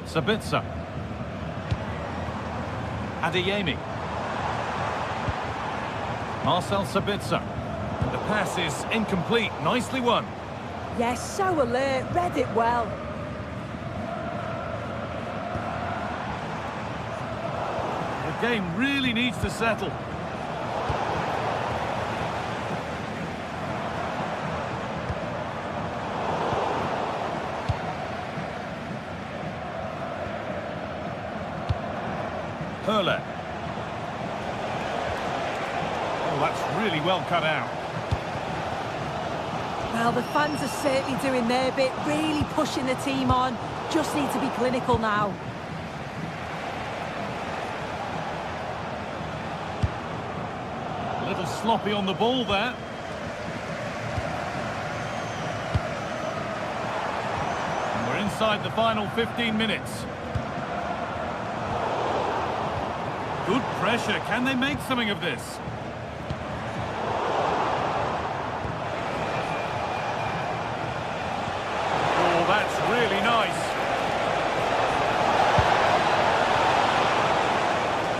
Sabitzer. Adeyemi. Marcel Sabitzer. And the pass is incomplete. Nicely won. Yes, so alert. Read it well. The game really needs to settle. Manwele. Oh, that's really well cut out. Well, the fans are certainly doing their bit, really pushing the team on. Just need to be clinical now. A little sloppy on the ball there. And we're inside the final 15 minutes. Good pressure. Can they make something of this? Oh, that's really nice.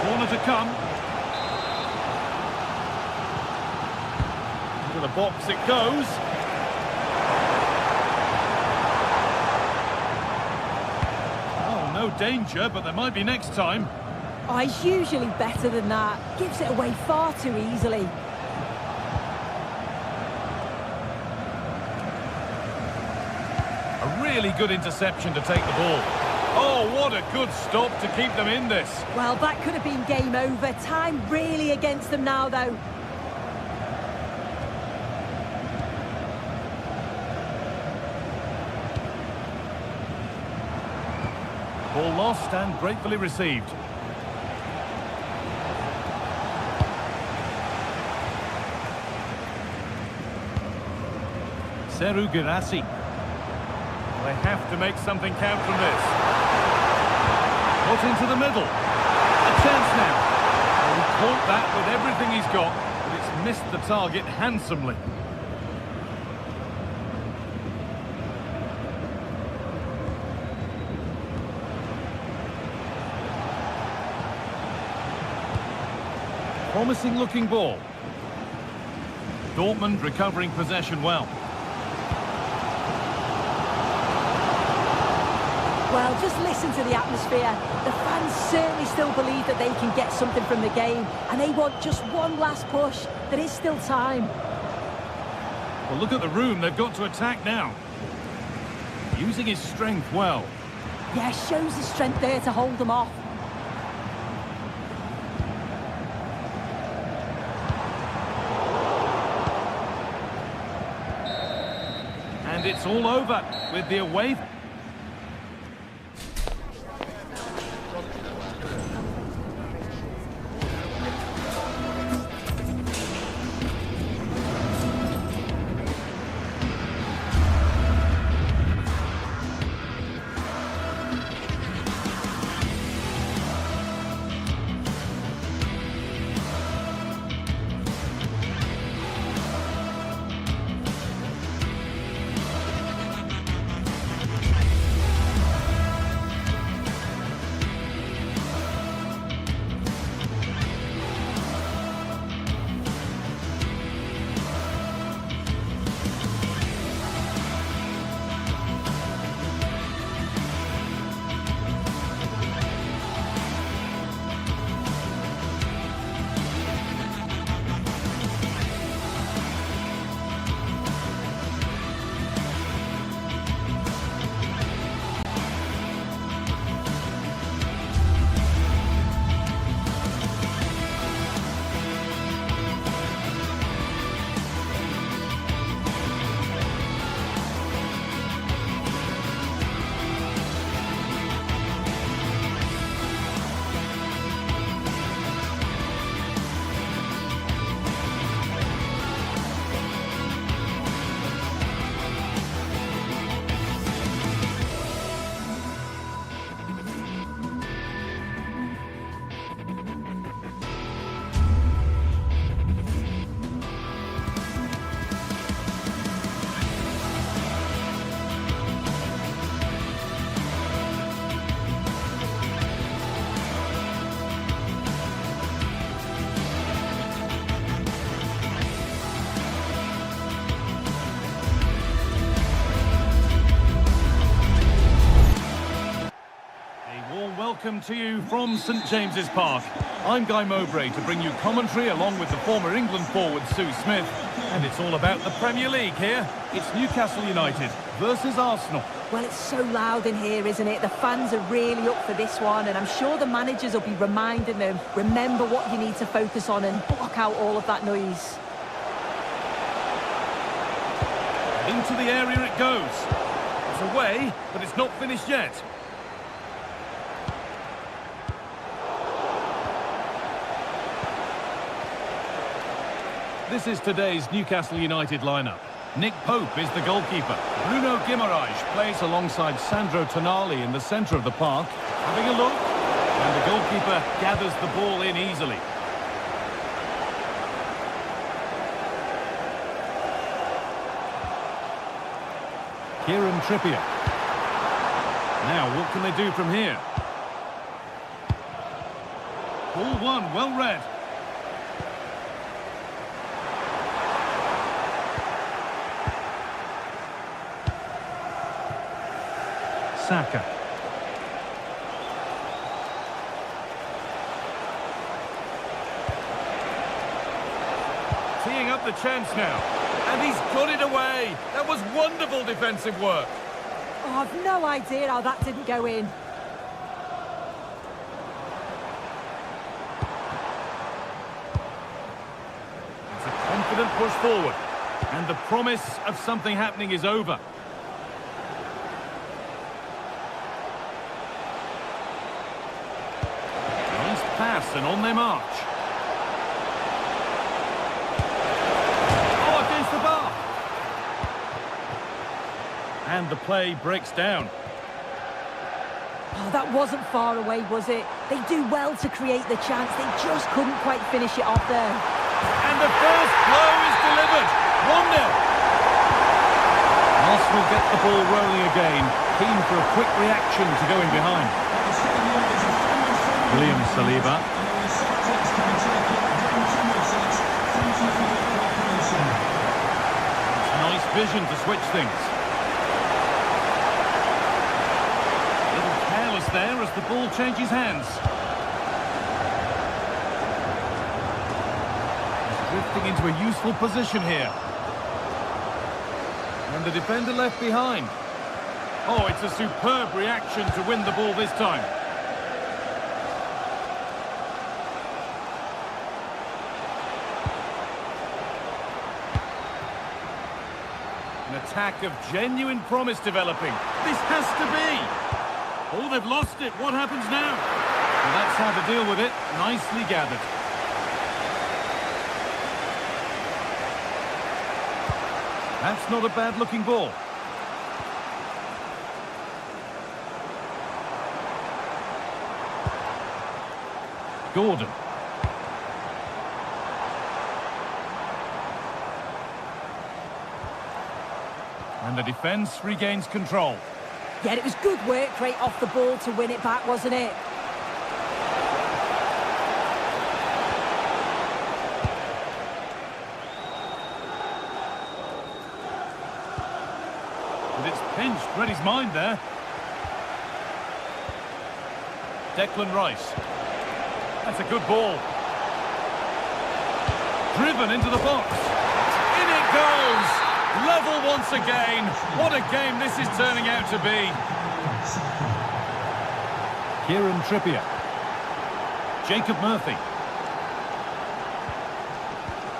Corner to come. Into the box it goes. Oh, no danger, but there might be next time. Oh, he's usually better than that. Gives it away far too easily. A really good interception to take the ball. Oh, what a good stop to keep them in this. Well, that could have been game over. Time really against them now, though. Ball lost and gratefully received. Seru Girassi. They have to make something count from this. Put into the middle. A chance now. Well, he caught that with everything he's got, but it's missed the target handsomely. Promising looking ball. Dortmund recovering possession well. Well, just listen to the atmosphere. The fans certainly still believe that they can get something from the game, and they want just one last push. There is still time. Well, look at the room. They've got to attack now. Using his strength well. Yeah, shows the strength there to hold them off. And it's all over with the away. Welcome to you from St James's Park. I'm Guy Mowbray to bring you commentary along with the former England forward Sue Smith. And it's all about the Premier League here. It's Newcastle United versus Arsenal. Well, it's so loud in here, isn't it? The fans are really up for this one, and I'm sure the managers will be reminding them, remember what you need to focus on and block out all of that noise. Into the area it goes. It's away, but it's not finished yet. This is today's Newcastle United lineup. Nick Pope is the goalkeeper. Bruno Guimaraes plays alongside Sandro Tonali in the centre of the park. Having a look, and the goalkeeper gathers the ball in easily. Kieran Trippier. Now, what can they do from here? Ball one, well read. Saka. Teeing up the chance now. And he's got it away. That was wonderful defensive work. Oh, I've no idea how that didn't go in. It's a confident push forward. And the promise of something happening is over. Nice pass and on their march. And the play breaks down. Oh, that wasn't far away, was it? They do well to create the chance. They just couldn't quite finish it off there. And the first blow is delivered. 1-0. Arsenal get the ball rolling again. Keen for a quick reaction to going behind. William Saliba. It's nice vision to switch things. There as the ball changes hands. He's drifting into a useful position here. And the defender left behind. Oh, it's a superb reaction to win the ball this time. An attack of genuine promise developing. This has to be. Oh, they've lost it. What happens now? Well, that's how to deal with it. Nicely gathered. That's not a bad-looking ball. Gordon. And the defence regains control. Yeah, it was good work right off the ball to win it back, wasn't it? But it's pinched, read his mind there. Declan Rice. That's a good ball. Driven into the box. In it goes! Level once again. What a game this is turning out to be. Kieran Trippier. Jacob Murphy.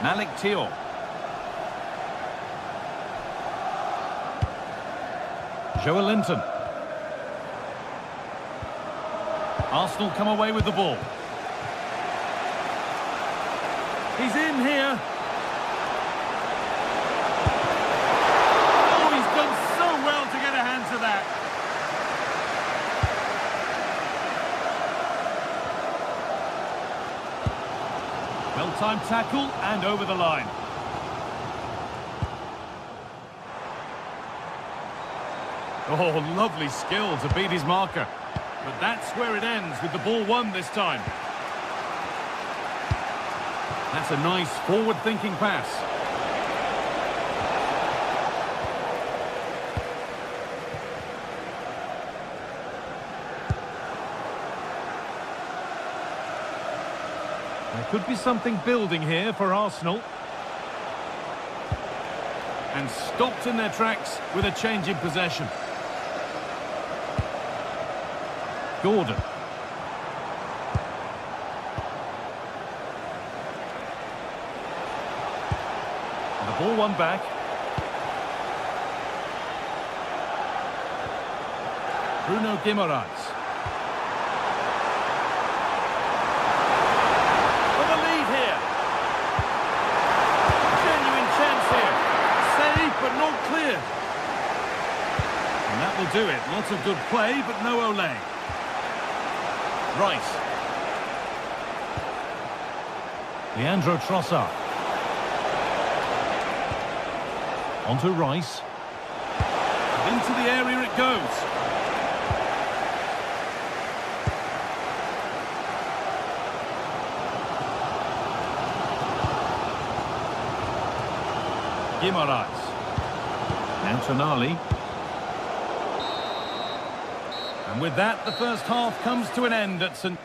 Malik Thiaw. Joelinton. Arsenal come away with the ball. He's in here. Well-timed tackle and over the line. Oh, lovely skill to beat his marker. But that's where it ends with the ball won this time. That's a nice forward-thinking pass. There could be something building here for Arsenal. And stopped in their tracks with a change in possession. Gordon. And the ball won back. Bruno Guimaraes. For the lead here. Genuine chance here. Save, but not clear. And that will do it. Lots of good play, but no Ole. Rice. Leandro Trossard. Onto Rice. Into the area it goes. Guimaraes. Now Tonali. And with that, the first half comes to an end at St.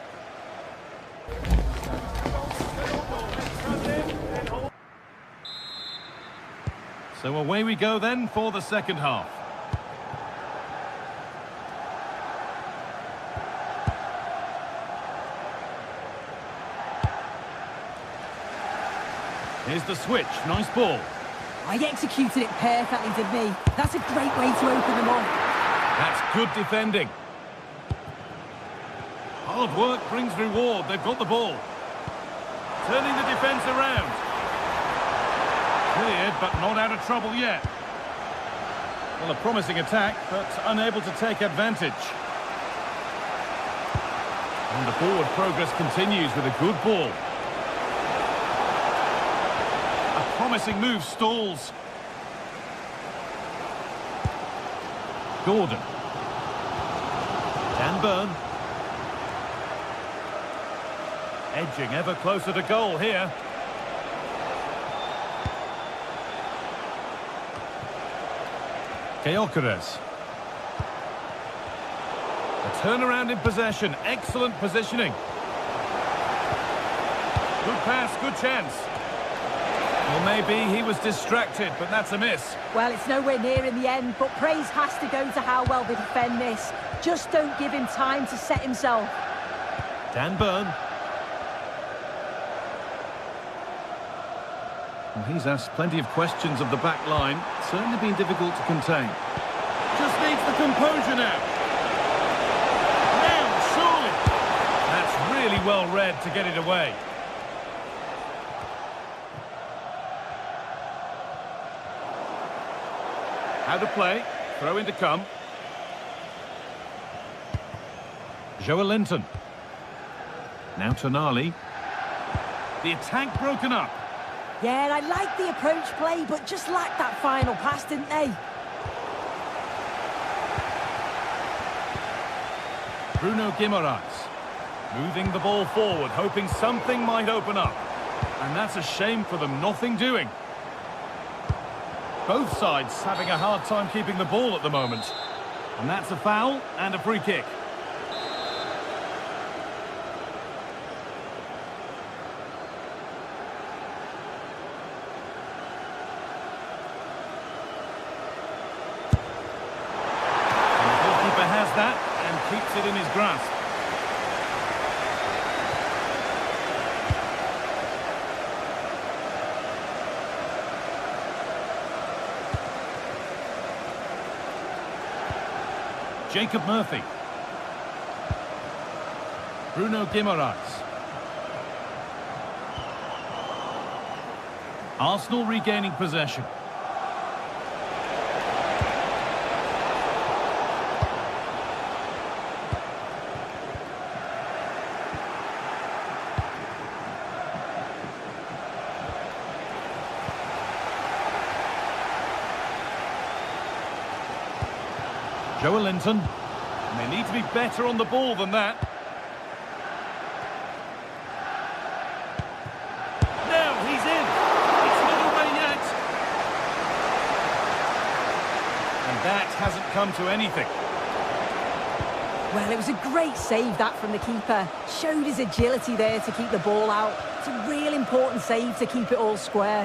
So away we go then for the second half. Here's the switch. Nice ball. I executed it perfectly, didn't he? That's a great way to open them up. That's good defending. Hard work brings reward. They've got the ball. Turning the defence around. Cleared, but not out of trouble yet. Well, a promising attack, but unable to take advantage. And the forward progress continues with a good ball. A promising move stalls. Gordon. Dan Burn. Edging ever closer to goal here. Gyökeres. A turnaround in possession. Excellent positioning. Good pass, good chance. Well, maybe he was distracted, but that's a miss. Well, it's nowhere near in the end, but praise has to go to how well they defend this. Just don't give him time to set himself. Dan Burn. Well, he's asked plenty of questions of the back line. Certainly been difficult to contain. Just needs the composure now. Now, surely. That's really well read to get it away. How to play. Throw in to come. Joelinton. Now Tonali. The attack broken up. Yeah, I like the approach play, but just lacked that final pass, didn't they? Bruno Guimaraes. Moving the ball forward, hoping something might open up. And that's a shame for them, nothing doing. Both sides having a hard time keeping the ball at the moment. And that's a foul and a free kick. Has that and keeps it in his grasp. Jacob Murphy. Bruno Guimaraes. Arsenal regaining possession. Joelinton. And they need to be better on the ball than that. Now he's in. It's not away yet. And that hasn't come to anything. Well, it was a great save, that, from the keeper. Showed his agility there to keep the ball out. It's a real important save to keep it all square.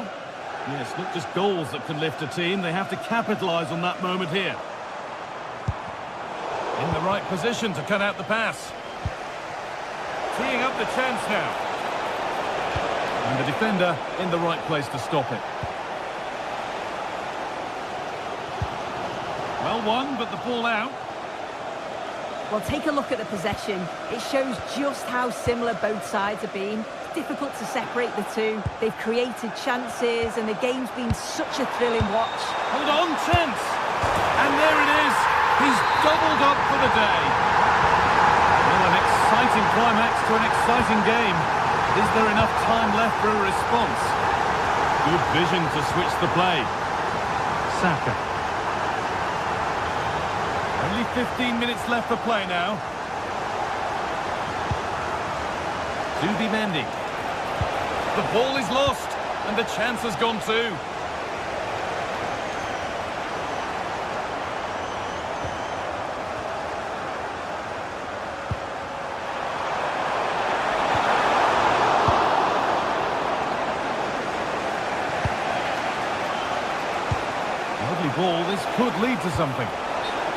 Yes, not just goals that can lift a team. They have to capitalise on that moment here. In the right position to cut out the pass. Teeing up the chance now. And the defender in the right place to stop it. Well won, but the ball out. Well, take a look at the possession. It shows just how similar both sides have been. It's difficult to separate the two. They've created chances, and the game's been such a thrilling watch. Hold on, chance! And there it is! He's doubled up for the day. Well, an exciting climax to an exciting game. Is there enough time left for a response? Good vision to switch the play. Saka. Only 15 minutes left for play now. Zubimendi. The ball is lost, and the chance has gone too. Lovely ball, this could lead to something.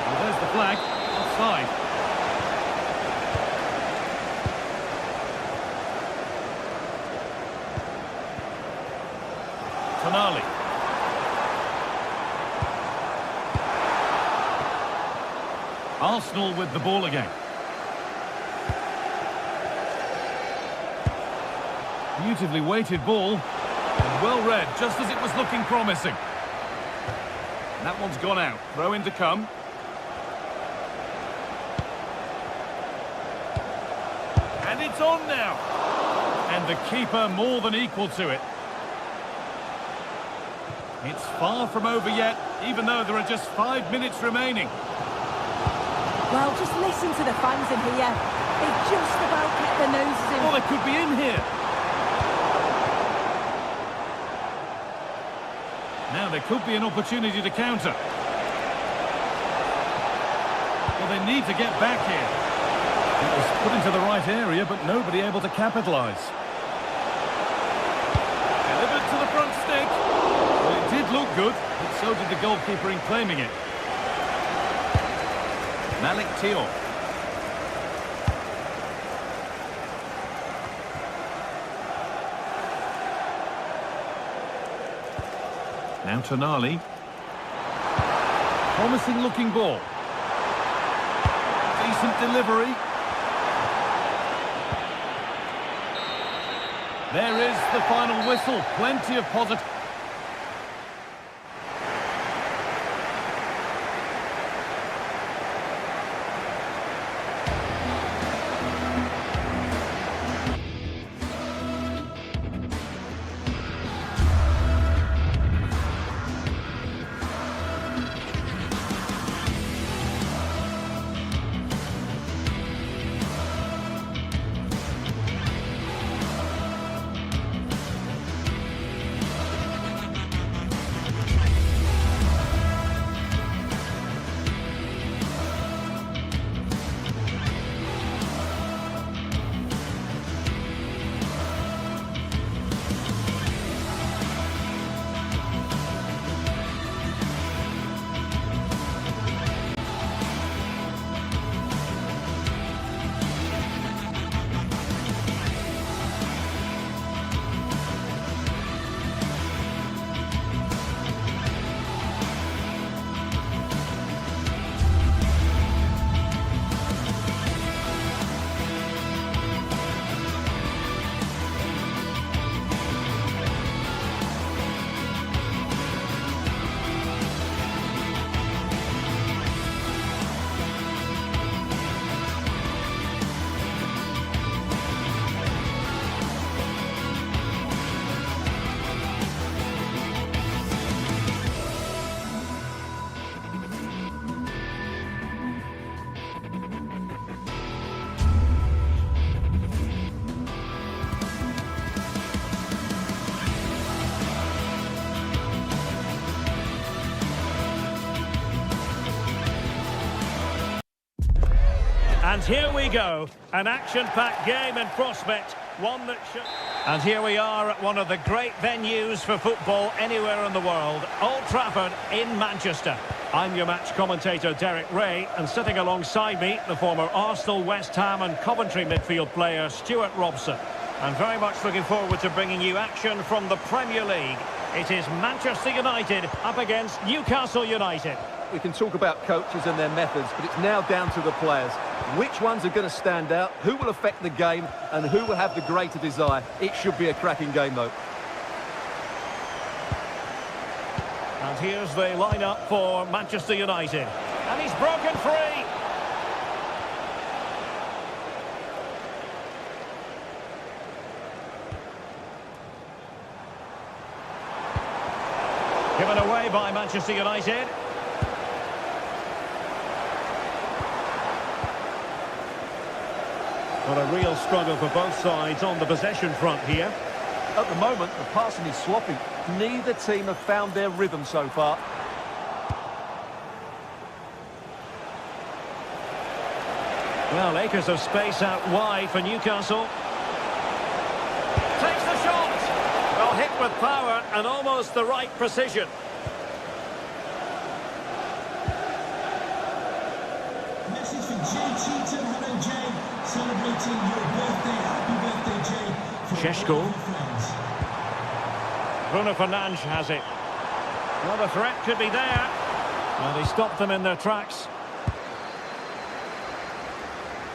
Well, there's the flag, offside. Tonali. Arsenal with the ball again. Beautifully weighted ball, and well read, just as it was looking promising. And that one's gone out. Throw in to come. And it's on now. And the keeper more than equal to it. It's far from over yet, even though there are just 5 minutes remaining. Well, just listen to the fans in here. They've just about kept their noses in. Oh, they could be in here. Now there could be an opportunity to counter. Well, they need to get back here. It was put into the right area, but nobody able to capitalise. Delivered to the front stick. Well, it did look good, but so did the goalkeeper in claiming it. Malik Thiaw. Now Tonali. Promising looking ball. Decent delivery. There is the final whistle. Plenty of positive. And here we go, an action-packed game in prospect. One that should... And here we are at one of the great venues for football anywhere in the world, Old Trafford in Manchester. I'm your match commentator, Derek Ray, and sitting alongside me, the former Arsenal, West Ham and Coventry midfield player, Stuart Robson. I'm very much looking forward to bringing you action from the Premier League. It is Manchester United up against Newcastle United. We can talk about coaches and their methods, but it's now down to the players. Which ones are going to stand out, who will affect the game, and who will have the greater desire? It should be a cracking game, though. And here's the lineup for Manchester United. And he's broken free. Given away by Manchester United. Well, a real struggle for both sides on the possession front here. At the moment, the passing is sloppy. Neither team have found their rhythm so far. Well, acres of space out wide for Newcastle. Takes the shot. Well, hit with power and almost the right precision. Message for Jay Cheatham. Hello, Jay. Celebrating your birthday. Happy birthday, Jay. Sheshko. Bruno Fernandes has it. Well, the threat could be there. And he stopped them in their tracks.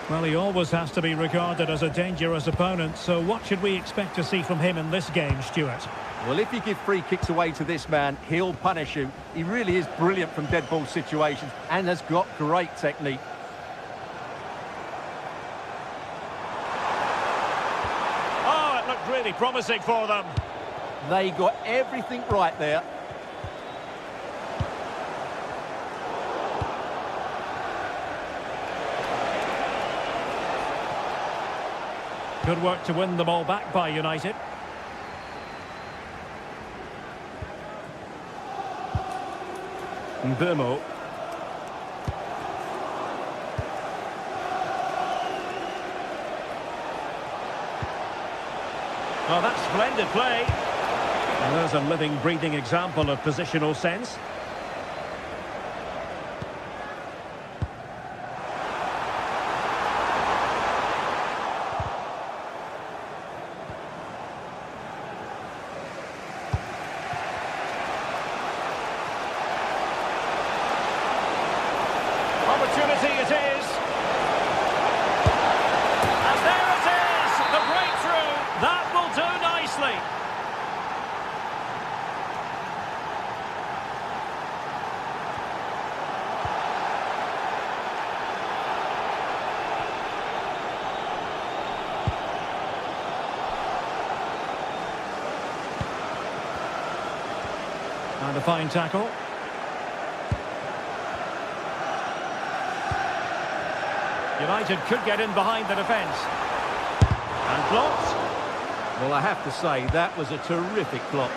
Well, he always has to be regarded as a dangerous opponent, so what should we expect to see from him in this game, Stuart? Well, if you give free kicks away to this man, he'll punish you. He really is brilliant from dead ball situations and has got great technique. Oh, it looked really promising for them. They got everything right there. Good work to win the ball back by United. Mbeumo. Oh, that's splendid play. And there's a living, breathing example of positional sense. Opportunity it is. And there it is, the breakthrough. That will do nicely. And a fine tackle. United could get in behind the defence. And blocked. Well, I have to say, that was a terrific block.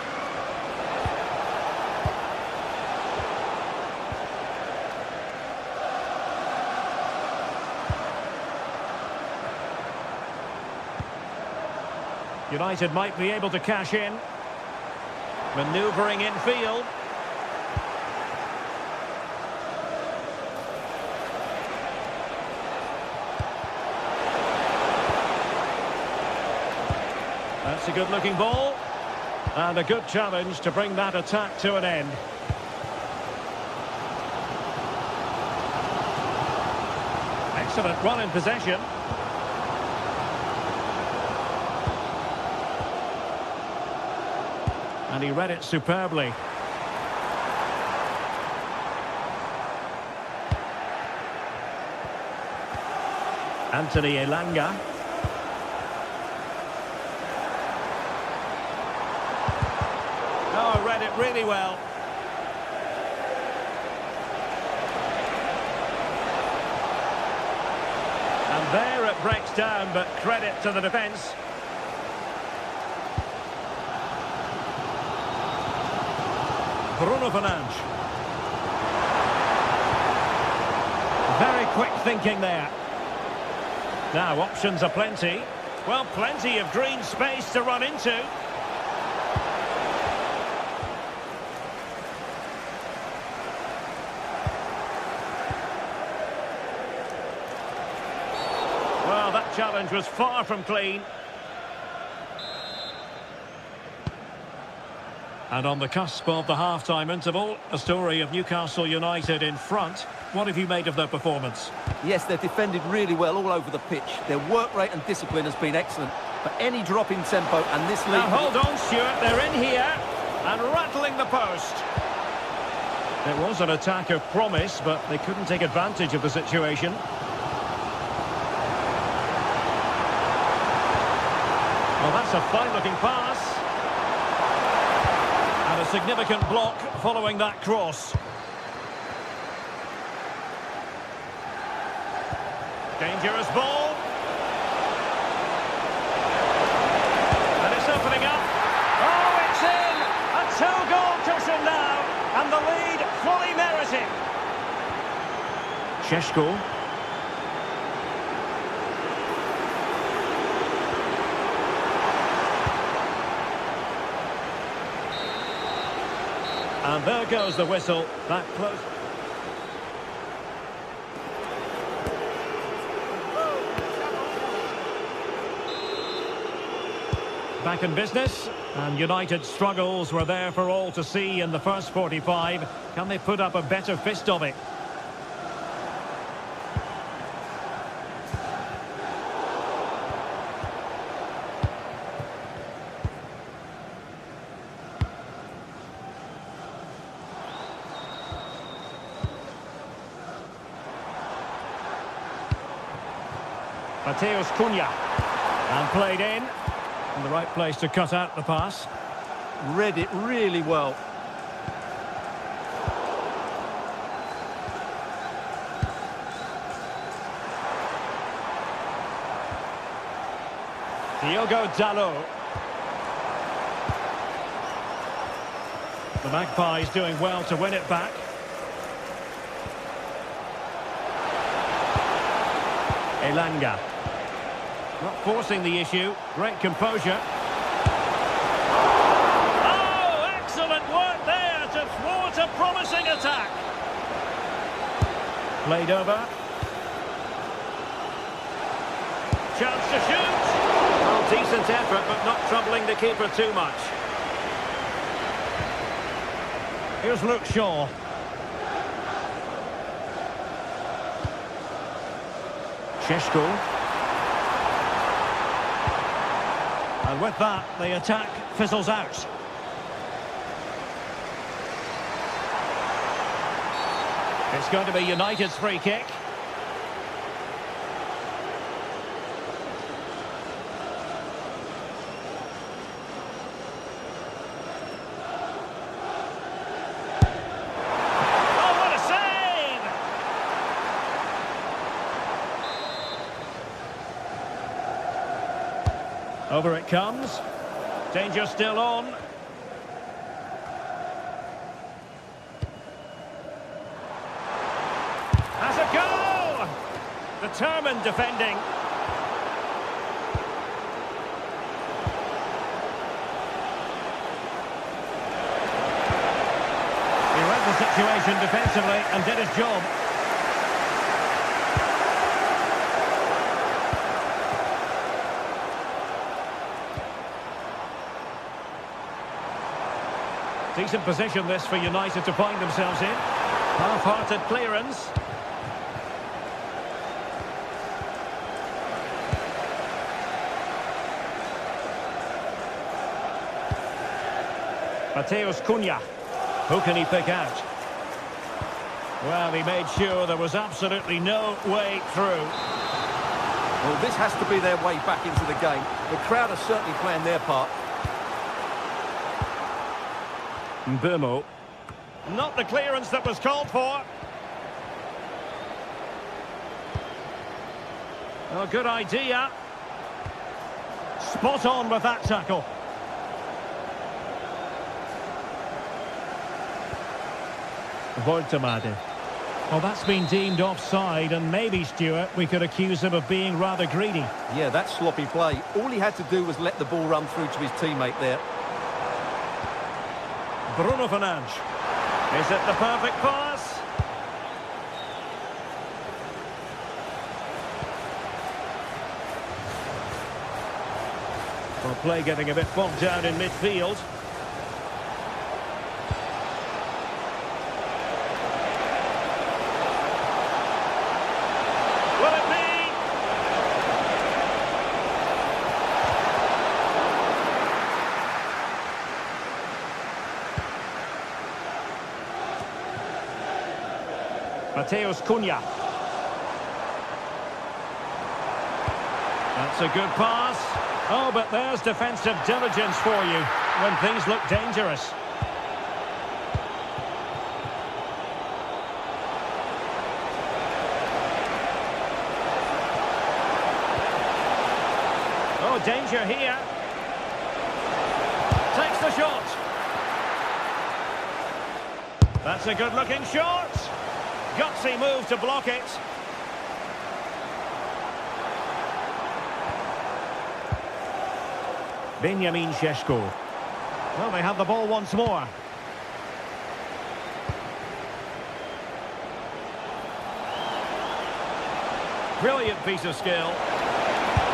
United might be able to cash in. Manoeuvring infield. That's a good-looking ball. And a good challenge to bring that attack to an end. Excellent run in possession. And he read it superbly. Anthony Elanga. Oh, read it really well. And there it breaks down, but credit to the defence. Bruno Fernandes. Very quick thinking there. Now, options are plenty. Well, plenty of green space to run into. Well, that challenge was far from clean. And on the cusp of the half-time interval, a story of Newcastle United in front. What have you made of their performance? Yes, they've defended really well all over the pitch. Their work rate and discipline has been excellent. But any drop in tempo and this lead... Now hold on, Stuart, they're in here and rattling the post. It was an attack of promise, but they couldn't take advantage of the situation. Well, that's a fine-looking pass. And a significant block following that cross. Dangerous ball. And it's opening up. Oh, it's in! A two-goal cushion now. And the lead fully merited. Šeško. And there goes the whistle. That close. Back in business, and United's struggles were there for all to see in the first 45. Can they put up a better fist of it? Mateus Cunha. And played in. In the right place to cut out the pass. Read it really well. Diogo Dalot. The Magpies doing well to win it back. Elanga. Not forcing the issue. Great composure. Oh, excellent work there to thwart a promising attack. Played over. Chance to shoot. Well, decent effort, but not troubling the keeper too much. Here's Luke Shaw. Šeško. And with that, the attack fizzles out. It's going to be United's free kick. Oh, what a save! Over it comes. Danger still on. Has a goal! Determined defending. He read the situation defensively and did his job. Decent position this for United to find themselves in. Half-hearted clearance. Mateus Cunha. Who can he pick out? Well, he made sure there was absolutely no way through. Well, this has to be their way back into the game. The crowd are certainly playing their part. Mbeumo. Not the clearance that was called for. Oh, good idea. Spot on with that tackle. Voltemade. Well, that's been deemed offside, and maybe, Stuart, we could accuse him of being rather greedy. Yeah, that's sloppy play. All he had to do was let the ball run through to his teammate there. Bruno Fernandes. Is it the perfect pass? Well, play getting a bit bogged down in midfield. Will it be? Mateus Cunha. That's a good pass. Oh, but there's defensive diligence for you when things look dangerous. Oh, danger here. Takes the shot. That's a good-looking shot. Gutsy move to block it. Benjamin Šeško. Well, they have the ball once more. Brilliant piece of skill.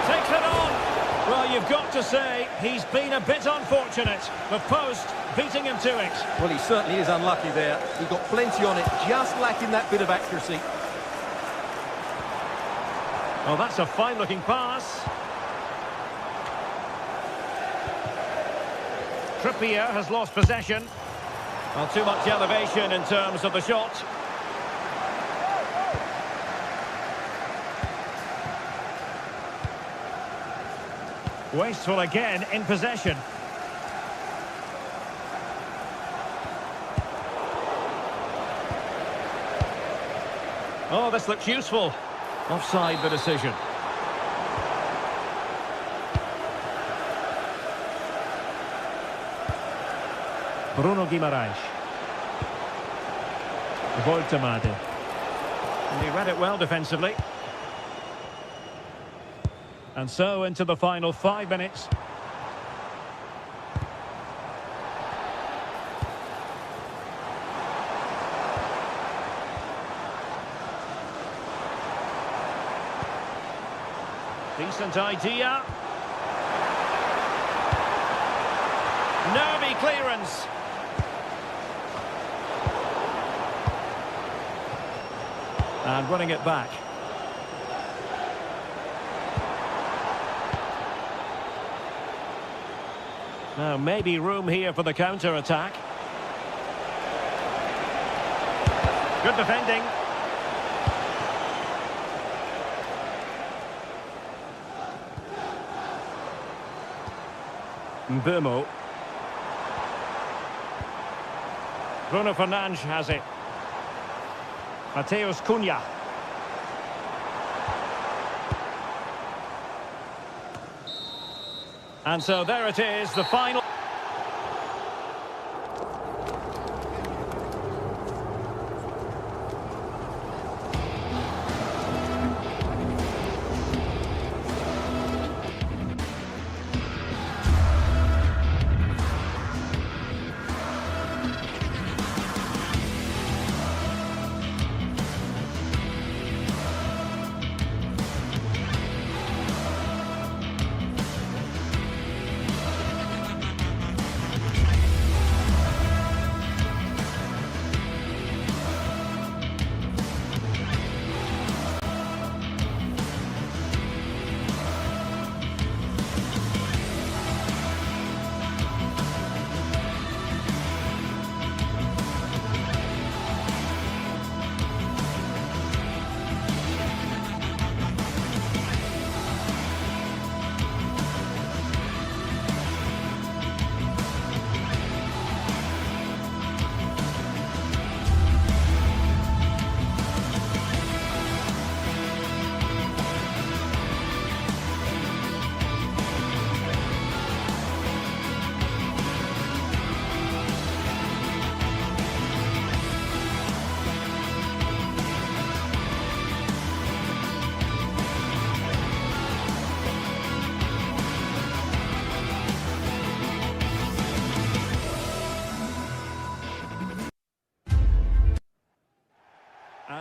Takes it on. Well, you've got to say, he's been a bit unfortunate. The post beating him to it. Well, he certainly is unlucky there. He got plenty on it, just lacking that bit of accuracy. Oh, that's a fine-looking pass. Trippier has lost possession. Well, too much elevation in terms of the shot. Wasteful again in possession. Oh, this looks useful. Offside the decision. Bruno Guimaraes. Voltemade. And he read it well defensively. And so into the final 5 minutes. Decent idea. Nervy clearance. And running it back. Now, maybe room here for the counter-attack. Good defending. Mbeumo. Bruno Fernandes has it. Mateus Cunha. And so there it is, the final.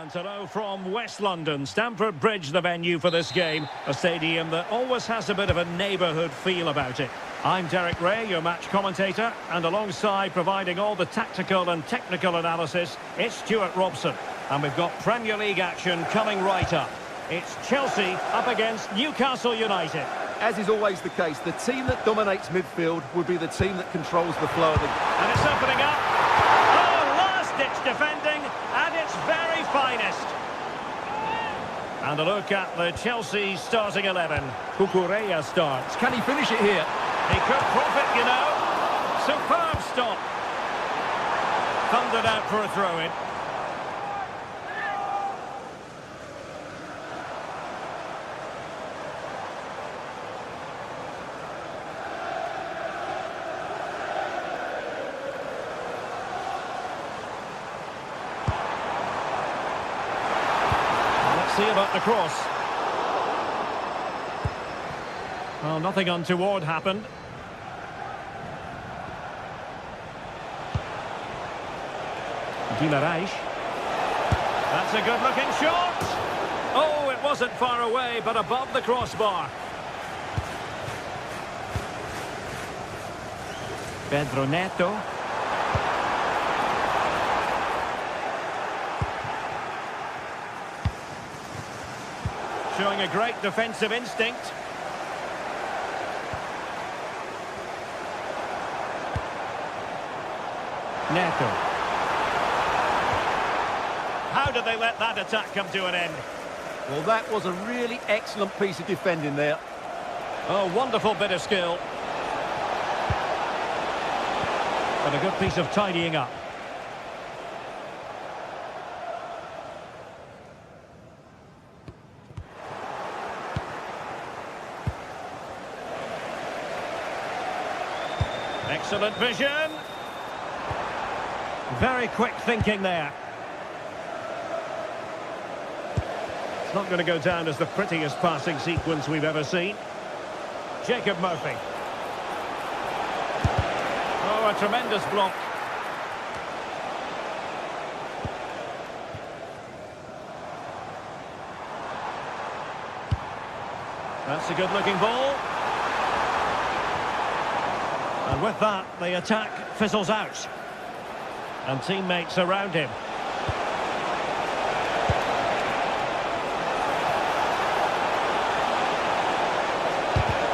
And hello from West London. Stamford Bridge, the venue for this game. A stadium that always has a bit of a neighbourhood feel about it. I'm Derek Ray, your match commentator, and alongside providing all the tactical and technical analysis, it's Stuart Robson. And we've got Premier League action coming right up. It's Chelsea up against Newcastle United. As is always the case, the team that dominates midfield would be the team that controls the flow of the... And it's opening up. Oh, last-ditch defending at its very finest. And a look at the Chelsea starting 11. Cucurella starts. Can he finish it here? He could profit, you know. Superb stop. Thundered out for a throw-in. See about the cross. Well, nothing untoward happened. Guimaraes. That's a good-looking shot. Oh, it wasn't far away, but above the crossbar. Pedro Neto. Showing a great defensive instinct. Neto. How did they let that attack come to an end? Well, that was a really excellent piece of defending there. Oh, wonderful bit of skill. But a good piece of tidying up. Excellent vision. Very quick thinking there. It's not going to go down as the prettiest passing sequence we've ever seen. Jacob Murphy. Oh, a tremendous block. That's a good-looking ball. And with that, the attack fizzles out. And teammates around him.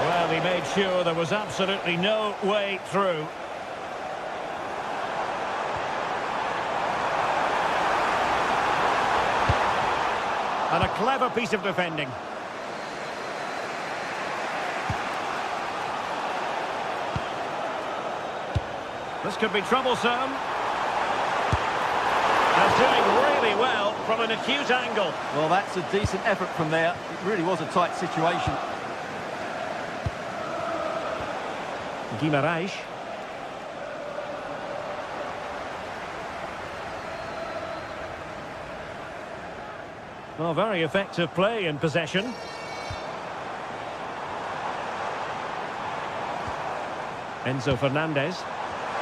Well, he made sure there was absolutely no way through. And a clever piece of defending. This could be troublesome. They're doing really well from an acute angle. Well, that's a decent effort from there. It really was a tight situation. Guimaraes. Well, very effective play in possession. Enzo Fernandez.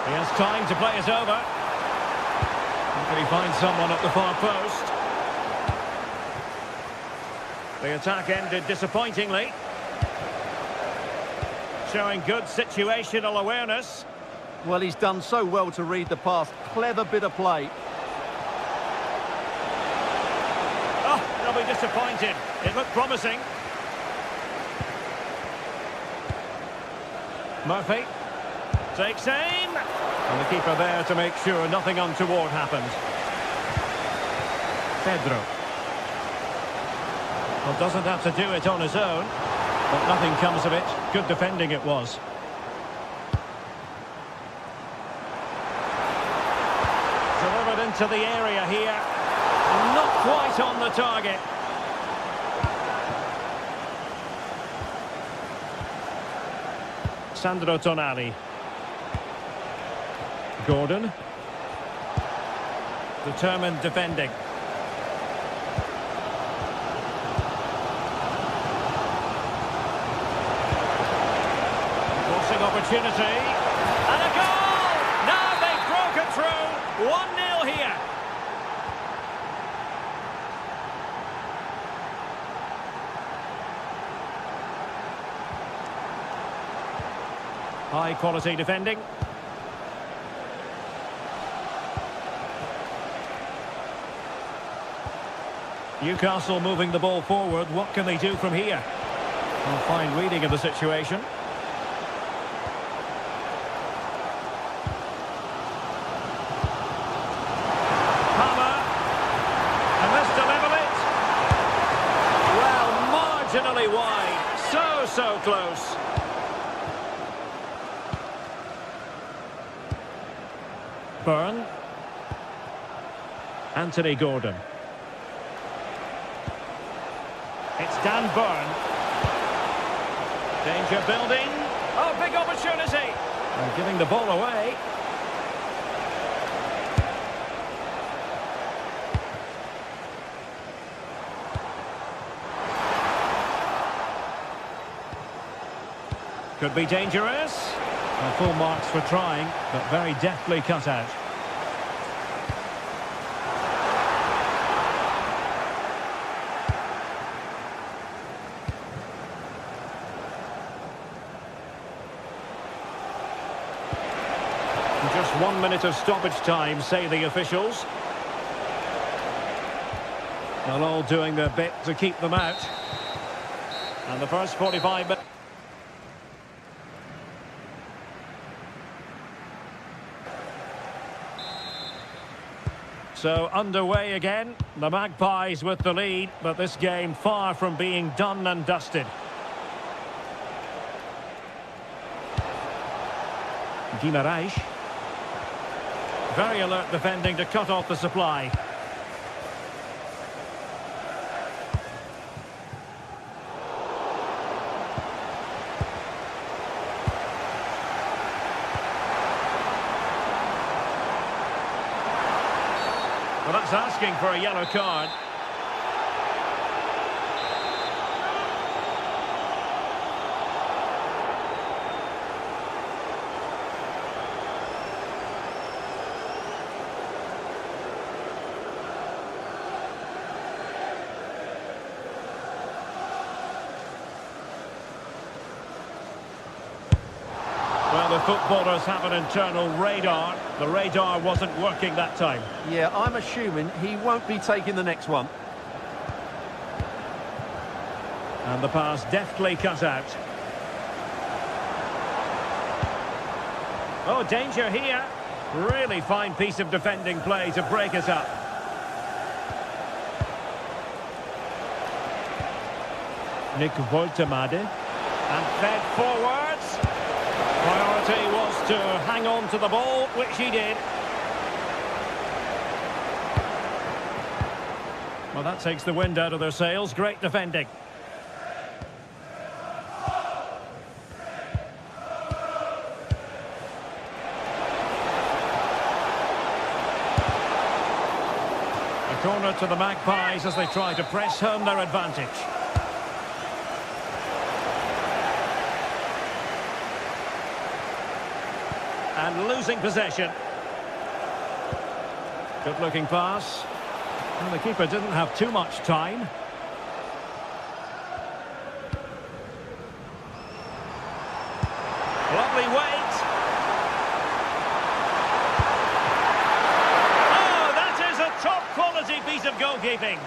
He has time to play it over. Can he find someone at the far post? The attack ended disappointingly. Showing good situational awareness. Well, he's done so well to read the pass. Clever bit of play. Oh, they'll be disappointed. It looked promising. Murphy takes aim. And the keeper there to make sure nothing untoward happened. Pedro. Well, doesn't have to do it on his own. But nothing comes of it. Good defending it was. Delivered into the area here. Not quite on the target. Sandro Tonali. Gordon. Determined defending. Forcing opportunity. And a goal! Now they've broken through. 1-0 here. High quality defending. Newcastle moving the ball forward. What can they do from here? Well, fine reading of the situation. Hammer. And this delivered it. Well, marginally wide. So close. Byrne. Anthony Gordon. It's Dan Byrne. Danger building. Oh, big opportunity. And giving the ball away. Could be dangerous. Well, full marks for trying, but very deftly cut out. Just 1 minute of stoppage time, say the officials. They're all doing their bit to keep them out. And the first 45 minutes. So underway again, the Magpies with the lead, but this game far from being done and dusted. Guimaraes. Very alert defending to cut off the supply. Well, that's asking for a yellow card. Well, the footballers have an internal radar. The radar wasn't working that time. Yeah, I'm assuming he won't be taking the next one. And the pass deftly cut out. Oh, danger here. Really fine piece of defending play to break it up. Nick Woltemade. And fed forwards. Priority was to hang on to the ball, which he did. Well, that takes the wind out of their sails. Great defending. A corner to the Magpies as they try to press home their advantage. And losing possession. Good looking pass. And the keeper didn't have too much time. Lovely weight. Oh, that is a top quality piece of goalkeeping.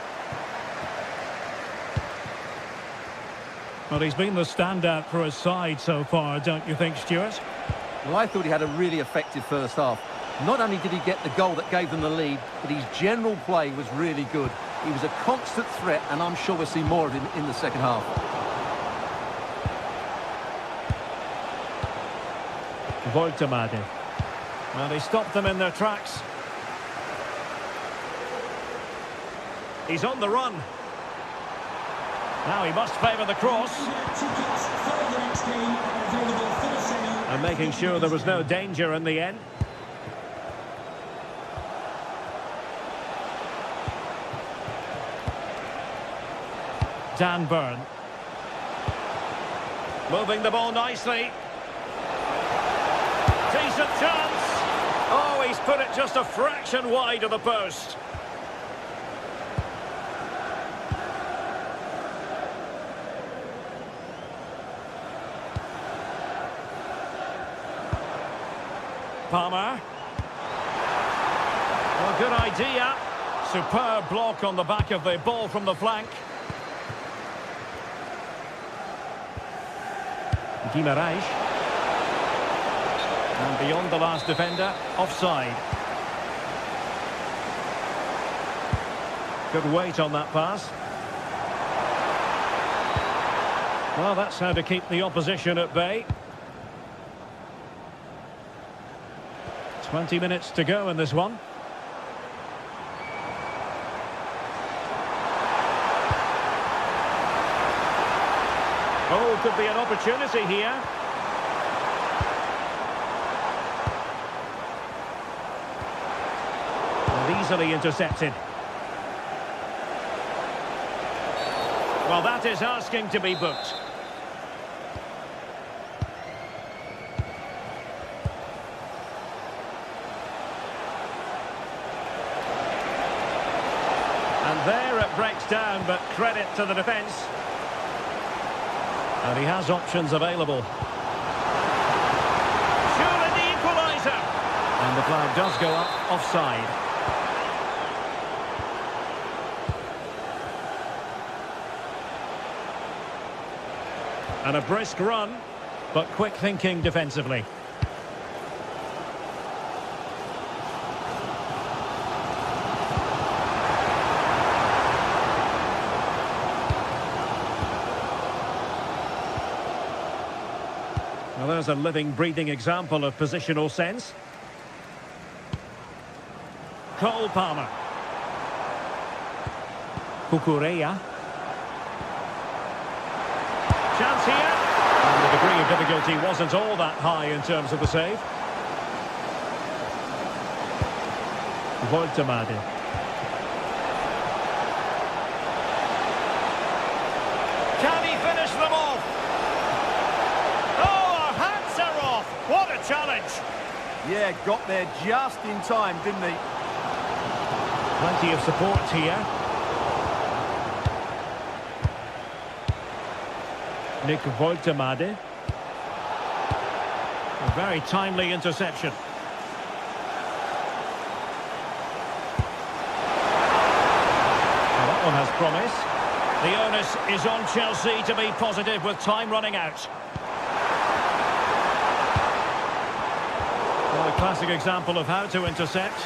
Well, he's been the standout for his side so far, don't you think, Stuart? Well, I thought he had a really effective first half. Not only did he get the goal that gave them the lead, but his general play was really good. He was a constant threat, and I'm sure we'll see more of him in the second half. Woltemade. Well, they stopped them in their tracks. He's on the run. Now he must favour the cross. And making sure there was no danger in the end. Dan Byrne. Moving the ball nicely. Decent chance. Oh, he's put it just a fraction wide of the post. Palmer. Well, good idea. Superb block on the back of the ball from the flank. Guimaraes. And beyond the last defender, offside. Good weight on that pass. Well, that's how to keep the opposition at bay. 20 minutes to go in this one. Oh, could be an opportunity here. And easily intercepted. Well, that is asking to be booked. And there it breaks down, but credit to the defence. And he has options available. Surely the equaliser. And the flag does go up, offside. And a brisk run, but quick thinking defensively. Well, there's a living, breathing example of positional sense. Cole Palmer. Cucurella. Chance here. And the degree of difficulty wasn't all that high in terms of the save. Voltemade. Can he finish them off? Oh, our hats are off. What a challenge. Yeah, got there just in time, didn't he? Plenty of support here. Nick Voltemade. A very timely interception. Well, that one has promise. The onus is on Chelsea to be positive with time running out. Well, a classic example of how to intercept.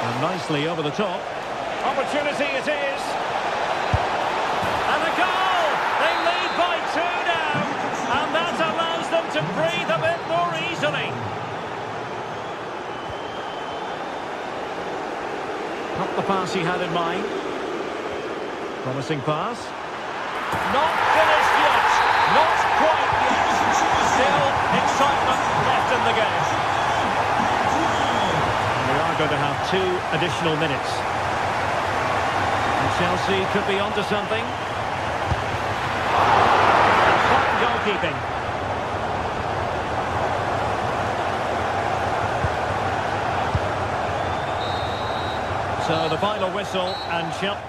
And nicely over the top. Opportunity it is. And a goal! They lead by 2 now. And that allows them to breathe a bit more easily. Not the pass he had in mind. Promising pass. Not finished yet. Not quite yet. Still excitement left in the game. We are going to have 2 additional minutes. And Chelsea could be onto something. And fine goalkeeping. So the final whistle and Chelsea.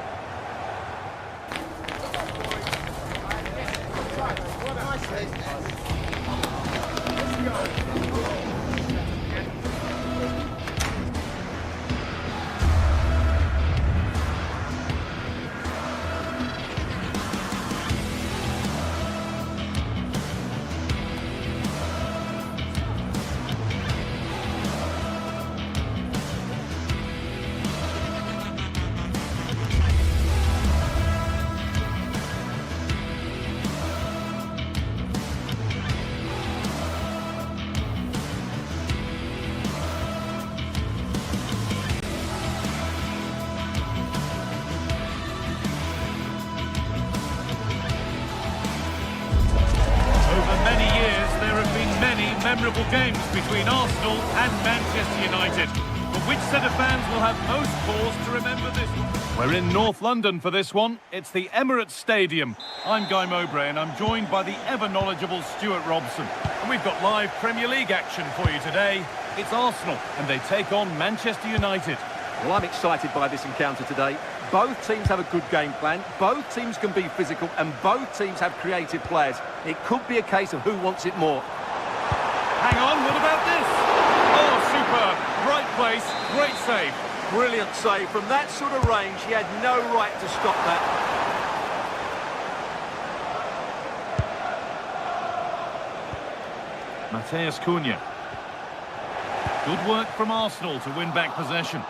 Memorable games between Arsenal and Manchester United. But which set of fans will have most cause to remember this one? We're in North London for this one. It's the Emirates Stadium. I'm Guy Mowbray and I'm joined by the ever-knowledgeable Stuart Robson. And we've got live Premier League action for you today. It's Arsenal and they take on Manchester United. Well, I'm excited by this encounter today. Both teams have a good game plan, both teams can be physical, and both teams have creative players. It could be a case of who wants it more. Hang on, what about this? Oh, superb. Right place, great save. Brilliant save. From that sort of range, he had no right to stop that. Mateus Cunha. Good work from Arsenal to win back possession.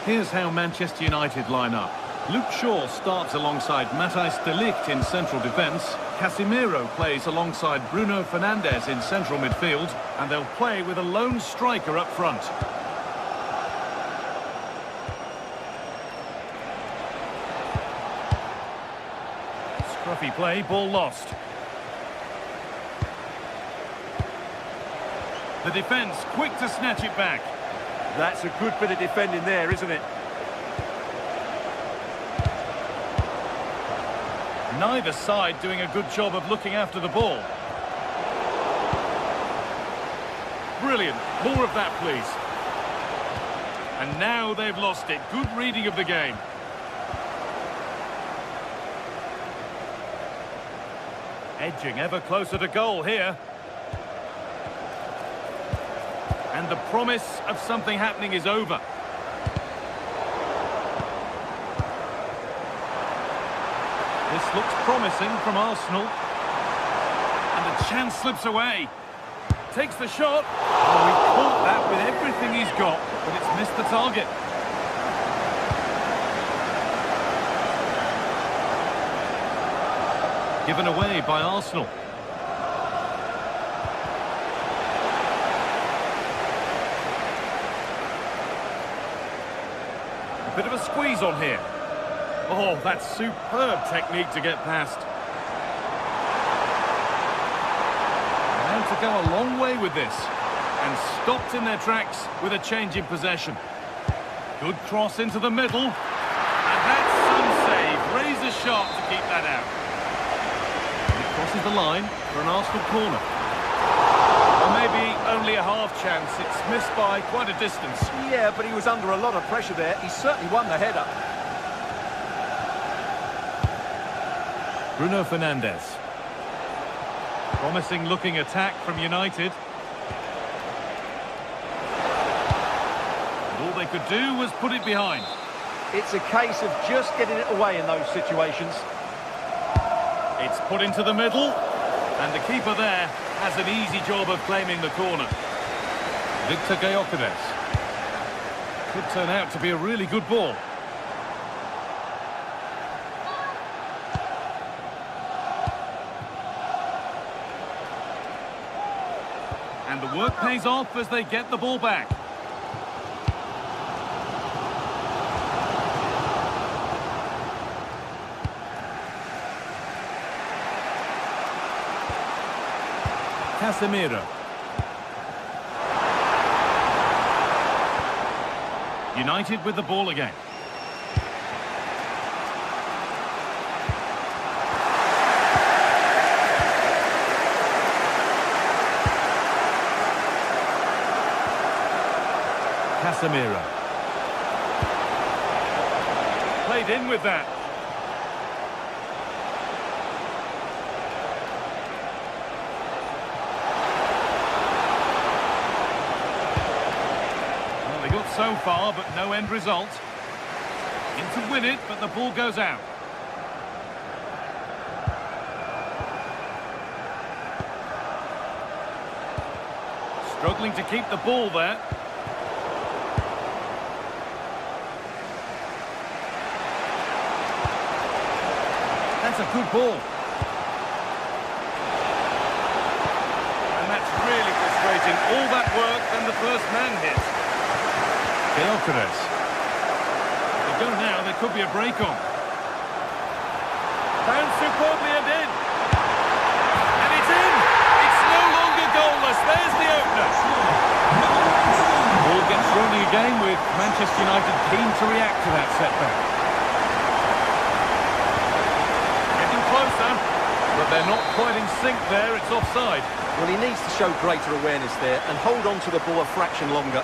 Here's how Manchester United line up. Luke Shaw starts alongside Matthijs de Ligt in central defence. Casemiro plays alongside Bruno Fernandes in central midfield. And they'll play with a lone striker up front. Scruffy play, ball lost. The defence quick to snatch it back. That's a good bit of defending there, isn't it? Neither side doing a good job of looking after the ball. Brilliant. More of that, please. And now they've lost it. Good reading of the game. Edging ever closer to goal here. And the promise of something happening is over. This looks promising from Arsenal. And the chance slips away. Takes the shot. Oh, he caught that with everything he's got, but it's missed the target. Given away by Arsenal. A bit of a squeeze on here. Oh, that's superb technique to get past. And to go a long way with this. And stopped in their tracks with a change in possession. Good cross into the middle. And that's some save. Razor sharp to keep that out. And it crosses the line for an Arsenal corner. Or maybe only a half chance. It's missed by quite a distance. Yeah, but he was under a lot of pressure there. He certainly won the header. Bruno Fernandes. Promising looking attack from United. And all they could do was put it behind. It's a case of just getting it away in those situations. It's put into the middle. And the keeper there has an easy job of claiming the corner. Victor Gyökeres. Could turn out to be a really good ball. And the work pays off as they get the ball back. Casemiro. United with the ball again. Casemiro. Played in with that. Well, they got so far, but no end result. In to win it, but the ball goes out. Struggling to keep the ball there. That's a good ball. And that's really frustrating. All that work and the first man hit. Gyökeres. If they go now, there could be a break on. Found superbly and in. And it's in. It's no longer goalless. There's the opener. Ball gets rolling again with Manchester United keen to react to that setback. Closer, but They're not quite in sync there, it's offside. Well, he needs to show greater awareness there and hold on to the ball a fraction longer.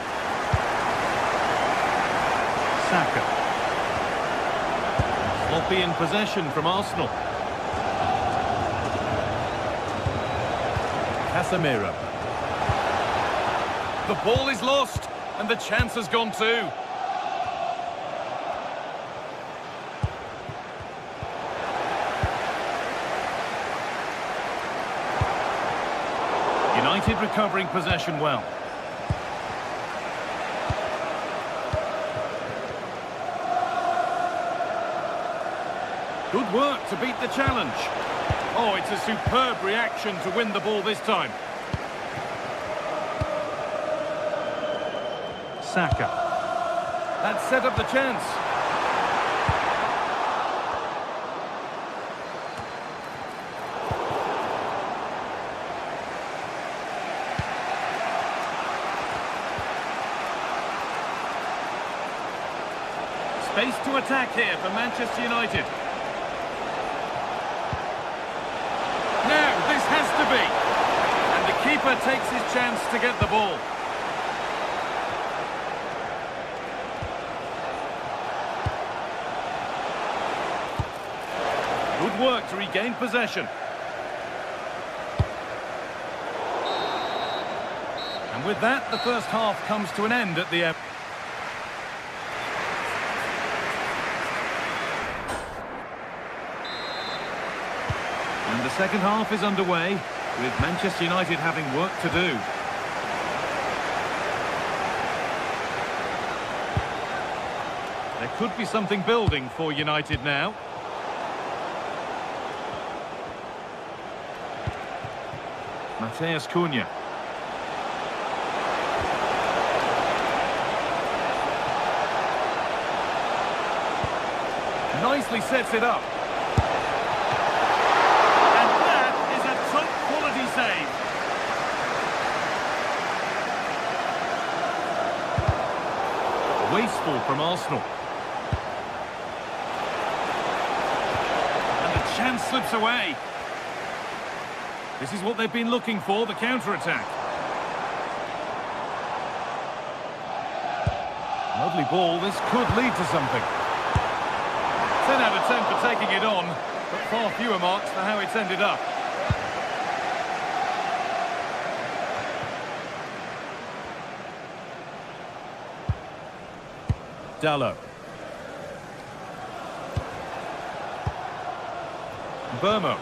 Saka. Sloppy in possession from Arsenal. Casemiro. The ball is lost, and the chance has gone too. United recovering possession well. Good work to beat the challenge. Oh, it's a superb reaction to win the ball this time. Saka. That set up the chance. Space to attack here for Manchester United. Now, this has to be. And the keeper takes his chance to get the ball. Good work to regain possession. And with that, the first half comes to an end at the end. And the second half is underway, with Manchester United having work to do. There could be something building for United now. Mateus Cunha. Nicely sets it up. And that is a top quality save. Wasteful from Arsenal. And the chance slips away. This is what they've been looking for, the counter-attack. Lovely ball, this could lead to something. 10 out of 10 for taking it on, but far fewer marks for how it's ended up. Dalot. Burmo.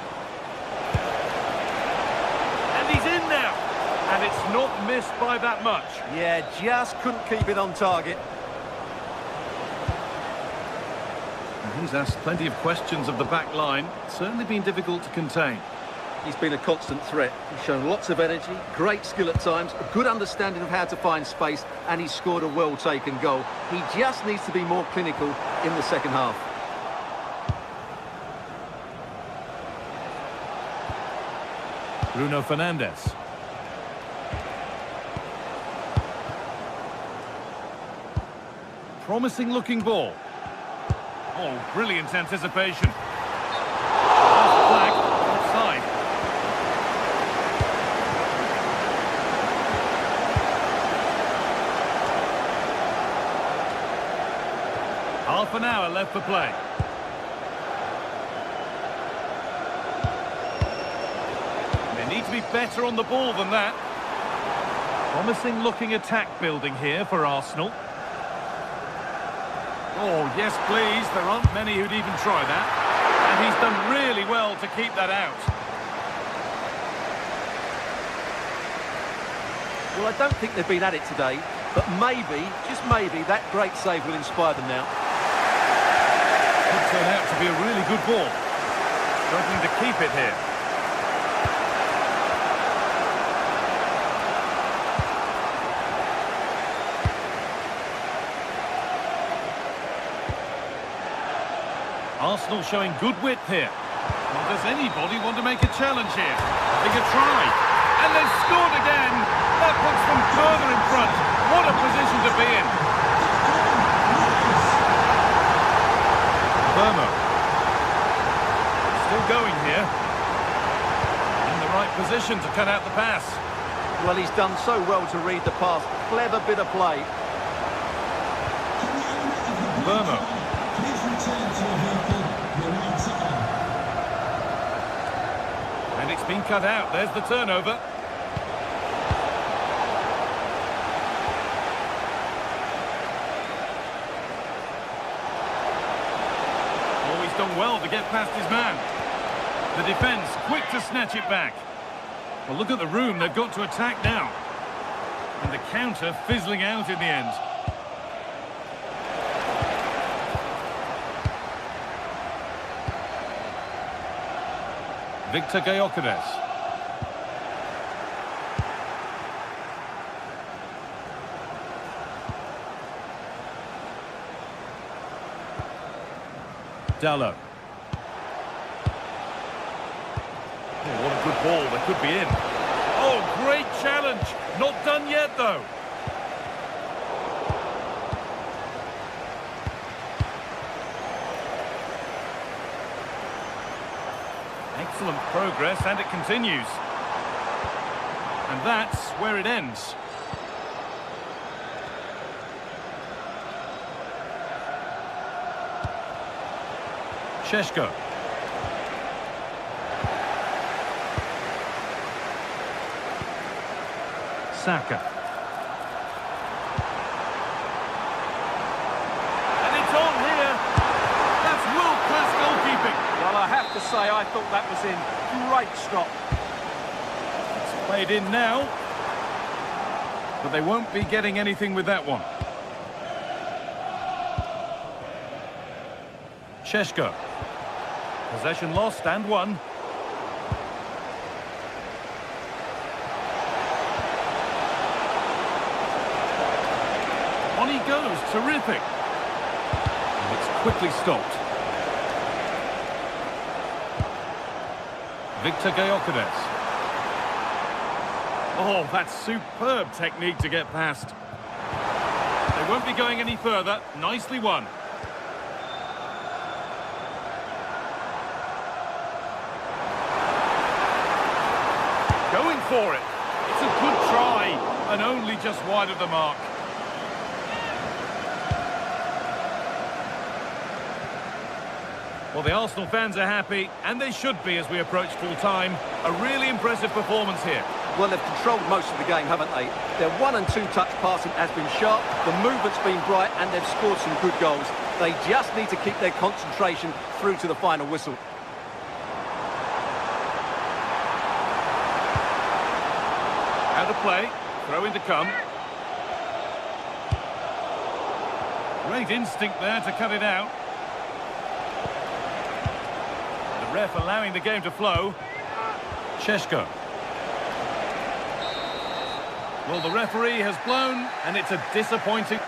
He's in now, and it's not missed by that much. Yeah, just couldn't keep it on target. And he's asked plenty of questions of the back line. Certainly been difficult to contain. He's been a constant threat. He's shown lots of energy, great skill at times, a good understanding of how to find space, and he's scored a well-taken goal. He just needs to be more clinical in the second half. Bruno Fernandes. Promising looking ball. Oh, brilliant anticipation. Flag, offside. Half an hour left for play. Need to be better on the ball than that. Promising looking attack building here for Arsenal. Oh, yes, please. There aren't many who'd even try that. And he's done really well to keep that out. Well, I don't think they've been at it today, but maybe, just maybe, that great save will inspire them now. Could turn out to be a really good ball. Struggling to keep it here. Arsenal showing good width here. Well, does anybody want to make a challenge here? Having a try. And they've scored again. That puts them further in front. What a position to be in. Burma. Still going here. position to cut out the pass. Well, he's done so well to read the pass. Clever bit of play. Vermo. Please return to your vehicle. You're outside. And it's been cut out. There's the turnover. Oh, he's done well to get past his man. The defence quick to snatch it back. Well, look at the room they've got to attack now. And the counter fizzling out in the end. Victor Gyökeres. Dallo. Oh, what a good ball. That could be in. Oh, great challenge. Not done yet, though. Excellent progress, and it continues. And that's where it ends. Šeško. Saka. And it's on here. That's world-class goalkeeping. Well, I have to say, I thought that was in. Great stop. It's played in now. But they won't be getting anything with that one. Šeško. Possession lost and won. On he goes, terrific. And it's quickly stopped. Victor Gyökeres. Oh, that's superb technique to get past. They won't be going any further. Nicely won. Going for it. It's a good try, and only just wide of the mark. Well, the Arsenal fans are happy, and they should be as we approach full-time. A really impressive performance here. Well, they've controlled most of the game, haven't they? Their 1- and 2-touch passing has been sharp, the movement's been bright, and they've scored some good goals. They just need to keep their concentration through to the final whistle. Out of play, throw in to come. Great instinct there to cut it out. The ref allowing the game to flow. Šeško. Well, the referee has blown, and it's a disappointing...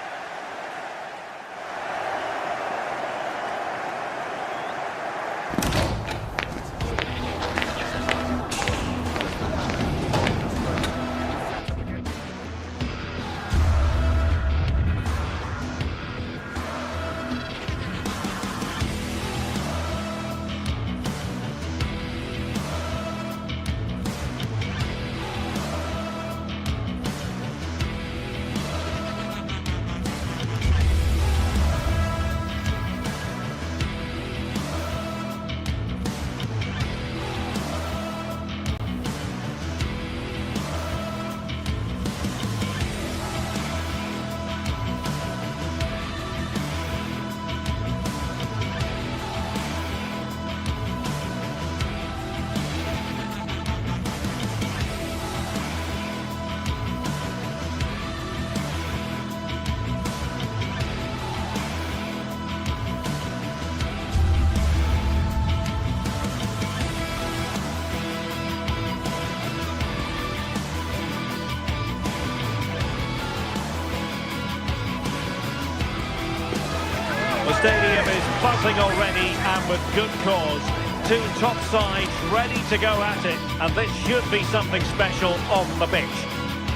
The stadium is buzzing already, and with good cause. Two top sides ready to go at it, and this should be something special on the pitch.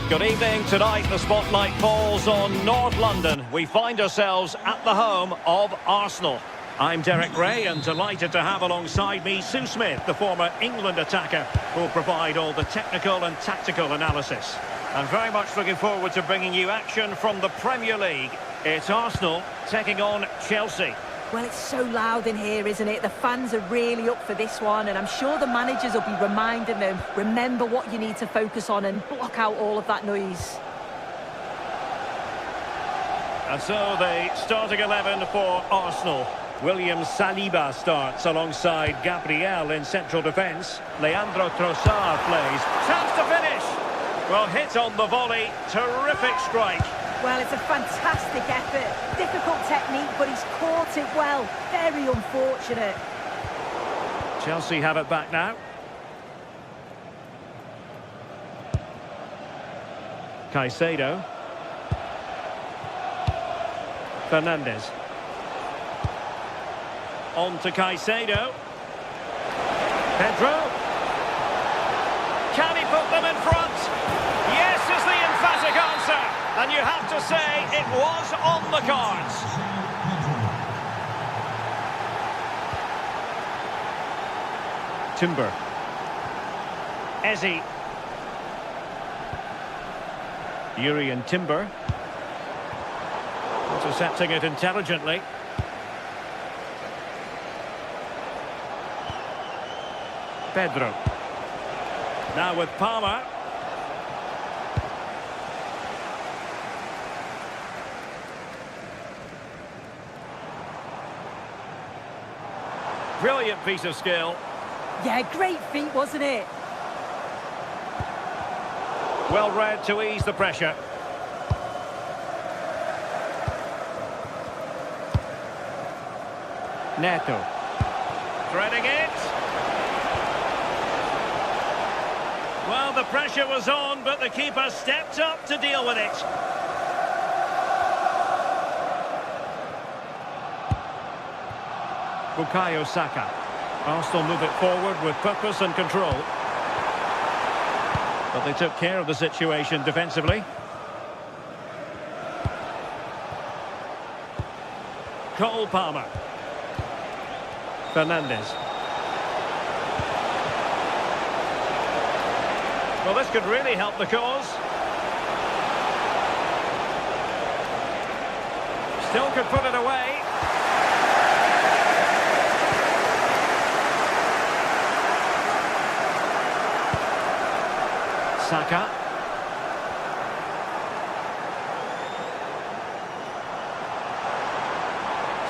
Good evening. Tonight the spotlight falls on North London. We find ourselves at the home of Arsenal. I'm Derek Ray, and delighted to have alongside me Sue Smith, the former England attacker, who will provide all the technical and tactical analysis. And very much looking forward to bringing you action from the Premier League. It's Arsenal taking on Chelsea. Well, it's so loud in here, isn't it? The fans are really up for this one, and I'm sure the managers will be reminding them, remember what you need to focus on and block out all of that noise. And so the starting 11 for Arsenal. William Saliba starts alongside Gabriel in central defence. Leandro Trossard plays. Chance to finish. Well, hit on the volley. Terrific strike. Well, it's a fantastic effort. Difficult technique, but he's caught it well. Very unfortunate. Chelsea have it back now. Caicedo. Fernandes. On to Caicedo. Pedro. Can he put them in front? Yes is the emphatic answer. And you have to say it was on the cards. Timber. Eze. Yuri and Timber. Intercepting it intelligently. Pedro. Now with Palmer. Brilliant piece of skill. Yeah, great feat, wasn't it? Well read to ease the pressure. Neto. Threading it. Well, the pressure was on, but the keeper stepped up to deal with it. Bukayo Saka. Arsenal move it forward with purpose and control. But they took care of the situation defensively. Cole Palmer. Fernandes. Well, this could really help the cause. Still could put it away. Saka.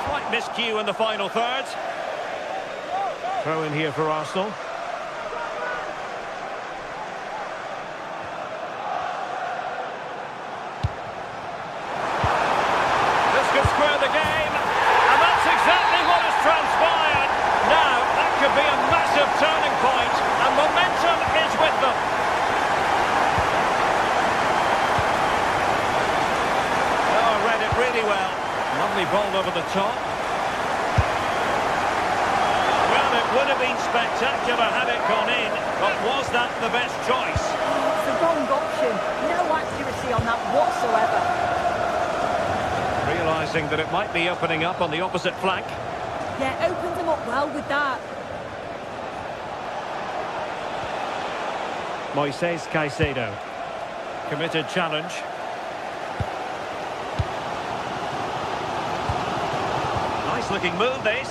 Slight miscue in the final third. Throw in here for Arsenal. This could square the game. And that's exactly what has transpired. Now, that could be a massive turning point. And momentum is with them. Oh, read it really well. Lovely ball over the top. Would have been spectacular had it gone in, but was that the best choice? It's the wrong option. No accuracy on that whatsoever. Realising that it might be opening up on the opposite flank. Yeah, opened them up well with that. Moises Caicedo. Committed challenge. Nice looking move, this.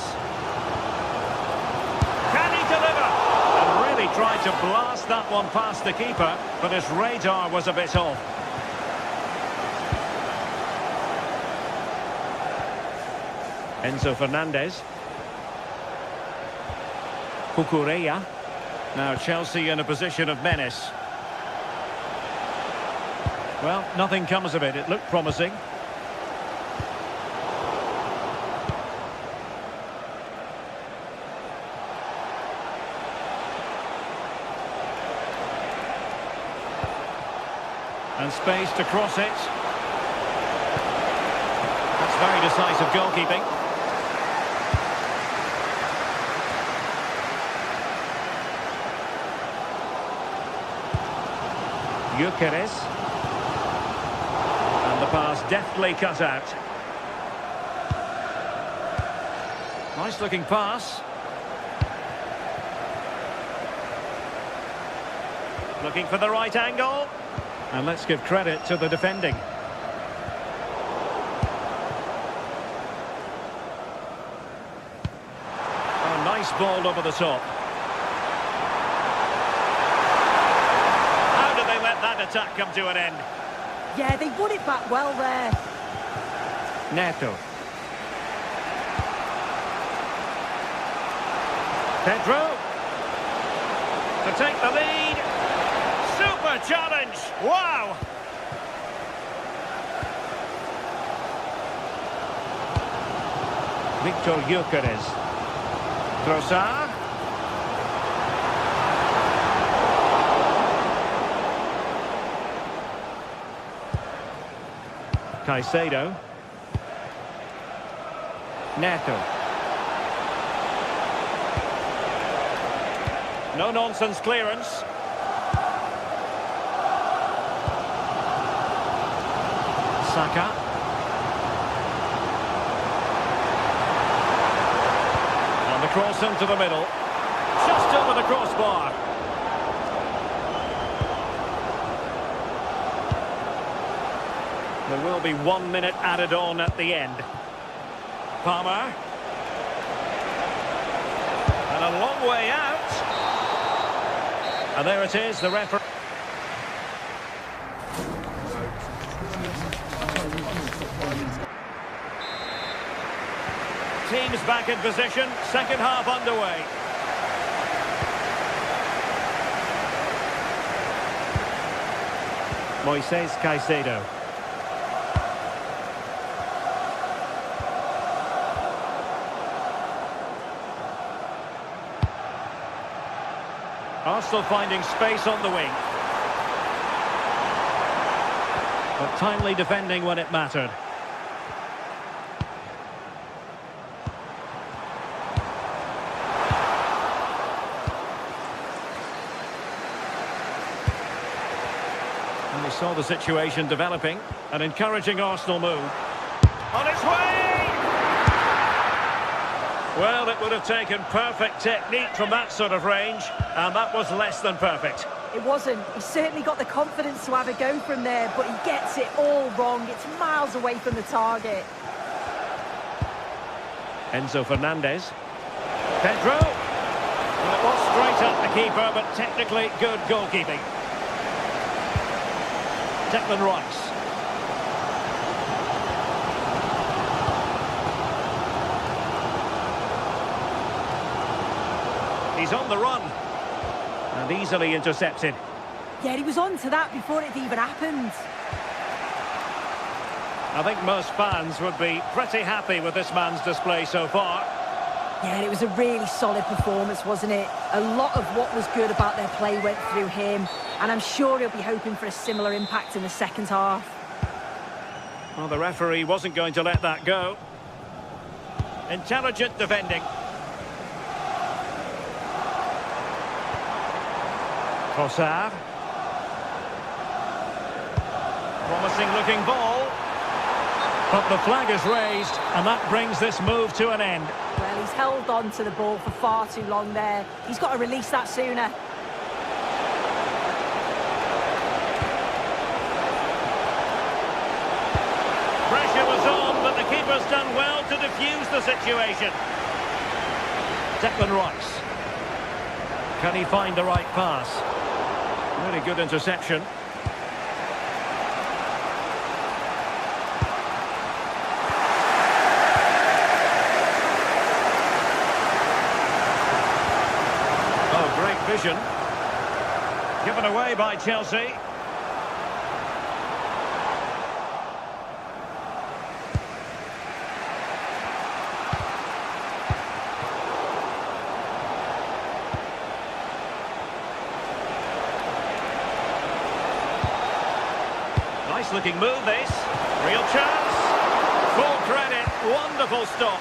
Deliver. And really tried to blast that one past the keeper, but his radar was a bit off. Enzo Fernandez. Cucurella. Now Chelsea in a position of menace. Well, nothing comes of it. It looked promising. And space to cross it. That's very decisive goalkeeping. Gyökeres. And the pass deftly cut out. Nice looking pass. Looking for the right angle. And let's give credit to the defending. Oh, nice ball over the top. How did they let that attack come to an end? Yeah, they won it back well there. Neto. Pedro. To take the lead. Super challenge. Wow. Victor Gyökeres. Trossard. Caicedo. Neto. No-nonsense clearance. Saka. And the cross into the middle. Just over the crossbar. There will be 1 minute added on at the end. Palmer. And a long way out. And there it is, the referee. Teams back in position, second half underway. Moises Caicedo. Arsenal finding space on the wing. But timely defending when it mattered. And we saw the situation developing. An encouraging Arsenal move. On its way! Well, it would have taken perfect technique from that sort of range, and that was less than perfect. It wasn't. He certainly got the confidence to have a go from there, but he gets it all wrong. It's miles away from the target. Enzo Fernandez. Pedro. Well, it was straight at the keeper, but technically good goalkeeping. Declan Rice. He's on the run. And easily intercepted. Yeah, he was on to that before it even happened. I think most fans would be pretty happy with this man's display so far. Yeah, it was a really solid performance, wasn't it? A lot of what was good about their play went through him, and I'm sure he'll be hoping for a similar impact in the second half. Well, the referee wasn't going to let that go. Intelligent defending. Trossard. Promising looking ball. But the flag is raised, and that brings this move to an end. Well, he's held on to the ball for far too long there. He's got to release that sooner. Pressure was on, but the keeper's done well to defuse the situation. Declan Rice. Can he find the right pass? Really good interception. Oh, great vision. Given away by Chelsea. Nice looking move this. Real chance. Full credit. Wonderful stop.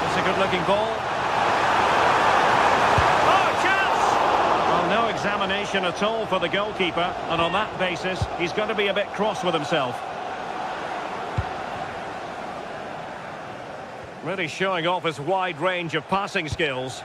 It's a good looking ball. Oh, chance! Well, no examination. determination at all for the goalkeeper, and on that basis, he's going to be a bit cross with himself. Really showing off his wide range of passing skills.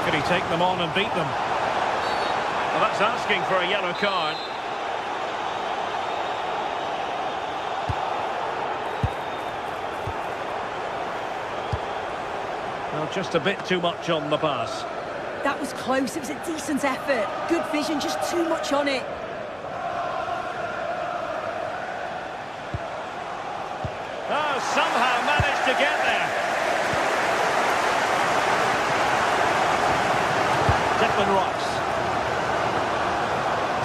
Could he take them on and beat them? Well, that's asking for a yellow card. Well, just a bit too much on the pass. That was close. It was a decent effort. Good vision, just too much on it. Oh, somehow managed to get there. Rocks.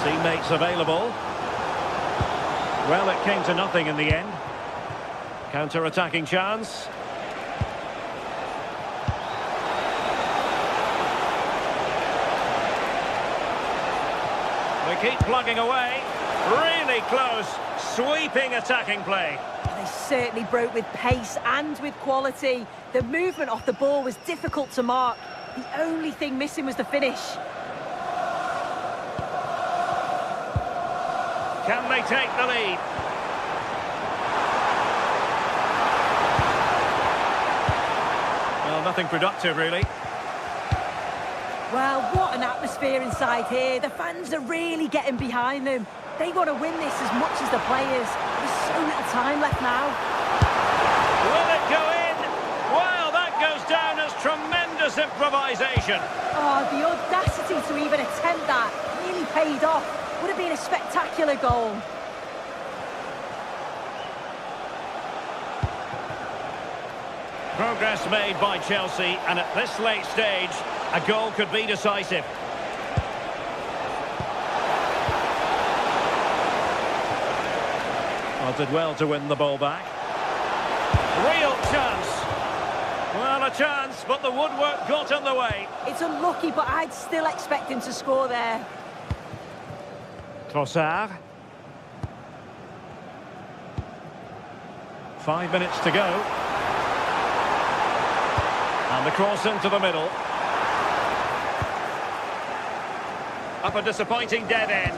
Teammates available. Well, it came to nothing in the end. Counter-attacking chance. They keep plugging away. Really close. Sweeping attacking play. They certainly broke with pace and with quality. The movement off the ball was difficult to mark. The only thing missing was the finish. Can they take the lead? Well, nothing productive, really. Well, what an atmosphere inside here. The fans are really getting behind them. They want to win this as much as the players. There's so little time left now. Will it go in? Well, that goes down as tremendous improvisation. Oh, the audacity to even attempt that really paid off. Would have been a spectacular goal. Progress made by Chelsea, and at this late stage, a goal could be decisive. Well, did well to win the ball back. Real chance. Well, a chance, but the woodwork got in the way. It's unlucky, but I'd still expect him to score there. Trossard. 5 minutes to go. And the cross into the middle. Up a disappointing dead end.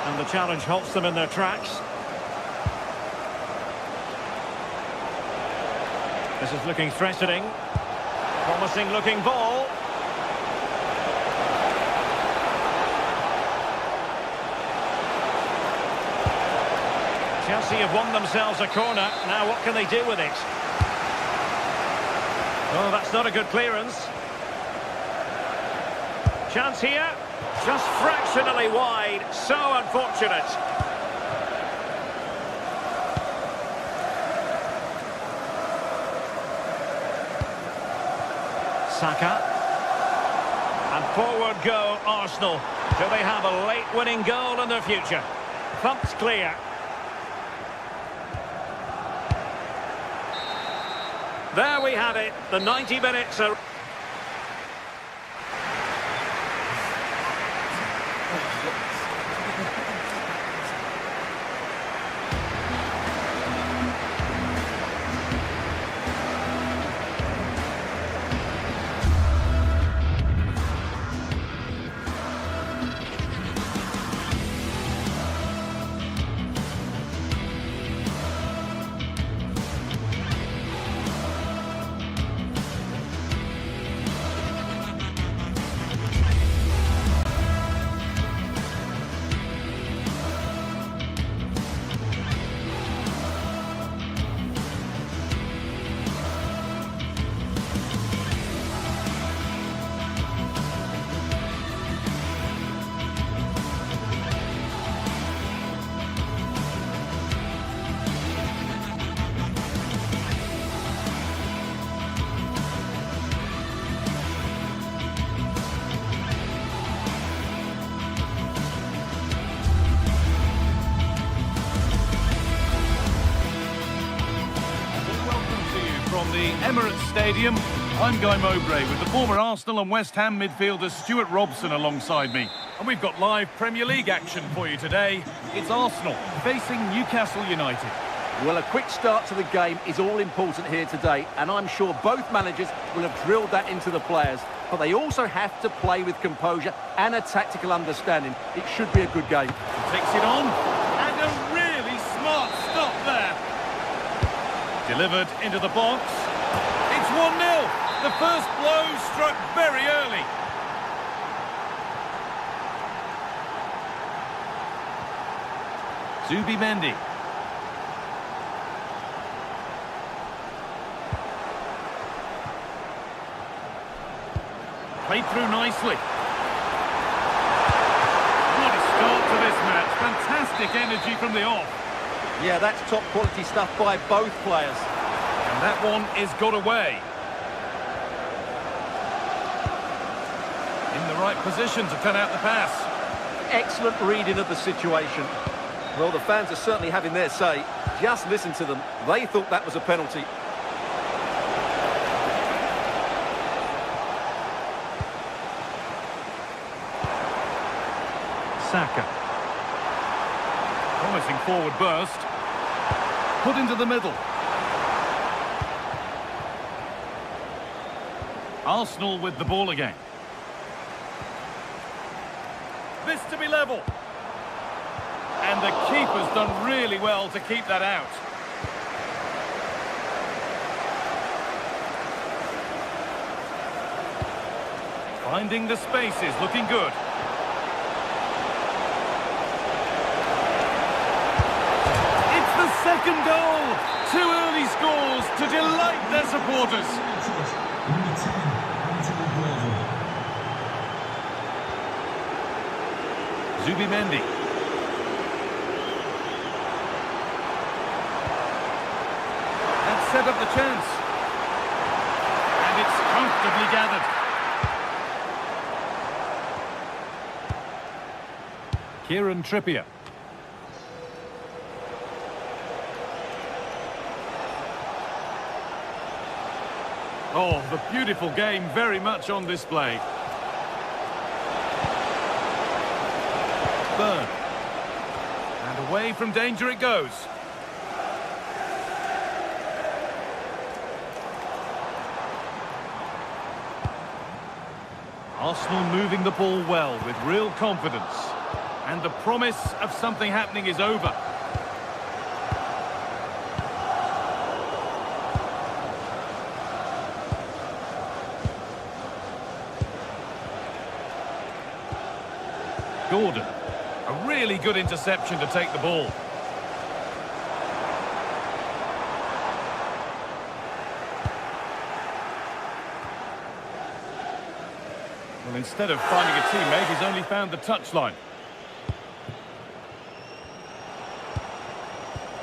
And the challenge halts them in their tracks. This is looking threatening. Promising looking ball. Chelsea have won themselves a corner. Now what can they do with it? Oh, that's not a good clearance. Chance here. Just fractionally wide. So unfortunate. Saka. And forward go Arsenal. Do they have a late winning goal in their future? Thumped clear. There we have it. The 90 minutes are... From the Emirates Stadium I'm Guy Mowbray with the former Arsenal and West Ham midfielder Stuart Robson alongside me. And we've got live Premier League action for you today. It's Arsenal facing Newcastle United. Well, a quick start to the game is all important here today, and I'm sure both managers will have drilled that into the players. But they also have to play with composure and a tactical understanding. It should be a good game. Takes it on, and a really smart stop there. Delivered into the box. It's 1-0. The first blow struck very early. Zubimendi. Played through nicely. What a start to this match. Fantastic energy from the off. Yeah, that's top quality stuff by both players. And that one is got away. In the right position to cut out the pass. Excellent reading of the situation. Well, the fans are certainly having their say. Just listen to them. They thought that was a penalty. Saka. Promising forward burst. Put into the middle. Arsenal with the ball again. This to be level. And the keeper's done really well to keep that out. Finding the spaces, looking good. Second goal! 2 early scores to delight their supporters. Zubimendi. That set up the chance. And it's comfortably gathered. Kieran Trippier. Oh, the beautiful game very much on display. Burn. And away from danger it goes. Arsenal moving the ball well with real confidence. And the promise of something happening is over. Gordon, a really good interception to take the ball. Well, instead of finding a teammate, he's only found the touchline.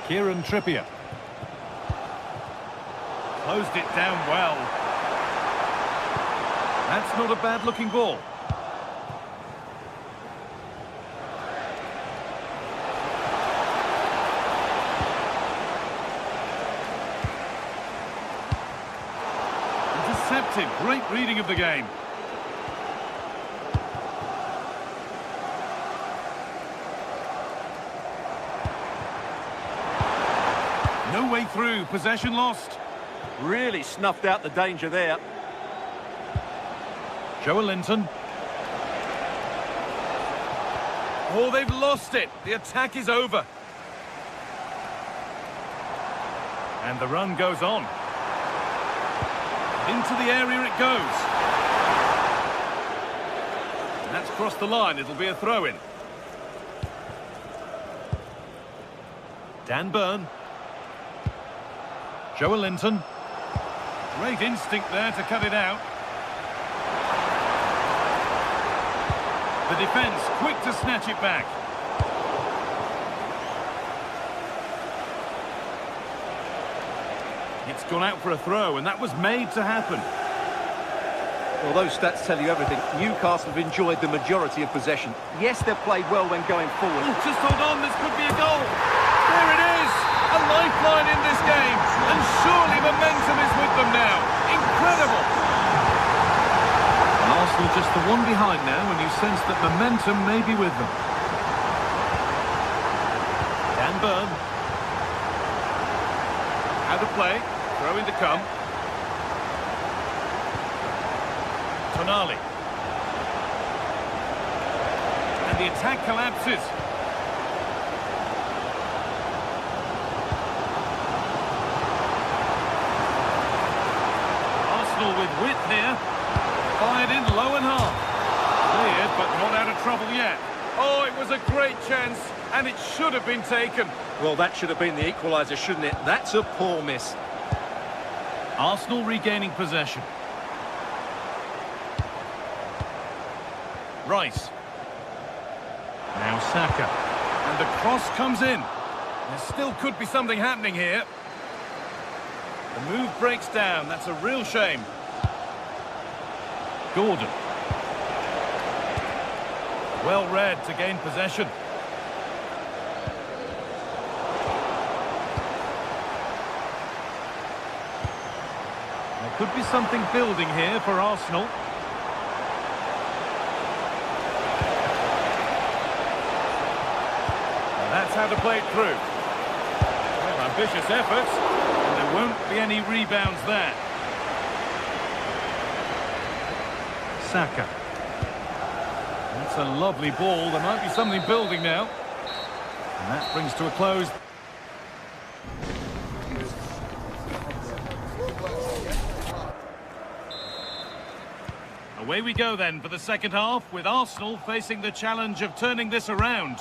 Kieran Trippier. Closed it down well. That's not a bad-looking ball. Intercepted. Great reading of the game. No way through. Possession lost. Really snuffed out the danger there. Joelinton. Oh, they've lost it. The attack is over. And the run goes on. Into the area it goes. And that's crossed the line. It'll be a throw-in. Dan Burn. Joelinton. Great instinct there to cut it out. The defence quick to snatch it back. It's gone out for a throw, and that was made to happen. Well, those stats tell you everything. Newcastle have enjoyed the majority of possession. Yes, they've played well when going forward. Oh, just hold on, this could be a goal. There it is, a lifeline in this game, and surely momentum is with them now. Incredible. After one behind now, and you sense that momentum may be with them. Dan Burn. Out of play. Throw in to come. Tonali. And the attack collapses. Arsenal with width here. Fired in low and half. Cleared, but not out of trouble yet. Oh, it was a great chance, and it should have been taken. Well, that should have been the equaliser, shouldn't it? That's a poor miss. Arsenal regaining possession. Rice. Now Saka. And the cross comes in. There still could be something happening here. The move breaks down. That's a real shame. Gordon. Well read to gain possession. There could be something building here for Arsenal. And that's how to play it through. Well, ambitious efforts, and there won't be any rebounds there. Saka. That's a lovely ball. There might be something building now. And that brings to a close. Away we go then for the second half, with Arsenal facing the challenge of turning this around.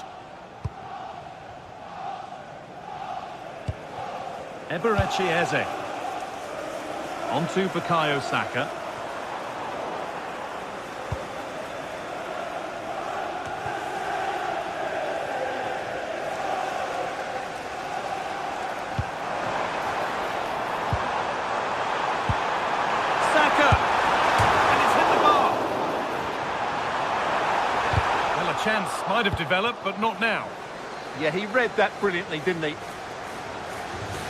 Eberechi Eze. On to Bukayo Saka. Chance might have developed, but not now. Yeah, he read that brilliantly, didn't he?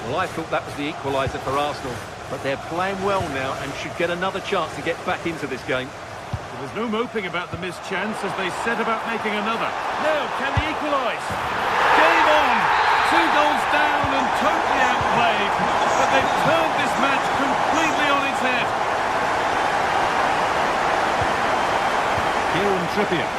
Well, I thought that was the equaliser for Arsenal, but they're playing well now and should get another chance to get back into this game. There was no moping about the missed chance as they set about making another. Now, can they equalise? Game on! 2 goals down and totally outplayed, but they've turned this match completely on its head. Kieran Trippier.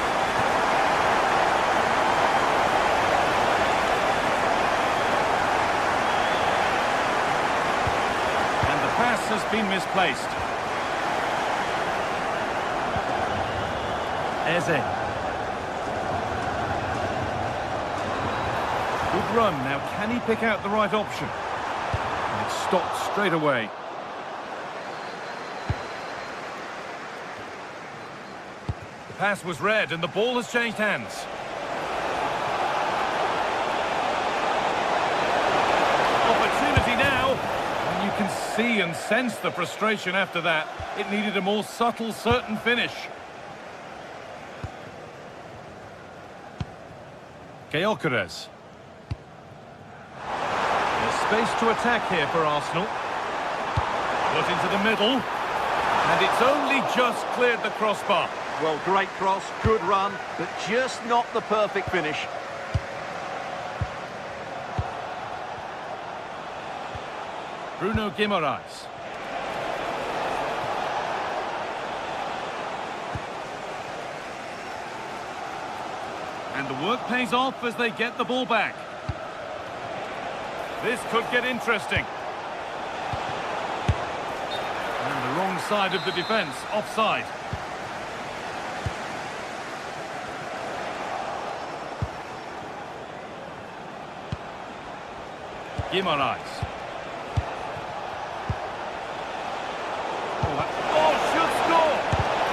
Has been misplaced. Eze. Good run. Now, can he pick out the right option? And it's stopped straight away. The pass was read and the ball has changed hands. Opportunity now. You can see and sense the frustration after that. It needed a more subtle, certain finish. Gyökeres. There's space to attack here for Arsenal. Put into the middle. And it's only just cleared the crossbar. Well, great cross, good run, but just not the perfect finish. Bruno Guimaraes. And the work pays off as they get the ball back. This could get interesting. And the wrong side of the defence, offside. Guimaraes.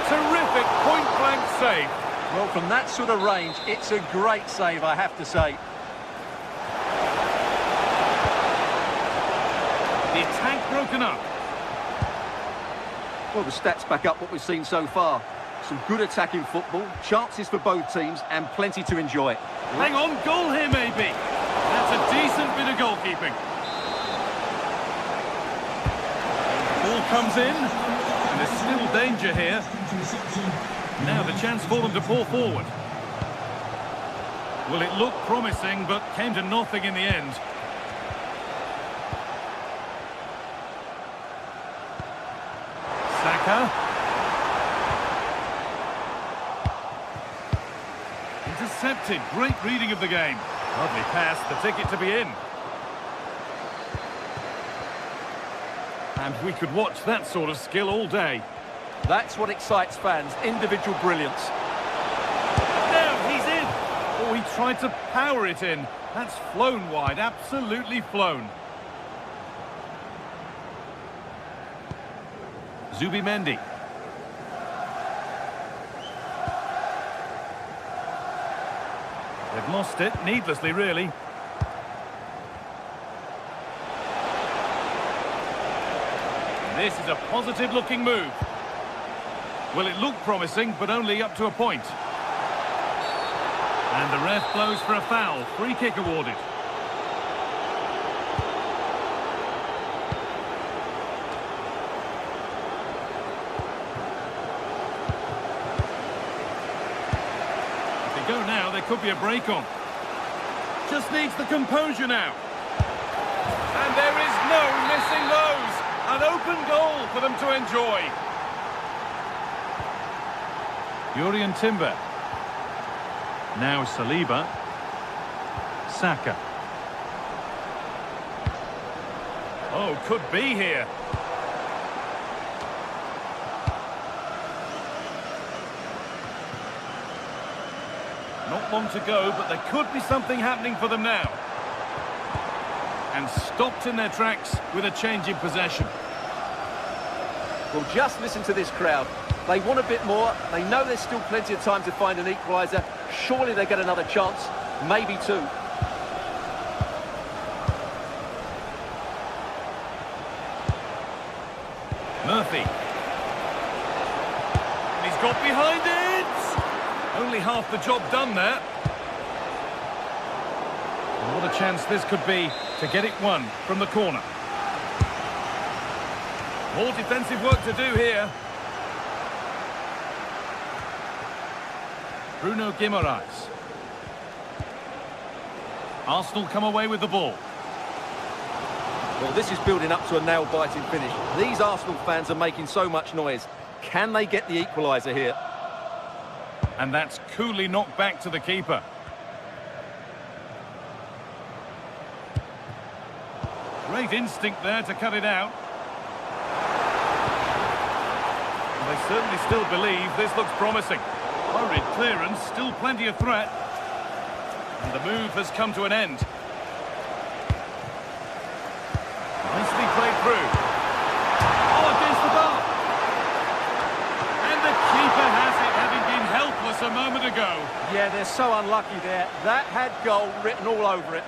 Terrific point-blank save. Well, from that sort of range, it's a great save, I have to say. The attack broken up. Well, the stats back up what we've seen so far. Some good attacking football, chances for both teams, and plenty to enjoy. Hang on, goal here maybe. That's a decent bit of goalkeeping. Ball comes in. And there's still danger here. Now the chance for them to pull forward. Well, it looked promising, but came to nothing in the end. Saka. Intercepted. Great reading of the game. Lovely pass, the ticket to be in. And we could watch that sort of skill all day. That's what excites fans, individual brilliance. Now he's in. Oh, he tried to power it in. That's flown wide, absolutely flown. Zubimendi. They've lost it, needlessly really. This is a positive-looking move. Well, it looked promising, but only up to a point. And the ref blows for a foul. Free kick awarded. If they go now, there could be a break on. Just needs the composure now. And there is no missing those. An open goal for them to enjoy. Jurrien Timber. Now Saliba. Saka. Oh, could be here. Not long to go, but there could be something happening for them now. And stopped in their tracks with a change in possession. Well, just listen to this crowd. They want a bit more. They know there's still plenty of time to find an equaliser. Surely they get another chance, maybe two. Murphy. And he's got behind it! Only half the job done there. And what a chance this could be to get it won from the corner. More defensive work to do here. Bruno Guimaraes. Arsenal come away with the ball. Well, this is building up to a nail-biting finish. These Arsenal fans are making so much noise. Can they get the equaliser here? And that's coolly knocked back to the keeper. Great instinct there to cut it out. They certainly still believe this looks promising. Hurried clearance, still plenty of threat. And the move has come to an end. Nicely played through. Oh, against the bar. And the keeper has it, having been helpless a moment ago. Yeah, they're so unlucky there. That had goal written all over it.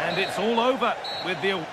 And it's all over with the...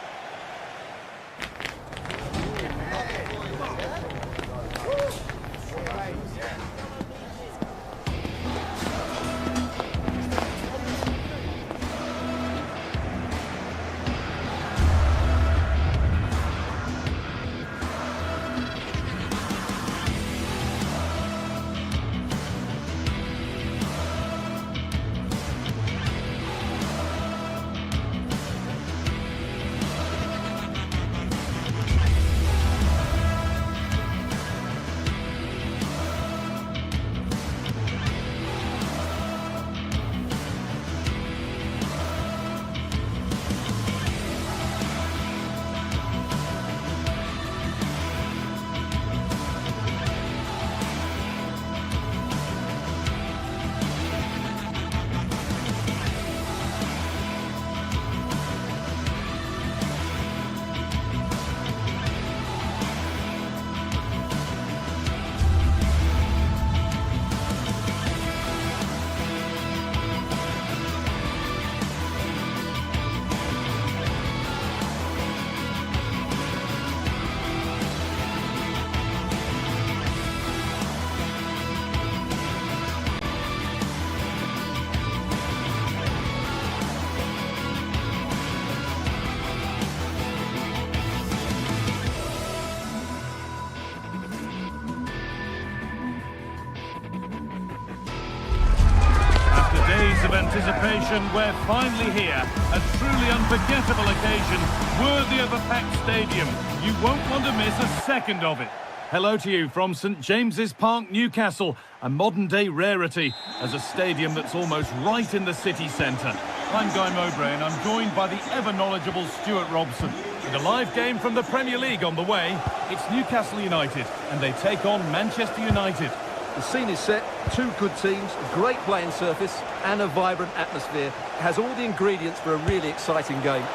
anticipation, we're finally here. A truly unforgettable occasion, worthy of a packed stadium. You won't want to miss a second of it. Hello to you from St James's Park, Newcastle, a modern-day rarity as a stadium that's almost right in the city centre. I'm Guy Mowbray and I'm joined by the ever-knowledgeable Stuart Robson. With a live game from the Premier League on the way, it's Newcastle United and they take on Manchester United. The scene is set, two good teams, a great playing surface and a vibrant atmosphere. It has all the ingredients for a really exciting game.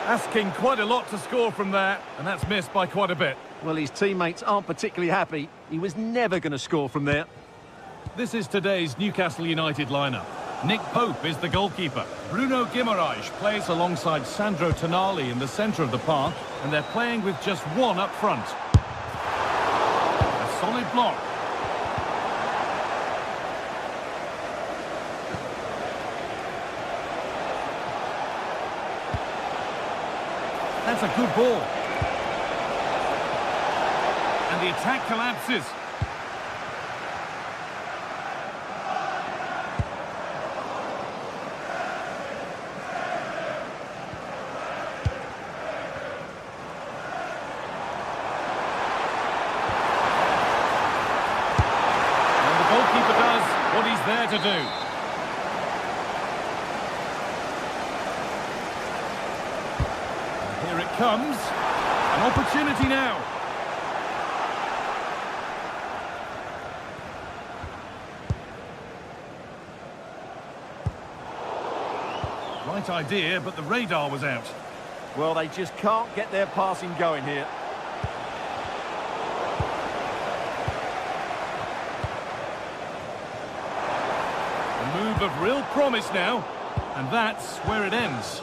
Asking quite a lot to score from there, and that's missed by quite a bit. Well, his teammates aren't particularly happy. He was never going to score from there. This is today's Newcastle United lineup. Nick Pope is the goalkeeper. Bruno Guimaraes plays alongside Sandro Tonali in the centre of the park, and they're playing with just one up front. A solid block. That's a good ball. And the attack collapses. And the goalkeeper does what he's there to do. Here it comes. An opportunity now. Right idea, but the radar was out. Well, they just can't get their passing going here. A move of real promise now, and that's where it ends.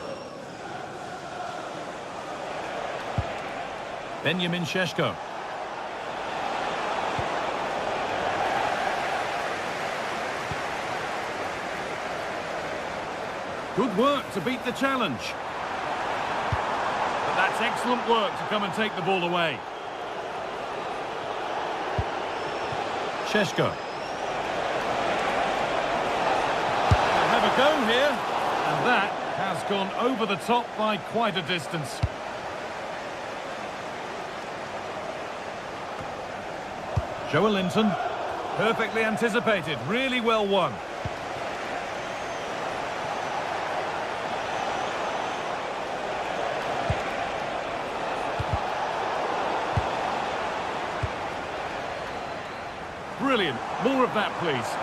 Benjamin Šeško. Good work to beat the challenge. But that's excellent work to come and take the ball away. Šeško. They'll have a go here, and that has gone over the top by quite a distance. Joelinton, perfectly anticipated, really well won. Brilliant, more of that please.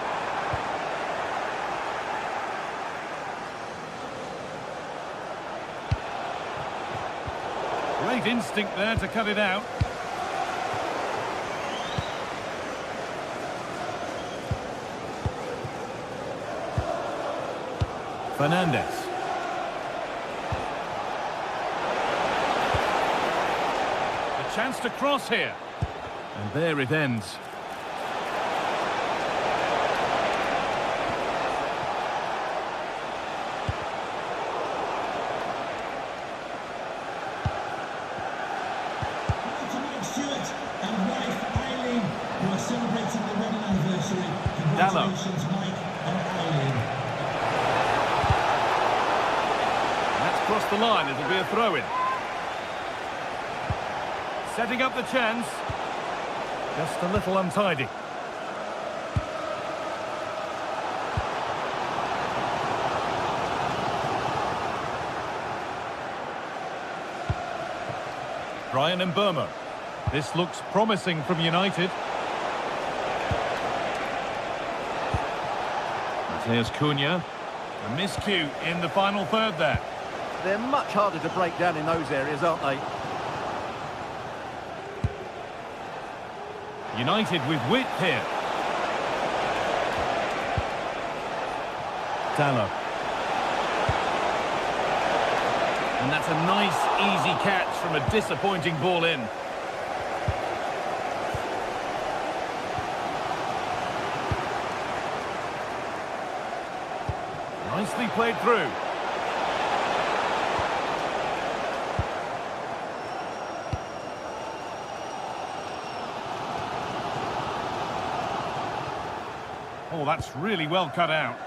Great instinct there to cut it out. Fernandez. A chance to cross here. And there it ends. Stuart and wife Eileen, who are celebrating the wedding anniversary. Congratulations, Mike and Eileen. Across the line, it'll be a throw-in. Setting up the chance. Just a little untidy. Brian Mbeumo. This looks promising from United. Here's Cunha. A miscue in the final third there. They're much harder to break down in those areas, aren't they? United with width here. Dalot. And that's a nice, easy catch from a disappointing ball in. Nicely played through. Oh, that's really well cut out.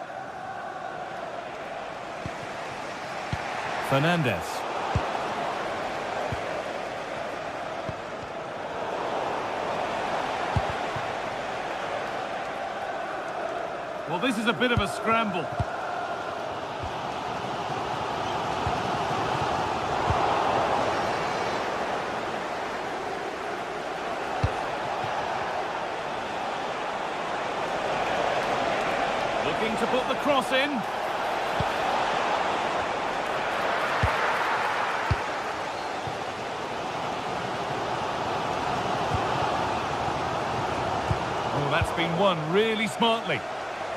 Fernandez. Well, this is a bit of a scramble. Looking to put the cross in. Oh, that's been won really smartly.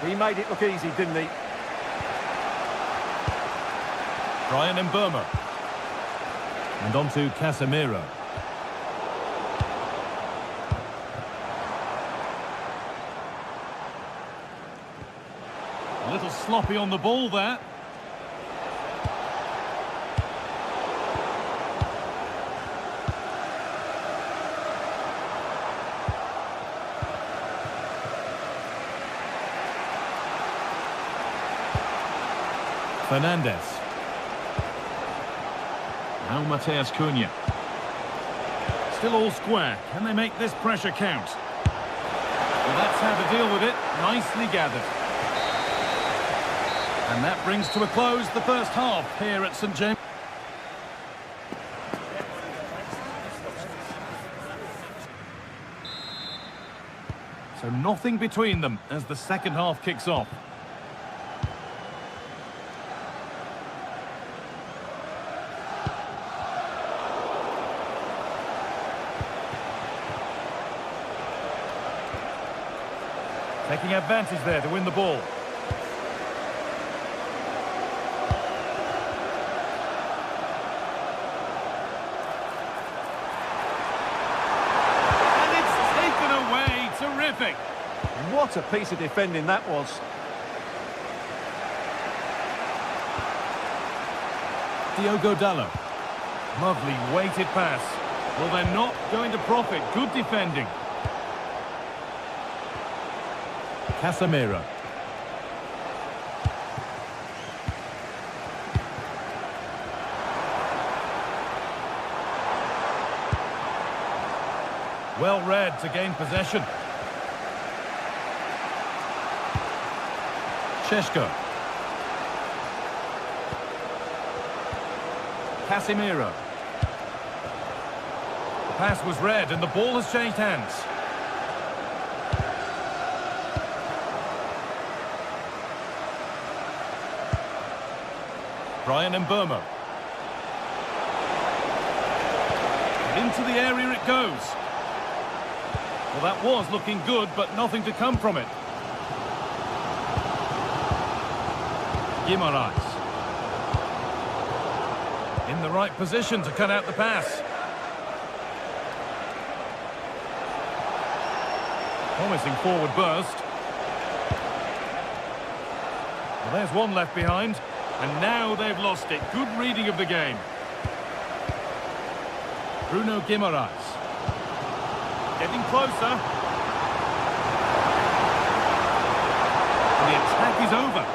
He made it look easy, didn't he? Brian Mbeumo. And on to Casemiro. A little sloppy on the ball there. Fernandez. Now Mateus Cunha. Still all square. Can they make this pressure count? Well, that's how to deal with it. Nicely gathered. And that brings to a close the first half here at St James. So nothing between them as the second half kicks off. Taking advantage there to win the ball. And it's taken away. Terrific. What a piece of defending that was. Diogo Dallo. Lovely weighted pass. Well, they're not going to profit. Good defending. Casemiro. Well read to gain possession. Šeško. Casemiro. The pass was read and the ball has changed hands. Brian Mbeumo. Into the area it goes. Well, that was looking good, but nothing to come from it. Guimaraes. In the right position to cut out the pass. Promising forward burst. Well, there's one left behind. And now they've lost it. Good reading of the game. Bruno Guimaraes. Getting closer. The attack is over.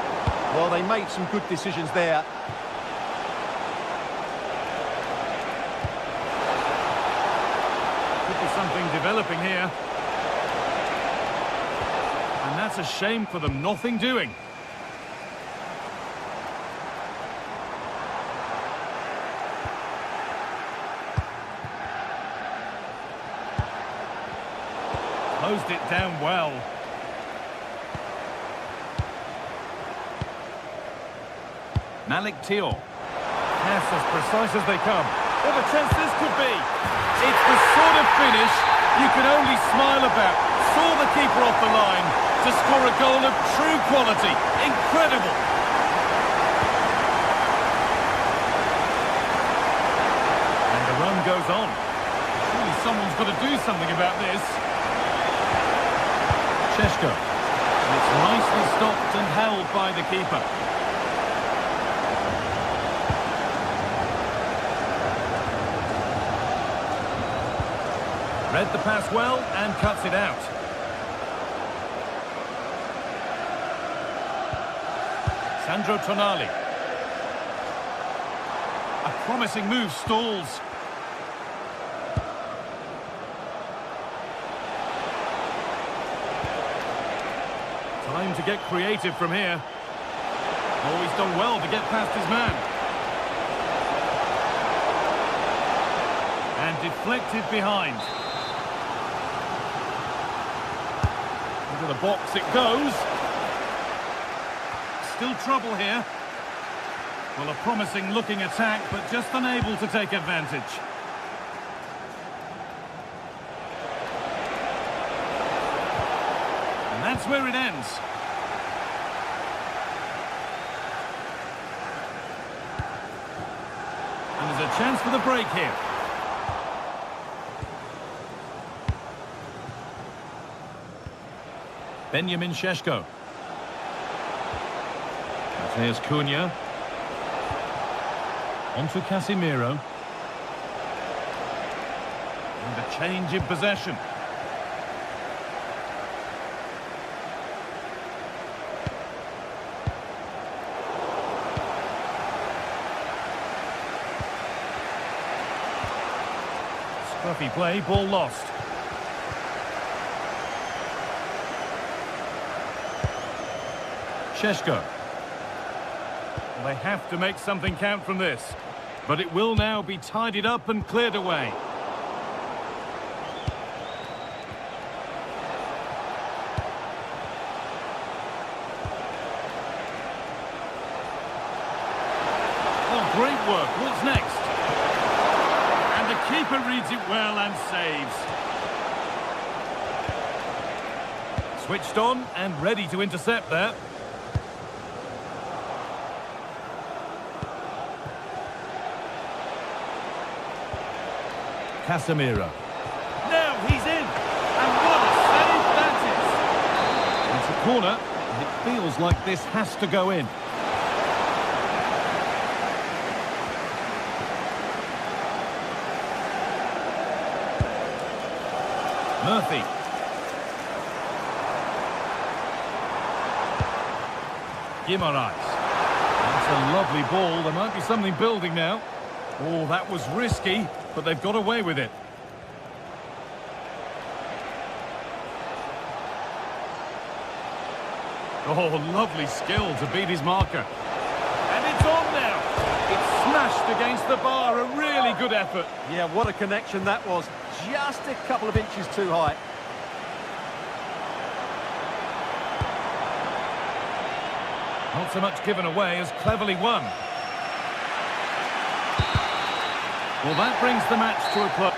Well, they made some good decisions there. Could be something developing here. And that's a shame for them. Nothing doing. Closed it down well. Malik Thiaw. Pass as precise as they come. What a chance this could be. It's the sort of finish you can only smile about. Saw the keeper off the line to score a goal of true quality. Incredible. And the run goes on. Surely someone's got to do something about this. Šeško. It's nicely stopped and held by the keeper. Read the pass well and cuts it out. Sandro Tonali. A promising move stalls. Time to get creative from here. Oh, he's done well to get past his man. And deflected behind. Into the box it goes. Still trouble here. Well, a promising looking attack, but just unable to take advantage. And that's where it ends. And there's a chance for the break here. Benjamin Šeško. Here's Cunha. On to Casemiro. And a change in possession. Scruffy play, ball lost. Šeško. They have to make something count from this. But it will now be tidied up and cleared away. Oh, great work. What's next? And the keeper reads it well and saves. Switched on and ready to intercept there. Casemiro. Now he's in! And what a save that is! It's a corner, and it feels like this has to go in. Murphy. Guimaraes. That's a lovely ball. There might be something building now. Oh, that was risky, but they've got away with it. Oh, lovely skill to beat his marker. And it's on now. It's smashed against the bar. A really good effort. Yeah, what a connection that was. Just a couple of inches too high. Not so much given away as cleverly won. Well, that brings the match to a close.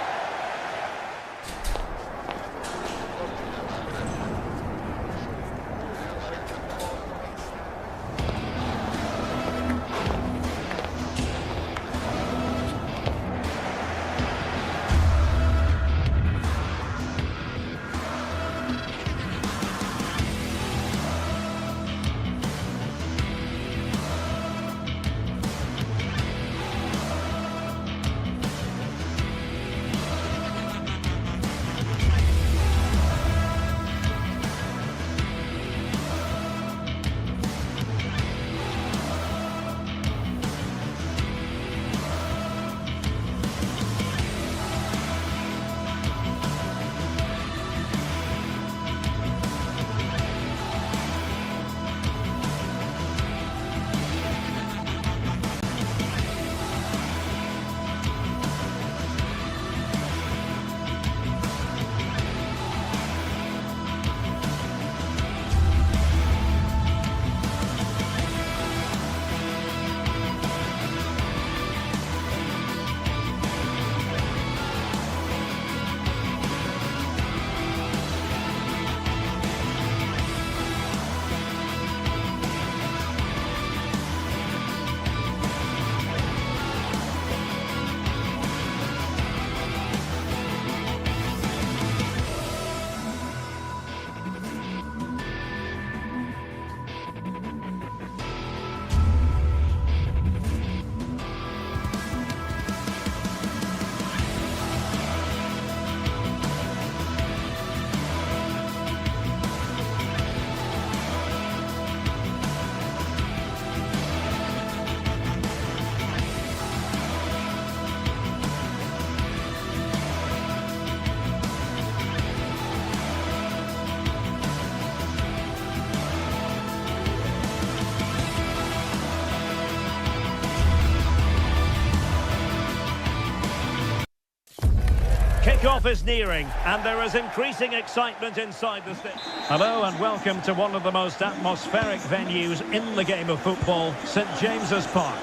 Kick-off is nearing, and there is increasing excitement inside the stadium. Hello and welcome to one of the most atmospheric venues in the game of football, St James's Park.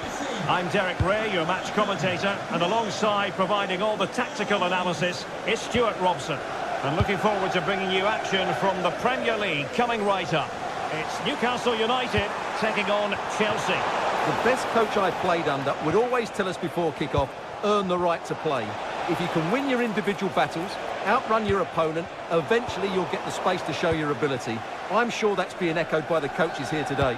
I'm Derek Ray, your match commentator, and alongside providing all the tactical analysis is Stuart Robson. And looking forward to bringing you action from the Premier League coming right up. It's Newcastle United taking on Chelsea. The best coach I've played under would always tell us before kick-off, earn the right to play. If you can win your individual battles, outrun your opponent, eventually you'll get the space to show your ability. I'm sure that's being echoed by the coaches here today.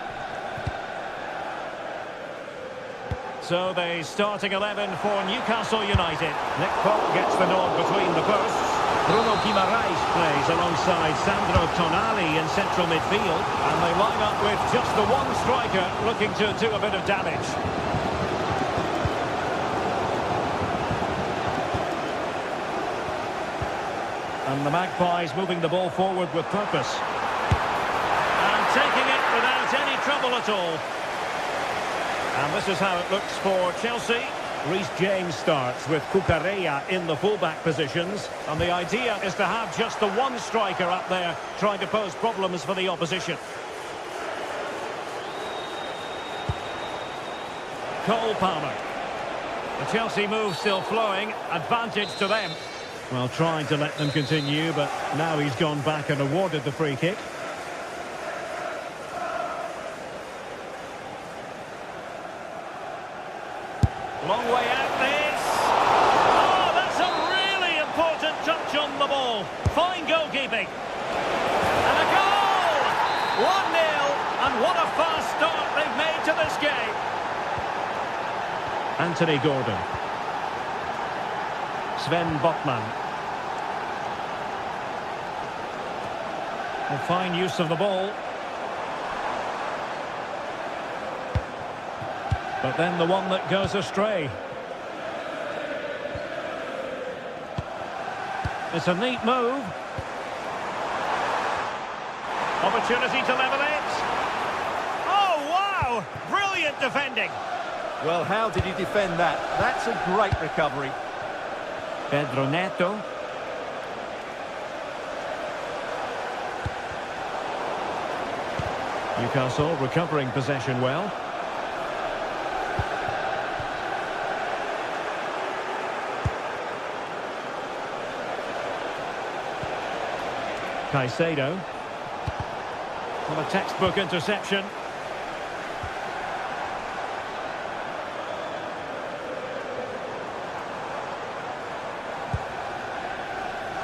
So the starting 11 for Newcastle United. Nick Pope gets the nod between the posts. Bruno Guimaraes plays alongside Sandro Tonali in central midfield. And they line up with just the one striker looking to do a bit of damage. And the Magpies moving the ball forward with purpose. And taking it without any trouble at all. And this is how it looks for Chelsea. Reece James starts with Cucurella in the fullback positions. And the idea is to have just the one striker up there trying to pose problems for the opposition. Cole Palmer. The Chelsea move still flowing. Advantage to them. Well, trying to let them continue, but now he's gone back and awarded the free kick. Long way out this. Oh, that's a really important touch on the ball. Fine goalkeeping. And a goal! 1-0, and what a fast start they've made to this game. Anthony Gordon. Sven Botman. A fine use of the ball. But then the one that goes astray. It's a neat move. Opportunity to level it. Oh, wow! Brilliant defending. Well, how did he defend that? That's a great recovery. Pedro Neto. Newcastle recovering possession well. Caicedo. Well, a textbook interception.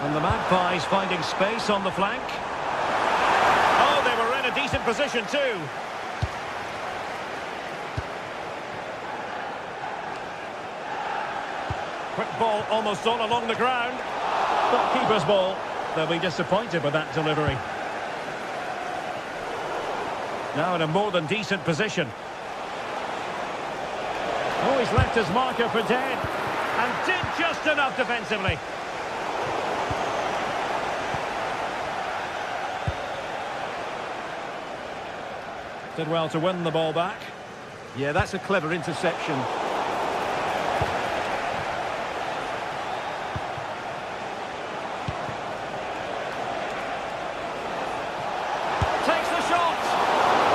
And the Magpies finding space on the flank. Oh, they were in a decent position too. Quick ball almost all along the ground. But keeper's ball. They'll be disappointed with that delivery. Now in a more than decent position. Oh, he's left his marker for dead. And did just enough defensively. Did well to win the ball back. Yeah, that's a clever interception. Takes the shot.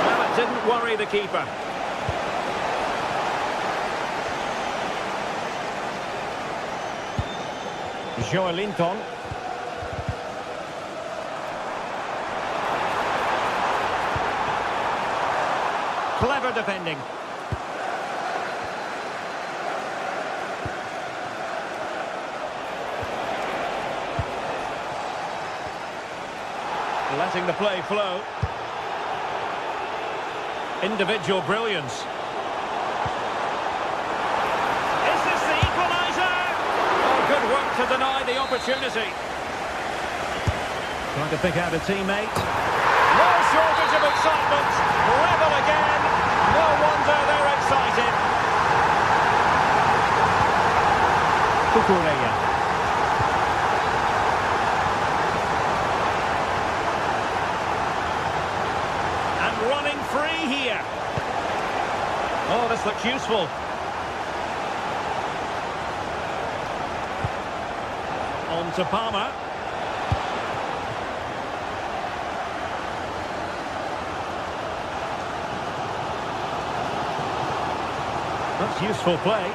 Well, it didn't worry the keeper. Joelinton. Clever defending. Letting the play flow. Individual brilliance. Is this the equaliser? Oh, good work to deny the opportunity. Trying to pick out a teammate. No shortage of excitement. Level again. No wonder they're excited. Cucurella. And running free here. Oh, this looks useful. On to Palmer. That's useful play.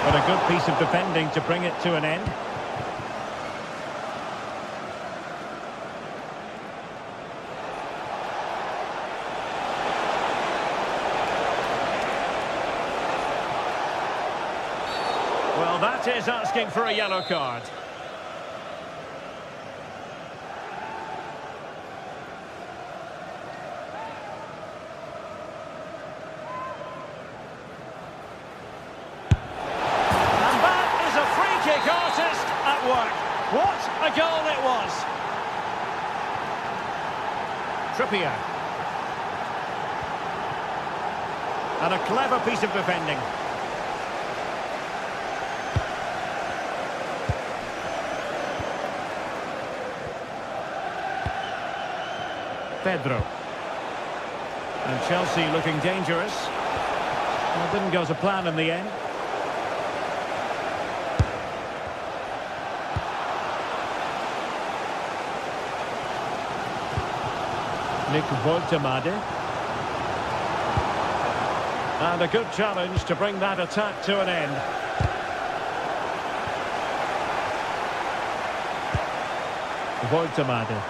But a good piece of defending to bring it to an end. Well, that is asking for a yellow card. What a goal it was! Trippier. And a clever piece of defending. Pedro. And Chelsea looking dangerous. Well, didn't go to plan in the end. Nick Woltemade. And a good challenge to bring that attack to an end. Woltemade.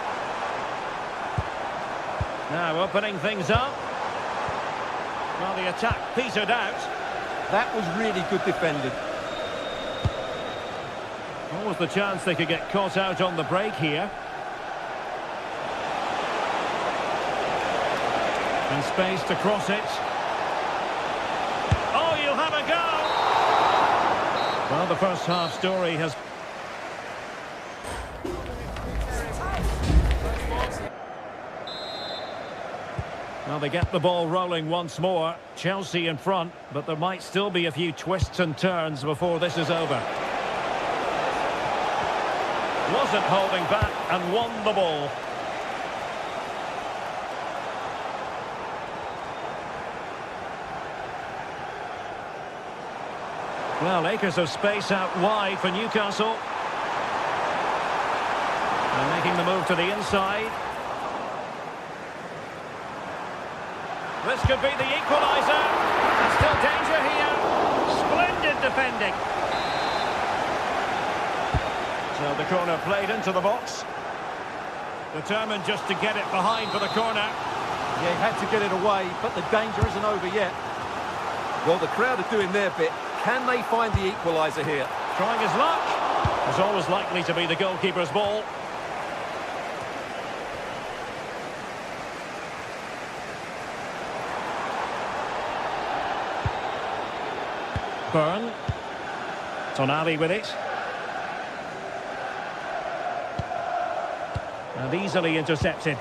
Now opening things up. Well, the attack petered out. That was really good defending. What was the chance they could get caught out on the break here? And space to cross it. Oh, you'll have a go! Well, the first half story has... Well, they get the ball rolling once more. Chelsea in front, but there might still be a few twists and turns before this is over. Wasn't holding back and won the ball. Well, acres of space out wide for Newcastle. And making the move to the inside. This could be the equaliser. And still danger here. Splendid defending. So the corner played into the box. Determined just to get it behind for the corner. Yeah, he had to get it away, but the danger isn't over yet. Well, the crowd are doing their bit. Can they find the equaliser here? Trying his luck. It's always likely to be the goalkeeper's ball. Byrne. Tonali with it. And easily intercepted.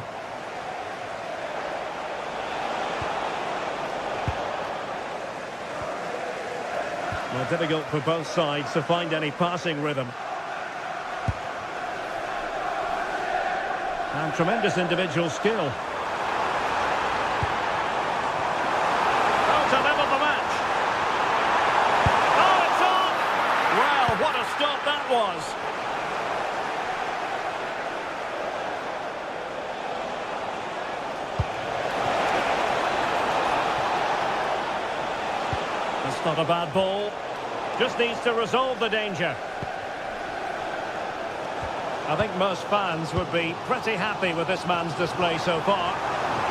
Well, difficult for both sides to find any passing rhythm. And tremendous individual skill. Oh, to level the match. Oh, it's on! Well, what a stop that was. That's not a bad ball. Just needs to resolve the danger. I think most fans would be pretty happy with this man's display so far.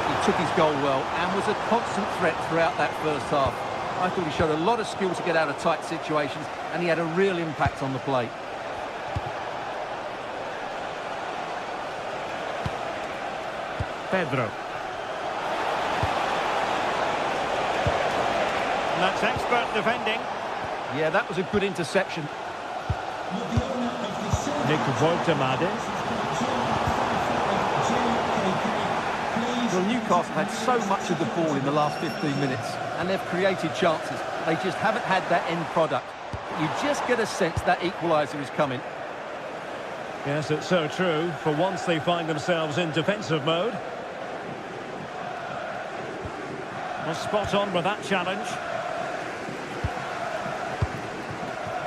He took his goal well and was a constant threat throughout that first half. I thought he showed a lot of skill to get out of tight situations, and he had a real impact on the plate. Pedro. And that's expert defending. Yeah, that was a good interception. Nick Woltemade. Well, Newcastle had so much of the ball in the last 15 minutes, and they've created chances. They just haven't had that end product. You just get a sense that equaliser is coming. Yes, it's so true. For once they find themselves in defensive mode. Well, spot on with that challenge.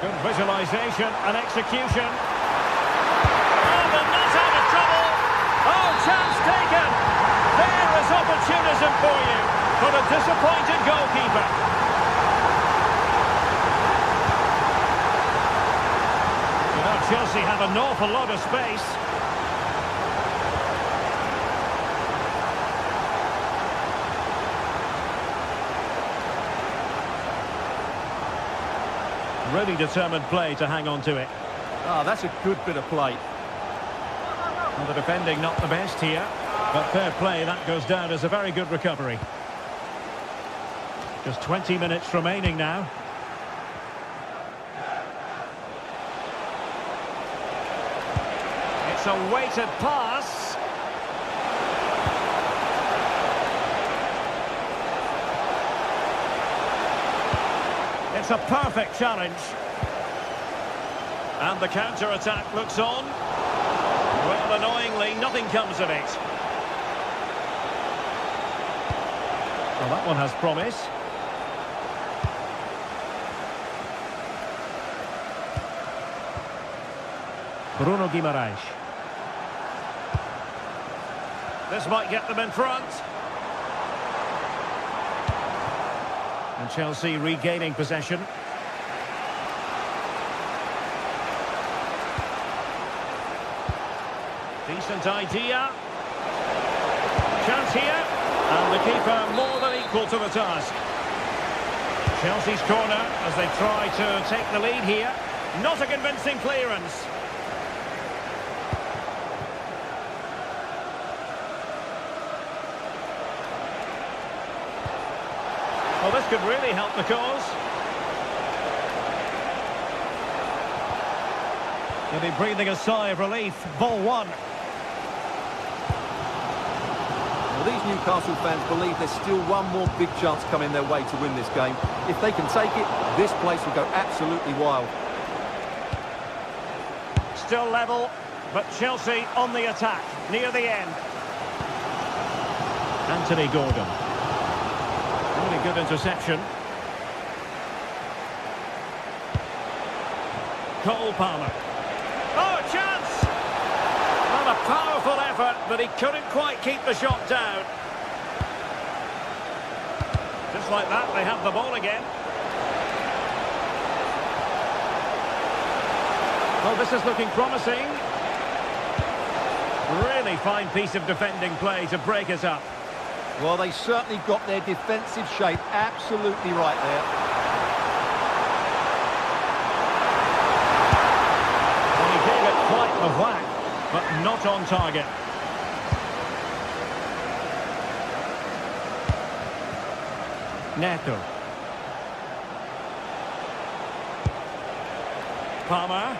Good visualisation and execution. Oh, they're not out of trouble. Oh, chance taken. There is opportunism for you, for the disappointed goalkeeper. You know, Chelsea have an awful lot of space. Really determined play to hang on to it. Ah, that's a good bit of play. And the defending not the best here, but fair play, that goes down as a very good recovery. Just 20 minutes remaining now. It's a weighted pass. It's a perfect challenge. And the counter-attack looks on. Well, annoyingly, nothing comes of it. Well, that one has promise. Bruno Guimaraes. This might get them in front. And Chelsea regaining possession. Decent idea. Chance here. And the keeper more than equal to the task. Chelsea's corner as they try to take the lead here. Not a convincing clearance. Well, this could really help the cause. They'll be breathing a sigh of relief. Ball one. Well, these Newcastle fans believe there's still one more big chance coming their way to win this game. If they can take it, this place will go absolutely wild. Still level, but Chelsea on the attack, near the end. Anthony Gordon. Really good interception. Cole Palmer. Oh, a chance! Well, a powerful effort, but he couldn't quite keep the shot down. Just like that, they have the ball again. Well, this is looking promising. Really fine piece of defending play to break us up. Well, they certainly got their defensive shape absolutely right there. Well, he gave it quite a whack, but not on target. Neto. Palmer.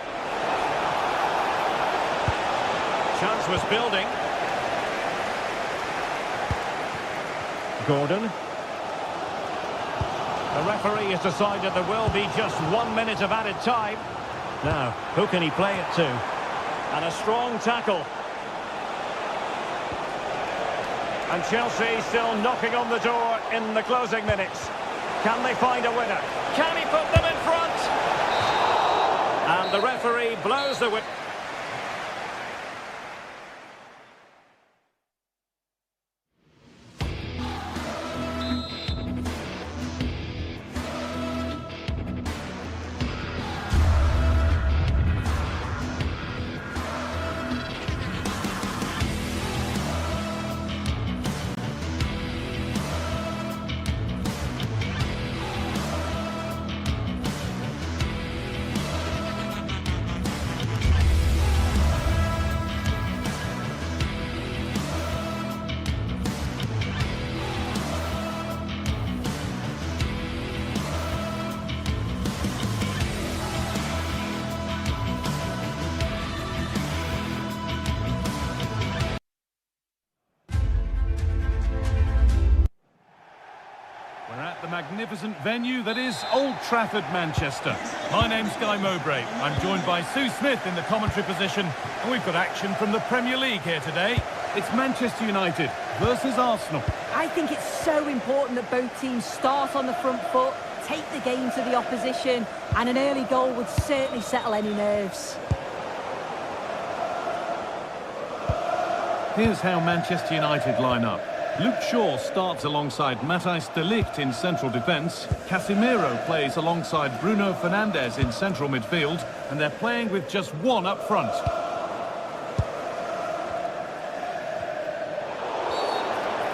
Chance was building. Gordon. The referee has decided there will be just 1 minute of added time. Now, who can he play it to? And a strong tackle. And Chelsea still knocking on the door in the closing minutes. Can they find a winner? Can he put them in front? And the referee blows the whistle. We're at the magnificent venue that is Old Trafford, Manchester. My name's Guy Mowbray. I'm joined by Sue Smith in the commentary position, and we've got action from the Premier League here today. It's Manchester United versus Arsenal. I think it's so important that both teams start on the front foot, take the game to the opposition, and an early goal would certainly settle any nerves. Here's how Manchester United line up. Luke Shaw starts alongside Matthijs de Ligt in central defence. Casemiro plays alongside Bruno Fernandes in central midfield, and they're playing with just one up front.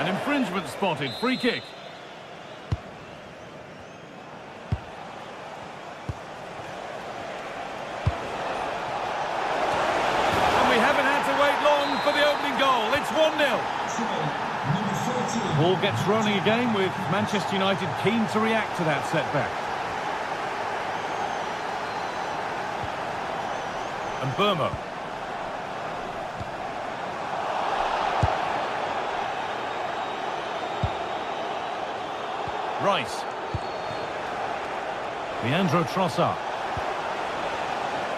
An infringement spotted, free kick. And we haven't had to wait long for the opening goal. It's 1-0. Ball gets rolling again with Manchester United keen to react to that setback. And Burmo. Rice. Leandro Trossard.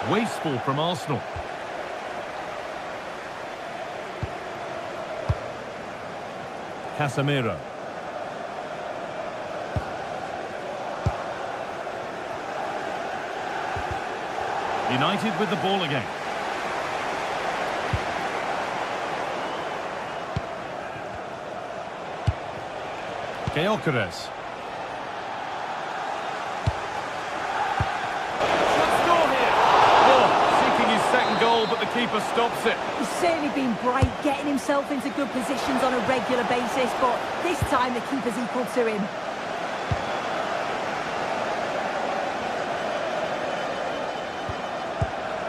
Wasteful from Arsenal. Casemiro. United with the ball again. Gyökeres. Second goal, but the keeper stops it. He's certainly been bright, getting himself into good positions on a regular basis, but this time the keeper's equal to him.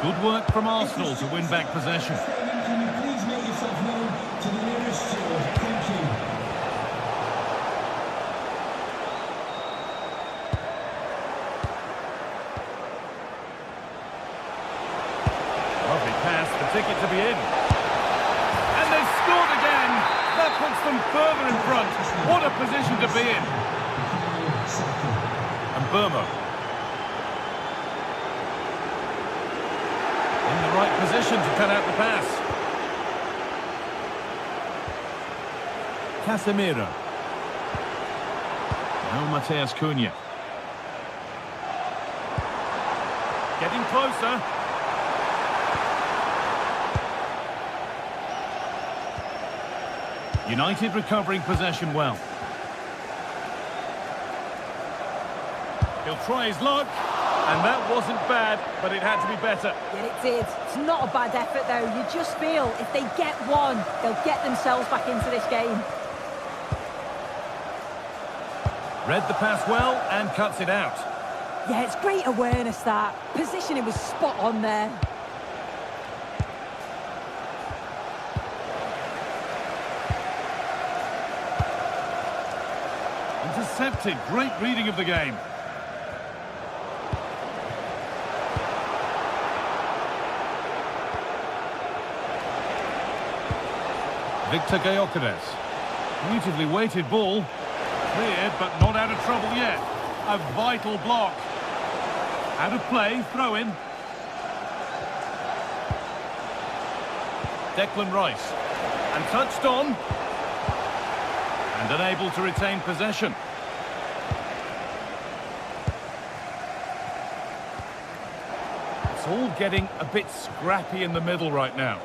Good work from Arsenal to win back possession. Can you please make yourself known to the nearest steward? Thank you. Ticket to be in. And they've scored again. That puts them further in front. What a position to be in. And Burmo. In the right position to cut out the pass. Casemiro. Now Matheus Cunha. Getting closer. United recovering possession well. He'll try his luck, and that wasn't bad, but it had to be better. Yeah, it did. It's not a bad effort, though. You just feel if they get one, they'll get themselves back into this game. Read the pass well and cuts it out. Yeah, it's great awareness, that. Positioning was spot on there. Intercepted. Great reading of the game. Victor Gyökeres. Beautifully weighted ball. Cleared, but not out of trouble yet. A vital block. Out of play, throw in. Declan Rice. And touched on. And unable to retain possession. It's all getting a bit scrappy in the middle right now.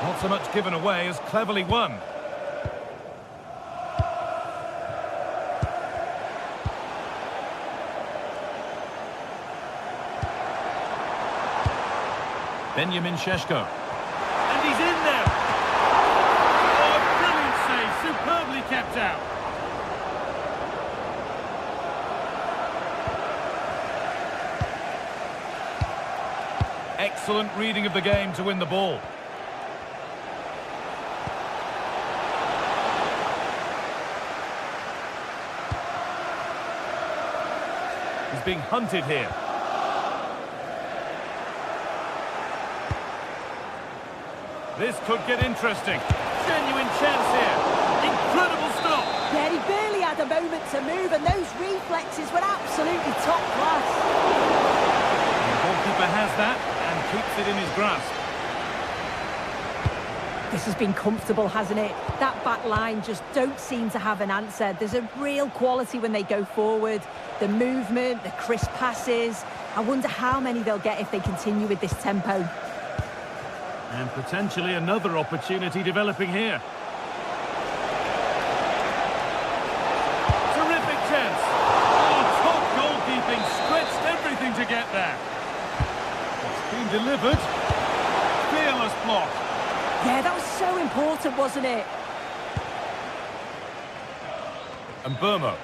Not so much given away as cleverly won. Benjamin Šeško. And he's in there! Oh, a brilliant save, superbly kept out. Excellent reading of the game to win the ball. He's being hunted here. This could get interesting. Genuine chance here. Incredible stop. Yeah, he barely had a moment to move, and those reflexes were absolutely top class. The goalkeeper has that and keeps it in his grasp. This has been comfortable, hasn't it? That back line just don't seem to have an answer. There's a real quality when they go forward. The movement, the crisp passes. I wonder how many they'll get if they continue with this tempo. And potentially another opportunity developing here. Terrific chance. Oh, top goalkeeping, stretched everything to get there. It's been delivered. Fearless block. Yeah, that was so important, wasn't it? And Burmo.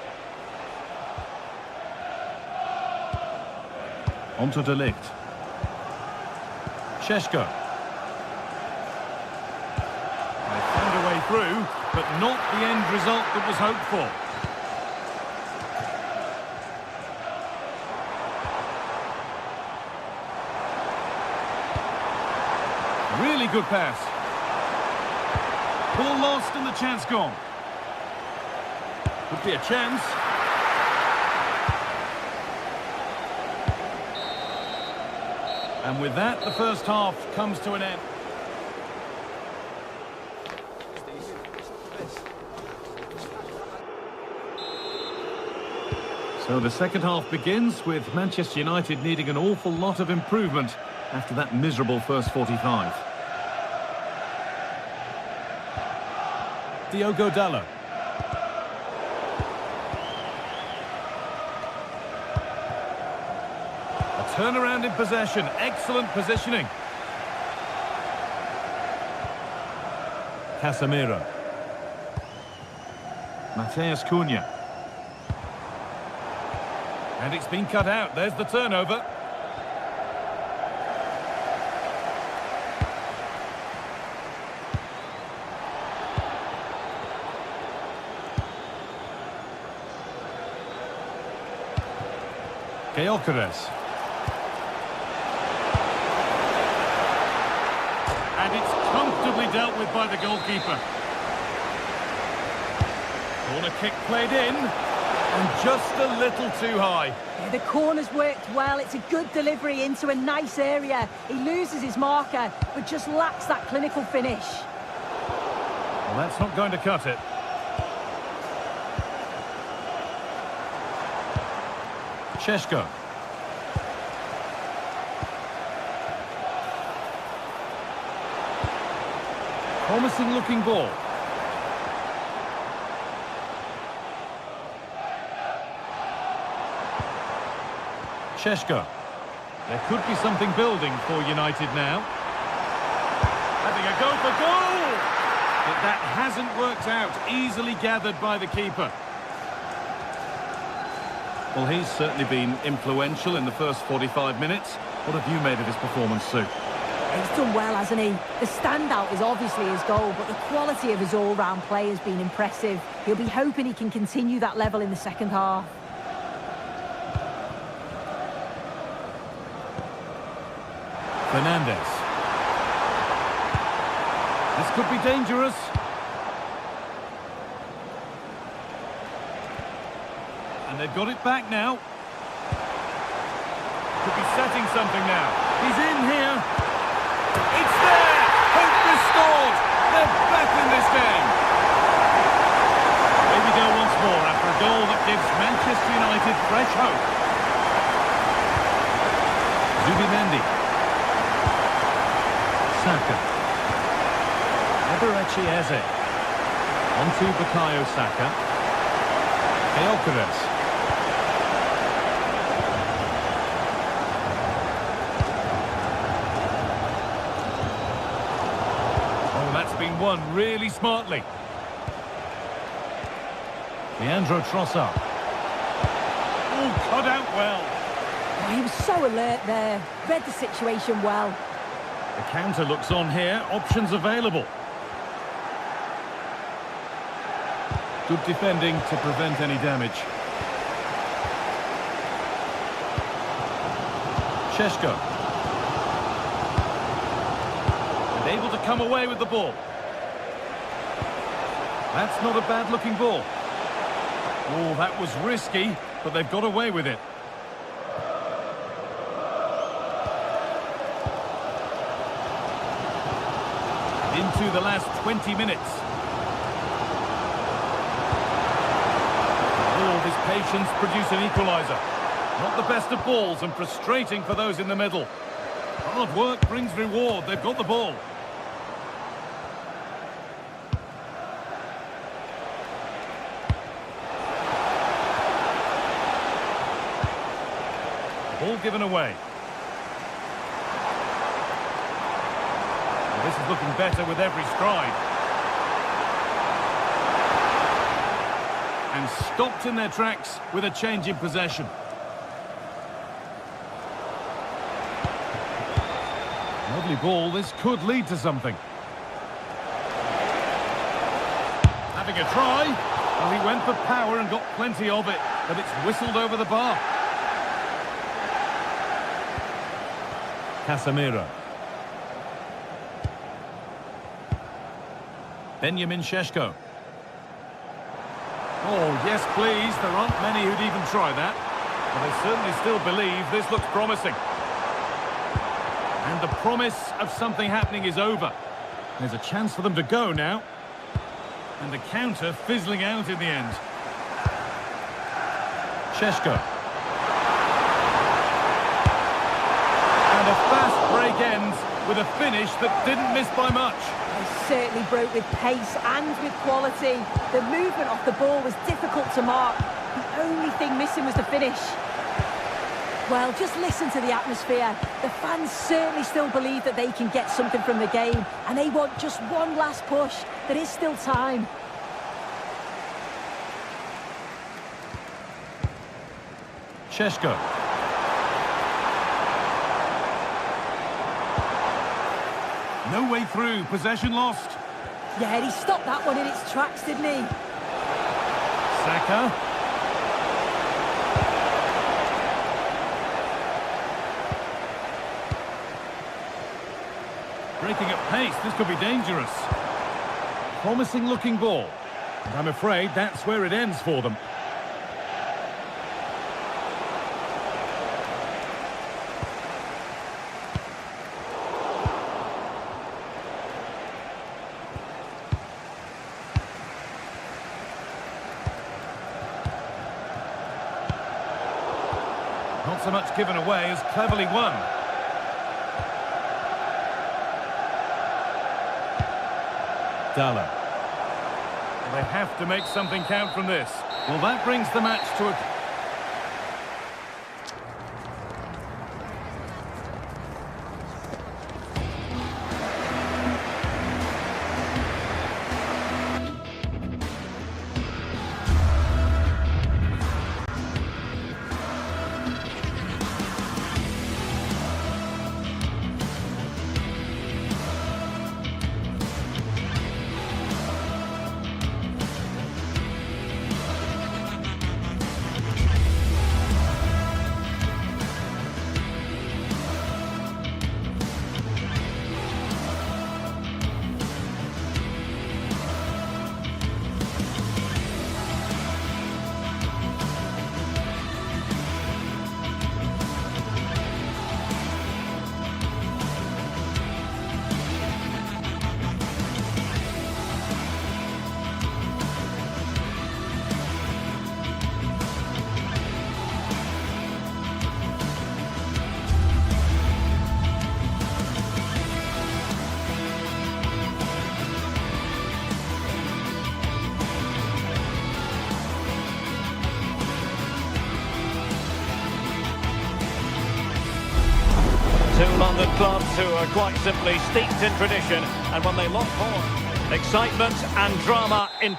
Onto De Ligt. Šeško. They found a way through, but not the end result that was hoped for. Really good pass. Ball lost and the chance gone. Could be a chance. And with that, the first half comes to an end. So the second half begins with Manchester United needing an awful lot of improvement after that miserable first 45. Diogo Dalot. A turnaround in possession, excellent positioning. Casemiro. Mateus Cunha. And it's been cut out, there's the turnover. Gyökeres. And it's comfortably dealt with by the goalkeeper. Corner kick played in, and just a little too high. Yeah, the corner's worked well. It's a good delivery into a nice area. He loses his marker, but just lacks that clinical finish. Well, that's not going to cut it. Šeško. Promising looking ball. Šeško. There could be something building for United now. Having a go for goal! But that hasn't worked out. Easily gathered by the keeper. Well, he's certainly been influential in the first 45 minutes. What have you made of his performance, Sue? He's done well, hasn't he? The standout is obviously his goal, but the quality of his all-round play has been impressive. He'll be hoping he can continue that level in the second half. Fernandes. This could be dangerous. And they've got it back now. Could be setting something now. He's in here. It's there! Hope restored! They're back in this game. Here we go once more after a goal that gives Manchester United fresh hope. Zubimendi. Saka. Eberechi Eze. Onto Bukayo Saka. Gyökeres. Been won really smartly. Leandro Trossard. Oh, cut out well. Oh, he was so alert there. Read the situation well. The counter looks on here. Options available. Good defending to prevent any damage. Šeško. And able to come away with the ball. That's not a bad-looking ball. Oh, that was risky, but they've got away with it. into the last 20 minutes. All this patience produce an equaliser. Not the best of balls and frustrating for those in the middle. Hard work brings reward. They've got the ball. Ball given away. Well, this is looking better with every stride. And stopped in their tracks with a change in possession. Lovely ball. This could lead to something. Having a try. Well, he went for power and got plenty of it, but it's whistled over the bar. Casemiro. Benjamin Šeško. Oh, yes, please. There aren't many who'd even try that. But they certainly still believe this looks promising. And the promise of something happening is over. There's a chance for them to go now. And the counter fizzling out in the end. Šeško. And a fast break ends with a finish that didn't miss by much. They certainly broke with pace and with quality. The movement off the ball was difficult to mark. The only thing missing was the finish. Well, just listen to the atmosphere. The fans certainly still believe that they can get something from the game, and they want just one last push. There is still time. Šeško. No way through, possession lost. Yeah, he stopped that one in its tracks, didn't he? Saka. Breaking at pace, this could be dangerous. Promising looking ball. And I'm afraid that's where it ends for them. Not so much given away as cleverly won. Dalla. They have to make something count from this. Well, that brings the match to a... Two London clubs who are quite simply steeped in tradition, and when they lock horns, excitement and drama in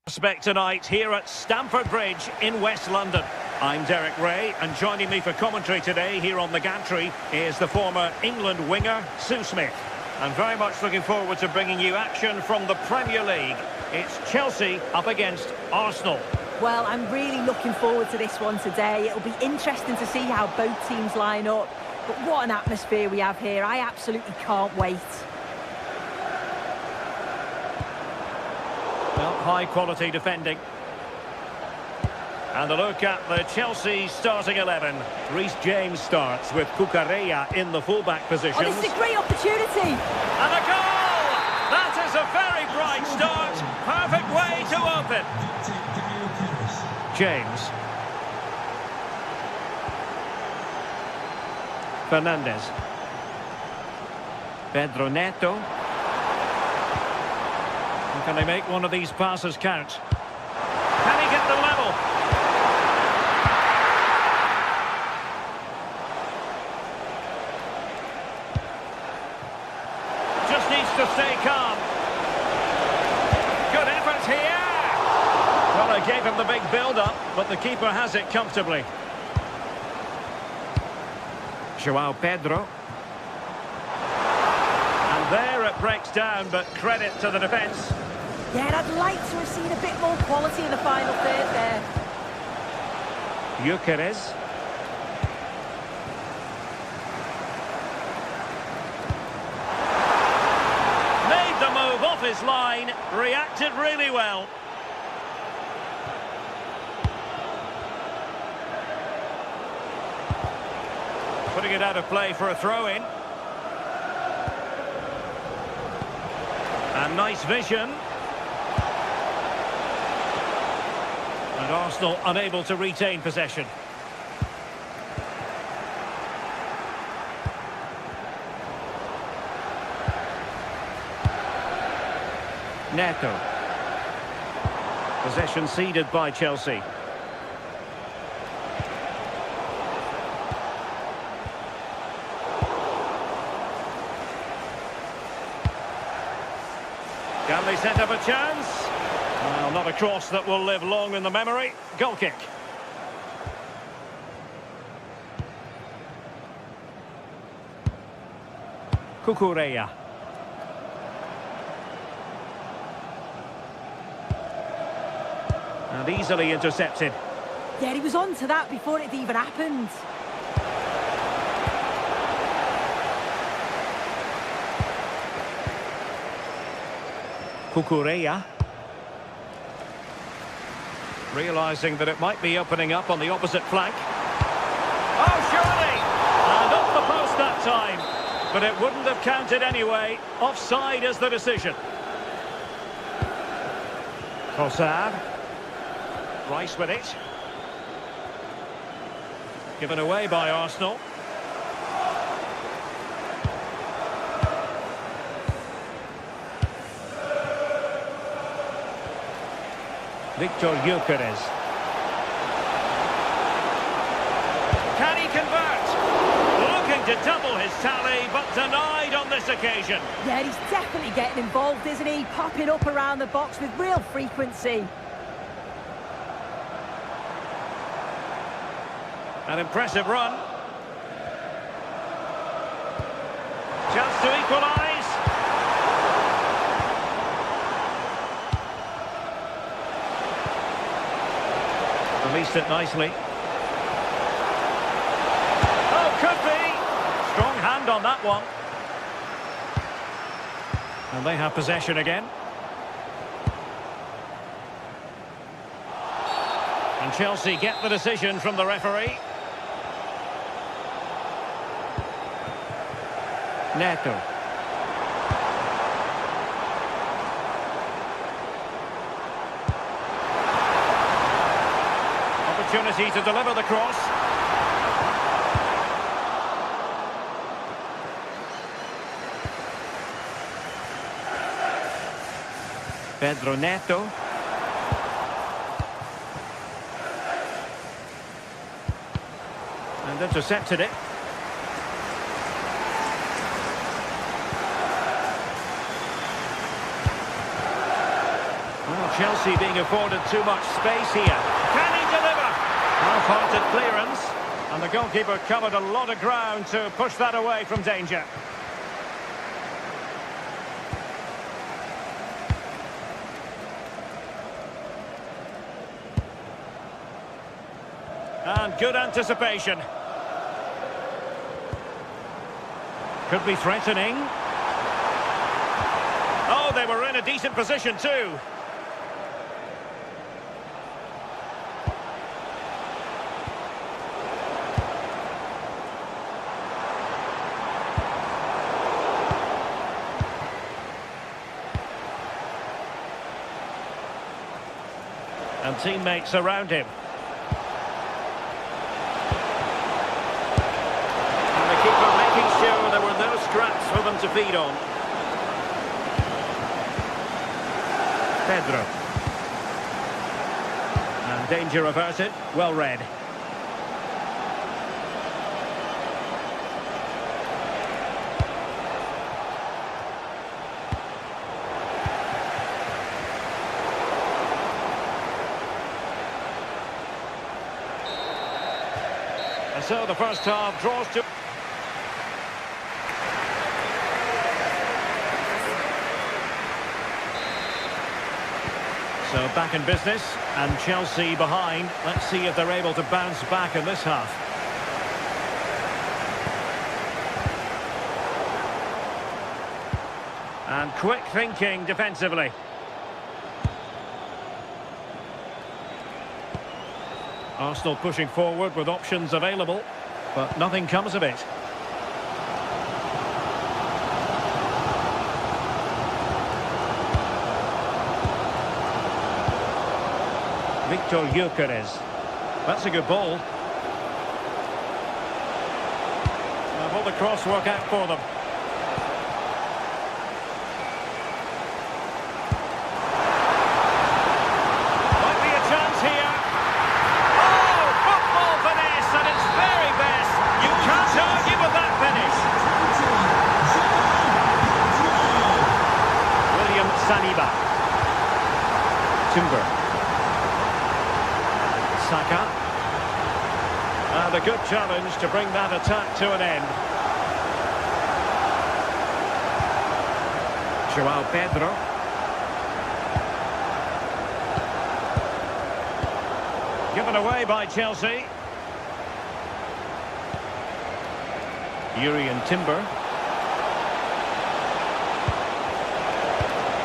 prospect tonight here at Stamford Bridge in West London. I'm Derek Ray, and joining me for commentary today here on the gantry is the former England winger, Sue Smith. I'm very much looking forward to bringing you action from the Premier League. It's Chelsea up against Arsenal. Well, I'm really looking forward to this one today. It'll be interesting to see how both teams line up. But what an atmosphere we have here. I absolutely can't wait. Well, high quality defending. And a look at the Chelsea starting 11. Reece James starts with Cucurella in the fullback position. Oh, this is a great opportunity. And a goal! That is a very bright start. Perfect way to open. James. Fernandez. Pedro Neto. And can they make one of these passes count? Can he get the level? Just needs to stay calm. Good effort here. Well, they gave him the big build-up, but the keeper has it comfortably. João Pedro. And there it breaks down, but credit to the defence. Yeah, and I'd like to have seen a bit more quality in the final third there. Gyökeres. Made the move off his line, reacted really well. Putting it out of play for a throw-in. And nice vision. And Arsenal unable to retain possession. Neto. Possession ceded by Chelsea. Can they set up a chance? Well, not a cross that will live long in the memory. Goal kick. Cucurella. And easily intercepted. Yeah, he was on to that before it even happened. Cucurella. Realising that it might be opening up on the opposite flank. Oh, surely! And off the post that time. But it wouldn't have counted anyway. Offside is the decision. Trossard. Rice with it. Given away by Arsenal. Victor Gyökeres. Can he convert? Looking to double his tally, but denied on this occasion. Yeah, he's definitely getting involved, isn't he? Popping up around the box with real frequency. An impressive run. Chance to equalise. Released it nicely. Oh, could be. Strong hand on that one. And they have possession again. And Chelsea get the decision from the referee. Neto. Opportunity to deliver the cross. Pedro Neto. And intercepted it. Well, Chelsea being afforded too much space here. Can he deliver? Half-hearted clearance. And the goalkeeper covered a lot of ground to push that away from danger. And good anticipation. Could be threatening. Oh, they were in a decent position too. And teammates around him. And the keeper making sure there were no scraps for them to feed on. Pedro. And danger averted. Well read. And so the first half draws to... So back in business, and Chelsea behind. Let's see if they're able to bounce back in this half. And quick thinking defensively. Arsenal pushing forward with options available, but nothing comes of it. Victor Gyökeres. That's a good ball. Now will the cross work out for them? Might be a chance here. Oh, football finesse at its very best. You can't argue with that finish. William Saliba. Timber. Saka. And a good challenge to bring that attack to an end. João Pedro. Given away by Chelsea. Urian Timber.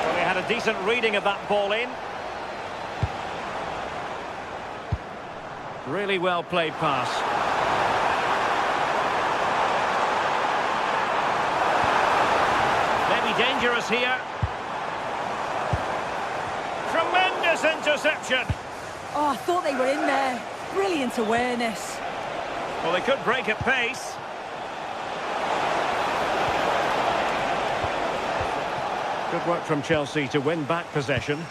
Well, they had a decent reading of that ball in. Really well played pass. Maybe dangerous here. Tremendous interception. Oh, I thought they were in there. Brilliant awareness. Well, they could break at pace. Good work from Chelsea to win back possession.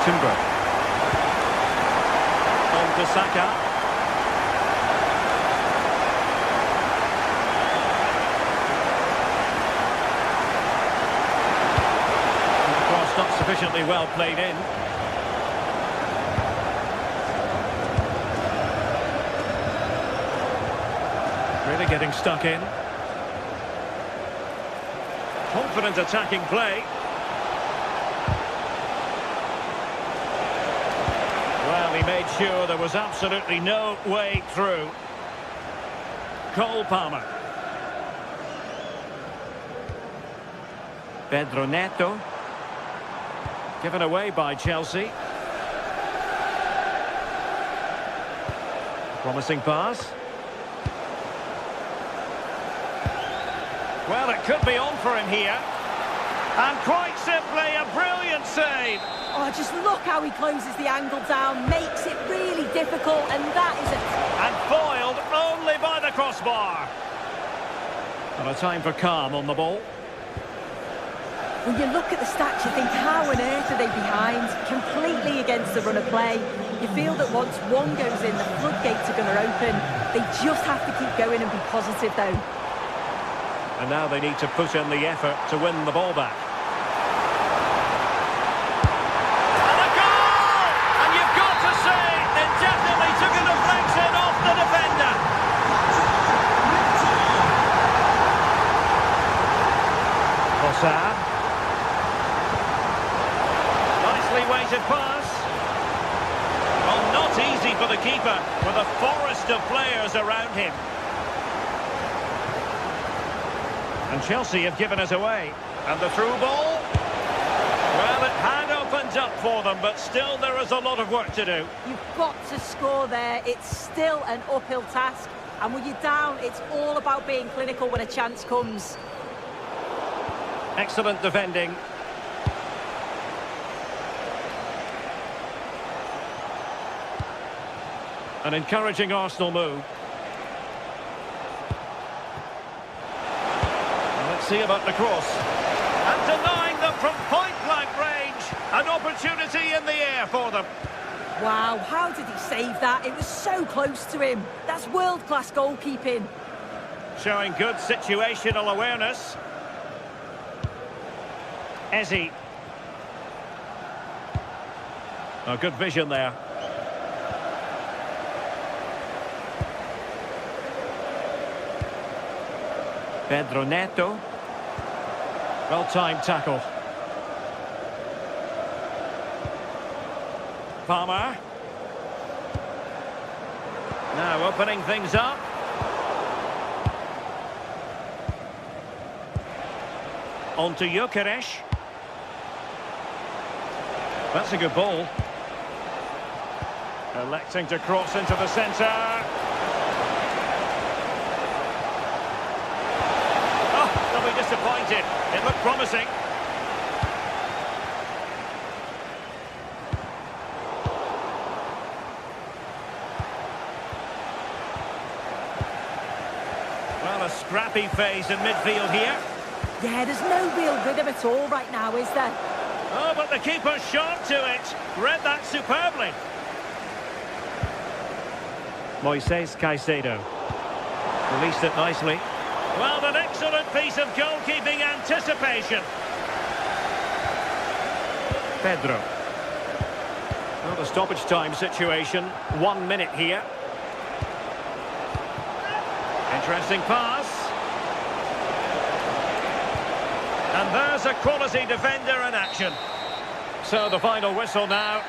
Timber. On to Saka. And the cross not sufficiently well played in. Really getting stuck in. Confident attacking play. Well, he made sure there was absolutely no way through. Cole Palmer. Pedro Neto. Given away by Chelsea. Promising pass. Well, it could be on for him here. And quite simply, a brilliant save. Oh, just look how he closes the angle down, makes it really difficult, and that is it. And foiled only by the crossbar. And a time for calm on the ball. When you look at the stats, you think, how on earth are they behind? Completely against the run of play. You feel that once one goes in, the floodgates are going to open. They just have to keep going and be positive, though. And now they need to put in the effort to win the ball back. And a goal! And you've got to say, it definitely took a deflection off the defender. Bossard. Nicely weighted pass. Well, not easy for the keeper, with a forest of players around him. And Chelsea have given us away. And the through ball? Well, it opened up for them, but still there is a lot of work to do. You've got to score there. It's still an uphill task. And when you're down, it's all about being clinical when a chance comes. Excellent defending. An encouraging Arsenal move. Let's see about the cross. And denying them from point-blank range. An opportunity in the air for them. Wow, how did he save that? It was so close to him. That's world-class goalkeeping. Showing good situational awareness. Ezzy. Oh, good vision there. Pedro Neto. Well-timed tackle. Palmer. Now opening things up. On to Gyökeres. That's a good ball. Electing to cross into the centre. Oh, they'll be disappointed. It looked promising. Well, a scrappy phase in midfield here. Yeah, there's no real rhythm at all right now, is there? Oh, but the keeper's shot to it. Read that superbly. Moises Caicedo. Released it nicely. Well, an excellent piece of goalkeeping anticipation. Pedro. Well, the stoppage time situation. 1 minute here. Interesting pass. And there's a quality defender in action. So the final whistle now.